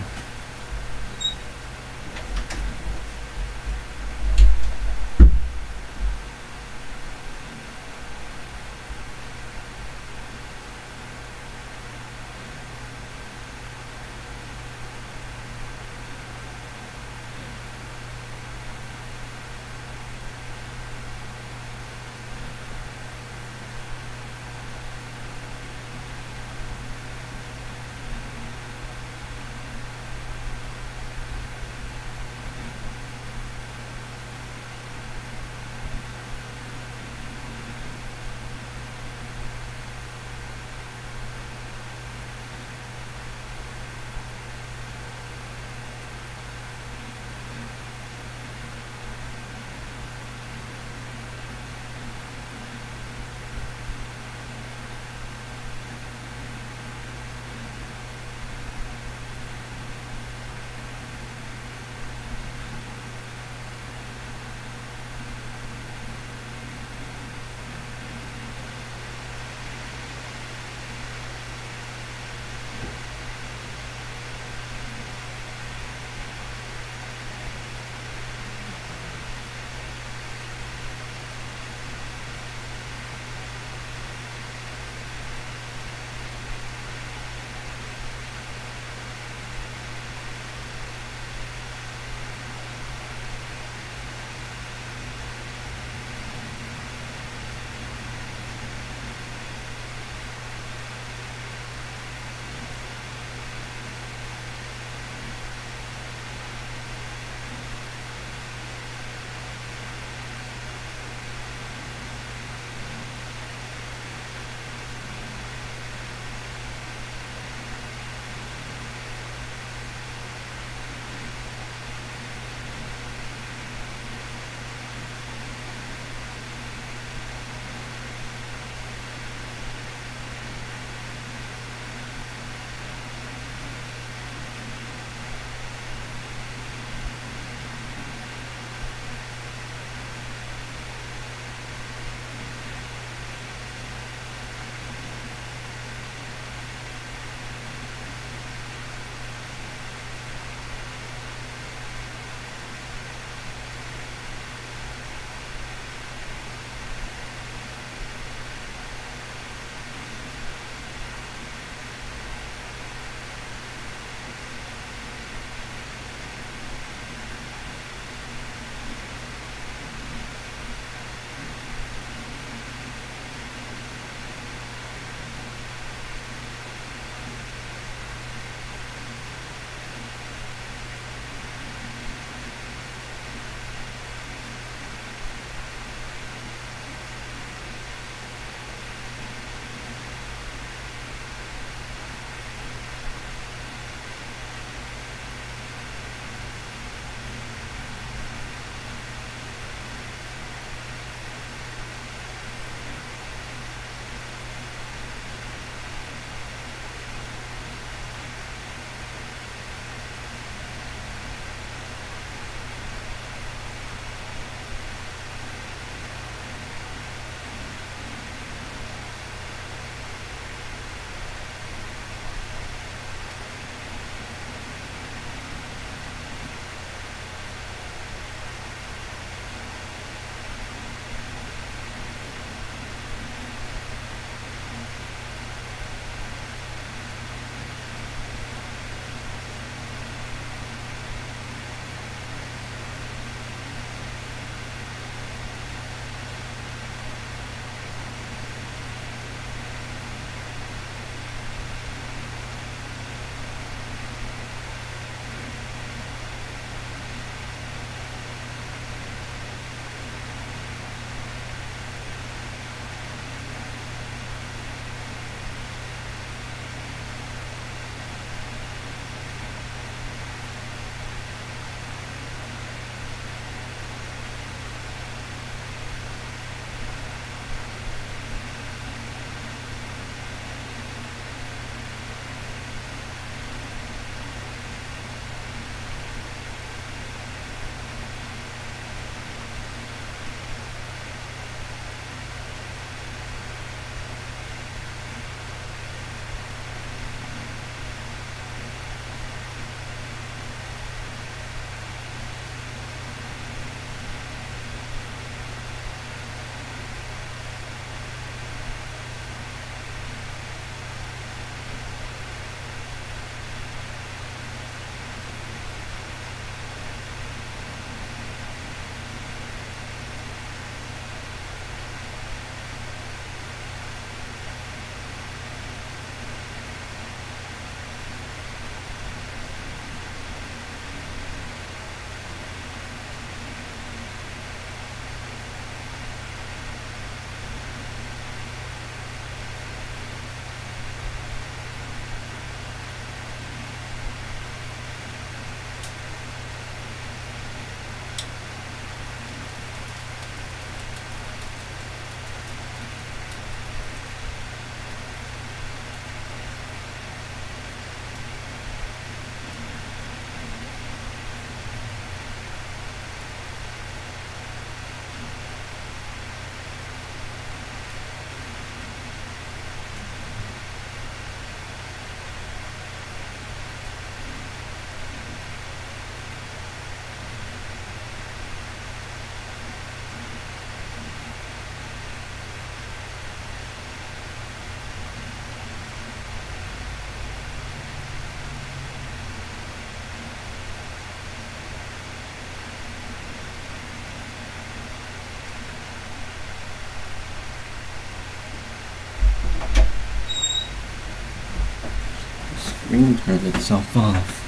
screen turned itself off.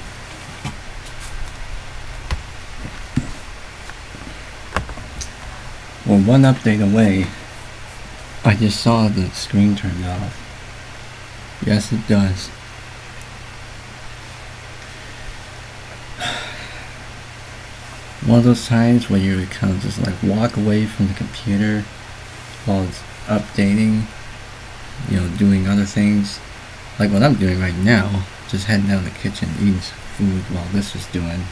We're one update away. I just saw the screen turned off. Yes, it does. One of those times where you kind of just like walk away from the computer while it's updating, you know, doing other things. Like what I'm doing right now, just heading down to the kitchen eating some food while this is doing.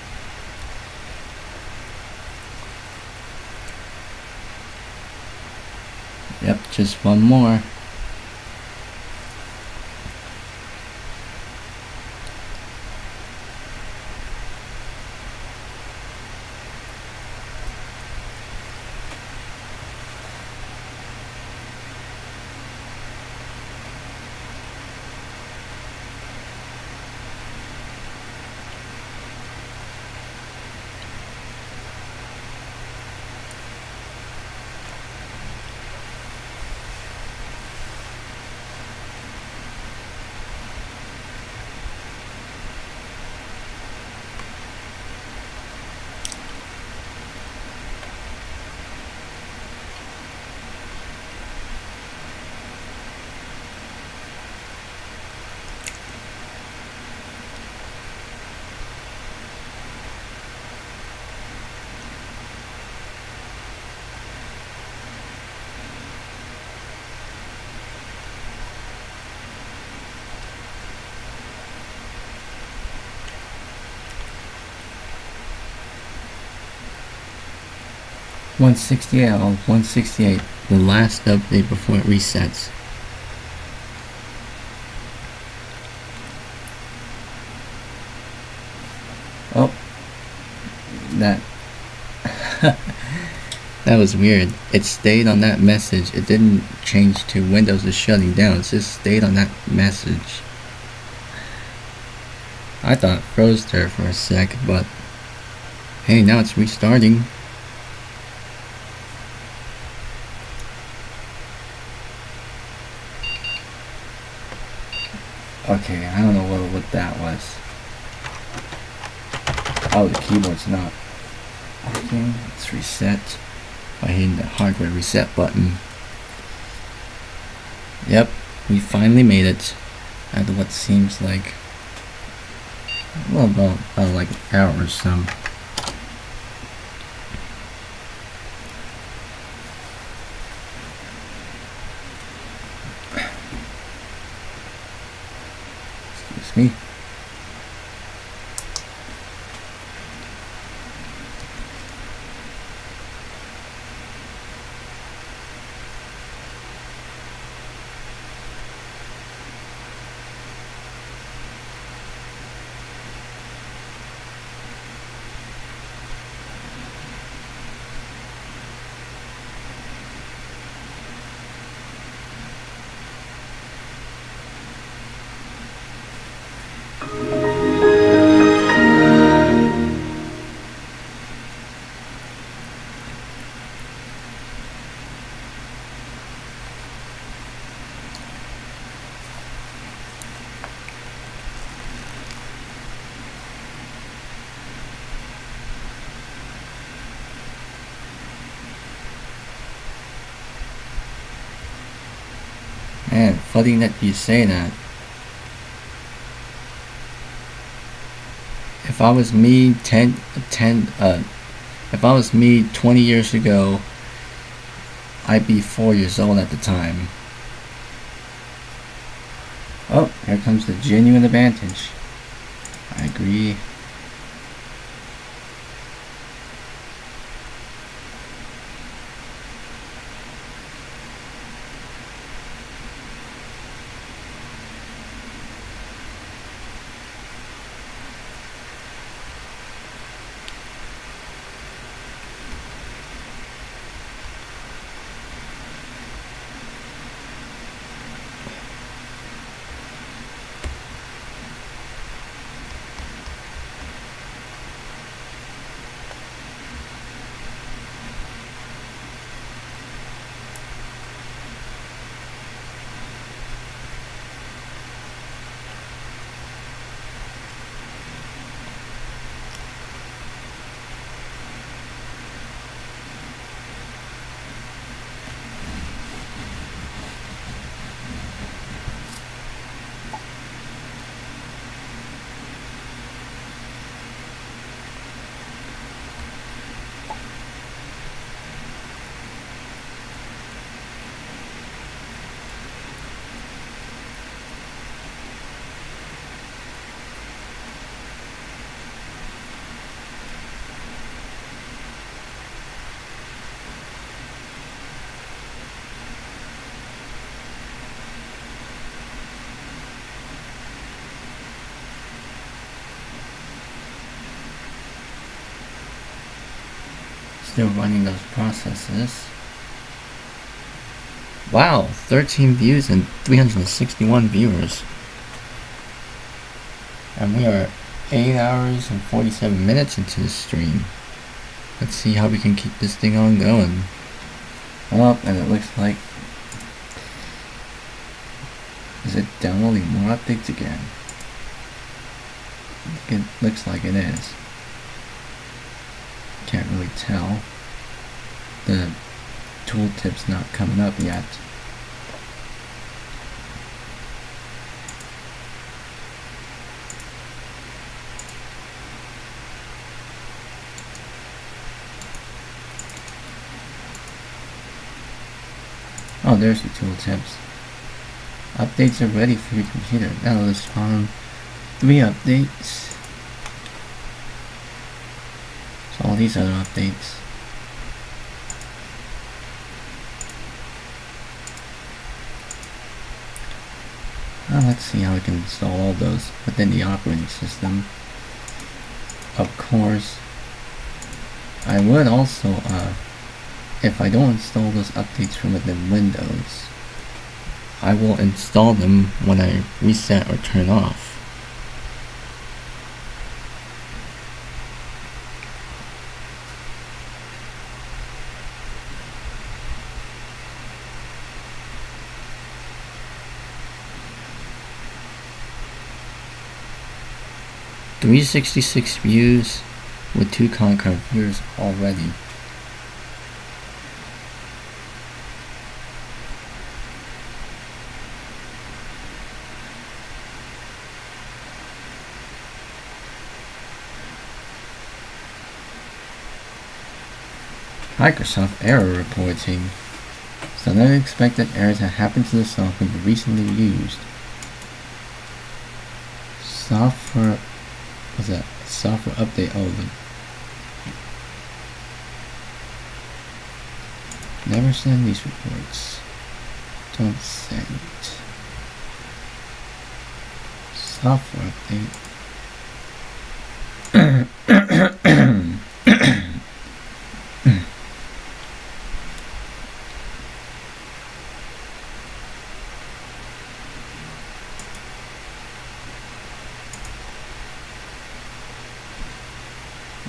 Yep, just one more. $168 on 168, the last update before it resets. Oh, that that was weird. It stayed on that message. It didn't change to Windows is shutting down. It just stayed on that message. I thought it froze there for a sec, but hey, now it's restarting. Okay, I don't know what that was. Oh, the keyboard's not working. Let's reset by hitting the hardware reset button. Yep, we finally made it after what seems like about like an hour or so. Excuse me. Man, funny that you say that. If I was me 20 years ago, I'd be 4 years old at the time. Oh, here comes the genuine advantage. I agree. Still running those processes. Wow, 13 views and 361 viewers. And we are 8 hours and 47 minutes into the stream. Let's see how we can keep this thing on going. Oh, and it looks like... Is it downloading more updates again? It looks like it is. Can't really tell. The tooltip's not coming up yet. Oh, there's the tooltips. Updates are ready for your computer. Now let's find 3 updates. So all these other updates. Let's see how we can install all those within the operating system. Of course, I would also, if I don't install those updates from within Windows, I will install them when I reset or turn off. .366 views with 2 concurrent viewers already. Microsoft error reporting. Some unexpected errors have happened to the software you recently used. Software... What's that? Software update. Oh, never send these reports. Don't send. Software update.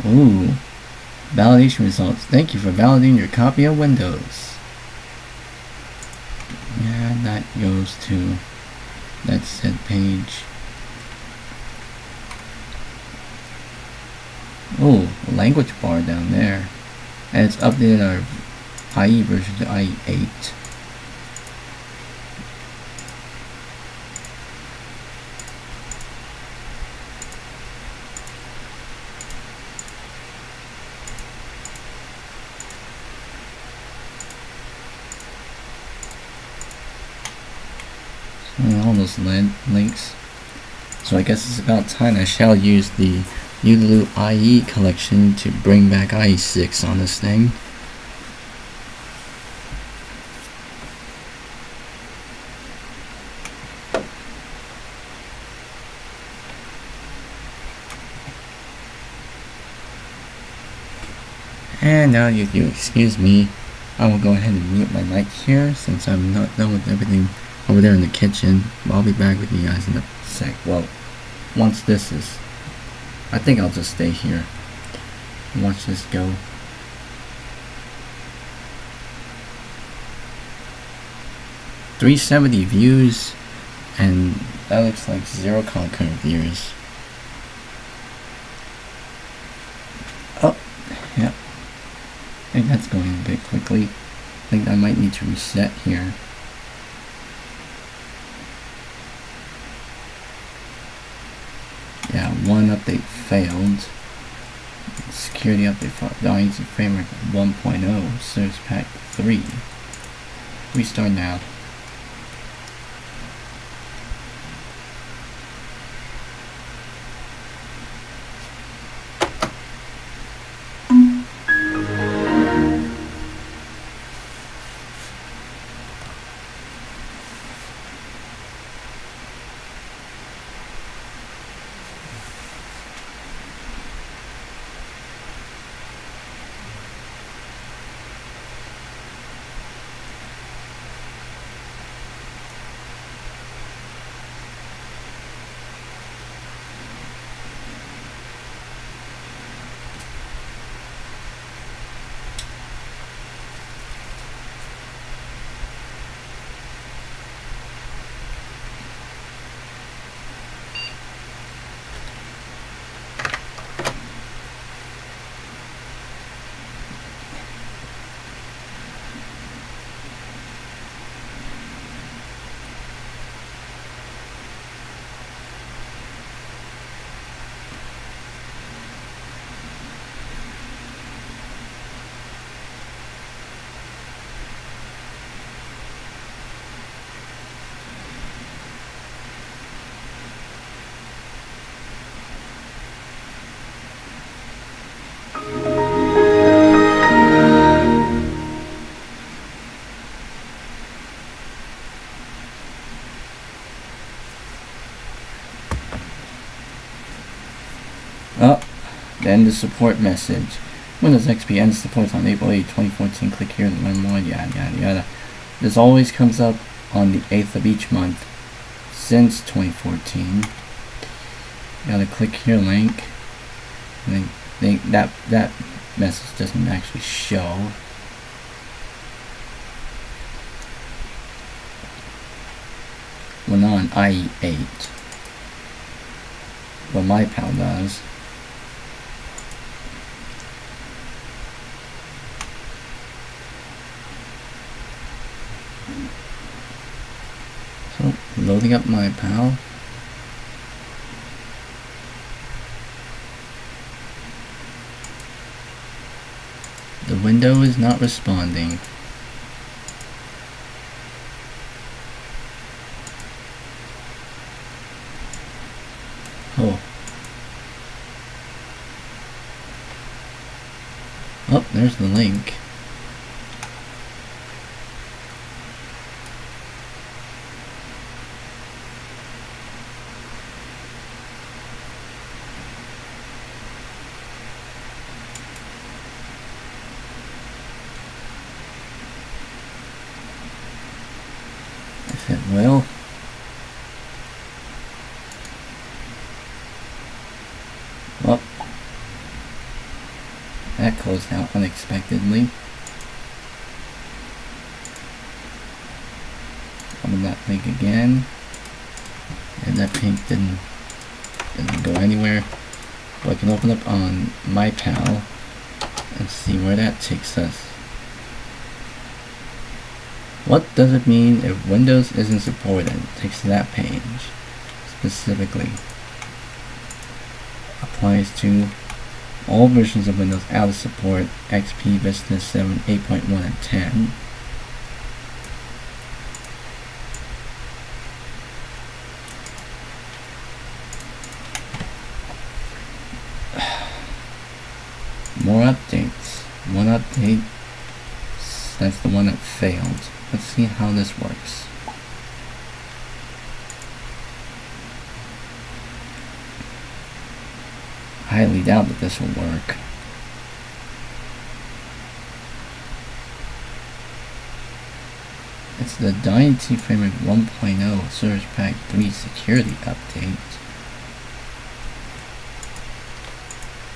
Ooh, validation results. Thank you for validating your copy of Windows. Yeah, that goes to that said page. Oh, language bar down there. And it's updated our IE version to IE8. All those links. So I guess it's about time I shall use the Udaloo IE collection to bring back IE6 on this thing. And now if you excuse me, I will go ahead and mute my mic here since I'm not done with everything over there in the kitchen. I'll be back with you guys in a sec. Well, once this is... I think I'll just stay here and watch this go. .370 views, and that looks like 0 concurrent viewers. Oh, yeah. I think that's going a bit quickly. I think I might need to reset here. Yeah, one update failed. Security update for Dying Framework 1.0, Service Pack 3. Restart now. Oh, then the support message. Windows XP ends support on April 8, 2014. Click here to learn more, yada yada yada. This always comes up on the 8th of each month since 2014. Gotta click here link. And then that message doesn't actually show. Well, not on IE8. Well, my pal does. So, loading up my pal. The window is not responding. Oh. Oh, there's the link. If it will. Well, that closed out unexpectedly. Open that link again. And that pink didn't go anywhere. But I can open up on my pal and see where that takes us. What does it mean if Windows isn't supported? It takes to that page specifically. Applies to all versions of Windows out of support, XP, Vista 7, 8.1, and 10. More updates. One update. That's the one that failed. Let's see how this works. I highly doubt that this will work. It's the Dynasty Framework 1.0 Service Pack 3 Security Update.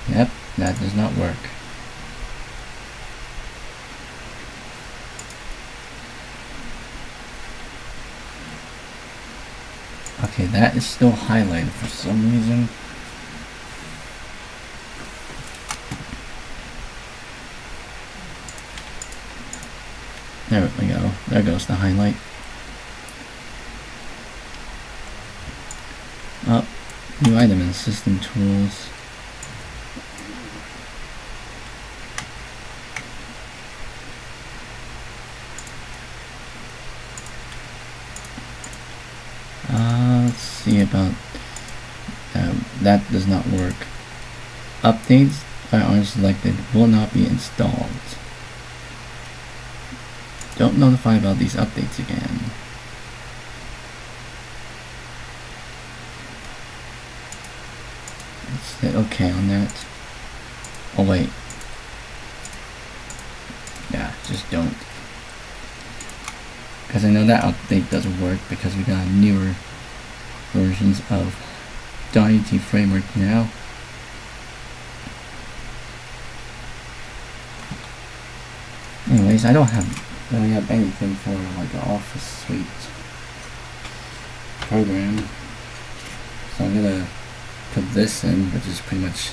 Yep, that does not work. Okay, that is still highlighted for some reason. There we go. There goes the highlight. Oh, new item in System Tools. Let's see about that does not work. Updates that aren't selected will not be installed. Don't notify about these updates again. Let's hit OK on that. Oh wait. Yeah, just don't. Because I know that update doesn't work because we got newer versions of Dynasty Framework now. Anyways, I don't really have anything for like an Office Suite program, so I'm gonna put this in, which is pretty much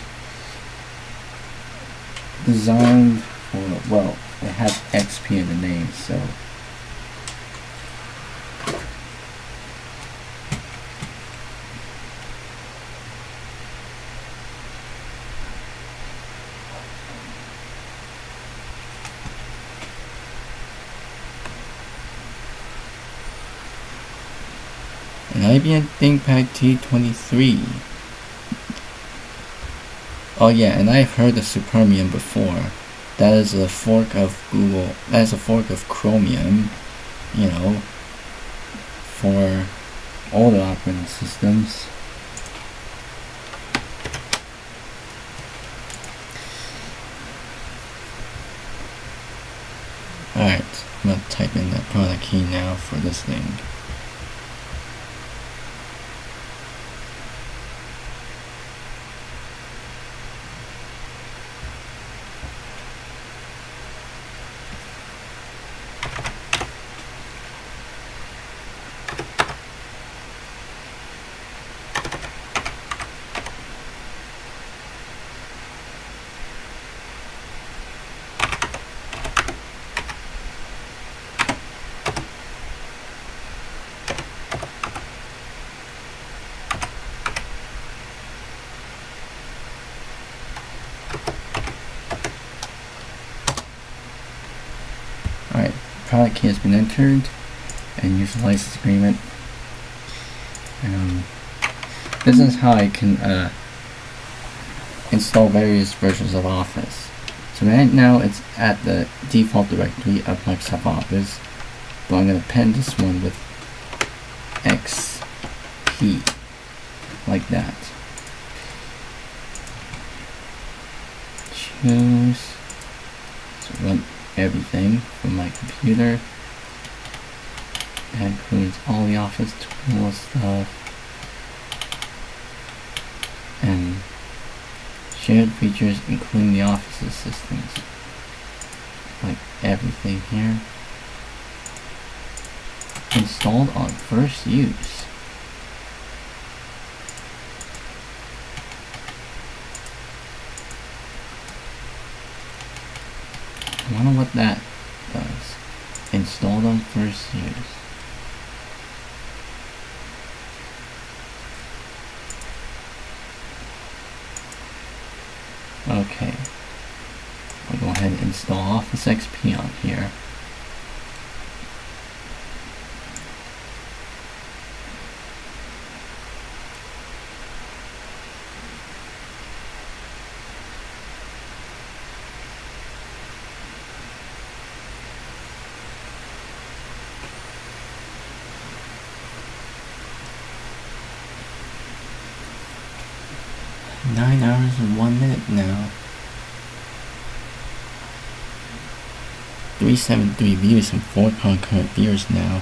designed for, well, it has XP in the name, so an IBM ThinkPad T23. Oh yeah, and I've heard of Supermium before. That is a fork of Google. That is a fork of Chromium. You know, for older operating systems. I'm gonna type in the product key now for this thing. Alright, product key has been entered, and use the license agreement. This is how I can install various versions of Office. So right now it's at the default directory of Microsoft Office, but I'm going to append this one with XP, like that. Choose, so run everything from my computer. That includes all the Office tool stuff and shared features, including the Office assistants, like everything here. Installed on first use. I wonder what that does. Installed on first use. Okay. I'll go ahead and install Office XP on here. Nine hours and 1 minute now. 373 views and 4 concurrent viewers now.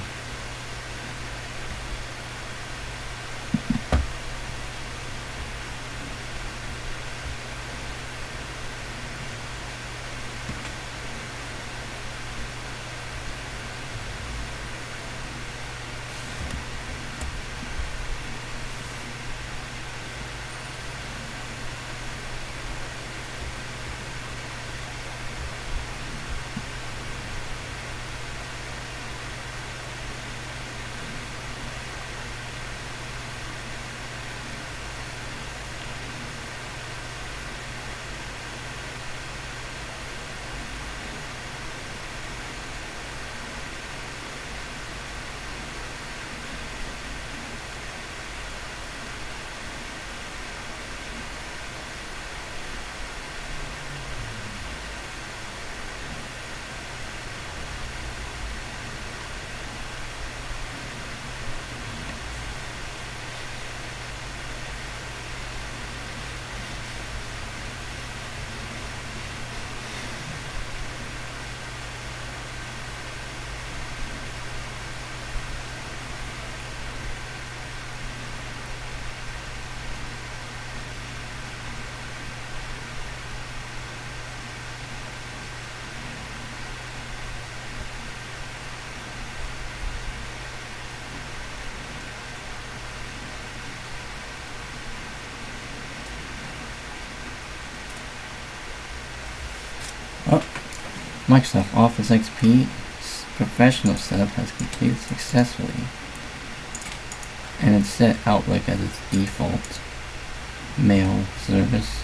Microsoft Office XP professional setup has completed successfully, and it's set Outlook as its default mail service.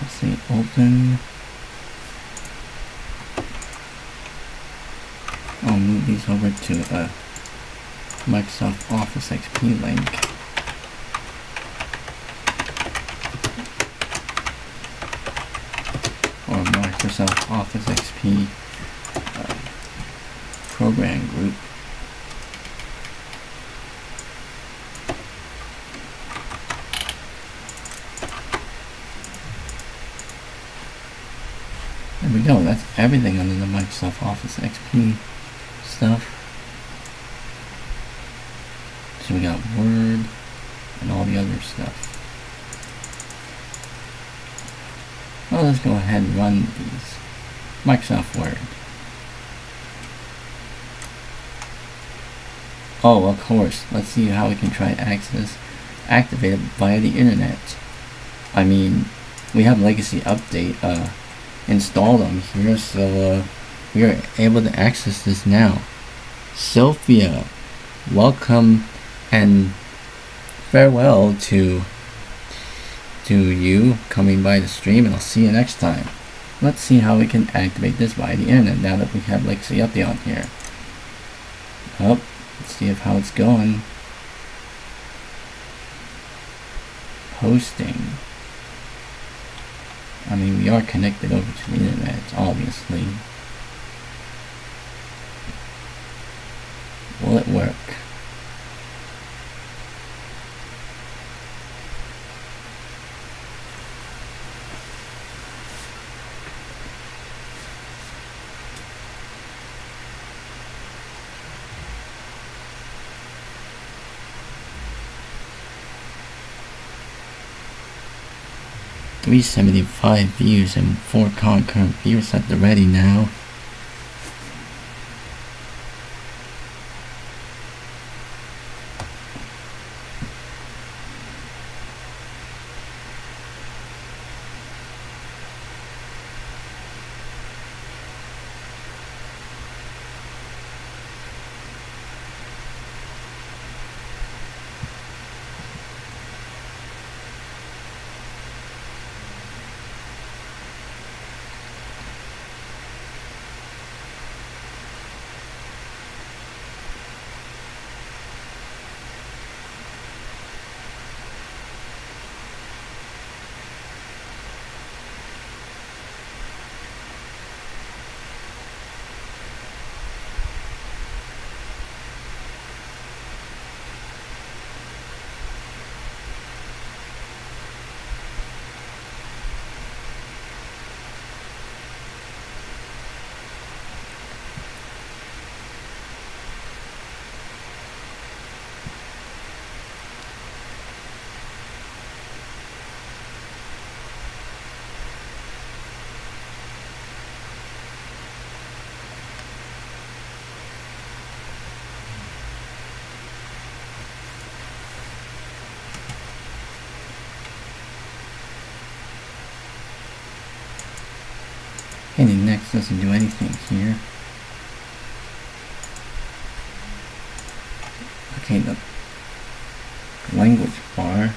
Let's see, open. I'll move these over to a Microsoft Office XP link. Or Microsoft Office XP program group. There we go, that's everything under the Microsoft Office XP stuff. So we got Word and all the other stuff. Well, let's go ahead and run these. Microsoft Word. Oh, of course, let's see how we can try activate it via the internet. I mean, we have Legacy Update installed on here, so we are able to access this now. Sophia, welcome and farewell to you coming by the stream, and I'll see you next time. Let's see how we can activate this via the internet now that we have Legacy Update on here. Oh, let's see how it's going. Hosting. I mean, we are connected over to the internet, obviously. Will it work? $375 views and 4 concurrent viewers at the ready now. Hitting next doesn't do anything here. Okay, the language bar.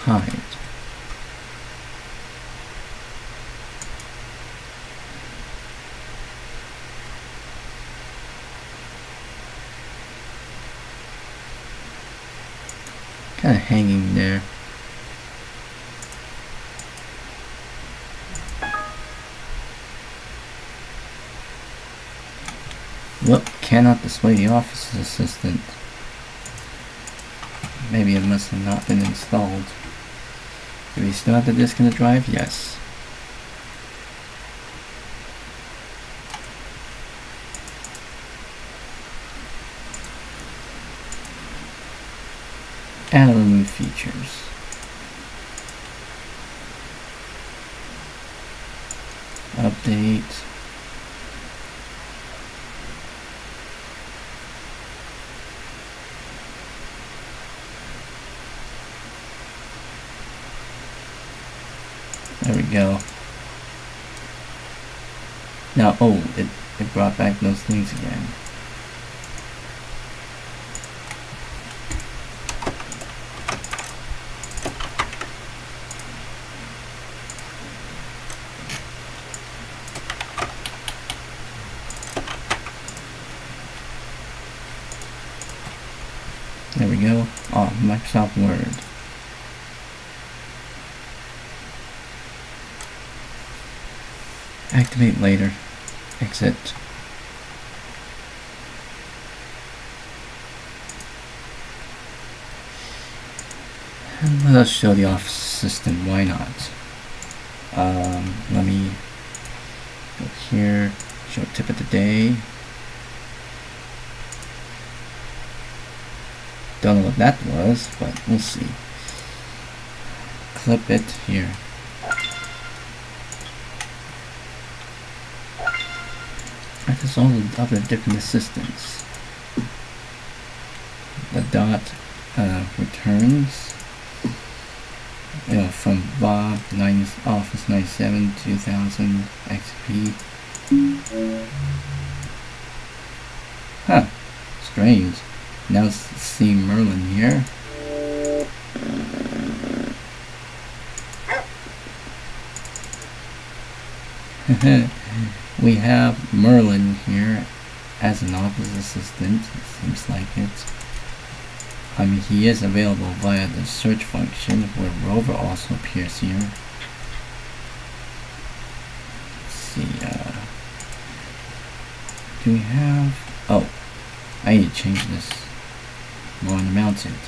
Hide. Kind of hanging there. Whoop, cannot display the Office Assistant. Maybe it must have not been installed. Do we still have the disk in the drive? Yes. Add or remove features. Update. There we go. Now, oh, it brought back those things again. There we go. Oh, Microsoft Word. Activate later. Exit. And let us show the office assistant. Why not? Let me go here. Show tip of the day. Don't know what that was, but we'll see. Clip it here. There's all the other different assistants. The dot returns, from Bob, Office 97, 2000, XP. Huh, strange. Now let's see Merlin here. We have Merlin here as an office assistant. It seems like it. I mean, he is available via the search function, where Rover also appears here. Let's see, do we have... Oh, I need to change this. More unmounted.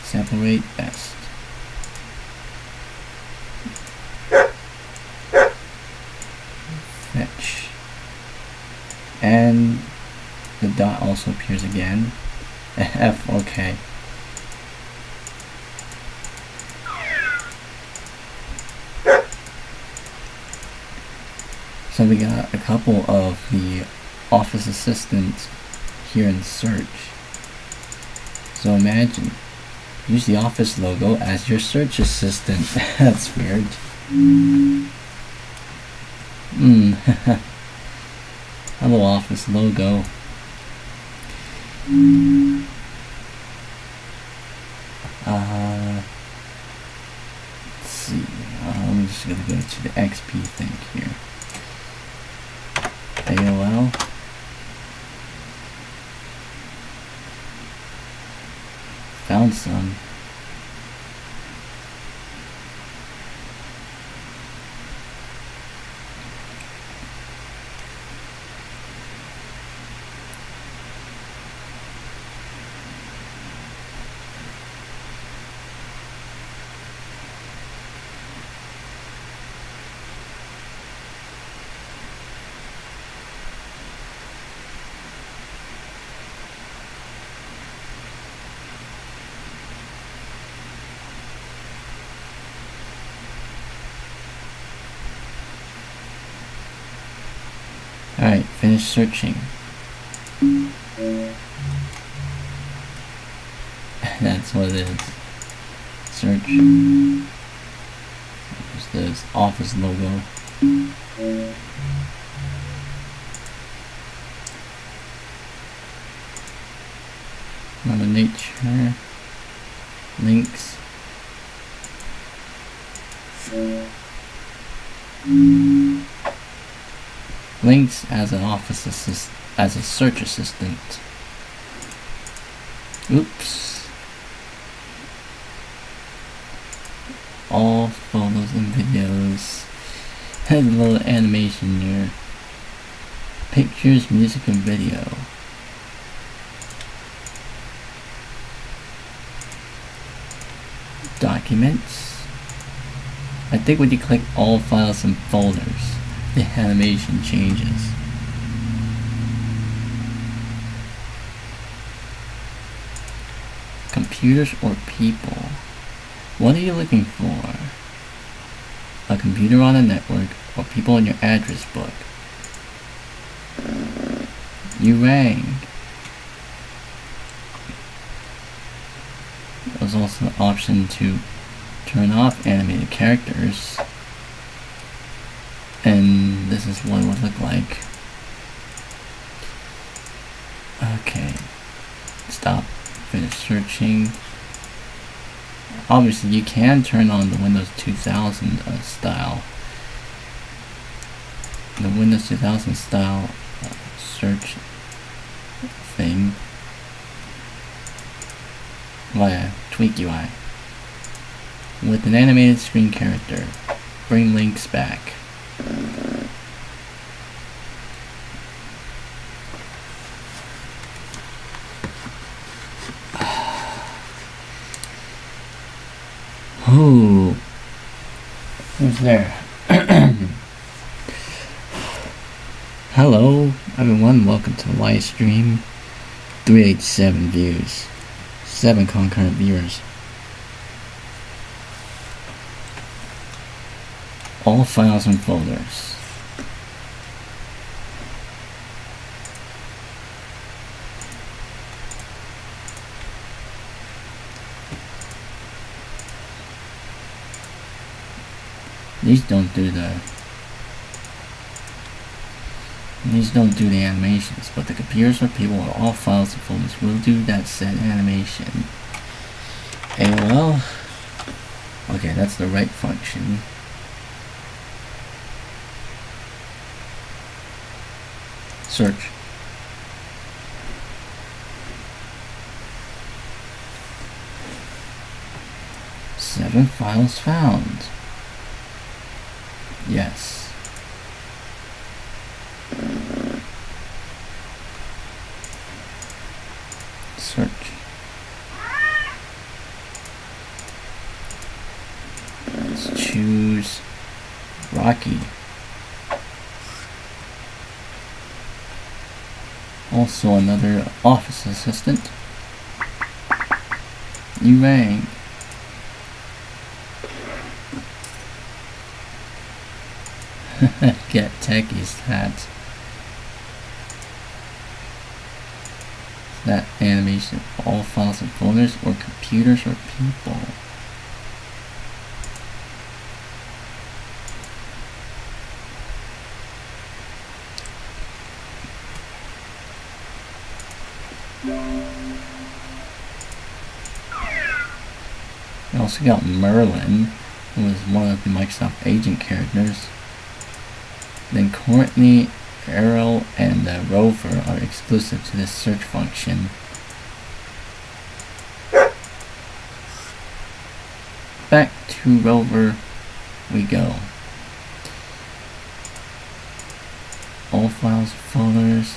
Sample rate best. Fetch. And the dot also appears again. F, okay. So we got a couple of the office assistants here in search. So imagine, use the office logo as your search assistant. That's weird. Hello, office logo. Let's see. I'm just gonna go to the XP thing here. AOL. Found some. Alright, finish searching. That's what it is. Search. There's this office logo. Mother Nature. Links. Links as an office as a search assistant. Oops. All photos and videos. Has a little animation here. Pictures, music, and video. Documents. I think when you click all files and folders, the animation changes. Computers or people? What are you looking for? A computer on a network or people in your address book? You rang. There's also an option to turn off animated characters. And this is what it would look like. Okay. Stop. Finish searching. Obviously, you can turn on the Windows 2000 style. The Windows 2000 style search thing via Tweak UI. With an animated screen character. Bring links back. Oh, who's there? Hello, everyone. Welcome to the live stream. 387 views, 7 concurrent viewers. All files and folders. These don't do the animations, but the computers or people or all files and folders will do that said animation. AOL. Okay, that's the right function. Search. Seven files found. Yes. Search. Let's choose Rocky. Also another office assistant. You rang. Get techie's hat. That animation of all files and folders or computers or people. We also got Merlin, who is one of the Microsoft Agent characters. Then Courtney, Errol, and Rover are exclusive to this search function. Back to Rover we go. All files, folders.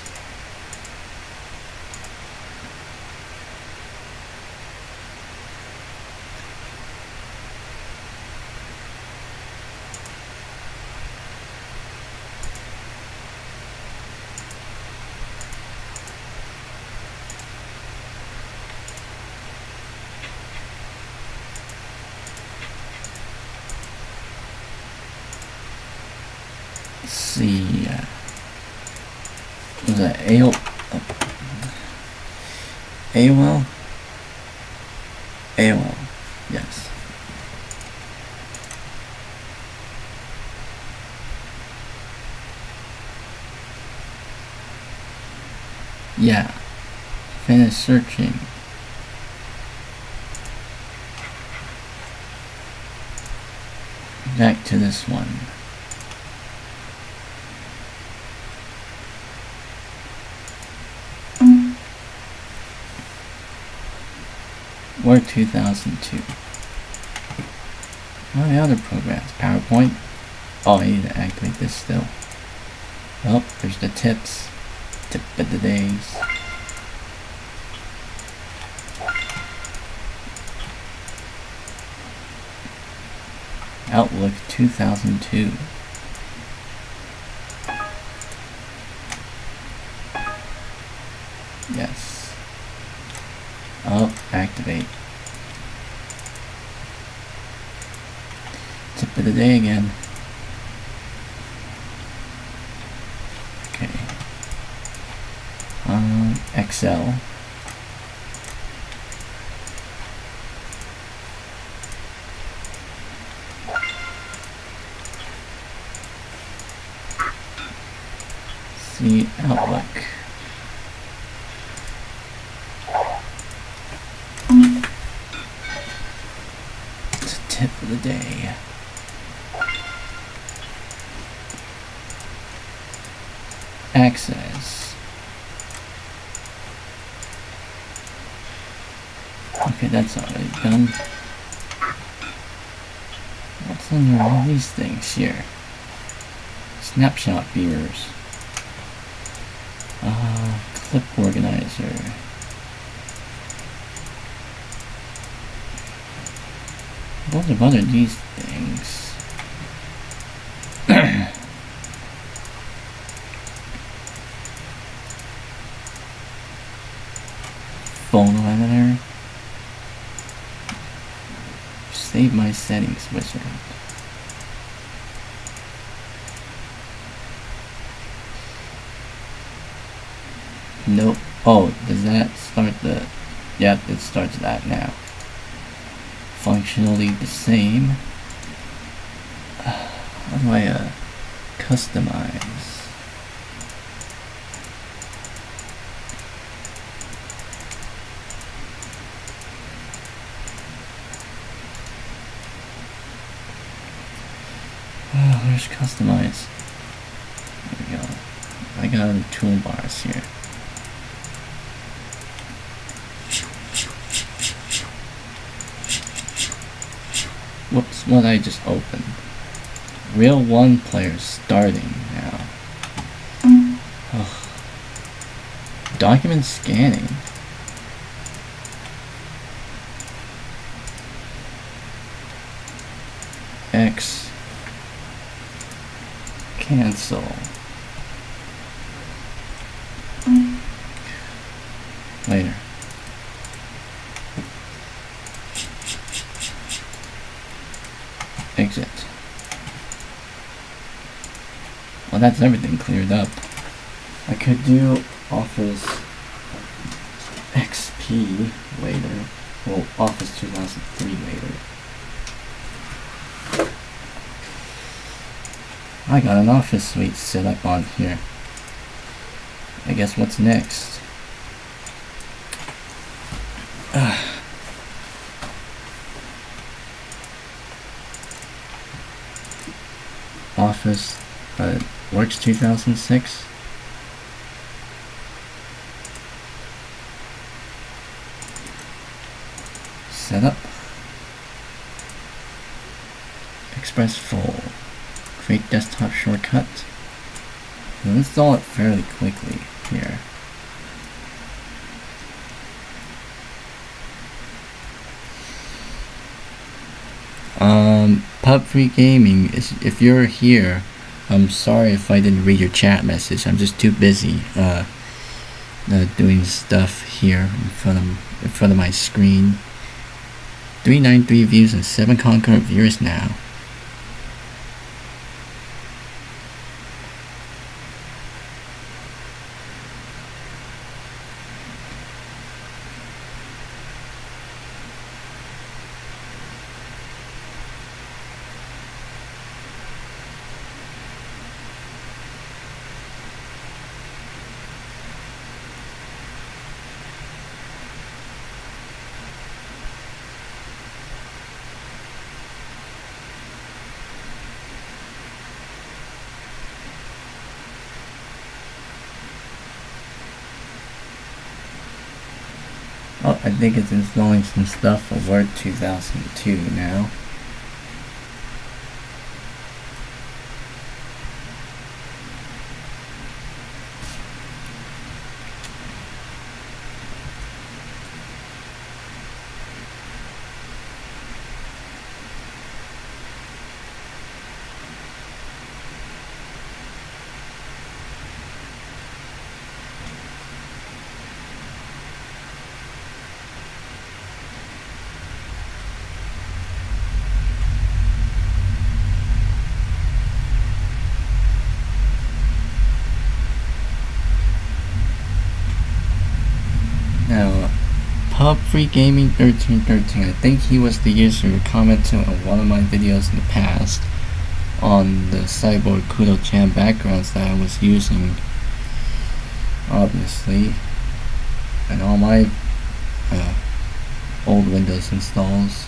See, was that AOL? AOL, yes. Yeah, finish searching. Back to this one. Word 2002. What are the other programs? PowerPoint? Oh, I need to activate this still. Oh, there's the tips. Tip of the days. Outlook 2002. Yes. Oh, activate. Tip of the day again. Okay. Excel. See Outlook. It's a tip of the day. Access. Okay, that's already done. What's under all these things here? snapshot viewers. Clip organizer. What are these things? Photo editor. Save my settings wizard. Nope. Oh, does that start the... Yep, it starts that now. Functionally the same. How do I customize? Where's customize? There we go. I got the toolbars here. Whoops, what I just opened. Real 1 player starting now. Ugh. Document scanning. X. Cancel. Later. Exit. Well, that's everything cleared up. I could do Office XP later. Well, Office 2003 later. I got an office suite set up on here. I guess what's next? Office Works 2006. Setup. Express full. Create desktop shortcut. We'll install it fairly quickly here. Pub Free Gaming, if you're here, I'm sorry if I didn't read your chat message. I'm just too busy doing stuff here in front of my screen. 393 views and 7 concurrent viewers now. Oh, I think it's installing some stuff for Word 2002 now. Now, Pub Free Gaming 1313, I think he was the user who commented on one of my videos in the past on the Cyborg Kudo-chan backgrounds that I was using, obviously, and all my old Windows installs.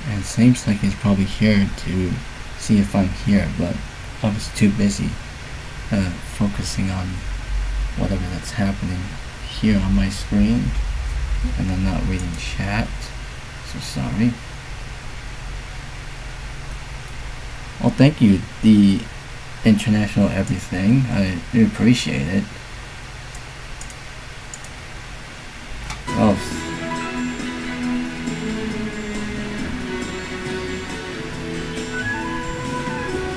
And seems like he's probably here to see if I'm here, but I was too busy focusing on whatever that's happening here on my screen, and I'm not reading chat, so sorry. Well, thank you, the international everything. I do appreciate it. Oh.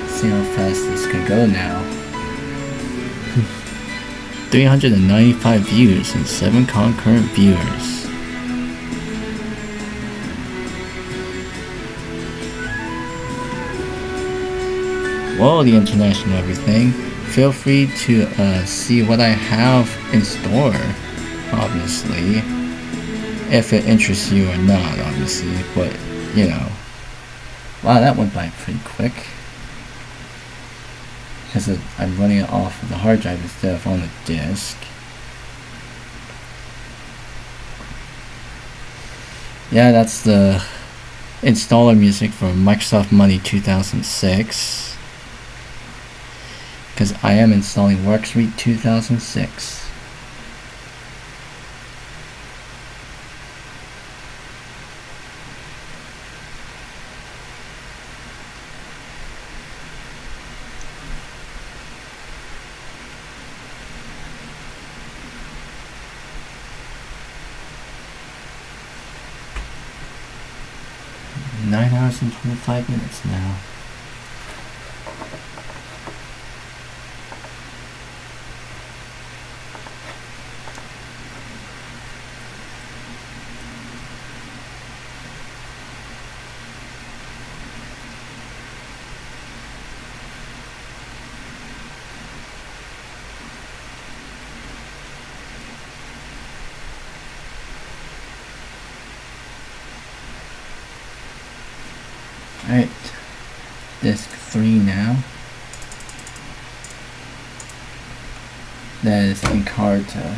See how fast this can go now. 395 views and 7 concurrent viewers. Whoa, the international everything. Feel free to see what I have in store, obviously. If it interests you or not, obviously, but, you know. Wow, that went by pretty quick. Because I'm running it off of the hard drive instead of on the disk. Yeah, that's the installer music for Microsoft Money 2006. Because I am installing WorkSuite 2006. Nine hours and 25 minutes now. Alright, disk 3 now. That is Encarta.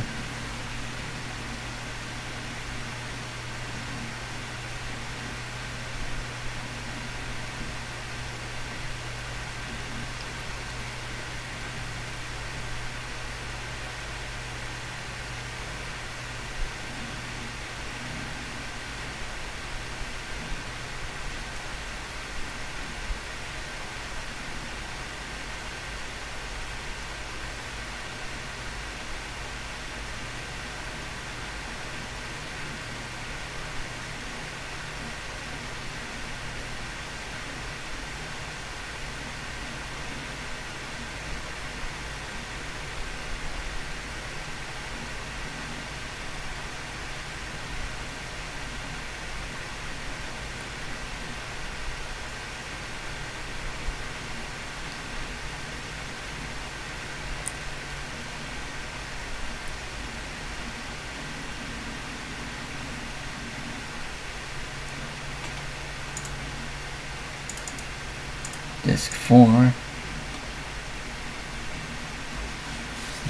Disk 4.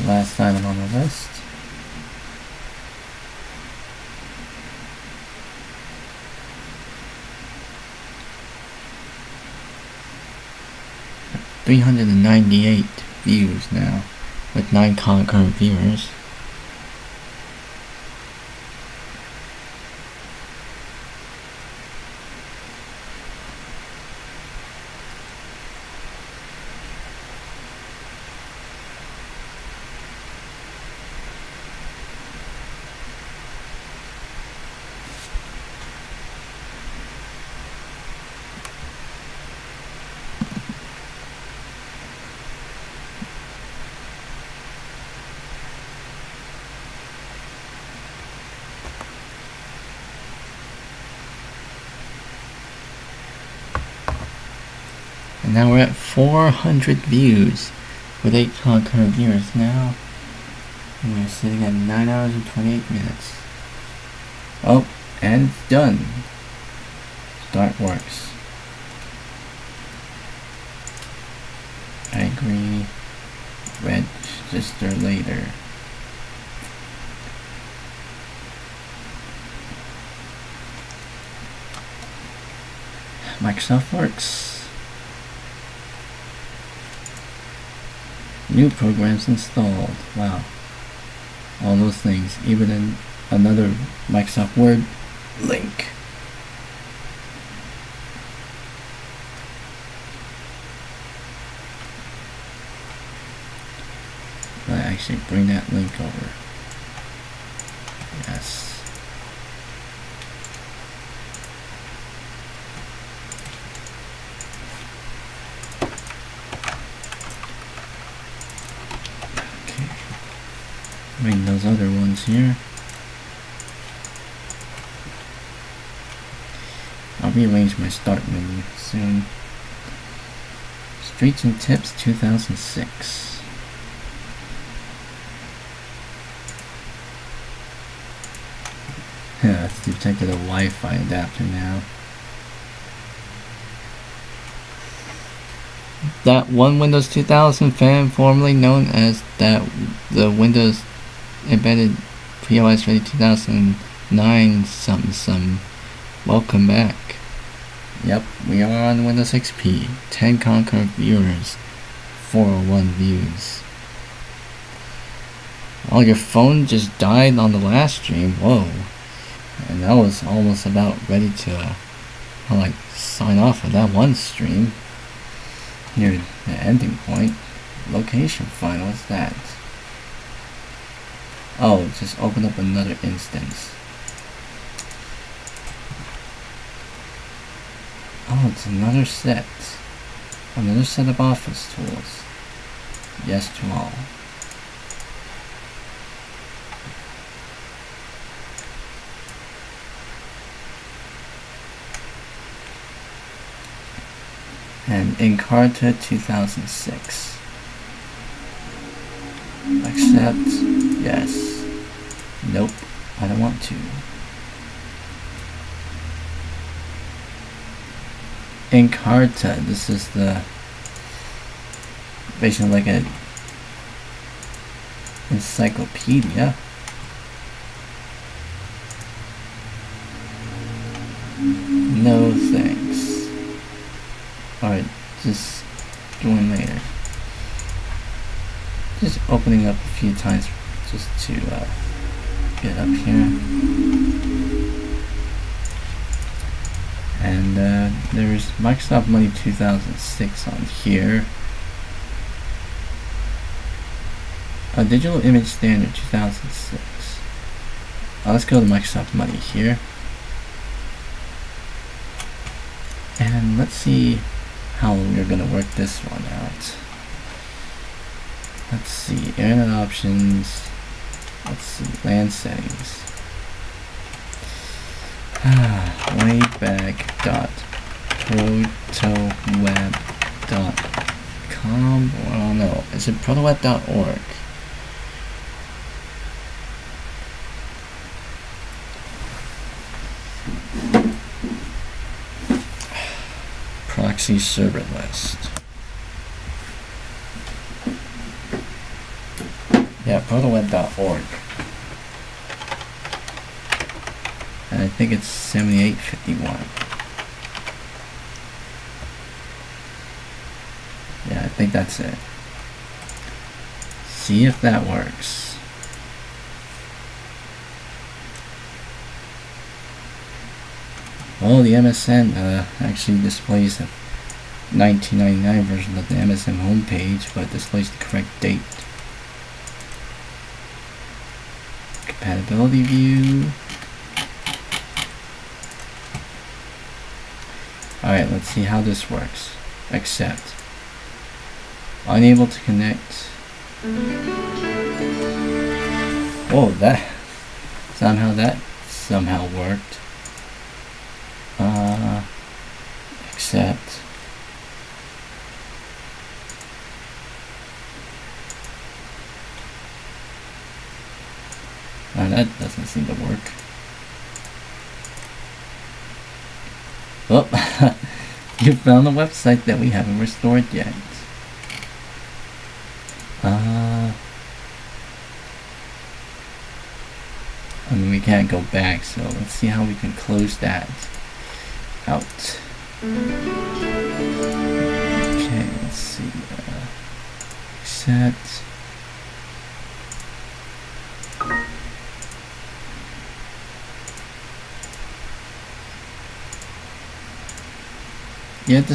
Last item on the list. .398 views now, with 9 concurrent viewers. And now we're at 400 views with 8 concurrent viewers now. And we're sitting at 9 hours and 28 minutes. Oh, and it's done. Start works. I agree. Register later. Microsoft Works. New programs installed. Wow. All those things. Even in another Microsoft Word link. I actually bring that link over. Yes. Okay. Bring those other ones here. I'll rearrange my start menu soon. Streets and Tips 2006. Yeah, it's detected a Wi-Fi adapter now. That one Windows 2000 fan, formerly known as the Windows Embedded POS Ready 2009 something. Welcome back. Yep, we are on Windows XP. 10 concurrent viewers. 401 views. Oh, your phone just died on the last stream. Whoa. And I was almost about ready to sign off of that one stream. Near the ending point. Location file, what's that? Oh, just open up another instance. Oh, it's another set. Another set of office tools. Yes to all. And Encarta 2006. Accept. Yes. Nope. I don't want to. Encarta. This is the basically like a encyclopedia. No thanks. Alright, just join later. Just opening up a few times just to get up here. And there's Microsoft Money 2006 on here. A Digital Image Standard 2006. Let's go to Microsoft Money here. And let's see how we're going to work this one out. Let's see, internet options. Let's see, LAN settings. Wayback.protoweb.com. Oh no, is it protoweb.org? Proxy server list. Yeah, protoweb.org. And I think it's 7851. Yeah, I think that's it. See if that works. Well, the MSN actually displays the 1999 version of the MSN homepage, but displays the correct date. Compatibility view. Alright, let's see how this works. Accept. Unable to connect. Oh, that somehow worked. Accept. That doesn't seem to work. Oh, you found a website that we haven't restored yet. I mean, we can't go back, so let's see how we can close that out. Okay, let's see. Set. You have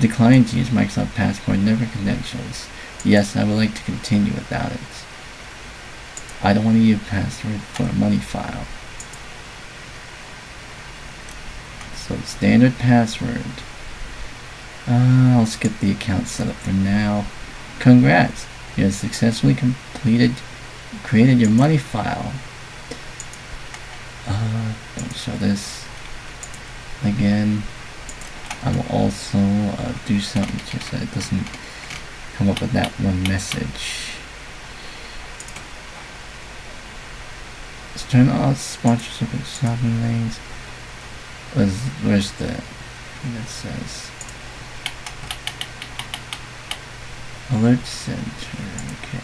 declined to use Microsoft Passport Never credentials. Yes, I would like to continue without it. I don't want to use a password for a money file. So standard password. I'll skip the account setup for now. Congrats! You have successfully created your money file. Don't show this again. I will also do something just so it doesn't come up with that one message. Let's turn off sponsorship and shopping lanes. Where's the thing that says Alert Center? Okay.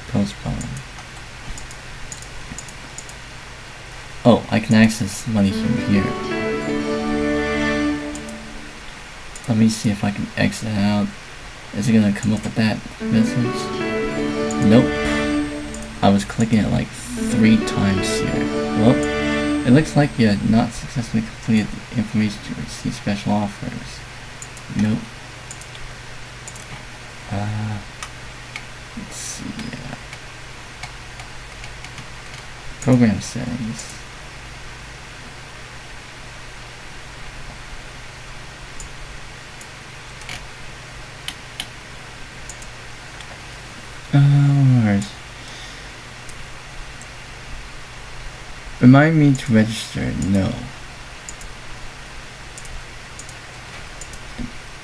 Postpone. Oh, I can access money from here. Let me see if I can exit out. Is it gonna come up with that message? Nope. I was clicking it like 3 times here. Well, it looks like you had not successfully completed the information to receive special offers. Nope. Let's see. Program settings. Remind me to register. No.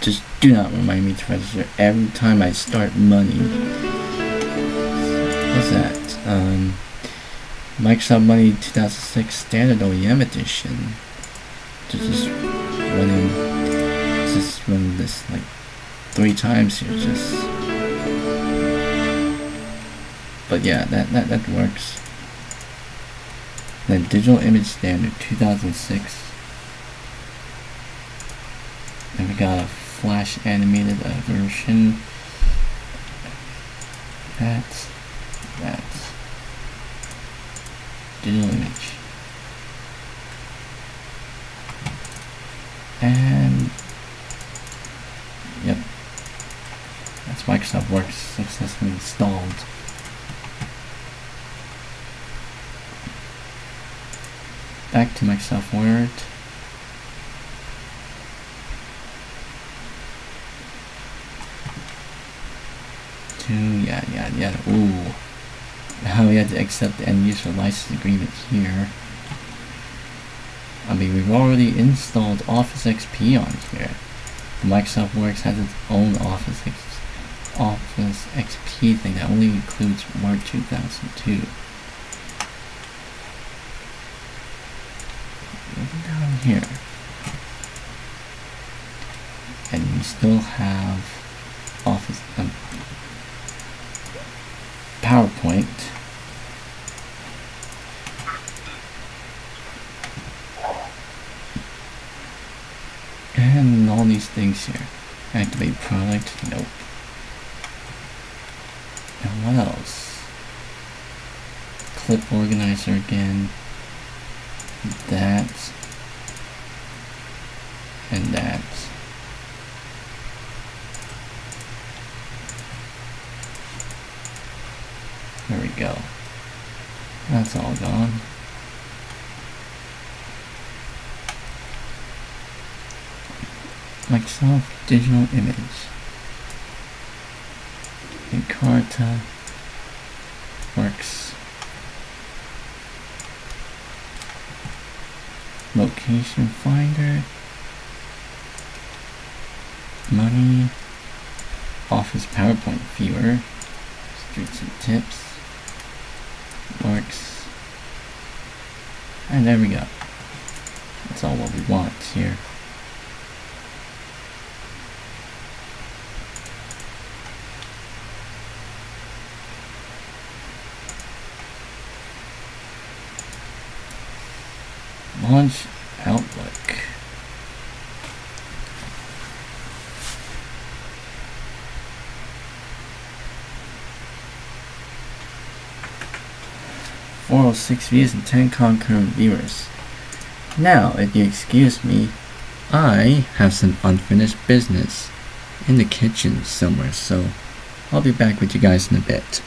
Just do not remind me to register every time I start money. What's that? Microsoft Money 2006 Standard OEM Edition. Just run this like 3 times here. But yeah, that works. Then Digital Image Standard 2006. Then we got a Flash animated version. That's digital image. And yep, that's Microsoft Works successfully installed. Back to Microsoft Word. Yeah. Ooh. Now we have to accept the end user license agreement here. I mean, we've already installed Office XP on here. The Microsoft Works has its own Office XP thing that only includes Word 2002. Down here, and we still have Office PowerPoint, and all these things here. Activate product. Nope. And what else? Clip organizer again. That and that. There we go. That's all gone. Microsoft Digital Image. Encarta Works. Location Finder, Money, Office PowerPoint Viewer, Streets and Tips, Works, and there we go. That's all what we want here. Launch Outlook. .406 views and 10 concurrent viewers. Now, if you excuse me, I have some unfinished business in the kitchen somewhere, so I'll be back with you guys in a bit.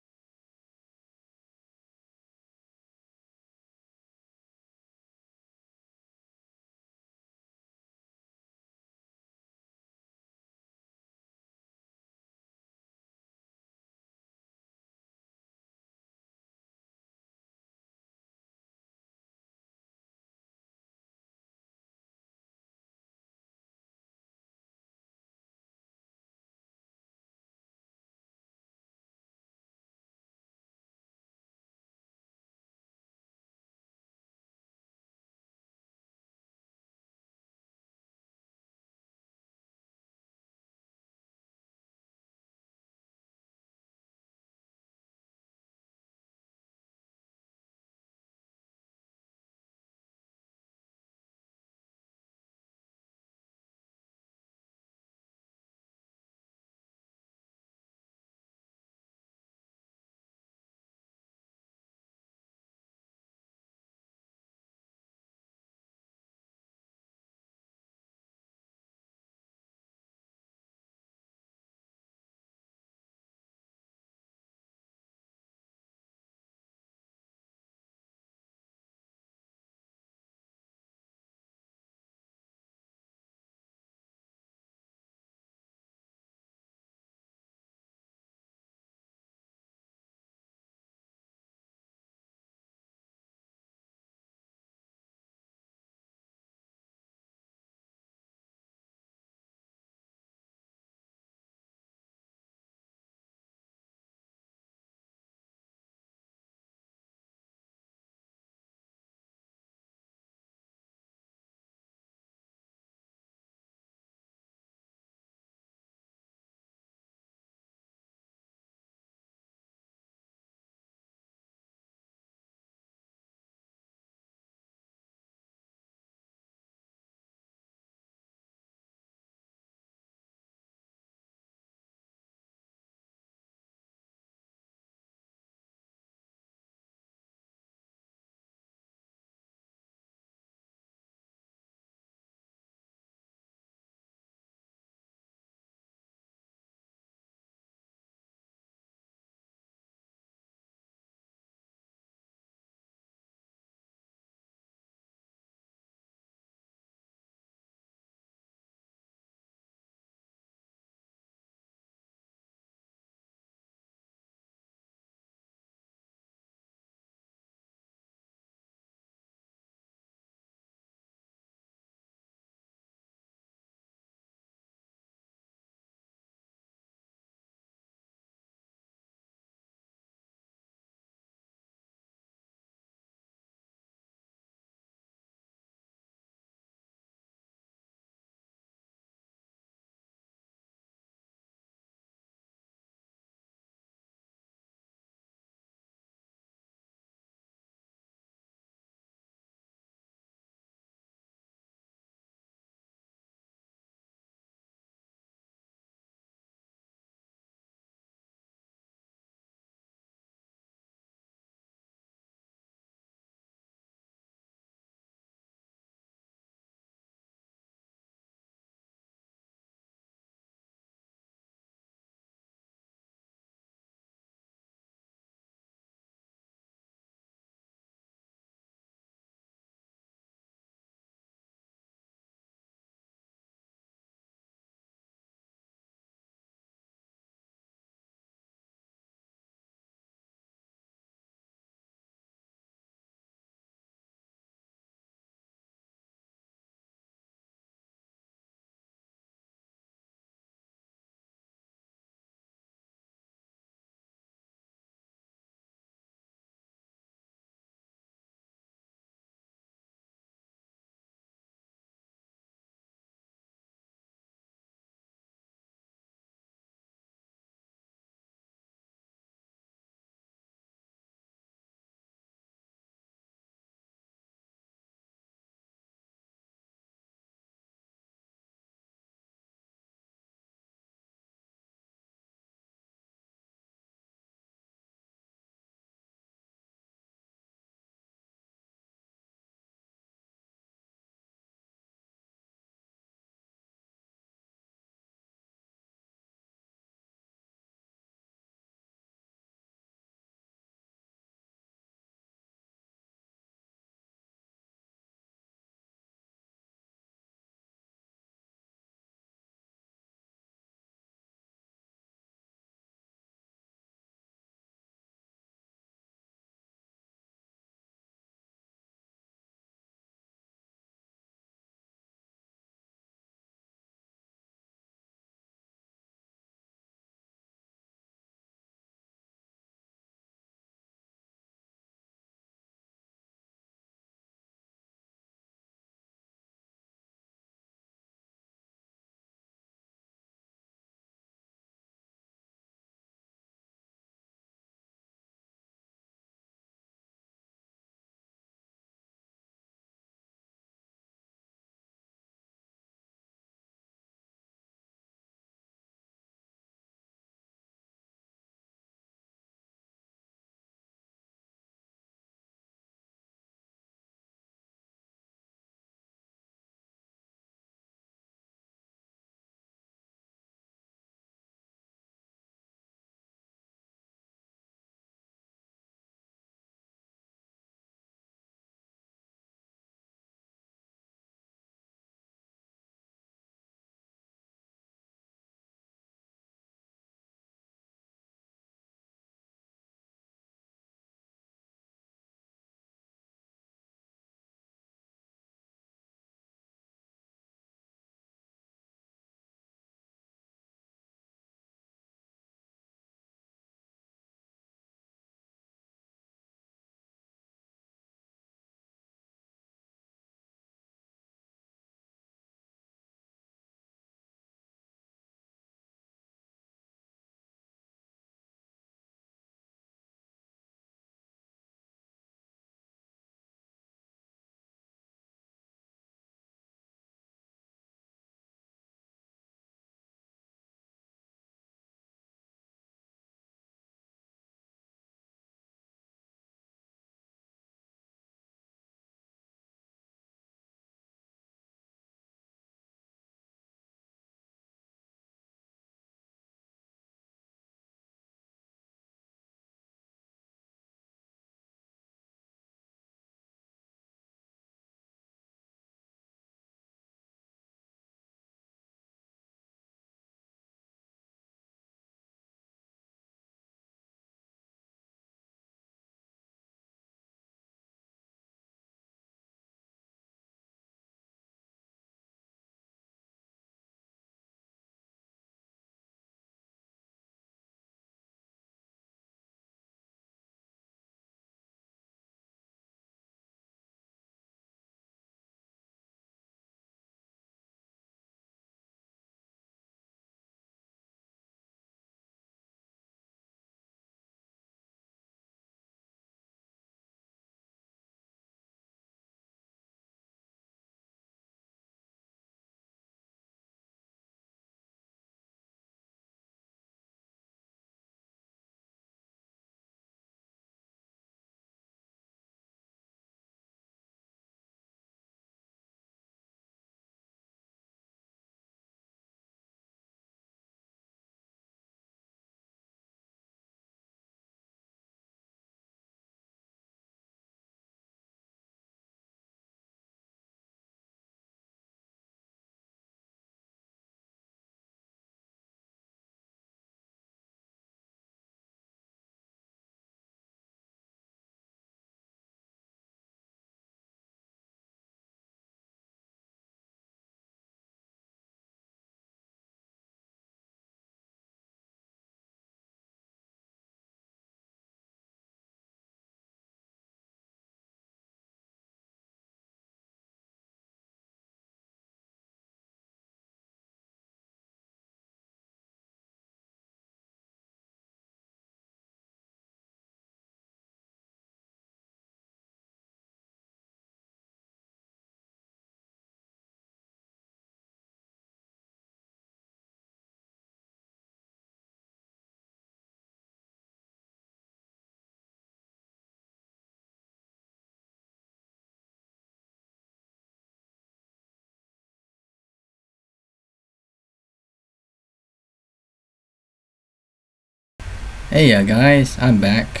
Hey guys, I'm back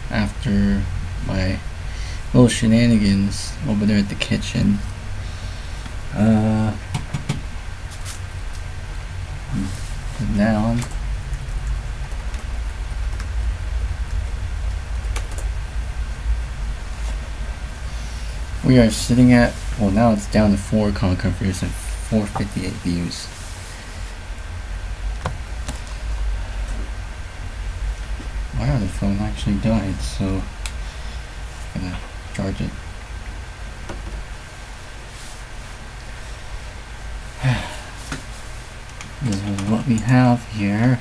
after my little shenanigans over there at the kitchen. Put that on. We are sitting at, well now it's down to 4 concurrent views and 458 views. Wow, the phone actually died, so I'm gonna charge it. This is what we have here.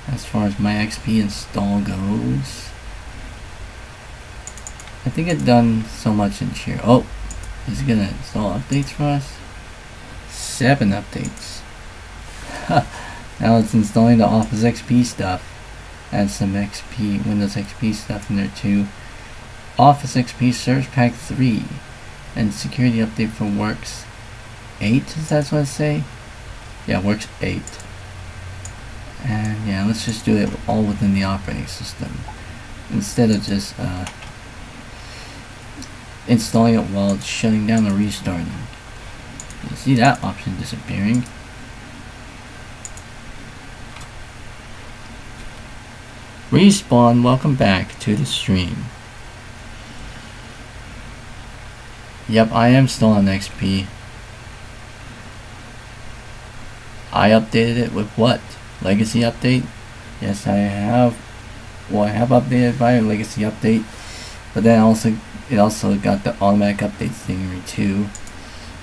As far as my XP install goes, I think it's done so much in here. Oh, is it gonna install updates for us? 7 updates. Now it's installing the Office XP stuff. Add some XP, Windows XP stuff in there too. Office XP Service Pack 3 and security update for Works 8, is that what I say? Yeah, Works 8. And yeah, let's just do it all within the operating system instead of just installing it while it's shutting down or restarting. You see that option disappearing. Respawn, welcome back to the stream. Yep, I am still on XP. I updated it with what? Legacy update? Yes, I have. Well, I have updated by a legacy update, but then it also got the automatic update thingy too.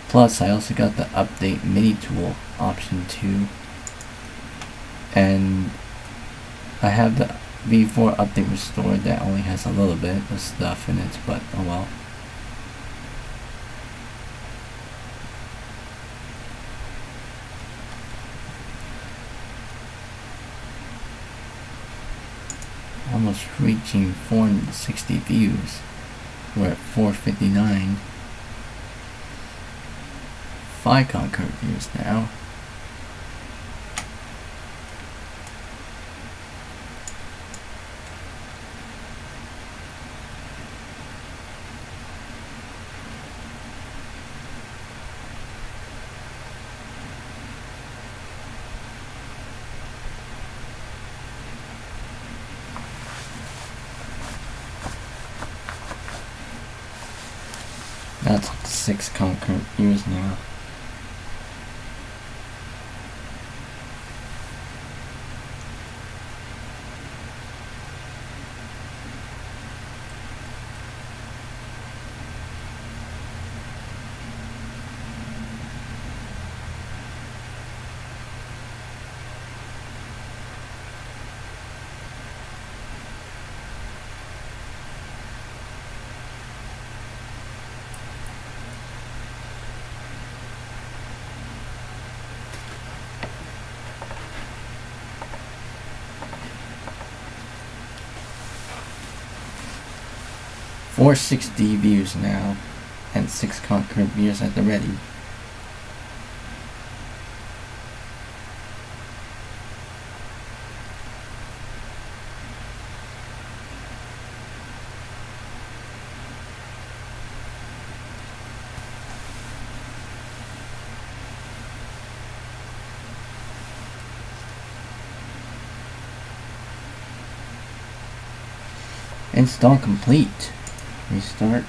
Plus, I also got the update MIDI tool option too, and I have the V4 update restore that only has a little bit of stuff in it, but oh well. Almost reaching 460 views. We're at 459. 5 concurrent views now. That's 6 concurrent views now. .460 views now, and 6 concurrent views at the ready. Install complete. Restart.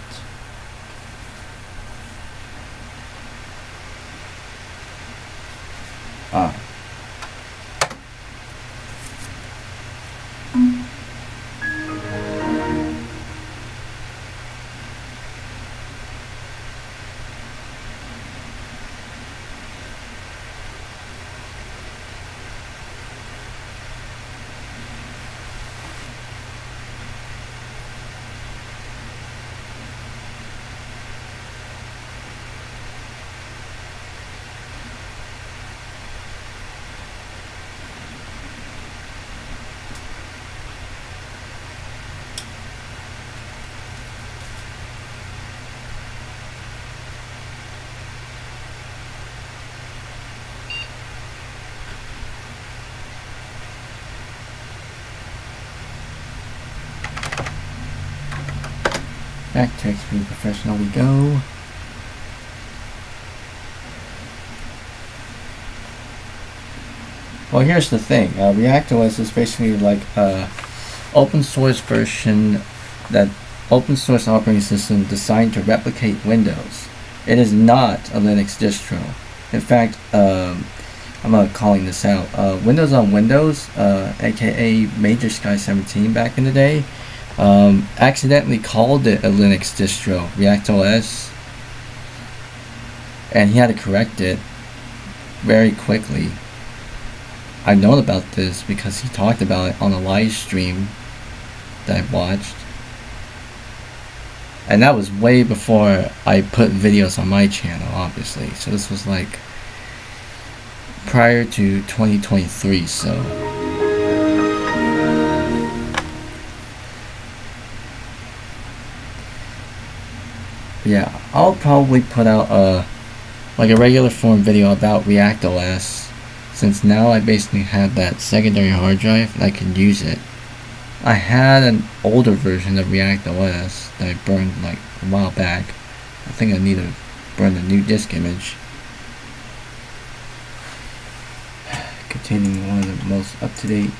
Back to XP Professional we go. Well, here's the thing. ReactOS is basically like a open source version, that open source operating system designed to replicate Windows. It is not a Linux distro. In fact, I'm not calling this out. Windows on Windows, aka Major Sky 17 back in the day, accidentally called it a Linux distro, ReactOS, and he had to correct it very quickly. I've known about this because he talked about it on a live stream that I watched, and that was way before I put videos on my channel, obviously. So this was like prior to 2023, so yeah, I'll probably put out a regular form video about ReactOS, since now I basically have that secondary hard drive and I can use it. I had an older version of ReactOS that I burned like a while back. I think I need to burn a new disk image containing one of the most up-to-date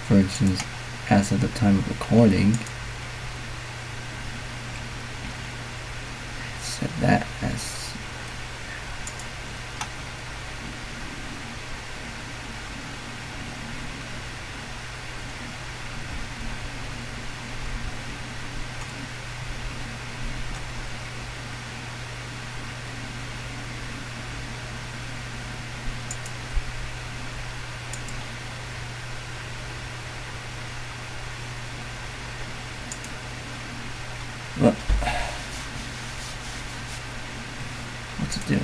versions as of the time of recording. Set that as what's it doing?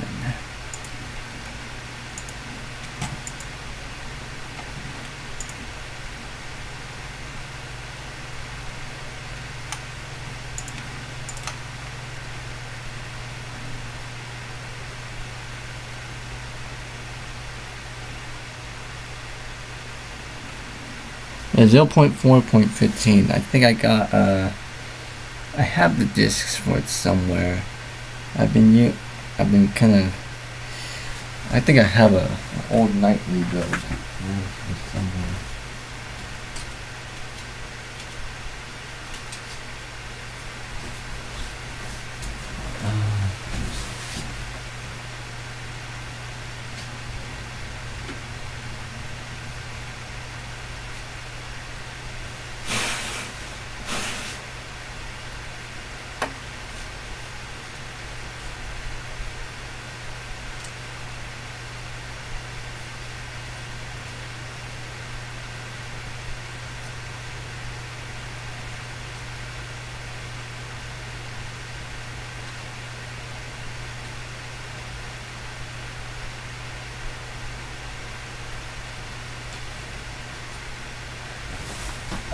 Yeah, 0.4.15. I think I got I have the discs for it somewhere. I've been kind of. I think I have an old nightly build somewhere.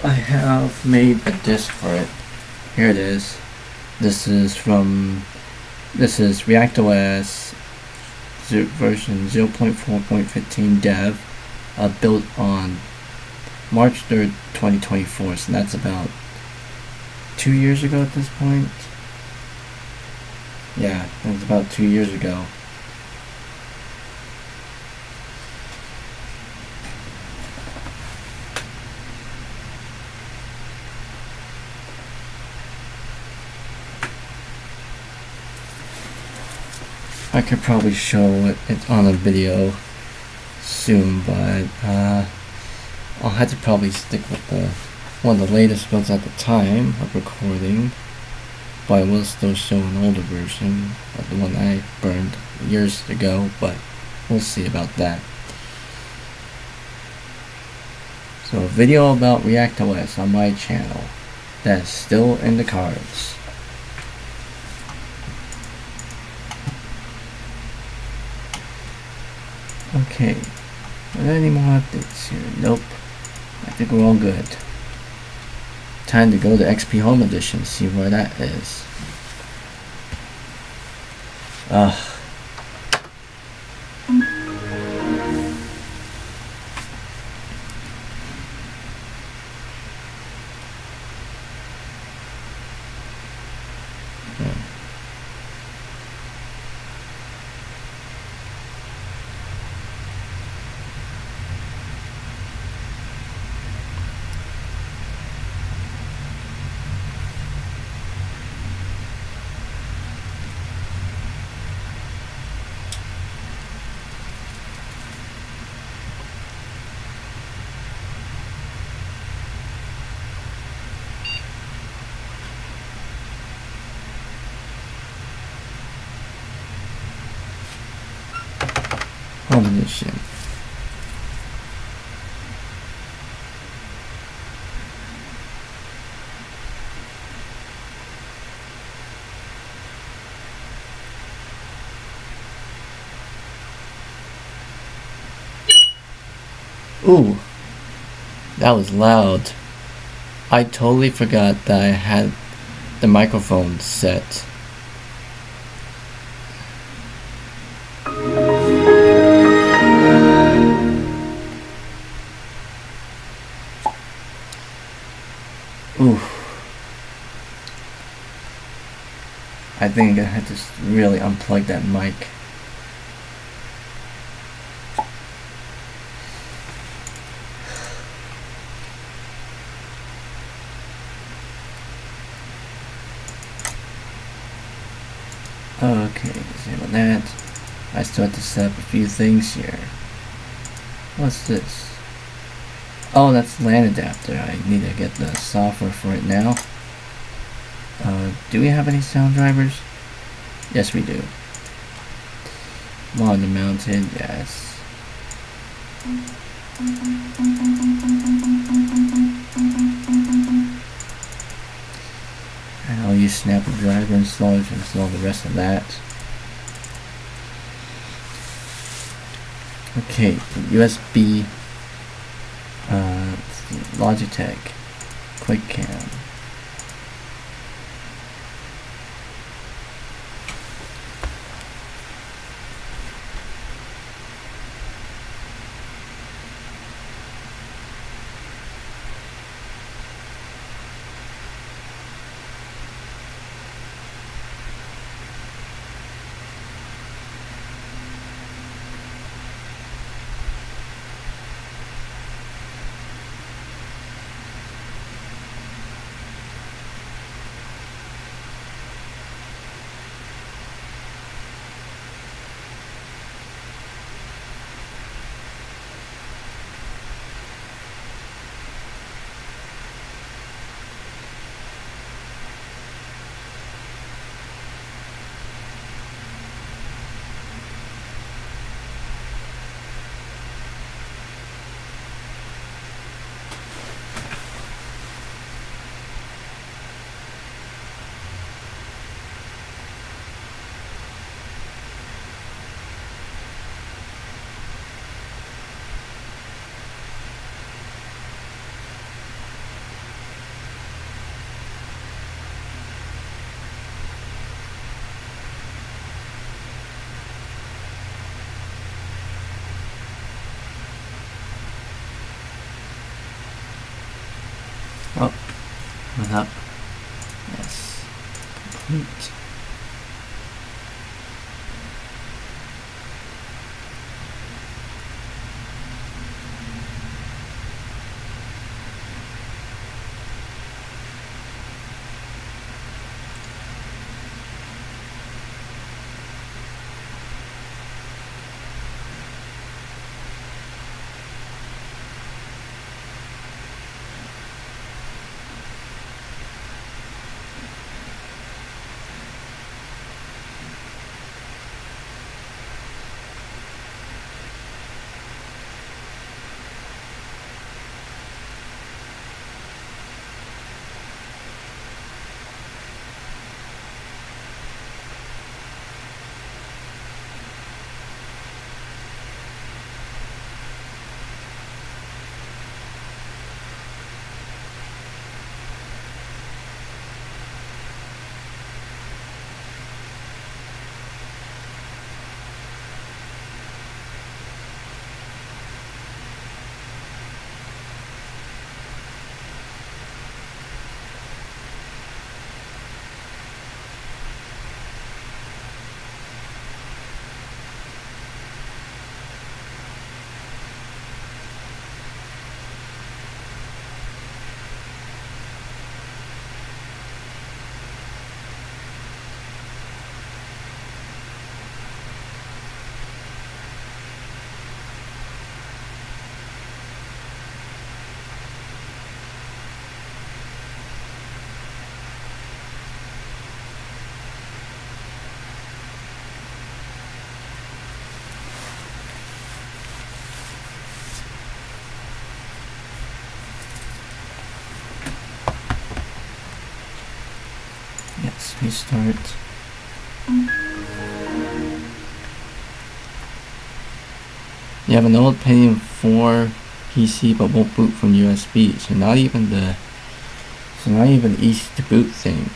I have made a disk for it. Here it is. This is ReactOS version 0.4.15 dev, built on March 3rd, 2024. So that's about 2 years ago at this point. Yeah, it was about 2 years ago. I could probably show it on a video soon, but I'll have to probably stick with one of the latest builds at the time of recording, but I will still show an older version of the one I burned years ago, but we'll see about that. So a video about ReactOS on my channel, that's still in the cards. Okay, are there any more updates here? Nope. I think we're all good. Time to go to XP Home Edition, see where that is. Home edition. Ooh, that was loud. I totally forgot that I had the microphone set. Ooh. I think I had to really unplug that mic. Okay, disable that. I still have to set up a few things here. What's this? Oh, that's LAN adapter. I need to get the software for it now. Do we have any sound drivers? Yes, we do. Monitor mounted, yes. And I'll use Snapper driver installer to install the rest of that. Okay, USB Logitech Quick Cam. Oh, what's up? Yes, complete. Restart. You have an old Pentium 4 PC but won't boot from USB, so not even the easy to boot thing.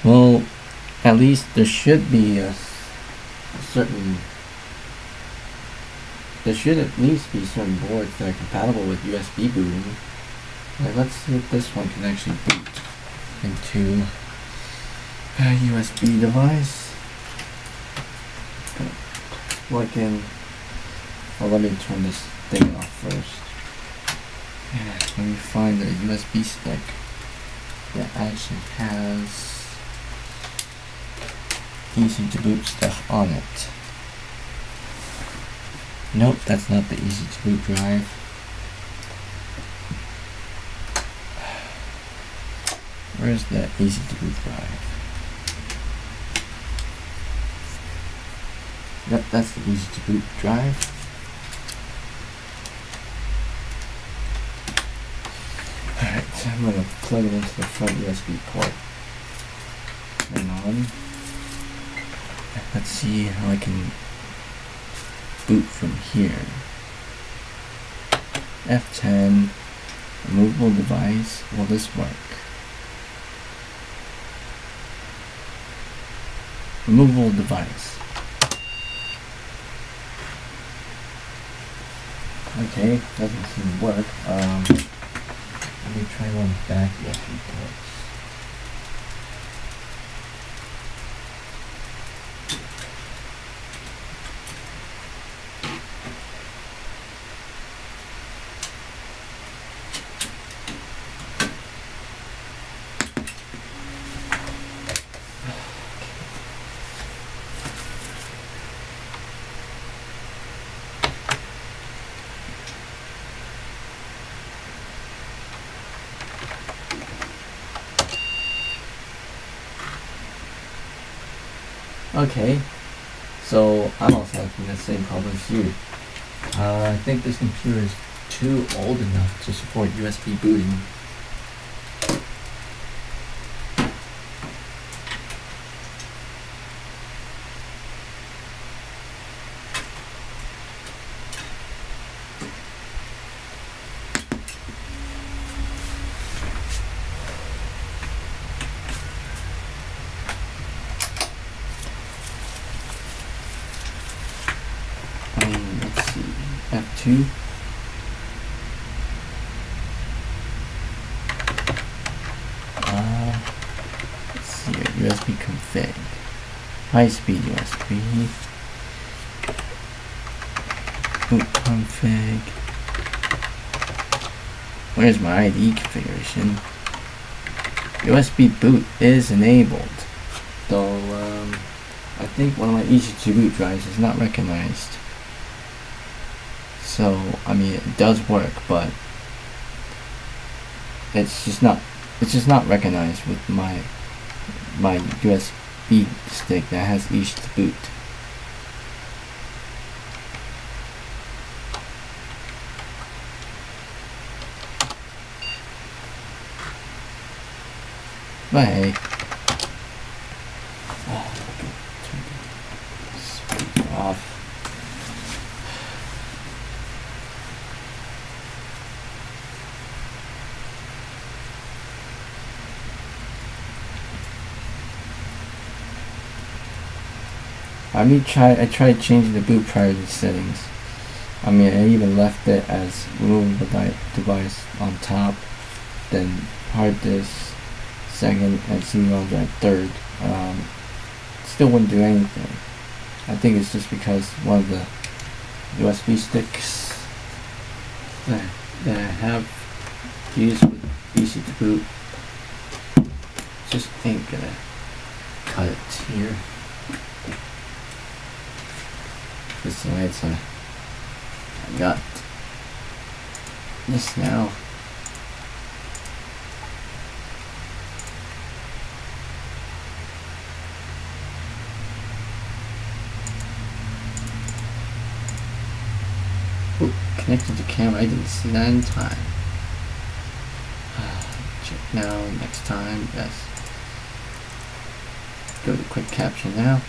Well, at least there should be there should at least be certain boards that are compatible with USB booting. Like, let's see if this one can actually boot into a USB device. Plug in. Well, let me turn this thing off first. Yeah, let me find a USB stick that actually has easy to boot stuff on it. Nope, that's not the easy to boot drive. Where's that easy to boot drive? Yep, that's the easy to boot drive. Alright, so I'm gonna plug it into the front USB port. Turn on. Let's see how I can boot from here. F10, removable device. Will this work? Removable device. Okay, doesn't seem to work. Let me try one back USB ports. Okay, so I'm also having the same problem as you. I think this computer is too old enough to support USB booting. Let's see, F2. Let's see, USB config. High speed USB. Boot config. Where's my ID configuration? USB boot is enabled, though I think one of my easy to boot drives is not recognized. So, I mean, it does work, but it's just not recognized with my USB stick that has easy to boot. But hey, turn the speaker off. I tried changing the boot priority settings. I mean, I even left it as removable device on top, then hard disk second, and CD-ROM drive third. Still wouldn't do anything. I think it's just because one of the USB sticks that I have used with easy to boot just ain't gonna cut it here. Besides, I got this now. Ooh, connected to camera. I didn't see that in time. Check now. Next time. Yes. go to quick capture now.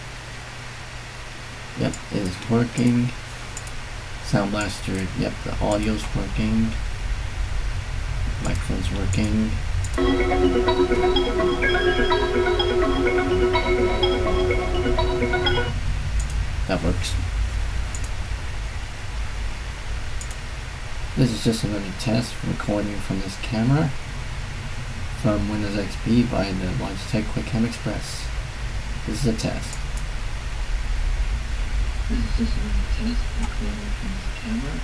Yep, it is working. Sound Blaster, yep, the audio's working. Microphone's working. That works. This is just another test recording from this camera from Windows XP via the Logitech QuickCam Express. This is a test. This is just another test recording from this camera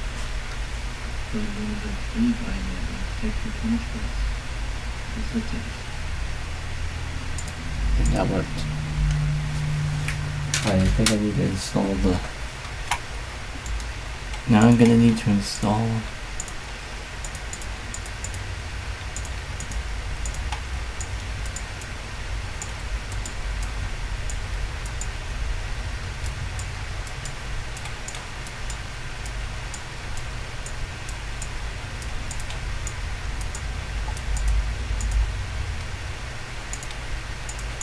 from Windows XP by the Logitech QuickCam Express. This is a test. And that worked. I think I need to install the... Now I'm gonna need to install...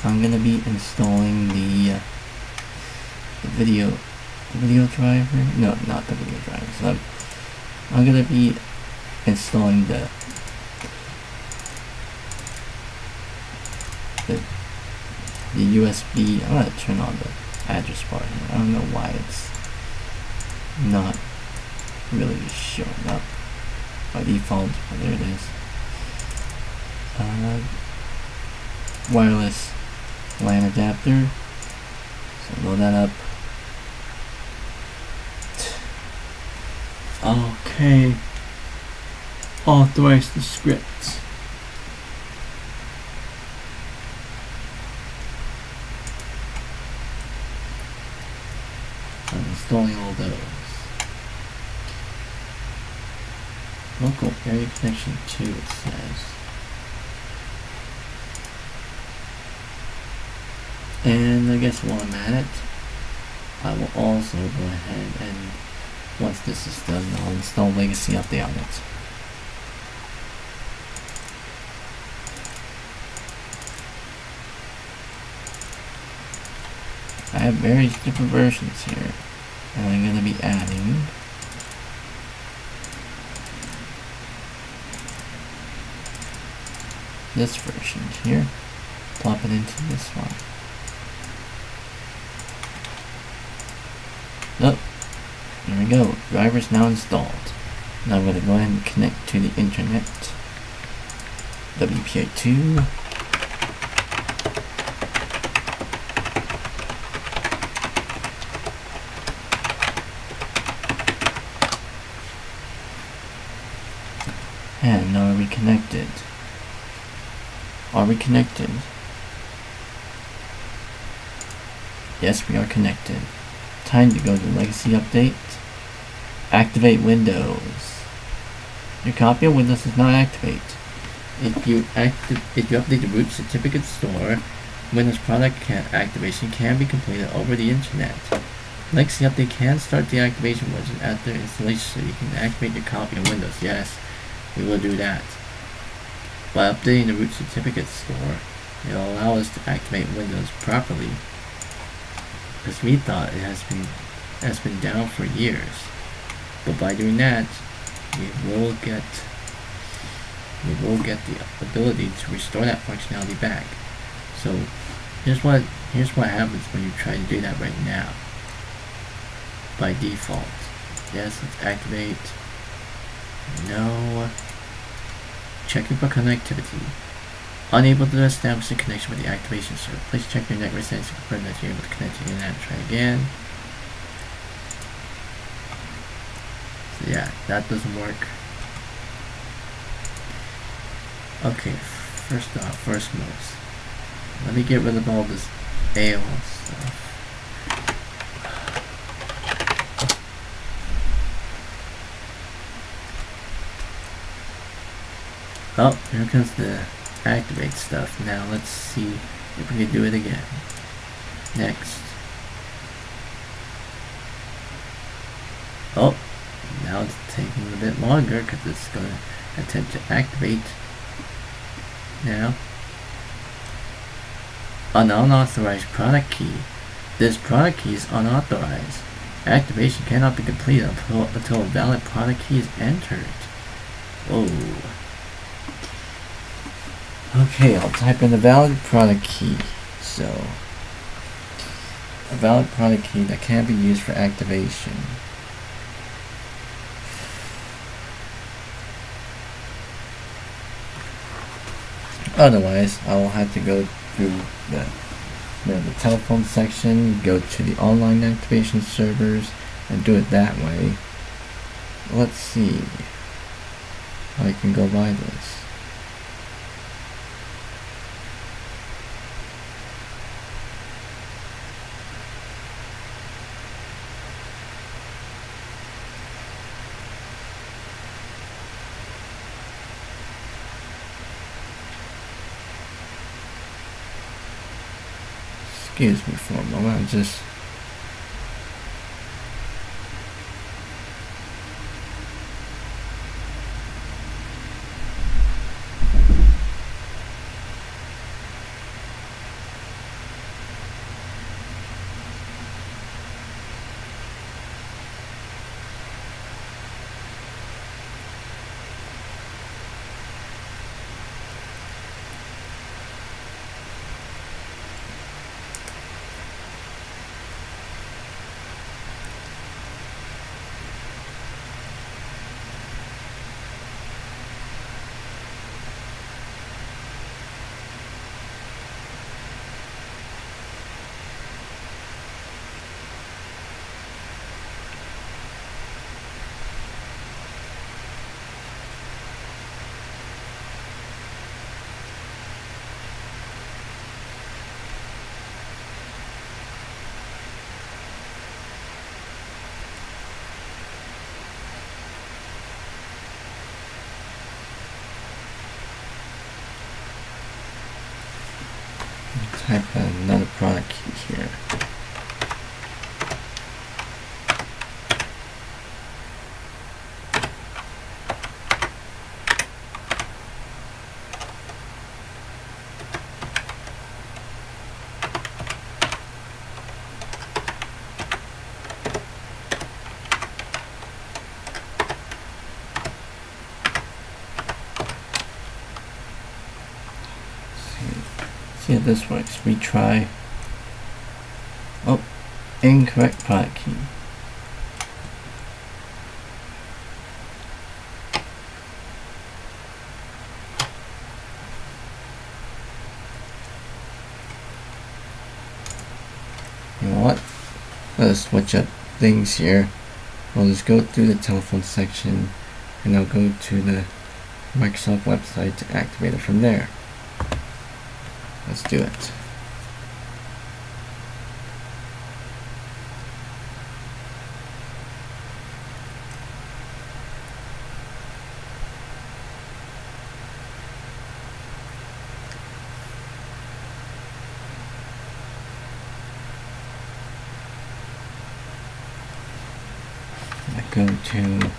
I'm gonna be installing the video driver. No, not the video driver. So I'm gonna be installing the USB. I'm gonna turn on the address bar here. I don't know why it's not really showing up by default, but there it is. Wireless LAN adapter. So load that up. Okay. Authorize the script. I'm installing all those. Local area connection 2, it says. And I guess while I'm at it, I will also go ahead and once this is done, I'll install Legacy Update on it. I have various different versions here, and I'm going to be adding this version here, plop it into this one. Oh, there we go. Driver's now installed. Now I'm going to go ahead and connect to the internet. WPA2. And now are we connected? Are we connected? Yes, we are connected. Time to go to Legacy Update. Activate Windows. Your copy of Windows does not activate. If you update the root certificate store, Windows product activation can be completed over the internet. Legacy Update can start the activation version after installation, so you can activate your copy of Windows. Yes, we will do that. By updating the root certificate store, it will allow us to activate Windows properly. Because we thought it has been down for years, but by doing that, we will get the ability to restore that functionality back. So here's what happens when you try to do that right now. By default, yes, let's activate. No. Checking for connectivity. Unable to establish a connection with the activation server. Please check your network settings to confirm that you're able to connect to the internet. Try again. So yeah, that doesn't work. Okay, first most. Let me get rid of all this AOL stuff. Oh, here comes the activate stuff. Now let's see if we can do it again. Next. Oh, now it's taking a bit longer because it's going to attempt to activate now. An unauthorized product key. This product key is unauthorized. Activation cannot be completed until a valid product key is entered. Whoa. Okay, I'll type in a valid product key. So, a valid product key that can be used for activation. Otherwise, I will have to go through the telephone section, go to the online activation servers, and do it that way. Let's see how I can go by this. Excuse me for a moment, I'm just type another product key here. See if this works. Retry. Oh, incorrect product key. You know what? Let's switch up things here. We'll just go through the telephone section and I'll go to the Microsoft website to activate it from there. Let's do it. I go to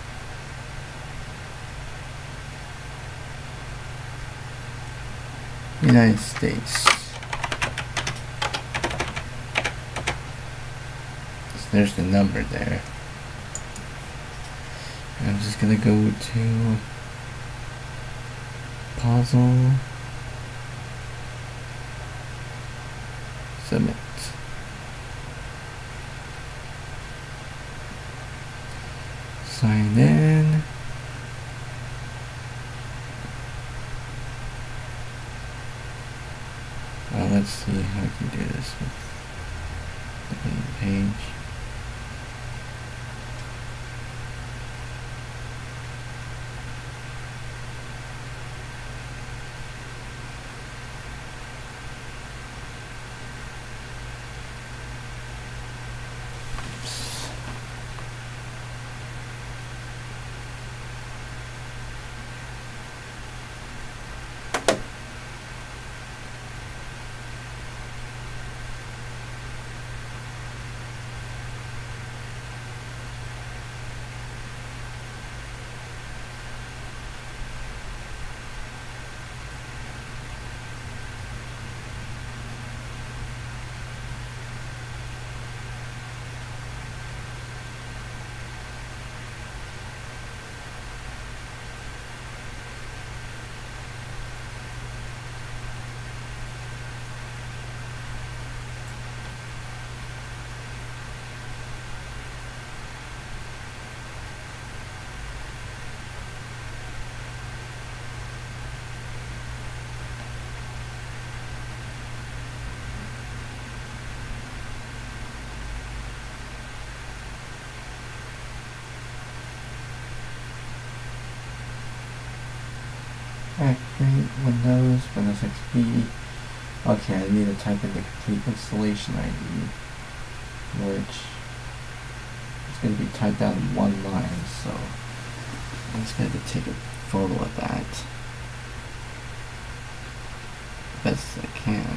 United States. So there's the number there. I'm just gonna go to puzzle, submit. Sign in. Let's see how I can do this with the main page. Activate Windows XP. Okay, I need to type in the complete installation ID, which is going to be typed down in one line, so I'm just going to take a photo of that best I can.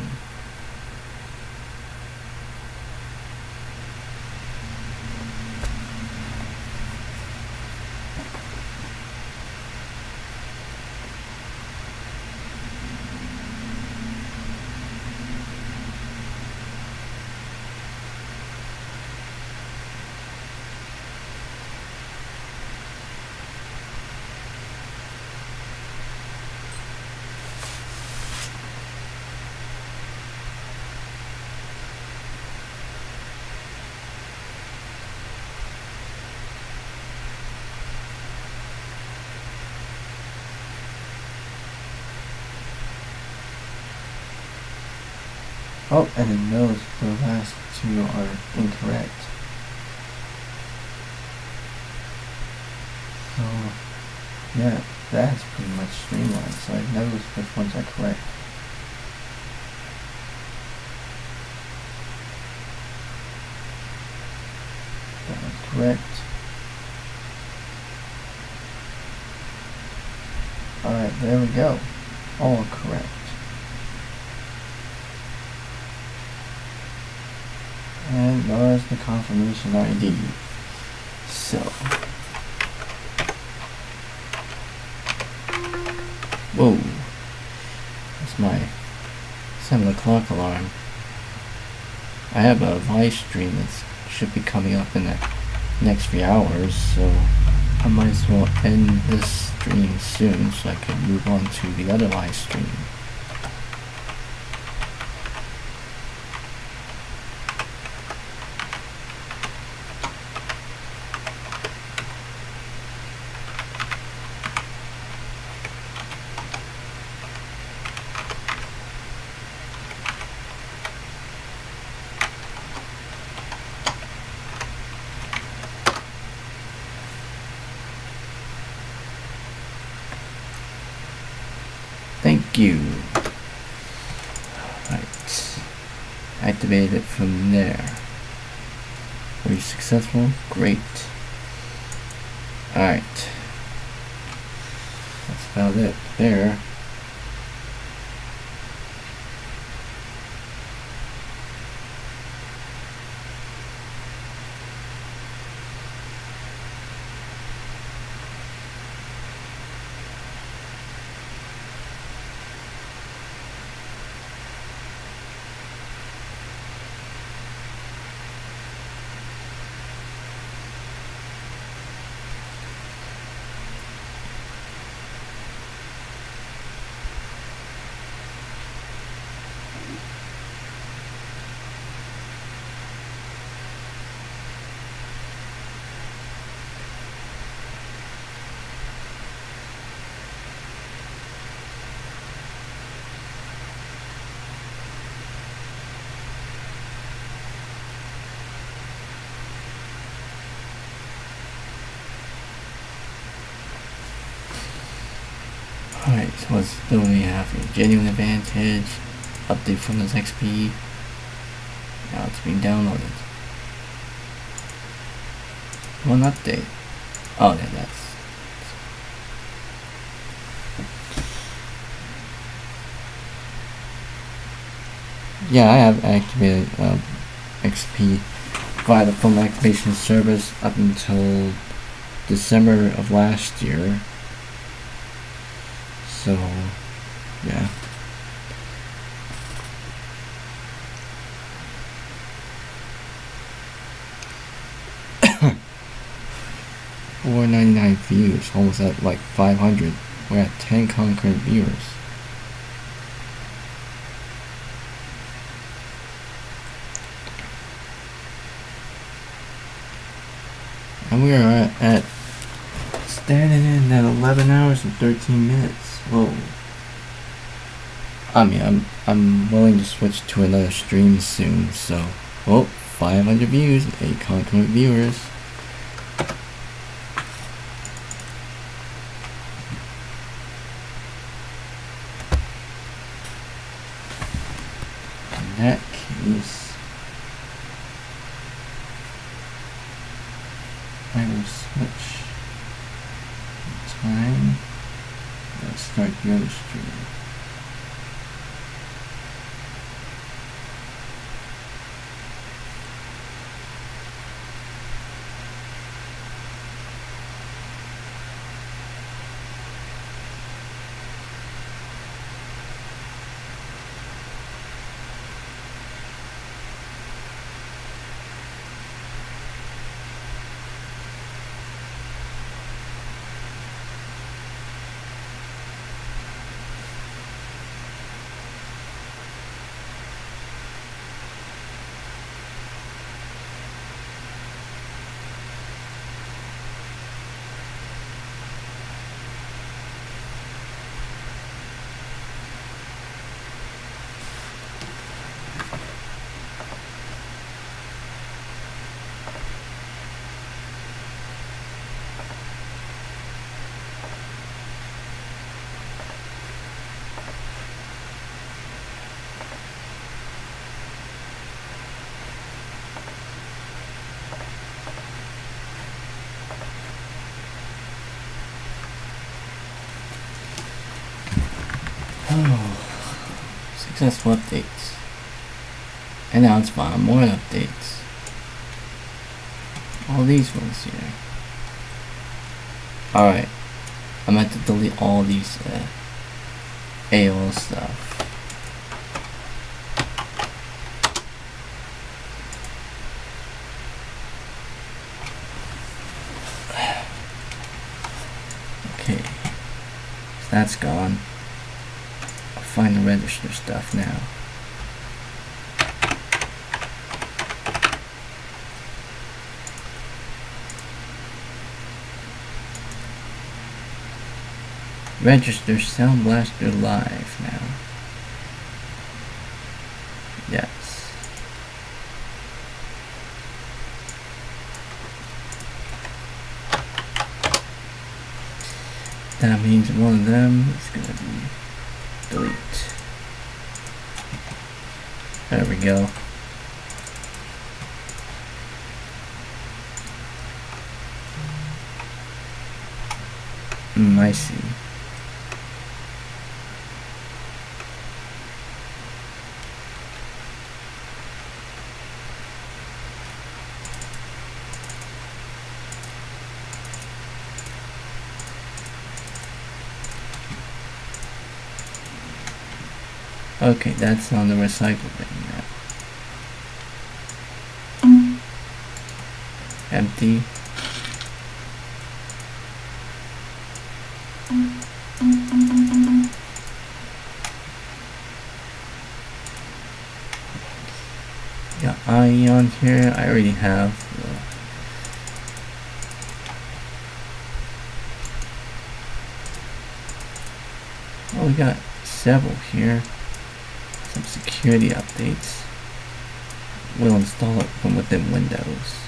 Oh, and it knows the last two are incorrect. So, yeah, that's pretty much streamlined, so it knows which ones are correct. That was correct. Alright, there we go. All correct. And there's the confirmation ID. So, whoa, that's my 7 o'clock alarm. I have a live stream that should be coming up in the next few hours, so I might as well end this stream soon so I can move on to the other live stream. Thank you. Alright. Activate it from there. Were you successful? Great. Alright. That's about it there. Alright, so what's do we have here? Genuine advantage, update from the XP. Now it's being downloaded. One update. Oh yeah, that's yeah, I have activated XP via the phone activation service up until December of last year. So, yeah. $499 views, almost at like 500. We're at 10 concurrent viewers. And we are at standing in at 11 hours and 13 minutes. Whoa. I mean, I'm willing to switch to another stream soon, so, oh, 500 views, 8 concurrent viewers. In that case, I will switch the time. Let's start the other stream. Oh, successful updates. And now it's found more updates. All these ones here. Alright. I'm going to delete all these AOL stuff. Okay. So that's gone. I'll find the register stuff now. Register Sound Blaster Live now. Yes. That means one of them is gonna be delete. There we go. I see. Okay, that's on the recycle bin now. Empty. Got IE on here. I already have. Oh, we got several here. Some security updates. We'll install it from within Windows.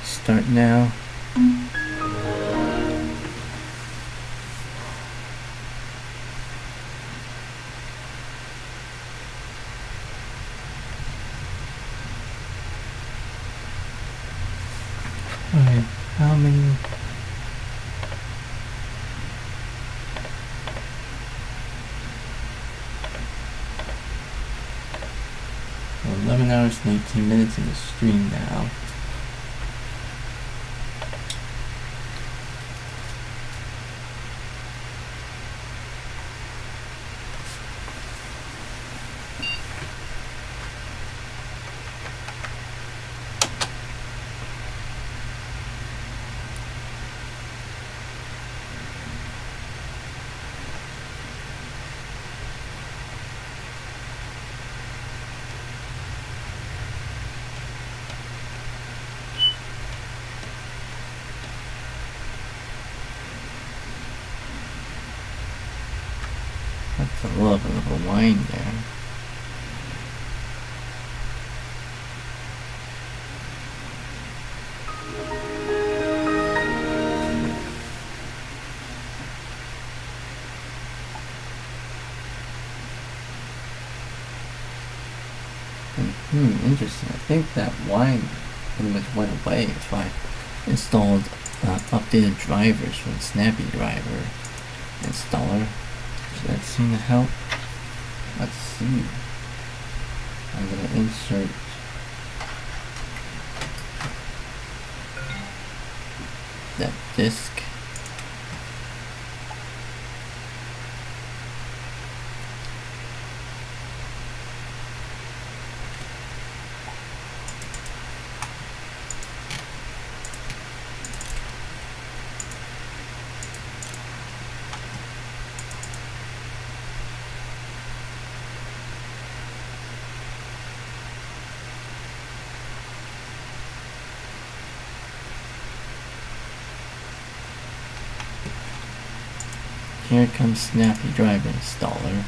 Start now. Alright, how many? Well, 11 hours and 18 minutes in the stream now. That's a little bit of a whine there. Interesting. I think that whine pretty much went away if I installed updated drivers from Snappy Driver installer. Should that seem to help? Let's see. I'm gonna insert that disk. Here comes Snappy Driver Installer.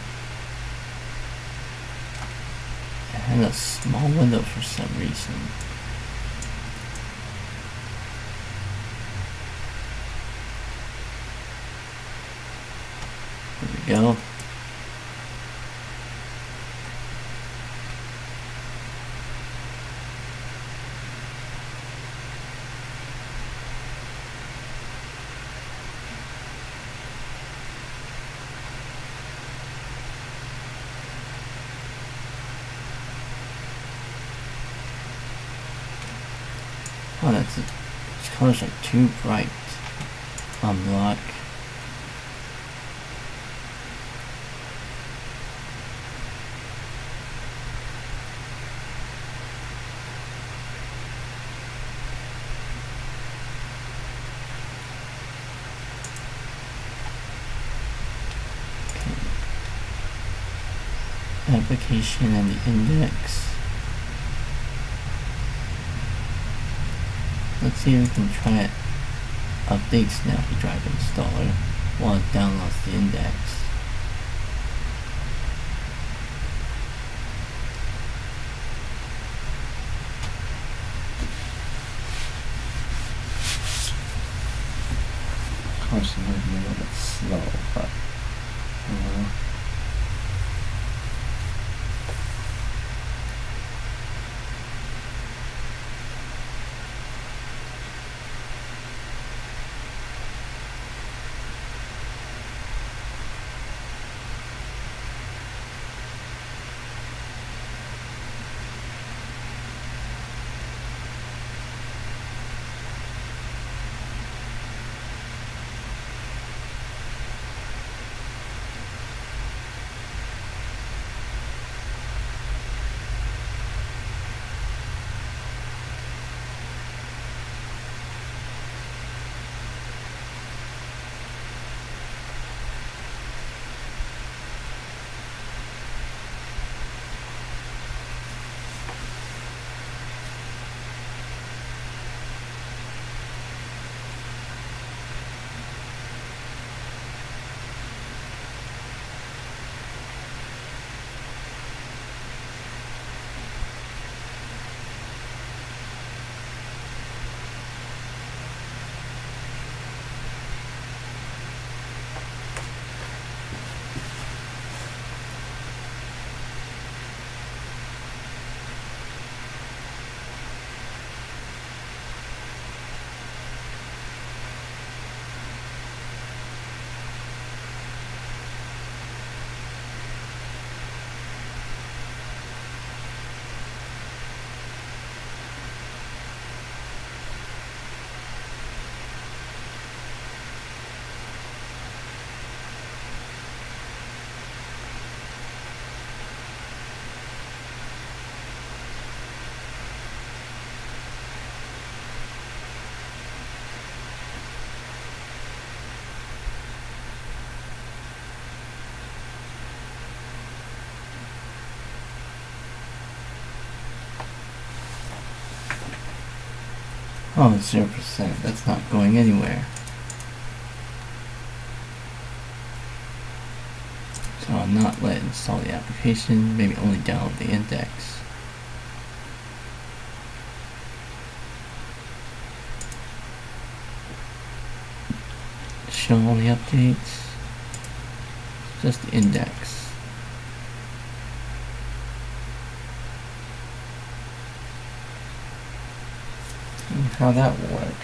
It had a small window for some reason. There we go. Oh, these colors are too bright on block. Okay. Application and the index. Let's see if we can try it. Update Snappy Driver Installer while it downloads the index. Of course, it might be a little bit slow, but oh, 0%. That's not going anywhere. So not let install the application, maybe only download the index. Show all the updates, just the index. And how that will work.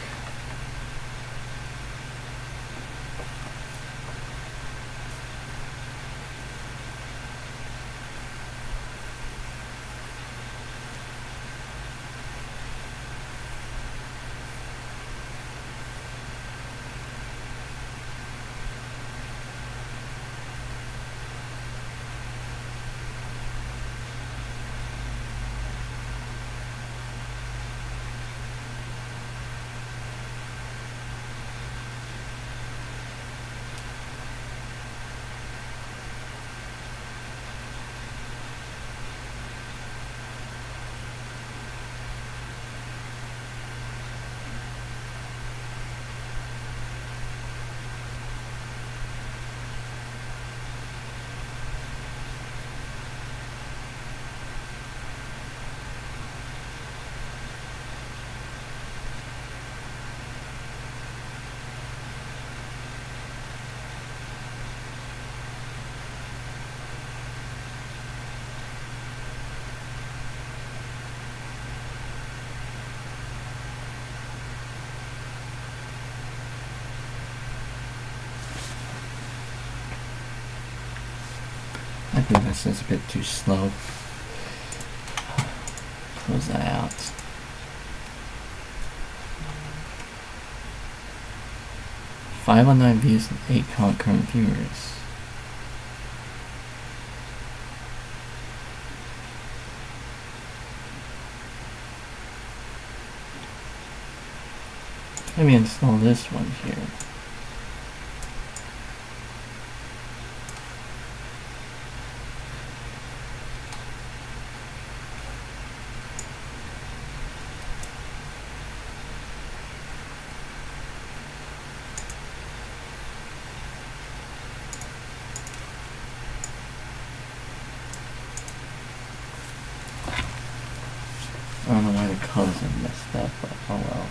I think that's just a bit too slow. Close that out. Five on 9 views and 8 concurrent viewers. Let me install this one here. I don't know why the colors are messed up, but oh well.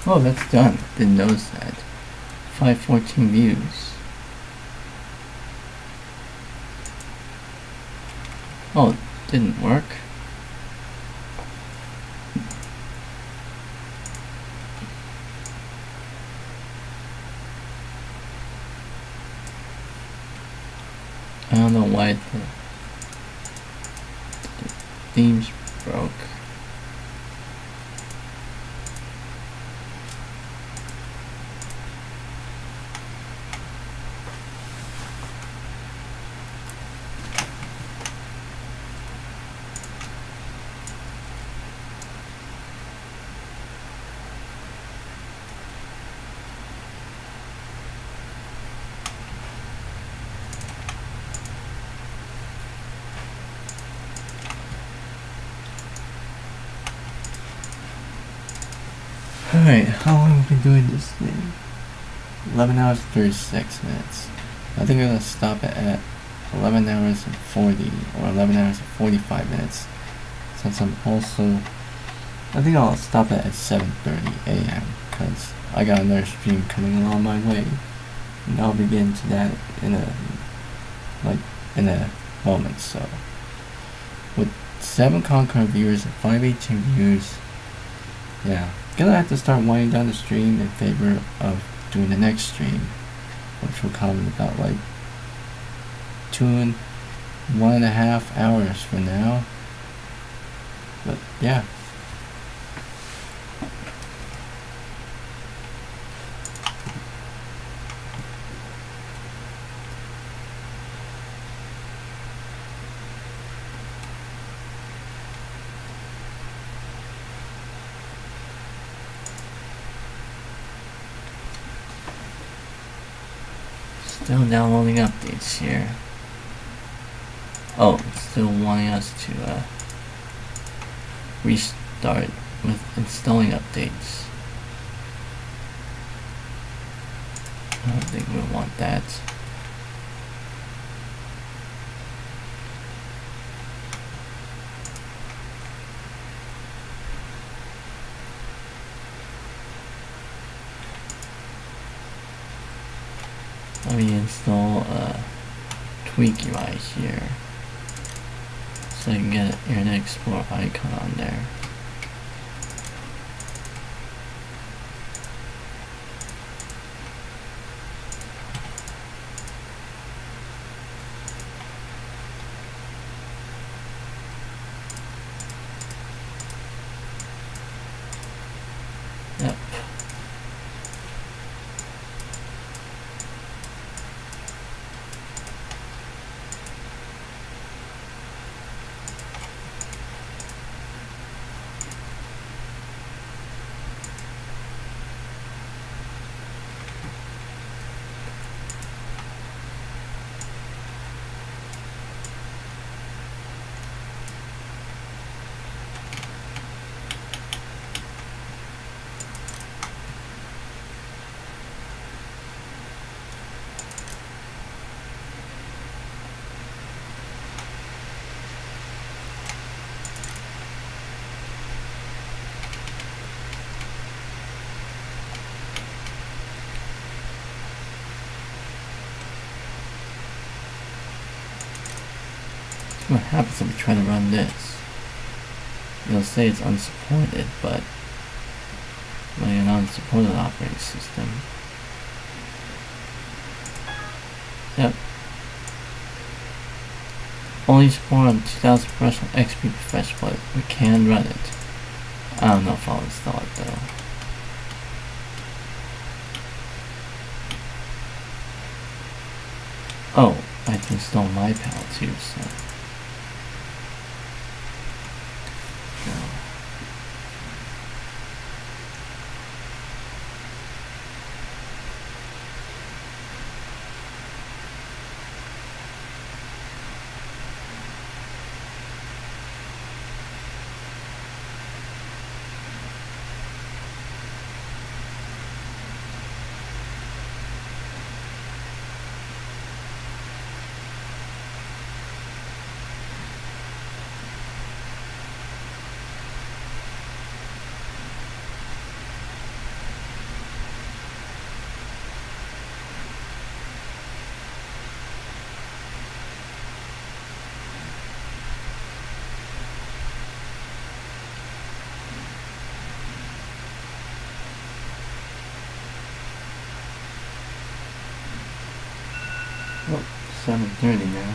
Oh, that's done. Didn't notice that. 514 views. Oh, it didn't work. I don't know why the themes broke. Alright, how long have we been doing this thing? 11 hours 36 minutes. I think I'm gonna stop it at 11 hours and 40 or 11 hours and 45 minutes. Since I'm also, I think I'll stop it at 7:30 a.m. because I got another stream coming along my way. And I'll be getting to that in a moment. So, with 7 concurrent viewers and 518 views, yeah. Gonna have to start winding down the stream in favor of doing the next stream, which will come in about like 1.5 hours from now. But yeah. Still downloading updates here. Oh, it's still wanting us to restart with installing updates. I don't think we want that. Let me install Tweaky right here so I can get an Internet Explorer icon on there. Yep. What happens if we try to run this? It'll say it's unsupported, but running an unsupported operating system. Yep. Only support on 2000 Professional XP Professional, but we can run it. I don't know if I'll install it though. Oh, I have to install MyPal too, so. Oh, 7:30 now.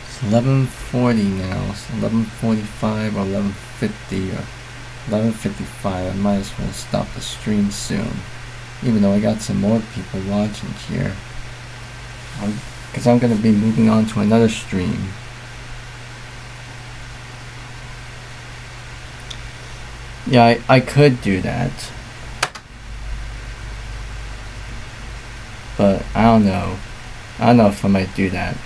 It's 11:40 now. It's 11:45 or 11:50 or 11:55. I might as well stop the stream soon, even though I got some more people watching here. Because I'm going to be moving on to another stream. Yeah, I could do that. But I don't know. I don't know if I might do that.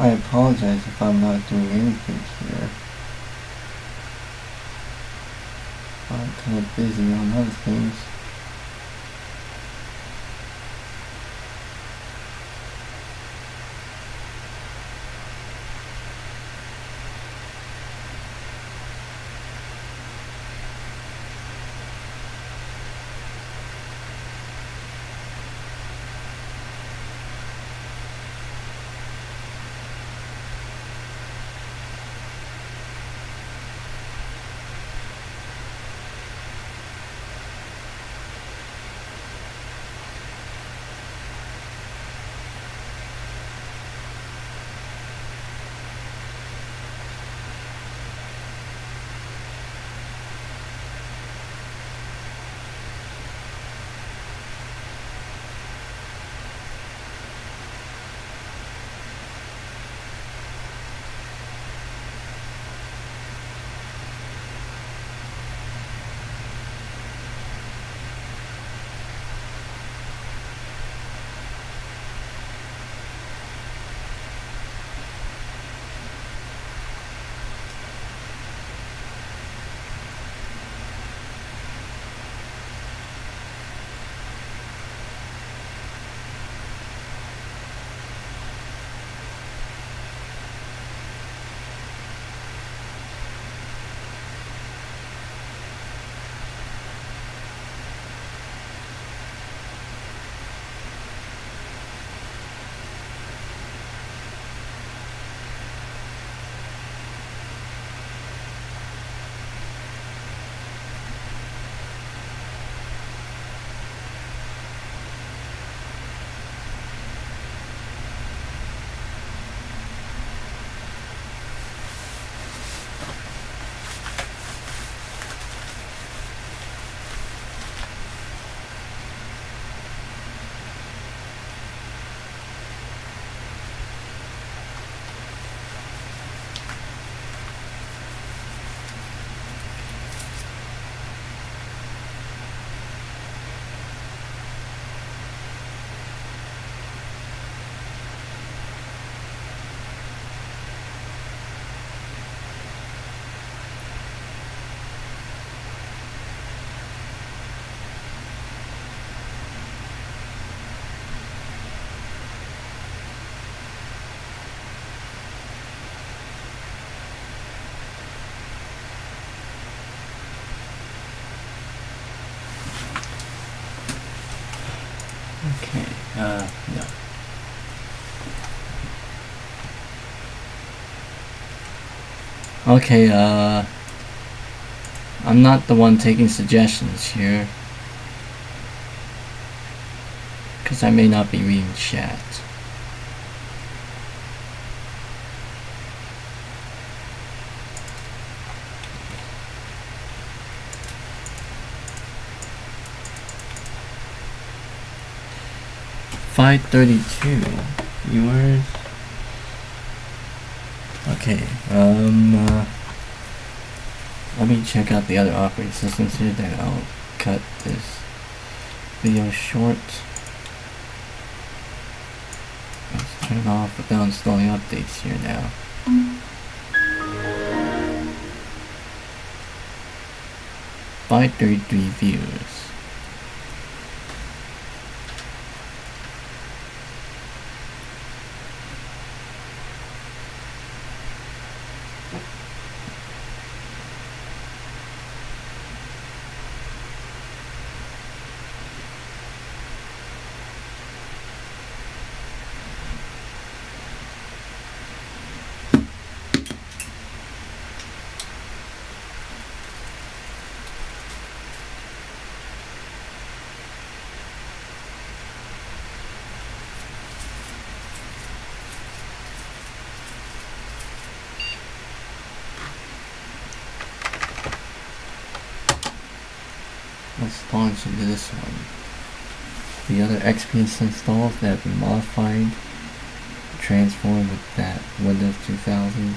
I apologize if I'm not doing anything here. I'm kind of busy on other things. Okay, no. Okay, I'm not the one taking suggestions here. Because I may not be reading chat. $532 viewers. Okay, let me check out the other operating systems here, then I'll cut this video short. Let's turn off without installing updates here now. $533 views. Let's launch into this one. The other XP installs that have been modified, transformed with that Windows 2000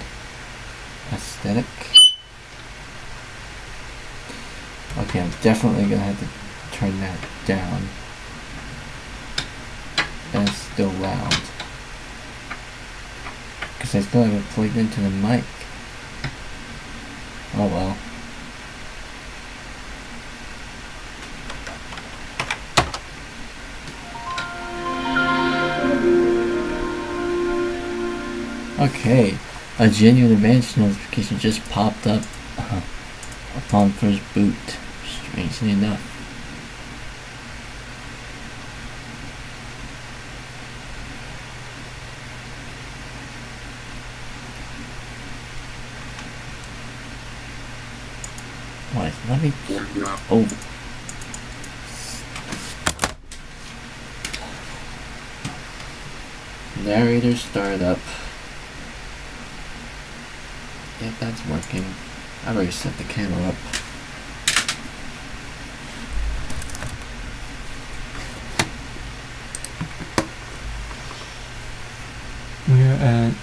aesthetic. Okay, I'm definitely gonna have to turn that down. That's still loud. I still have it plugged into the mic. Oh well. Okay, a genuine advantage notification just popped up upon first boot, strangely enough. What? Let me. Oh. Narrator startup. Yep, that's working. I've already set the camera up. We're at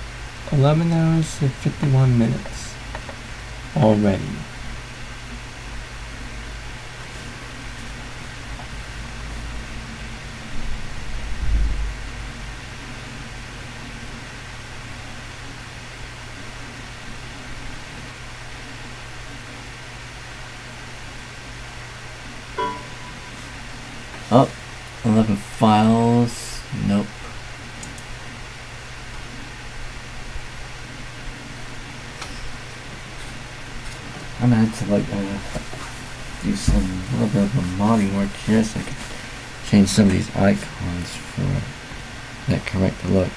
11 hours and 51 minutes already. Oh, 11 files. Nope. I'm gonna have to do some little bit of a modding work here so I can change some of these icons for that correct look.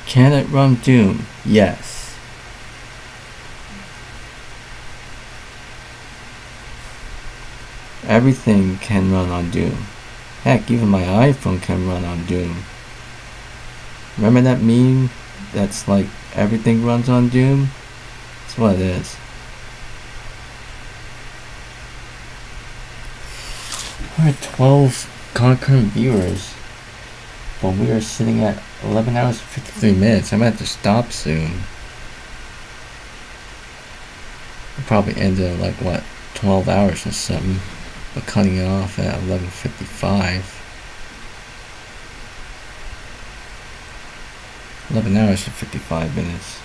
Can it run Doom? Yes. Everything can run on Doom. Heck, even my iPhone can run on Doom. Remember that meme that's like everything runs on Doom? That's what it is. We're at 12 concurrent viewers, but we are sitting at 11 hours and 53 minutes. I'm gonna have to stop soon. I'll probably end at like what, 12 hours or something, but cutting it off at 11:55. 11 hours and 55 minutes.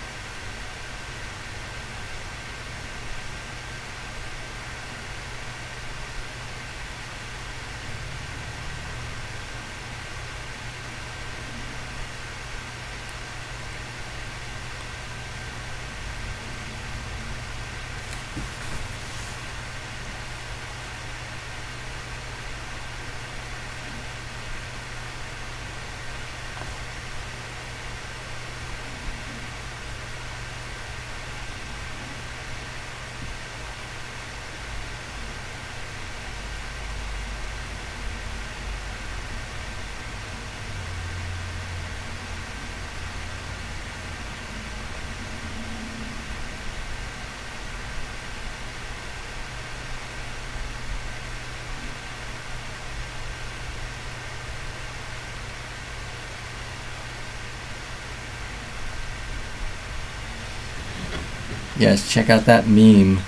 Yes, check out that meme.